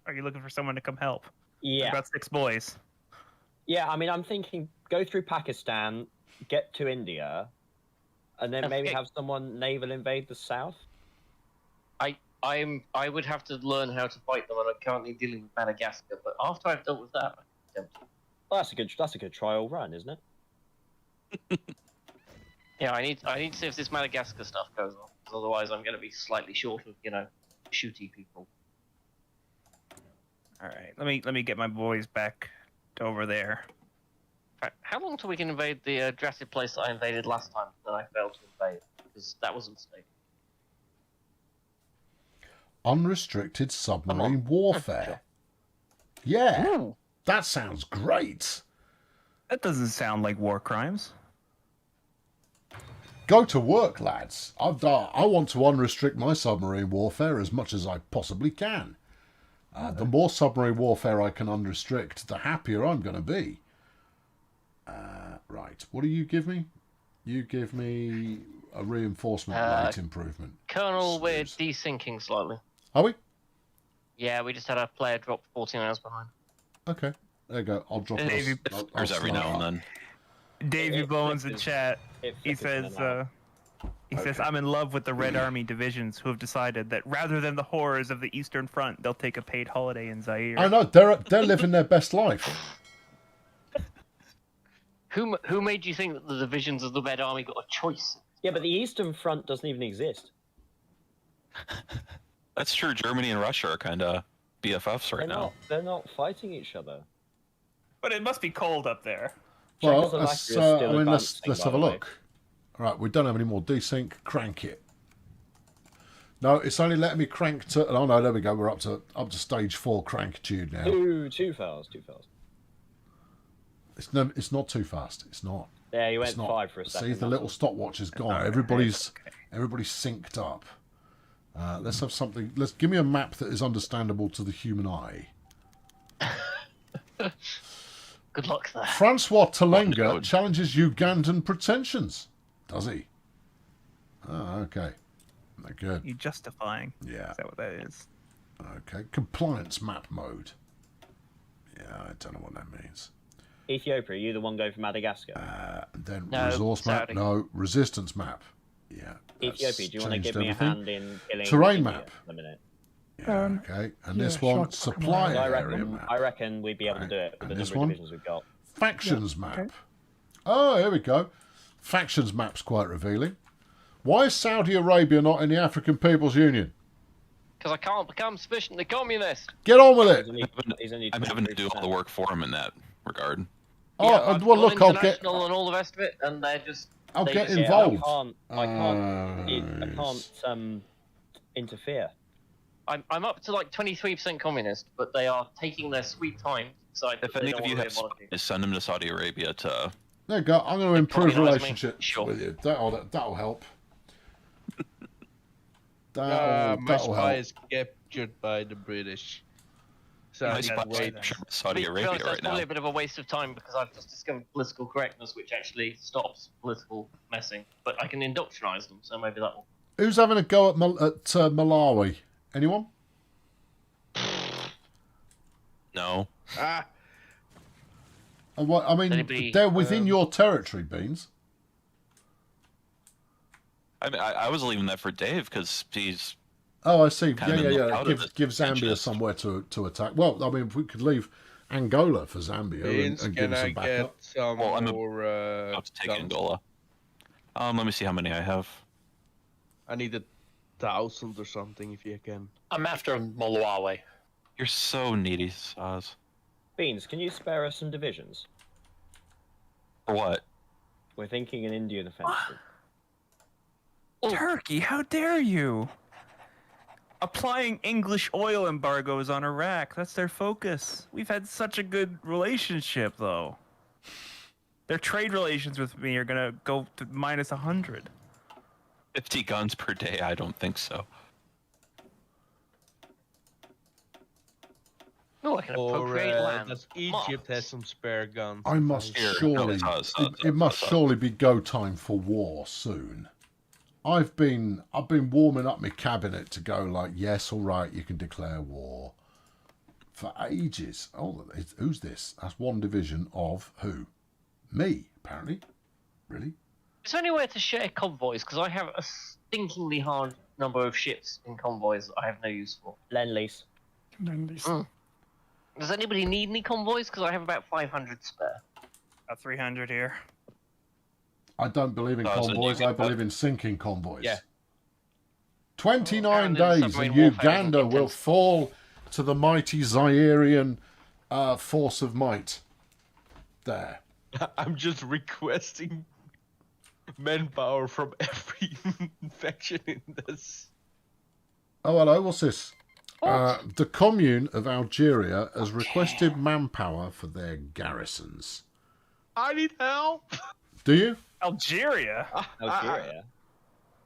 Are you looking for someone to come help? Yeah. I've got 6 boys. Yeah, I mean, I'm thinking go through Pakistan, get to India, and then maybe have someone naval invade the south. I would have to learn how to fight them, and I'm currently dealing with Madagascar. But after I've dealt with that, well, that's a good trial run, isn't it? Yeah, I need to see if this Madagascar stuff goes on, because otherwise I'm going to be slightly short of shooty people. All right, let me get my boys back over there. How long till we can invade the drastic place that I invaded last time that I failed to invade? Because that was a mistake. Unrestricted submarine warfare. Yeah, Ooh. That sounds great. That doesn't sound like war crimes. Go to work, lads. I want to unrestrict my submarine warfare as much as I possibly can. The more submarine warfare I can unrestrict, the happier I'm going to be. Right, what do you give me? You give me a reinforcement rate improvement. Colonel, we're desyncing slightly. Are we? Yeah, we just had a player drop 14 hours behind. Okay, there you go. I'll drop it. There's every now and then. Davey Bones in chat. He says, I'm in love with the Red Army divisions who have decided that rather than the horrors of the Eastern Front, they'll take a paid holiday in Zaire. I know, they're living their best life. Who made you think that the divisions of the Red Army got a choice? Yeah, but the Eastern Front doesn't even exist. That's true. Germany and Russia are kind of BFFs right now. They're not fighting each other. But it must be cold up there. Well, let's have a look. All right, we don't have any more desync. Crank it. No, it's only letting me crank to... Oh, no, there we go. We're up to stage 4 crankitude now. Too fast. It's not too fast. It's not. Yeah, you went 5 for a second. See, the little stopwatch is gone. Everybody's synced up. Let's have something... Let's give me a map that is understandable to the human eye. Good luck there. Francois Talenga challenges Ugandan pretensions. Does he? Oh, okay. Good. You justifying. Yeah. Is that what that is? Okay. Compliance map mode. Yeah, I don't know what that means. Ethiopia, are you the one going for Madagascar? Then resource map. No. Resistance map. Yeah. Ethiopia, do you want to give me a hand in killing terrain map? In a minute? Yeah, okay. And this one, supply area map. I reckon we'd be able to do it with the number of divisions we've got. Factions map. Oh, here we go. Factions map's quite revealing. Why is Saudi Arabia not in the African People's Union? Because I can't become sufficiently communist. Get on with it. I'm having to do all the work for him in that regard. Oh, yeah, well, look, I'll get... and all the rest of it, and they're just... I'll get involved. I can't interfere. I'm up to like 23% communist, but they are taking their sweet time to decide if any of you have spies, send them to Saudi Arabia to There you go. I'm going to improve organise me. relationships Sure. with you. That'll help. My That'll spy help. is captured by the British. So My I need to spy wait. is Saudi To be Arabia honest, that's right now. probably a bit of a waste of time because I've just discovered political correctness, which actually stops political messing. But I can indoctrinize them, so maybe that will. Who's having a go at Malawi? Anyone? No. Ah, And what I mean, Anybody, they're within your territory, Beans. I mean, I was leaving that for Dave because he's. Oh, I see. Kind of Yeah. out of Give the Zambia trenches. somewhere to attack. Well, I mean, if we could leave Angola for Zambia Beans, and give can us I some get backup. some Well, I'm more about to take guns? Angola. Let me see how many I have. I need 1,000 or something if you can. I'm after Malawi. You're so needy, Saz. Beans, can you spare us some divisions? For what? We're thinking an Indian offensive. Turkey, how dare you? Applying English oil embargoes on Iraq. That's their focus. We've had such a good relationship, though. Their trade relations with me are going to go to minus 100. 50 guns per day? I don't think so. No, I can Or appropriate land. does Egypt has some spare guns? I must Here, surely. no, Saz, It must Saz. surely be go time for war soon. I've been warming up my cabinet to go like, yes, all right, you can declare war for ages. Oh, who's this? That's one division of who? Me, apparently. Really? Is there any way to share convoys? Because I have a stinkingly hard number of ships in convoys that I have no use for. Lend-lease. Does anybody need any convoys? Because I have about 500 spare. About 300 here. I don't believe in Oh, so convoys. you I get believe in sinking convoys. Yeah. 29 Apparently the days submarine and warfare Uganda isn't will intense. fall to the mighty Zairian force of might. There. I'm just requesting manpower from every faction in this. Oh, hello. What's this? The Commune of Algeria has requested manpower for their garrisons. I need help. Do you? Algeria? Algeria.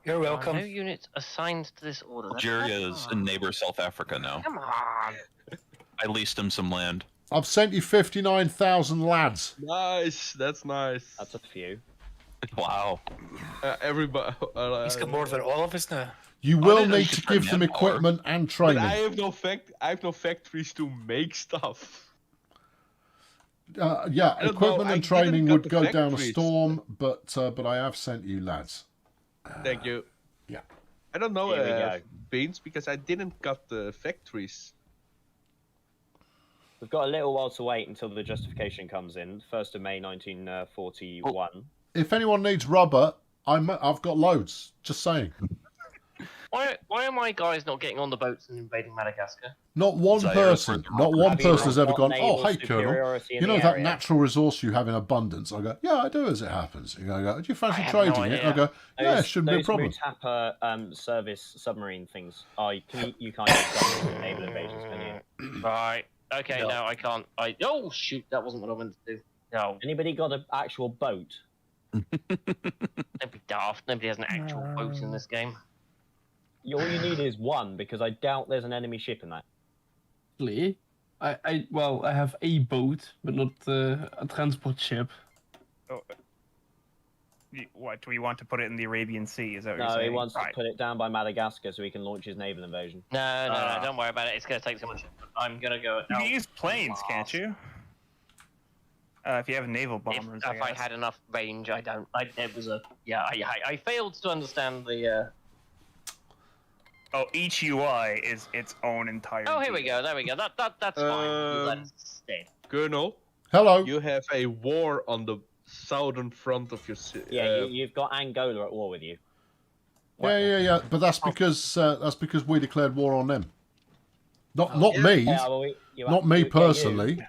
You're welcome. No units assigned to this order. Algeria is a neighbor South Africa now. Come on. I leased him some land. I've sent you 59,000 lads. Nice. That's nice. That's a few. Wow. Everybody. He's got more than all of us now. You will didn't need to just give them manpower. equipment and But training. I have no factories to make stuff. Yeah, don't equipment know, I and training didn't would got go the down a factories. storm, but I have sent you lads. Thank you. Yeah. I don't know, Here we go. Beans, because I didn't got the factories. We've got a little while to wait until the justification comes in. 1st of May 1941. If anyone needs rubber, I've got loads. Just saying. Why are my guys not getting on the boats and invading Madagascar? Not one Zaire person, is not one Have you person has ever got gone, naval oh, hey, Colonel, superiority in you know the that area? natural resource you have in abundance? I go, yeah, I do as it happens. You go, do you fancy I have no trading it? I idea. go, yeah, it shouldn't be a Those problem. Mutapa service submarine things. Oh, you can't use submarine naval invasions, can you? Right. Okay, No. no, I can't. Oh, shoot, that wasn't what I meant to do. No, Anybody got an actual boat? don't be daft. Nobody has an actual boat in this game. All you need is one, because I doubt there's an enemy ship in that. Actually, I have a boat, but not a transport ship. What, do we want to put it in the Arabian Sea? Is that what you're No, saying? he wants Right. to put it down by Madagascar so he can launch his naval invasion. No, don't worry about it. It's going to take so much. I'm going to go. You can use planes, can't you? If you have naval bombers, If I had enough range, I don't. It was a. Yeah, I failed to understand the. Oh, each UI is its own entire. Oh, here we go. There we go. That's fine. You let it stay. Colonel, Hello. you have a war on the southern front of your city. Yeah, you've got Angola at war with you. Yeah. But that's because we declared war on them. Not yeah. me. Yeah, well, Not me personally.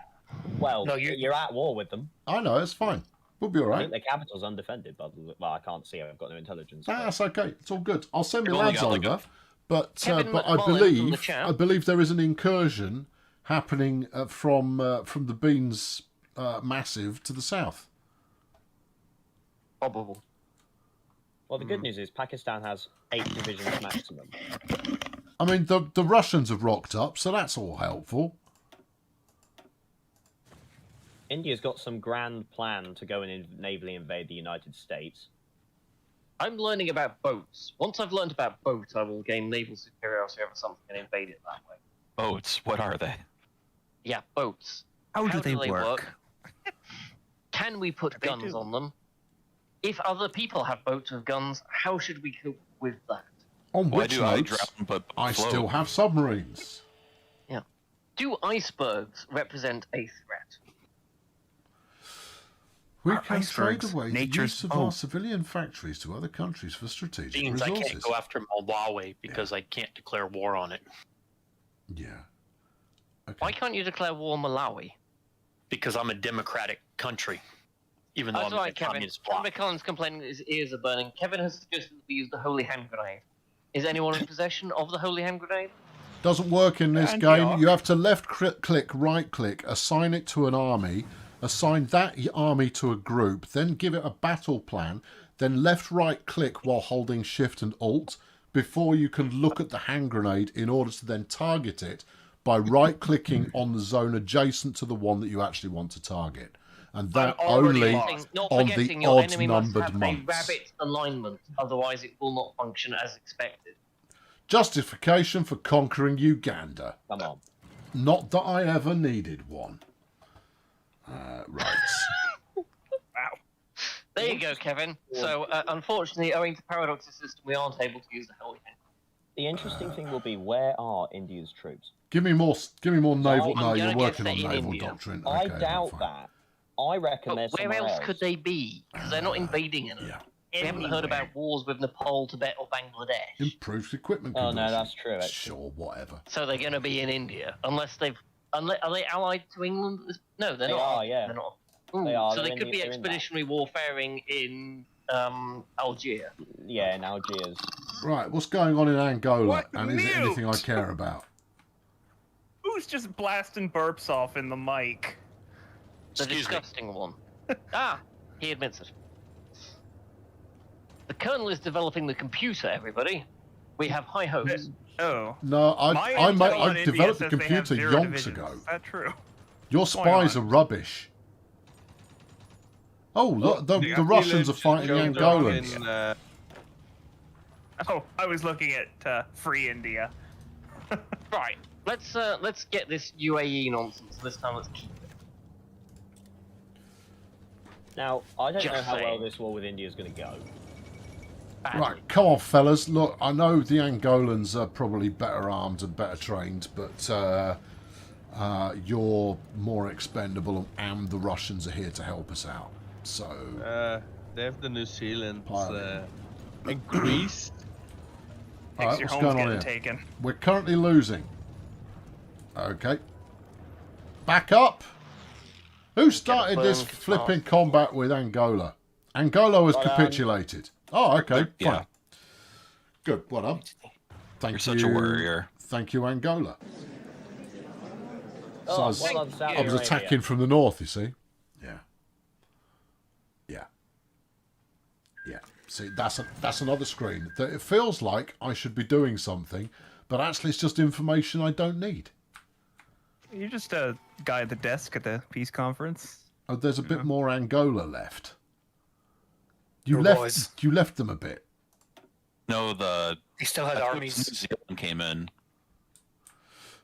Well, No, you're at war with them. I know, it's fine. We'll be all I right. think the capital's undefended, but well, I can't see. I've got no intelligence. Nah, that's okay. It's all good. I'll send my We've only lads got, like, over. But Kevin I McMullen from the chat. believe there is an incursion happening from the Beans Massive to the south. probable. Well, the good news is Pakistan has 8 divisions maximum. I mean, the Russians have rocked up, so that's all helpful. India's got some grand plan to go and navally invade the United States. I'm learning about boats. Once I've learned about boats, I will gain naval superiority over something and invade it that way. Boats? What are they? Yeah, boats. How do they work? Can we put guns on them? If other people have boats with guns, how should we cope with that? On Why which do I notes, drown but I float? still have submarines. Yeah. Do icebergs represent a threat? We Are can trade icebergs away the nature's use of our civilian factories to other countries for strategic Means I resources. can't go after Malawi because I can't declare war on it. Yeah. Okay. Why can't you declare war on Malawi? Because I'm a democratic country, even though That's I'm in a right, Kevin. communist Kevin bloc. McCullen's complaining that his ears are burning. Kevin has suggested that we use the holy hand grenade. Is anyone in possession of the holy hand grenade? Doesn't work in this game. You have to left click, right click, assign it to an army, assign that army to a group, then give it a battle plan, then left right click while holding shift and alt before you can look at the hand grenade in order to then target it by right clicking on the zone adjacent to the one that you actually want to target. And that only Not on forgetting the your odd enemy must numbered have months. a rabbit alignment, otherwise it will not function as expected. Justification for conquering Uganda. Come on. Not that I ever needed one. Right. Wow. There you go, Kevin. So, unfortunately, owing to Paradox's system, we aren't able to use the holy hand. The interesting thing will be, where are India's troops? Give me more naval. I'm No, you're gonna working guess on they're in naval India. doctrine. I Okay, doubt fine. that. I reckon But there's where somewhere else could they be? Because they're not invading anything. Yeah. We haven't heard about wars with Nepal, Tibet, or Bangladesh. Improved equipment. Oh no, conversion. that's true. Actually. Sure, whatever. So they're going to be in India, unless they've. Are they allied to England? No, they're They not. are, yeah. They're not. They are. So They're they in could the- be they're in that. expeditionary warfaring in Algiers. Yeah, in Algiers. Right, what's going on in Angola? What? And is it anything I care about? Who's just blasting burps off in the mic? The Excuse me. disgusting one. He admits it. The Colonel is developing the computer, everybody. We have high hopes. Oh. No, My I intel on India developed the says they have computer 0 yonks divisions. ago. Is that true? Your What's going spies are on? rubbish. Oh, look, the Russians are fighting the Angolans. Oh, I was looking at Free India. Right. Let's get this UAE nonsense. This time, let's keep it. Now, I don't Just know how well saying. this war with India is going to go. Right, come on, fellas. Look, I know the Angolans are probably better armed and better trained, but you're more expendable, and the Russians are here to help us out. So, They have the New Zealand Pilot. and Greece. all right, Your what's home's going on getting here? taken. We're currently losing. Okay. Back up. Who started this burned flipping combat with Angola? Angola has Well, capitulated. Oh, okay, Yeah. fine. Good, well done. Thank You're such a warrior. Thank you, Angola. So Oh, I was, well done, Saudi I was Arabia. attacking from the north, you see. Yeah. Yeah. Yeah. See, that's another screen. That it feels like I should be doing something, but actually it's just information I don't need. You're just a guy at the desk at the peace conference. Oh, there's a bit more Angola left. You There left. was. You left them a bit. No, the They still had New armies. Zealand came in.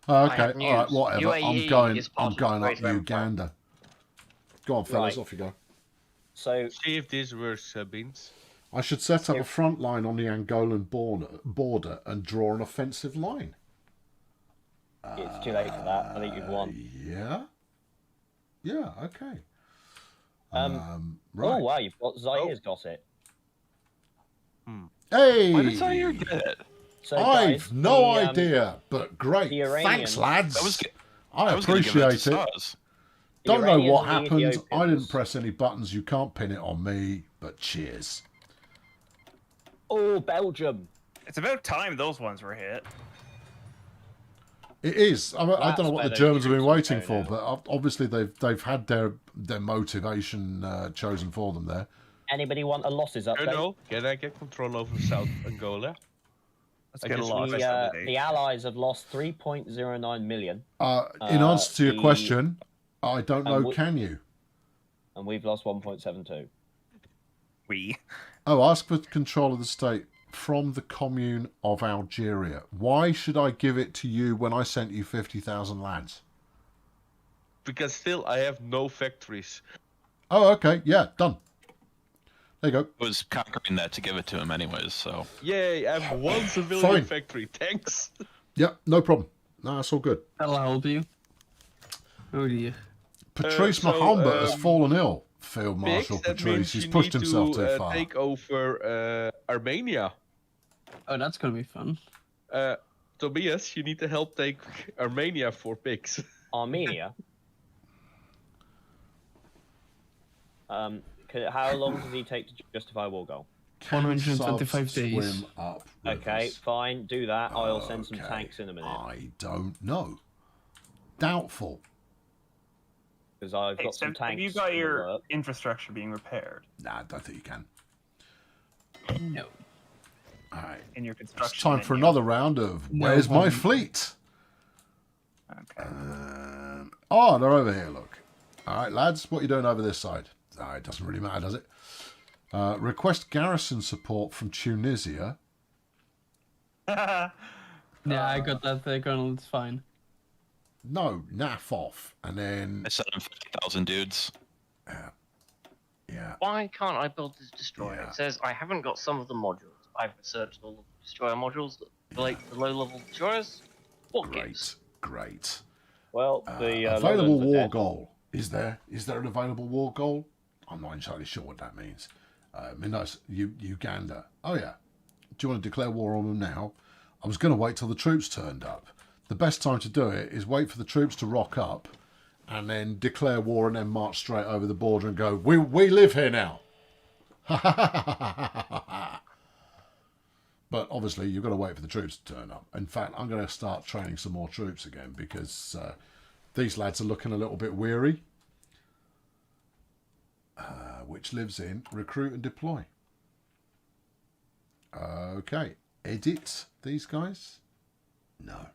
Oh, I okay, have all right, news. whatever. UAE is part I'm of going the up Great Empire. Uganda. Go on, fellas, Right. off you go. So, See if these were Sabines. I should set up a front line on the Angolan border and draw an offensive line. it's too late for that. I think you've won. Yeah. Yeah. Okay. Right. Right. Oh, wow, you've got Zaire's got it. Hey. Why did Zaire get it? So, I've guys, no the, idea, but great. the Thanks, Iranians- lads. I was gonna give it to appreciate it. Saz. The Don't know what Iranians and the happened. I Ethiopians- didn't press any buttons. You can't pin it on me, but cheers. Oh, Belgium. It's about time those ones were hit. It is. I don't know That's what where the those Germans have been troops are waiting for, going but obviously they've had their motivation chosen for them there. Anybody want a losses update? Colonel, can I get control over South Angola? Let's get a loss. The Allies have lost 3.09 million. In answer to your question, I don't know. Can you? And we've lost 1.72. Oh, ask for control of the state from the commune of Algeria. Why should I give it to you when I sent you 50,000 lads? Because still, I have no factories. Oh, okay. Yeah, done. There you go. I was conquering that to give it to him anyways, so... Yay, I have one civilian factory. Thanks. Yep, no problem. No, that's all good. That'll help you. Oh dear. Patrice Mahamba has fallen ill. Field Marshal Patrice. He's pushed himself too far. Take over Armenia. Oh, that's gonna be fun. Tobias, you need to help take Armenia for pigs. Armenia? How long does he take to justify a war goal? 125 days. Swim up Okay, fine, do that. I'll send some tanks in a minute. I don't know. Doubtful. Because I've got some tanks. Have you got your infrastructure being repaired? Nah, I don't think you can. No. All right. In your construction. It's time for another round of Where's My Fleet? Okay. Oh, they're over here, look. All right, lads, what are you doing over this side? It doesn't really matter, does it? Request garrison support from Tunisia. Yeah, I got that, Colonel. It's fine. No, naff off. And then... I sent him 50,000 dudes. Yeah. Why can't I build this destroyer? It says I haven't got some of the modules. I've researched all of the destroyer modules that relate to the low-level destroyers. What gives? Great. Well, the available war goal. Is there an available war goal? I'm not entirely sure what that means. Minos, Uganda. Oh yeah. Do you want to declare war on them now? I was going to wait till the troops turned up. The best time to do it is wait for the troops to rock up and then declare war and then march straight over the border and go, we live here now. But obviously you've got to wait for the troops to turn up. In fact, I'm going to start training some more troops again because these lads are looking a little bit weary. Which lives in recruit and deploy. Okay. Edit these guys? No.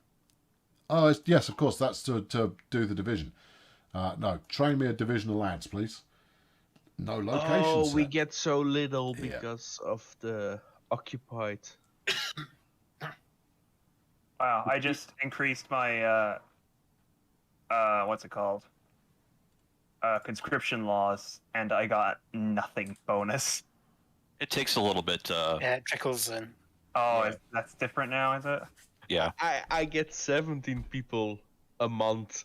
Oh, yes, of course, that's to do the division. No, train me a division of lads, please. No location Oh, we set. get so little because of the occupied. Wow, I just increased my, what's it called? Conscription laws, and I got nothing bonus. It takes a little bit. Yeah, it trickles in. Oh, that's different now, is it? Yeah. I get 17 people a month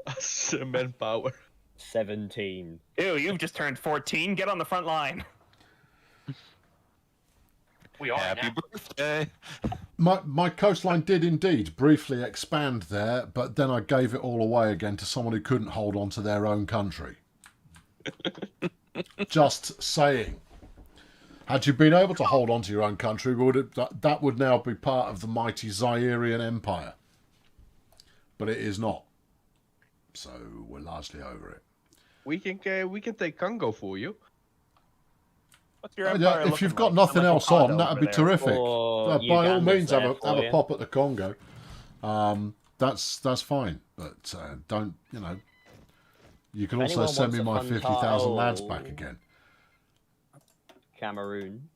as manpower. 17. Ew, you've just turned 14. Get on the front line. We are Happy birthday. My coastline did indeed briefly expand there, but then I gave it all away again to someone who couldn't hold on to their own country. Just saying. Had you been able to hold on to your own country, that would now be part of the mighty Zairian Empire. But it is not. So we're largely over it. We can take Congo for you. What's your empire if you've got looking nothing like? else on, that'd be terrific. Or By all means, have Uganda's a pop at the Congo. That's fine, but don't You can also send me my 50,000 lads back again. Cameroon.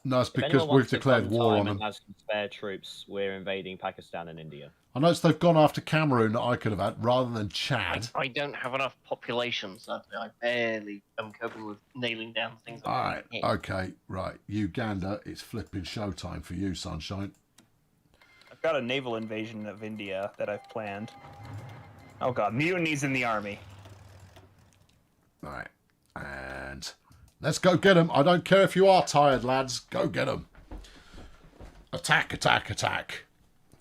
No, it's because we've declared war on them. Has some spare troops. We're invading Pakistan and India. I noticed they've gone after Cameroon that I could have had rather than Chad. I don't have enough population, sadly. I barely am coping with nailing down things. All right, okay, right. Uganda, it's flipping showtime for you, sunshine. I've got a naval invasion of India that I've planned. Oh god, mutinies in the army. All right, and let's go get them. I don't care if you are tired, lads. Go get them. Attack, attack, attack.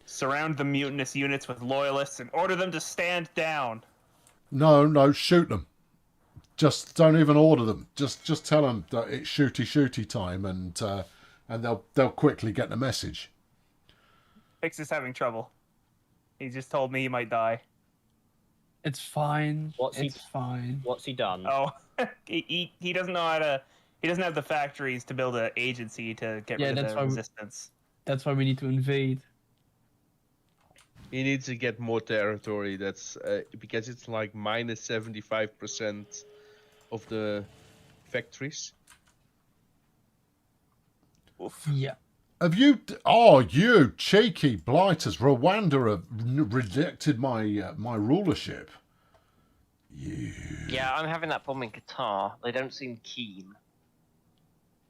Surround the mutinous units with loyalists and order them to stand down. No, shoot them. Just don't even order them. Just tell them that it's shooty time, and they'll quickly get the message. Fix is having trouble. He just told me he might die. It's fine. It's fine. What's he done? Oh, he doesn't know how to. He doesn't have the factories to build an agency to get rid of the resistance. That's why we need to invade. He needs to get more territory. That's because it's like minus 75% of the factories. Yeah. Have you? Oh, you cheeky blighters! Rwanda have rejected my my rulership. You. Yeah, I'm having that problem in Qatar. They don't seem keen.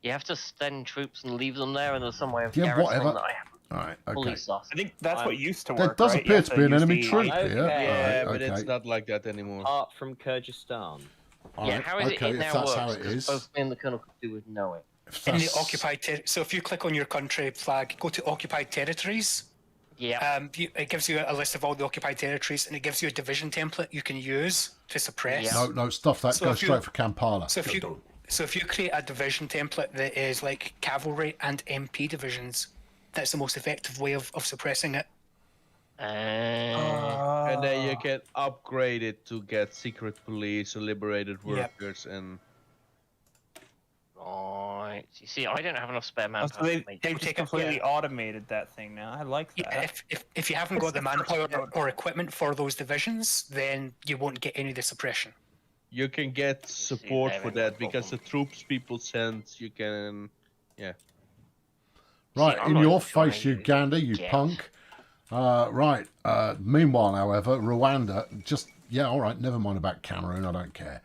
You have to send troops and leave them there, and there's some way of garrisoning that I haven't Alright, okay. fully sussed. I think that's what used to work. There does right? appear to be an enemy troop Okay. here. Yeah, Alright, but okay. it's not like that anymore. Apart from Kyrgyzstan. Yeah, how is okay, it if now that's works? how it 'Cause is. both me and the colonel could do with knowing. In the occupied so if you click on your country flag, go to occupied territories. Yeah. It gives you a list of all the occupied territories, and it gives you a division template you can use to suppress. No, stuff that So goes if you- straight for Kampala. So if you create a division template that is like cavalry and MP divisions, that's the most effective way of suppressing it. And then you can upgrade it to get secret police or liberated workers and. Right. You see, I don't have enough spare Oh, manpower. so they to make just it. completely automated that thing now. I like that. Yeah, if you haven't got the manpower or equipment for those divisions, then you won't get any of the suppression. You can get support for that because the troops people send, you can, yeah. Right, I'm in not your even trying face, to you gander, you get- punk. Right. Meanwhile, however, Rwanda just all right. Never mind about Cameroon. I don't care.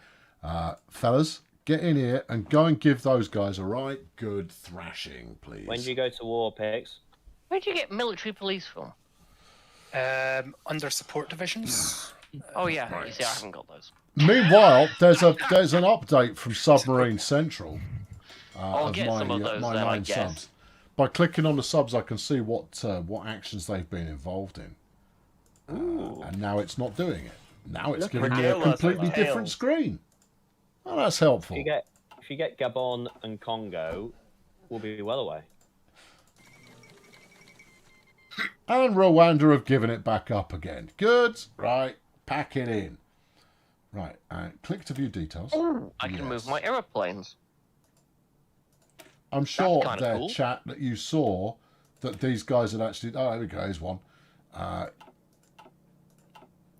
Fellas, get in here and go and give those guys a right good thrashing, please. When do you go to war, Pix? Where'd you get military police from? Under support divisions. Oh yeah, you see, I haven't got those. Meanwhile, there's an update from Submarine Central. I'll get some of those my then, I 9 guess. subs. By clicking on the subs, I can see what actions they've been involved in. And now it's not doing it. Now it's giving me a completely different screen. Oh, that's helpful. If you get Gabon and Congo, we'll be well away. And Rwanda have given it back up again. Good. Right. Pack it in. Right. Click to view details. I can move my aeroplanes. I'm sure kinda their cool. chat that you saw that these guys had actually. Oh, there we go. Here's one.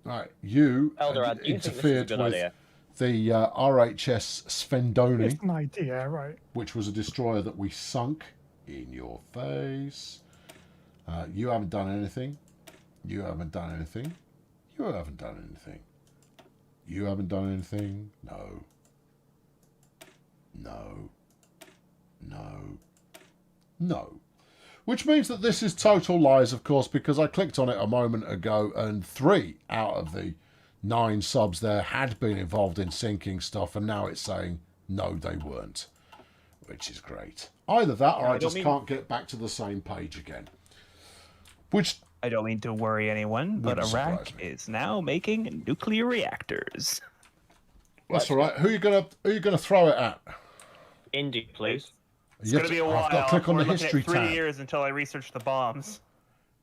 Right. You Eldorad, do you think this is a interfered good with idea? the RHS Svendoni, It's an idea, right? which was a destroyer that we sunk in your face. You haven't done anything. You haven't done anything. You haven't done anything. You haven't done anything. No. No. No. No. Which means that this is total lies, of course, because I clicked on it a moment ago and 3 out of the 9 subs there had been involved in sinking stuff, and now it's saying no, they weren't, which is great. Either that or I just can't get back to the same page again. Which I don't mean to worry anyone, but Wouldn't Iraq is now making nuclear reactors. that's all right. Who are you gonna throw it at? India, please. It's You going have to be to- a while. I've got to click on We're the looking history at 3 tab. years until I research the bombs.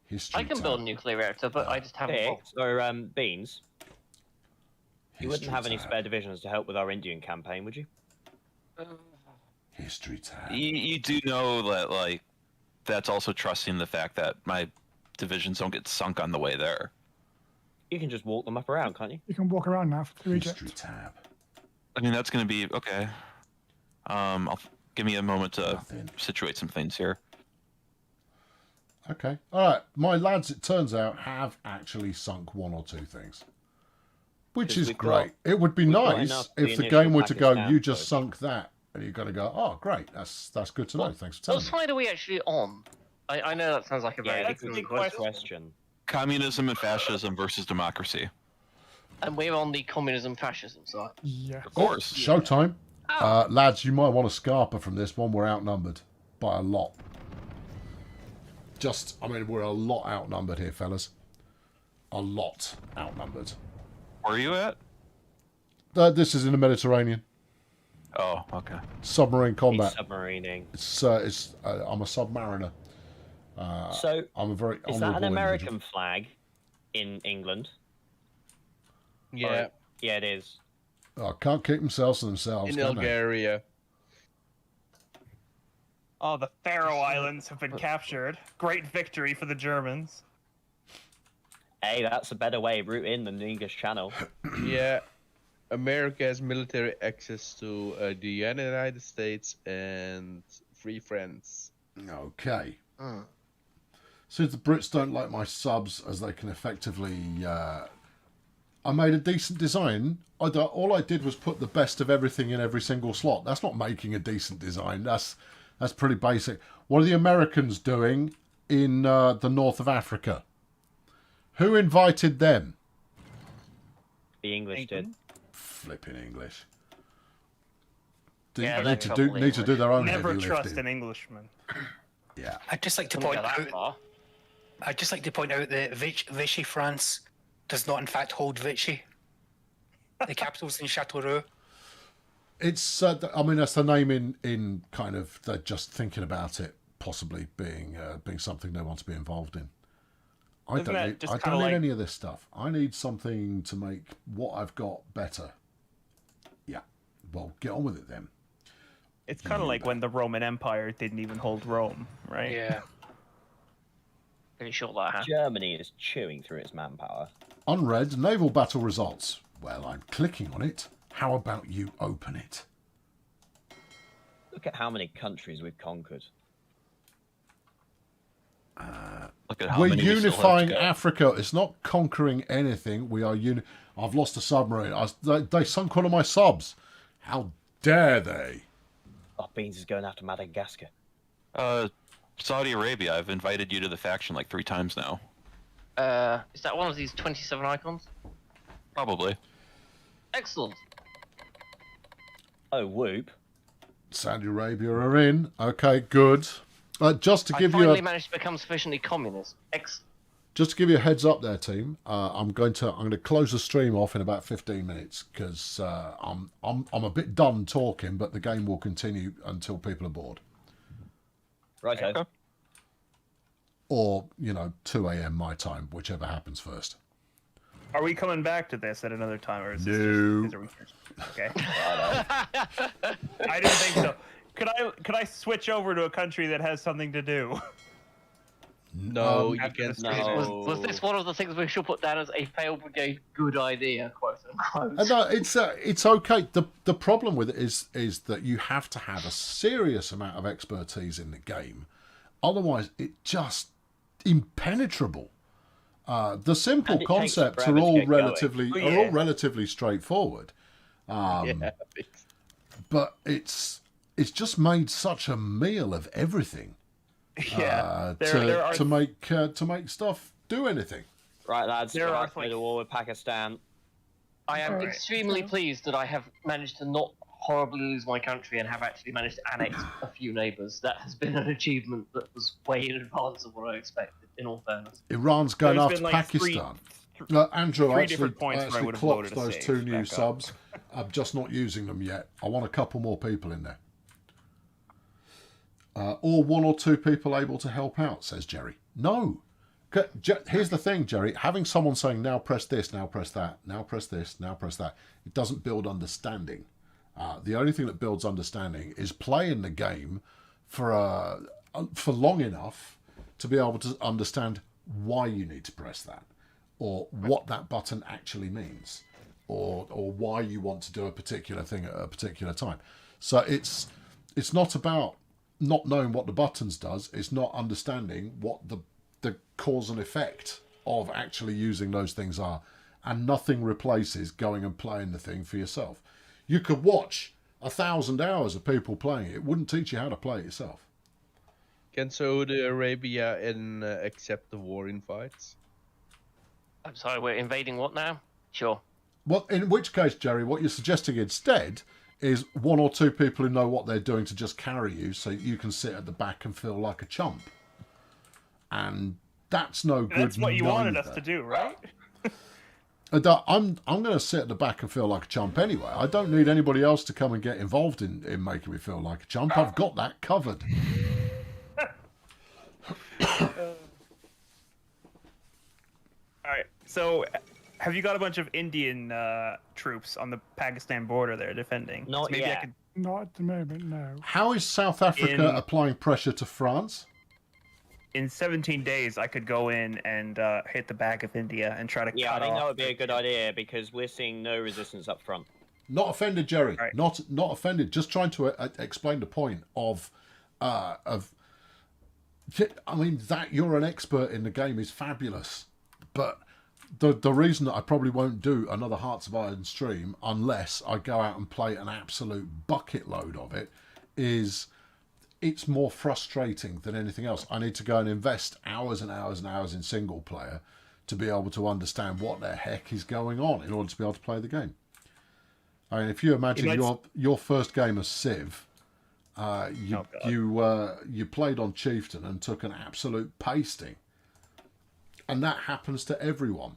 History I can build a nuclear reactor, but I just haven't. Pix, or Beans. You wouldn't have any spare divisions to help with our Indian campaign, would you? History tab. You do know that, like, that's also trusting the fact that my divisions don't get sunk on the way there. You can just walk them up around, can't you? You can walk around now through Egypt. History tab. I mean, that's going to be okay. Give me a moment to situate some things here. Okay. All right. My lads, it turns out, have actually sunk 1 or 2 things. Which 'Cause is we've great. got- It would be we've got nice enough if the initial game were to go, Pakistan you just push. sunk that. And you've got to go, oh, great. That's good to know. Thanks for telling What me. side are we actually on? I know that sounds like a very that's a good big question. question. Communism and fascism versus democracy. And we're on the communism fascism side. Yeah. Of course. Showtime. Lads, you might want a scarper from this one. We're outnumbered by a lot. We're a lot outnumbered here, fellas. A lot outnumbered. Where are you at? This is in the Mediterranean. Oh, okay. Submarine combat. He's submarining. I'm a submariner. So, I'm a very is that an honourable American individual. flag in England? Yeah. Yeah, it is. Oh, can't keep themselves to themselves. In can they? Bulgaria. Oh, the Faroe Islands have been captured. Great victory for the Germans. Hey, that's a better way of routing than the English Channel. Yeah. America has military access to the United States and Free Friends. Okay. Since the Brits don't like my subs, as they can effectively... I made a decent design. All I did was put the best of everything in every single slot. That's not making a decent design. That's pretty basic. What are the Americans doing in the north of Africa? Who invited them? The English did. Flipping English. Yeah, need to do their own Never heavy trust lifting. an Englishman. Yeah. I'd just like to point out. I'd just like to point out that Vichy, France, does not in fact hold Vichy. The capital's in Châteauroux. It's. I mean, that's the name in kind of. They're just thinking about it possibly being something they want to be involved in. I don't need any of this stuff. I need something to make what I've got better. Yeah. Well, get on with it then. It's kind of like when the Roman Empire didn't even hold Rome, right? Yeah. Pretty sure that happened. Germany is chewing through its manpower. Unread naval battle results. Well, I'm clicking on it. How about you open it? Look at how many countries we've conquered. Look at how We're many we still have to unifying go. Africa. It's not conquering anything. We are I've lost a submarine. They sunk one of my subs. How dare they? Oh, Beans is going after Madagascar. Saudi Arabia, I've invited you to the faction like 3 times now. Is that one of these 27 icons? Probably. Excellent. Oh, whoop. Saudi Arabia are in. Okay, good. Just to I give finally you managed to become sufficiently communist. just to give you a heads up there, team. I'm going to close the stream off in about 15 minutes because I'm a bit done talking, but the game will continue until people are bored. Right. Okay. Or 2 a.m. my time, whichever happens first. Are we coming back to this at another time, or is No. this just okay? I didn't think so. Could I switch over to a country that has something to do? No, you can't. No. Was this one of the things we should put down as a failed brigade good idea, quote unquote? No, it's okay. The problem with it is that you have to have a serious amount of expertise in the game, otherwise it's just impenetrable. The simple concepts are all relatively straightforward, but it's just made such a meal of everything. To make stuff do anything. Right, lads. There are the war with Pakistan. I am extremely pleased that I have managed to not horribly lose my country and have actually managed to annex a few neighbours. That has been an achievement that was way in advance of what I expected, in all fairness. Iran's going There's after been, like, Pakistan. Andrew, I actually would've clocked voted those to 2 save new back subs. I'm just not using them yet. I want a couple more people in there. Or 1 or 2 people able to help out, says Jerry. No. Here's the thing, Jerry. Having someone saying, now press this, now press that, now press this, now press that, it doesn't build understanding. The only thing that builds understanding is playing the game for long enough to be able to understand why you need to press that, or what that button actually means, or why you want to do a particular thing at a particular time. So it's not about not knowing what the buttons does. It's not understanding what the cause and effect of actually using those things are, and nothing replaces going and playing the thing for yourself. You could watch 1,000 hours of people playing it. It wouldn't teach you how to play it yourself. Can Saudi Arabia accept the war invites? I'm sorry, we're invading what now? Sure. Well, in which case, Jerry, what you're suggesting instead is 1 or 2 people who know what they're doing to just carry you, so you can sit at the back and feel like a chump. And that's no good. That's what you wanted neither. us to do, right? I'm going to sit at the back and feel like a chump anyway. I don't need anybody else to come and get involved in making me feel like a chump. I've got that covered. All right. So, have you got a bunch of Indian troops on the Pakistan border there defending? Not maybe yet. I could Not at the moment, no. How is South Africa applying pressure to France? In 17 days, I could go in and hit the back of India and try to Yeah, cut I think off. that would be a good idea because we're seeing no resistance up front. Not offended, Jerry. Right. Not offended. Just trying to explain the point of. I mean, that you're an expert in the game is fabulous, but the reason that I probably won't do another Hearts of Iron stream unless I go out and play an absolute bucket load of it is it's more frustrating than anything else. I need to go and invest hours and hours and hours in single player to be able to understand what the heck is going on in order to be able to play the game. I mean, if you imagine your first game of Civ, you played on Chieftain and took an absolute pasting, and that happens to everyone.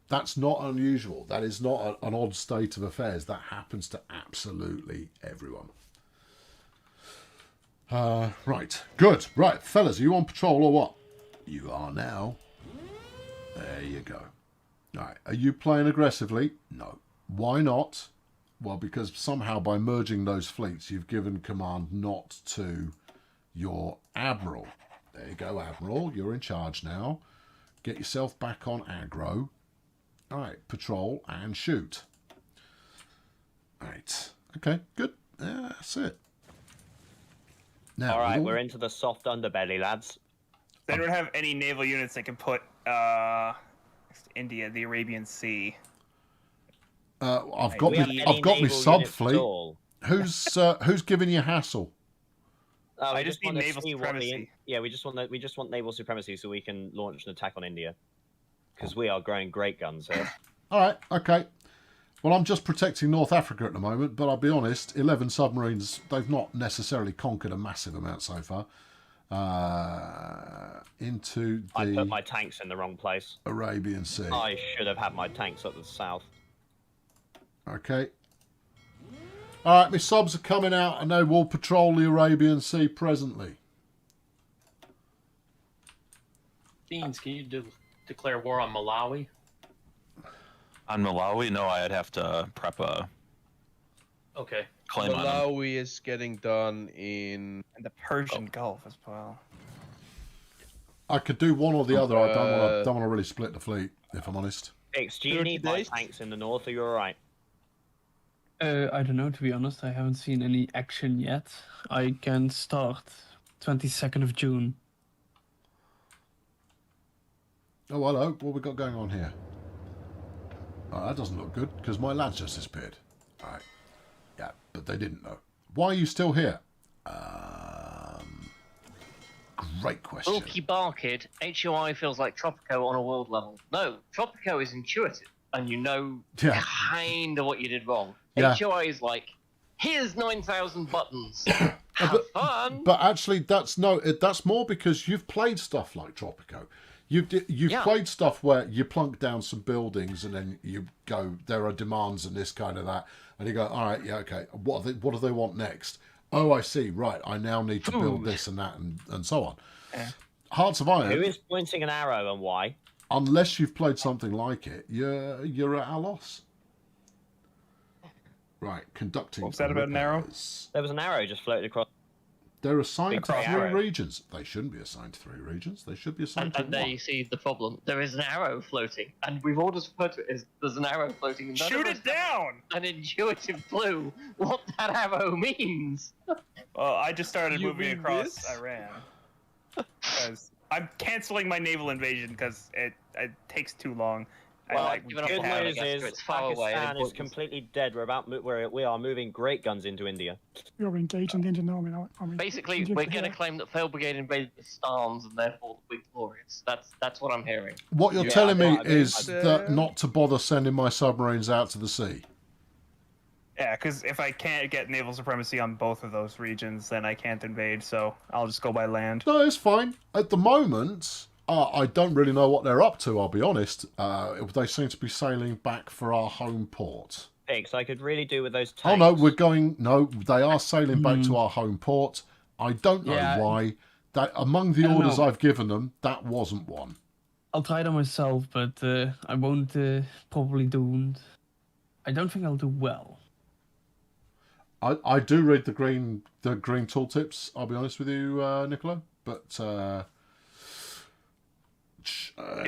That's not unusual. That is not an odd state of affairs. That happens to absolutely everyone. Right, good. Right, fellas, are you on patrol or what? You are now. There you go. All right, are you playing aggressively? No. Why not? Well, because somehow by merging those fleets, you've given command not to your admiral. There you go, Admiral. You're in charge now. Get yourself back on aggro. All right, patrol and shoot. All right. Okay, good. Yeah, that's it. Now, all right, we're into the soft underbelly, lads. They don't have any naval units that can put India, the Arabian Sea. I've got my sub fleet. Who's giving you hassle? I just need naval supremacy. We just want naval supremacy so we can launch an attack on India because we are growing great guns here. All right, okay. Well, I'm just protecting North Africa at the moment, but I'll be honest, 11 submarines, they've not necessarily conquered a massive amount so far. I put my tanks in the wrong place. Arabian Sea. I should have had my tanks up the south. Okay. All right, my subs are coming out and they will patrol the Arabian Sea presently. Beans, can you declare war on Malawi? On Malawi? No, I'd have to prep a claim on them. Malawi is getting done in the Persian Gulf as well. I could do one or the other. I don't want to really split the fleet, if I'm honest. Hicks, do you need my tanks in the north? Are you all right? I don't know, to be honest. I haven't seen any action yet. I can start 22nd of June. Oh, hello. What we got going on here? Oh, that doesn't look good, because my lads just disappeared. All right. Yeah, but they didn't know. Why are you still here? Great question. Bulky Barkid, HUI feels like Tropico on a world level. No, Tropico is intuitive, and you know kind of what you did wrong. Yeah. HUI is like, here's 9,000 buttons. Have fun. But actually, that's more because you've played stuff like Tropico. You've played stuff where you plunk down some buildings and then you go, there are demands and this kind of that, and you go, all right, yeah, okay, what do they want next? Oh, I see. Right, I now need to build this and that and so on. Yeah. Hearts of Iron. Who is pointing an arrow and why? Unless you've played something like it, you're at a loss. Right, conducting. What's that about an arrow? There was an arrow just floated across. They're assigned to 3 arrow. regions. They shouldn't be assigned to 3 regions. They should be assigned to And there 1. you see the problem. There is an arrow floating, and we've all just referred to it as there's an arrow floating. And Shoot it down! An intuitive clue what that arrow means. Well, I just started moving across Iran. Because I'm canceling my naval invasion because it takes too long. Well, good news is it's far away. Pakistan is completely dead. We are moving great guns into India. You're engaging the Indian Army. Basically, we're going to claim that Fail Brigade invaded the Stans and therefore we're glorious. That's what I'm hearing. What you're telling me is that not to bother sending my submarines out to the sea. Yeah, because if I can't get naval supremacy on both of those regions, then I can't invade, so I'll just go by land. No, it's fine. At the moment, I don't really know what they're up to, I'll be honest. They seem to be sailing back for our home port. Hicks, I could really do with those tanks. Oh, no, they are sailing back to our home port. I don't know why. That among the orders I've given them, that wasn't one. I'll try that myself, but I won't probably do... I don't think I'll do well. I do read the green tooltips. I'll be honest with you, Nicola, but it's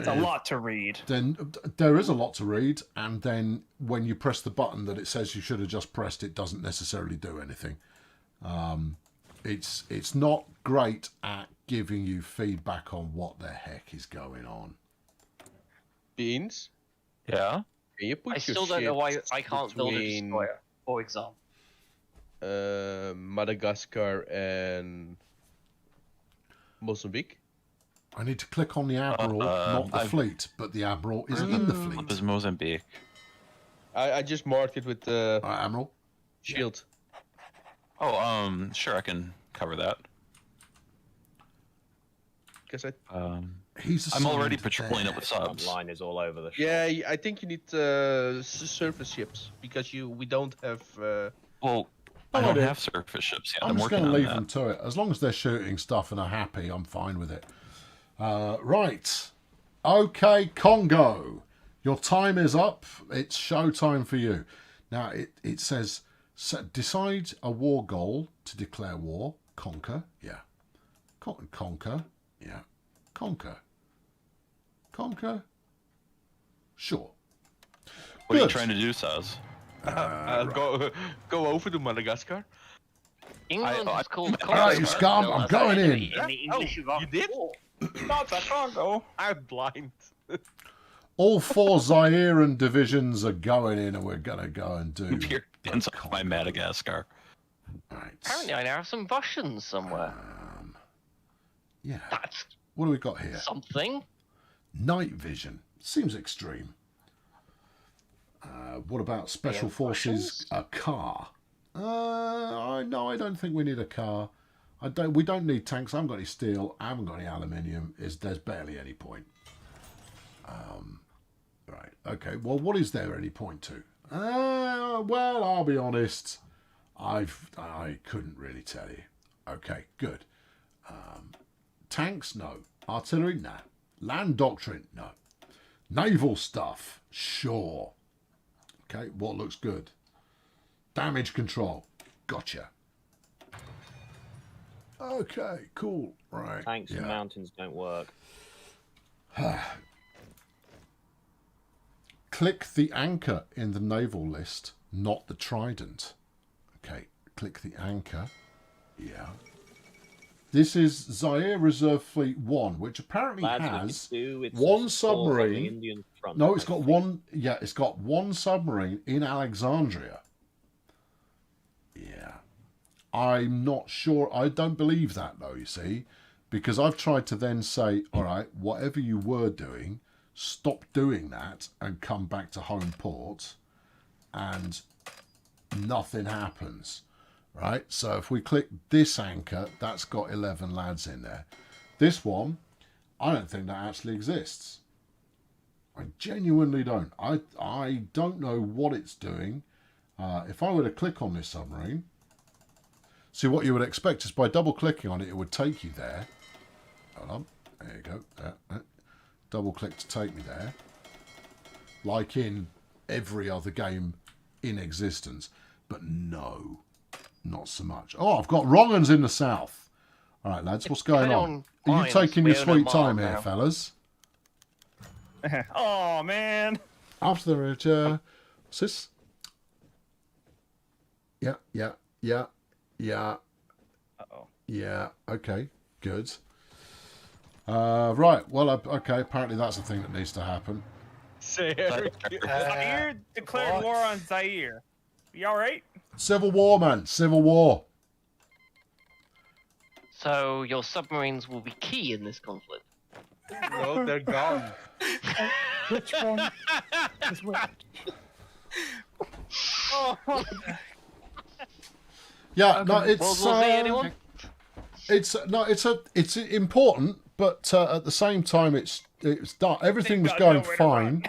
a lot to read. Then there is a lot to read, and then when you press the button that it says you should have just pressed, it doesn't necessarily do anything. It's not great at giving you feedback on what the heck is going on. Beans? Yeah? Can you put I still don't know why I can't build a destroyer, for example. Madagascar and Mozambique? I need to click on the admiral, not the fleet, but the admiral is in the fleet. It was Mozambique. I just marked it with the admiral shield. Oh, sure, I can cover that. Because I'm already patrolling it with subs. Line is all over the shop. Yeah, I think you need surface ships because we don't have. Well, I don't have surface ships yet. I'm just going to leave them that. to it. As long as they're shooting stuff and are happy, I'm fine with it. Right. Okay, Congo. Your time is up. It's show time for you. Now, it says, decide a war goal to declare war. Conquer. Yeah. Conquer. Yeah. Conquer. Conquer. Sure. What are you trying to do, Saz? Go over to Madagascar. England is called Alright, you scum, I'm going in. In the English of You did? Not the Congo. I'm blind. All 4 Zairean divisions are going in, and we're going to go and do... Here, ends up my Madagascar. Right. Apparently, I now have some Russians somewhere. Yeah. That's What do we got here? something. Night vision. Seems extreme. What about special forces? A car. No, I don't think we need a car. We don't need tanks. I haven't got any steel. I haven't got any aluminium. There's barely any point. Right. Okay. Well, what is there any point to? Well, I'll be honest. I couldn't really tell you. Okay. Good. Tanks? No. Artillery? Nah. Land doctrine? No. Naval stuff? Sure. Okay. What looks good? Damage control? Gotcha. Okay, cool. Right. Tanks and mountains don't work. Click the anchor in the naval list, not the trident. Okay, click the anchor. Yeah. This is Zaire Reserve Fleet 1, which apparently has one submarine. No, it's got one. Yeah, it's got one submarine in Alexandria. Yeah. I'm not sure. I don't believe that, though, you see, because I've tried to then say, all right, whatever you were doing, stop doing that and come back to home port, and nothing happens. Right, so if we click this anchor, that's got 11 lads in there. This one, I don't think that actually exists. I genuinely don't. I don't know what it's doing. If I were to click on this submarine, see, what you would expect is by double clicking on it, it would take you there. Hold on, there you go. Double click to take me there. Like in every other game in existence. But no. Not so much. Oh, I've got wrong uns in the south. All right, lads, what's going on? Are you taking your sweet time here, fellas? Oh, man. After the ridge, what's this? Yeah. Uh-oh. Yeah, okay, good. Right, well, okay, apparently that's the thing that needs to happen. Zaire declared war on Zaire. You all right? Civil War, man. Civil War. So your submarines will be key in this conflict. No, they're gone. Which one is which? Yeah, no, it's World War Z, anyone? It's important, but at the same time, it's dark. Everything was going fine.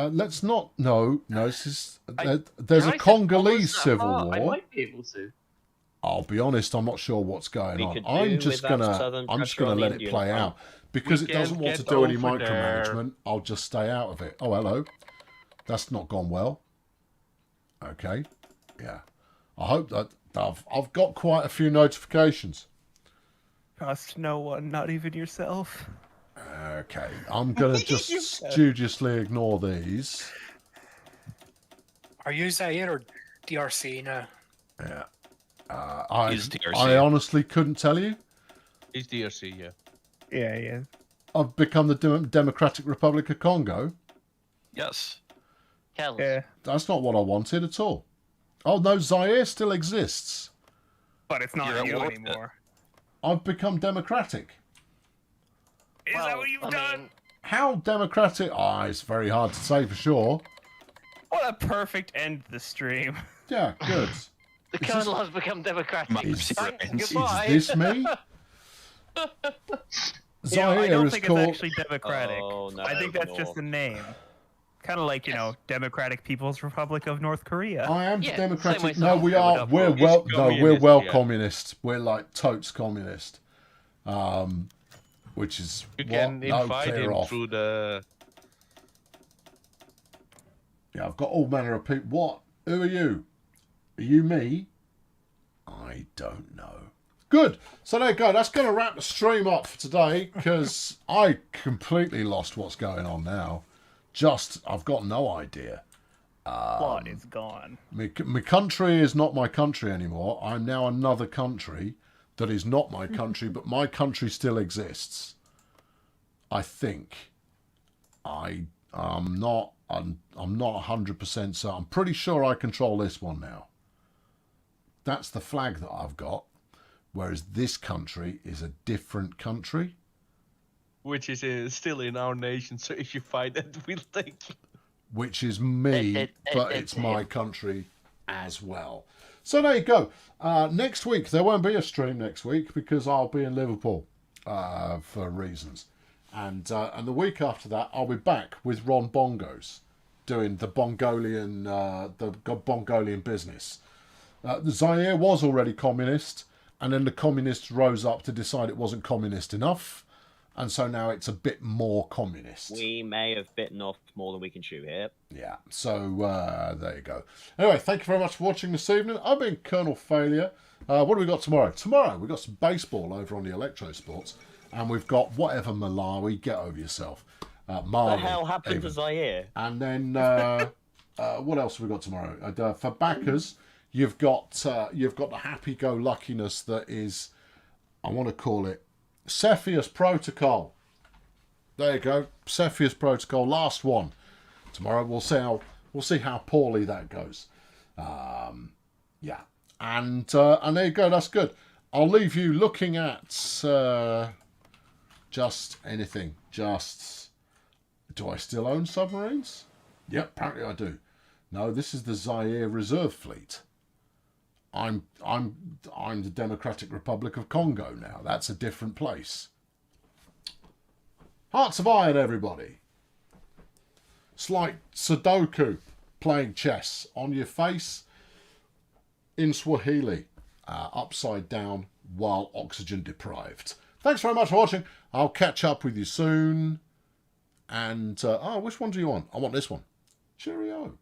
Let's not. No. This is, there's a Congolese civil war. I might be able to. I'll be honest. I'm not sure what's going on. I'm just gonna let it play out because it doesn't want to do any micromanagement. I'll just stay out of it. Oh, hello. That's not gone well. Okay. Yeah. I hope that I've got quite a few notifications. Trust no one, not even yourself. Okay. I'm going to just studiously ignore these. Are you Zaire or DRC now? Yeah. He's DRC. I honestly couldn't tell you. He's DRC, yeah. Yeah. I've become the Democratic Republic of Congo. Yes. Yeah. That's not what I wanted at all. Oh, no, Zaire still exists. But it's not You're at you war with anymore. I've become democratic. Is that what you've done? How democratic? It's very hard to say for sure. What a perfect end to the stream. Yeah, good. The Colonel has become democratic. Is Goodbye. this me? Zaire I don't is think called... it's actually democratic. Oh, no, I think that's just a name. Kind of like, Democratic People's Republic of North Korea. I am Yeah, democratic. same way No, South we Korea are. would have We're voted. well. It's No, we're communist, well yeah. communist. We're like totes communist. Which is You can invite clear him off. through the. Yeah, I've got all manner of people. What? Who are you? Are you me? I don't know. Good. So there you go. That's going to wrap the stream up for today because I completely lost what's going on now. I've got no idea. Plot is gone. My country is not my country anymore. I'm now another country that is not my country, but my country still exists. I think. I'm not 100% certain. I'm pretty sure I control this one now. That's the flag that I've got, whereas this country is a different country. Which is still in our nation, so if you fight it, we'll take you. Which is me, but it's my country as well. So there you go. Next week, there won't be a stream next week because I'll be in Liverpool for reasons. And the week after that, I'll be back with Ron Bongos doing the Bongolian business. The Zaire was already communist, and then the communists rose up to decide it wasn't communist enough. And so now it's a bit more communist. We may have bitten off more than we can chew here. Yeah, so there you go. Anyway, thank you very much for watching this evening. I've been Colonel Failure. What do we got tomorrow? Tomorrow we've got some baseball over on the Electro Sports. And we've got whatever Malawi, get over yourself. Mali, What the hell happened even. to Zaire? And then, what else have we got tomorrow? For backers, you've got the happy-go-luckiness that is, I want to call it, Cepheus Protocol. There you go, Cepheus Protocol, last one. Tomorrow we'll see how poorly that goes. Yeah, and there you go. That's good. I'll leave you looking at just anything. Just, do I still own submarines? Yep, apparently I do. No, this is the Zaire Reserve Fleet. I'm the Democratic Republic of Congo now. That's a different place. Hearts of Iron, everybody. It's like Sudoku playing chess on your face in Swahili, upside down while oxygen deprived. Thanks very much for watching. I'll catch up with you soon. And, which one do you want? I want this one. Cheerio.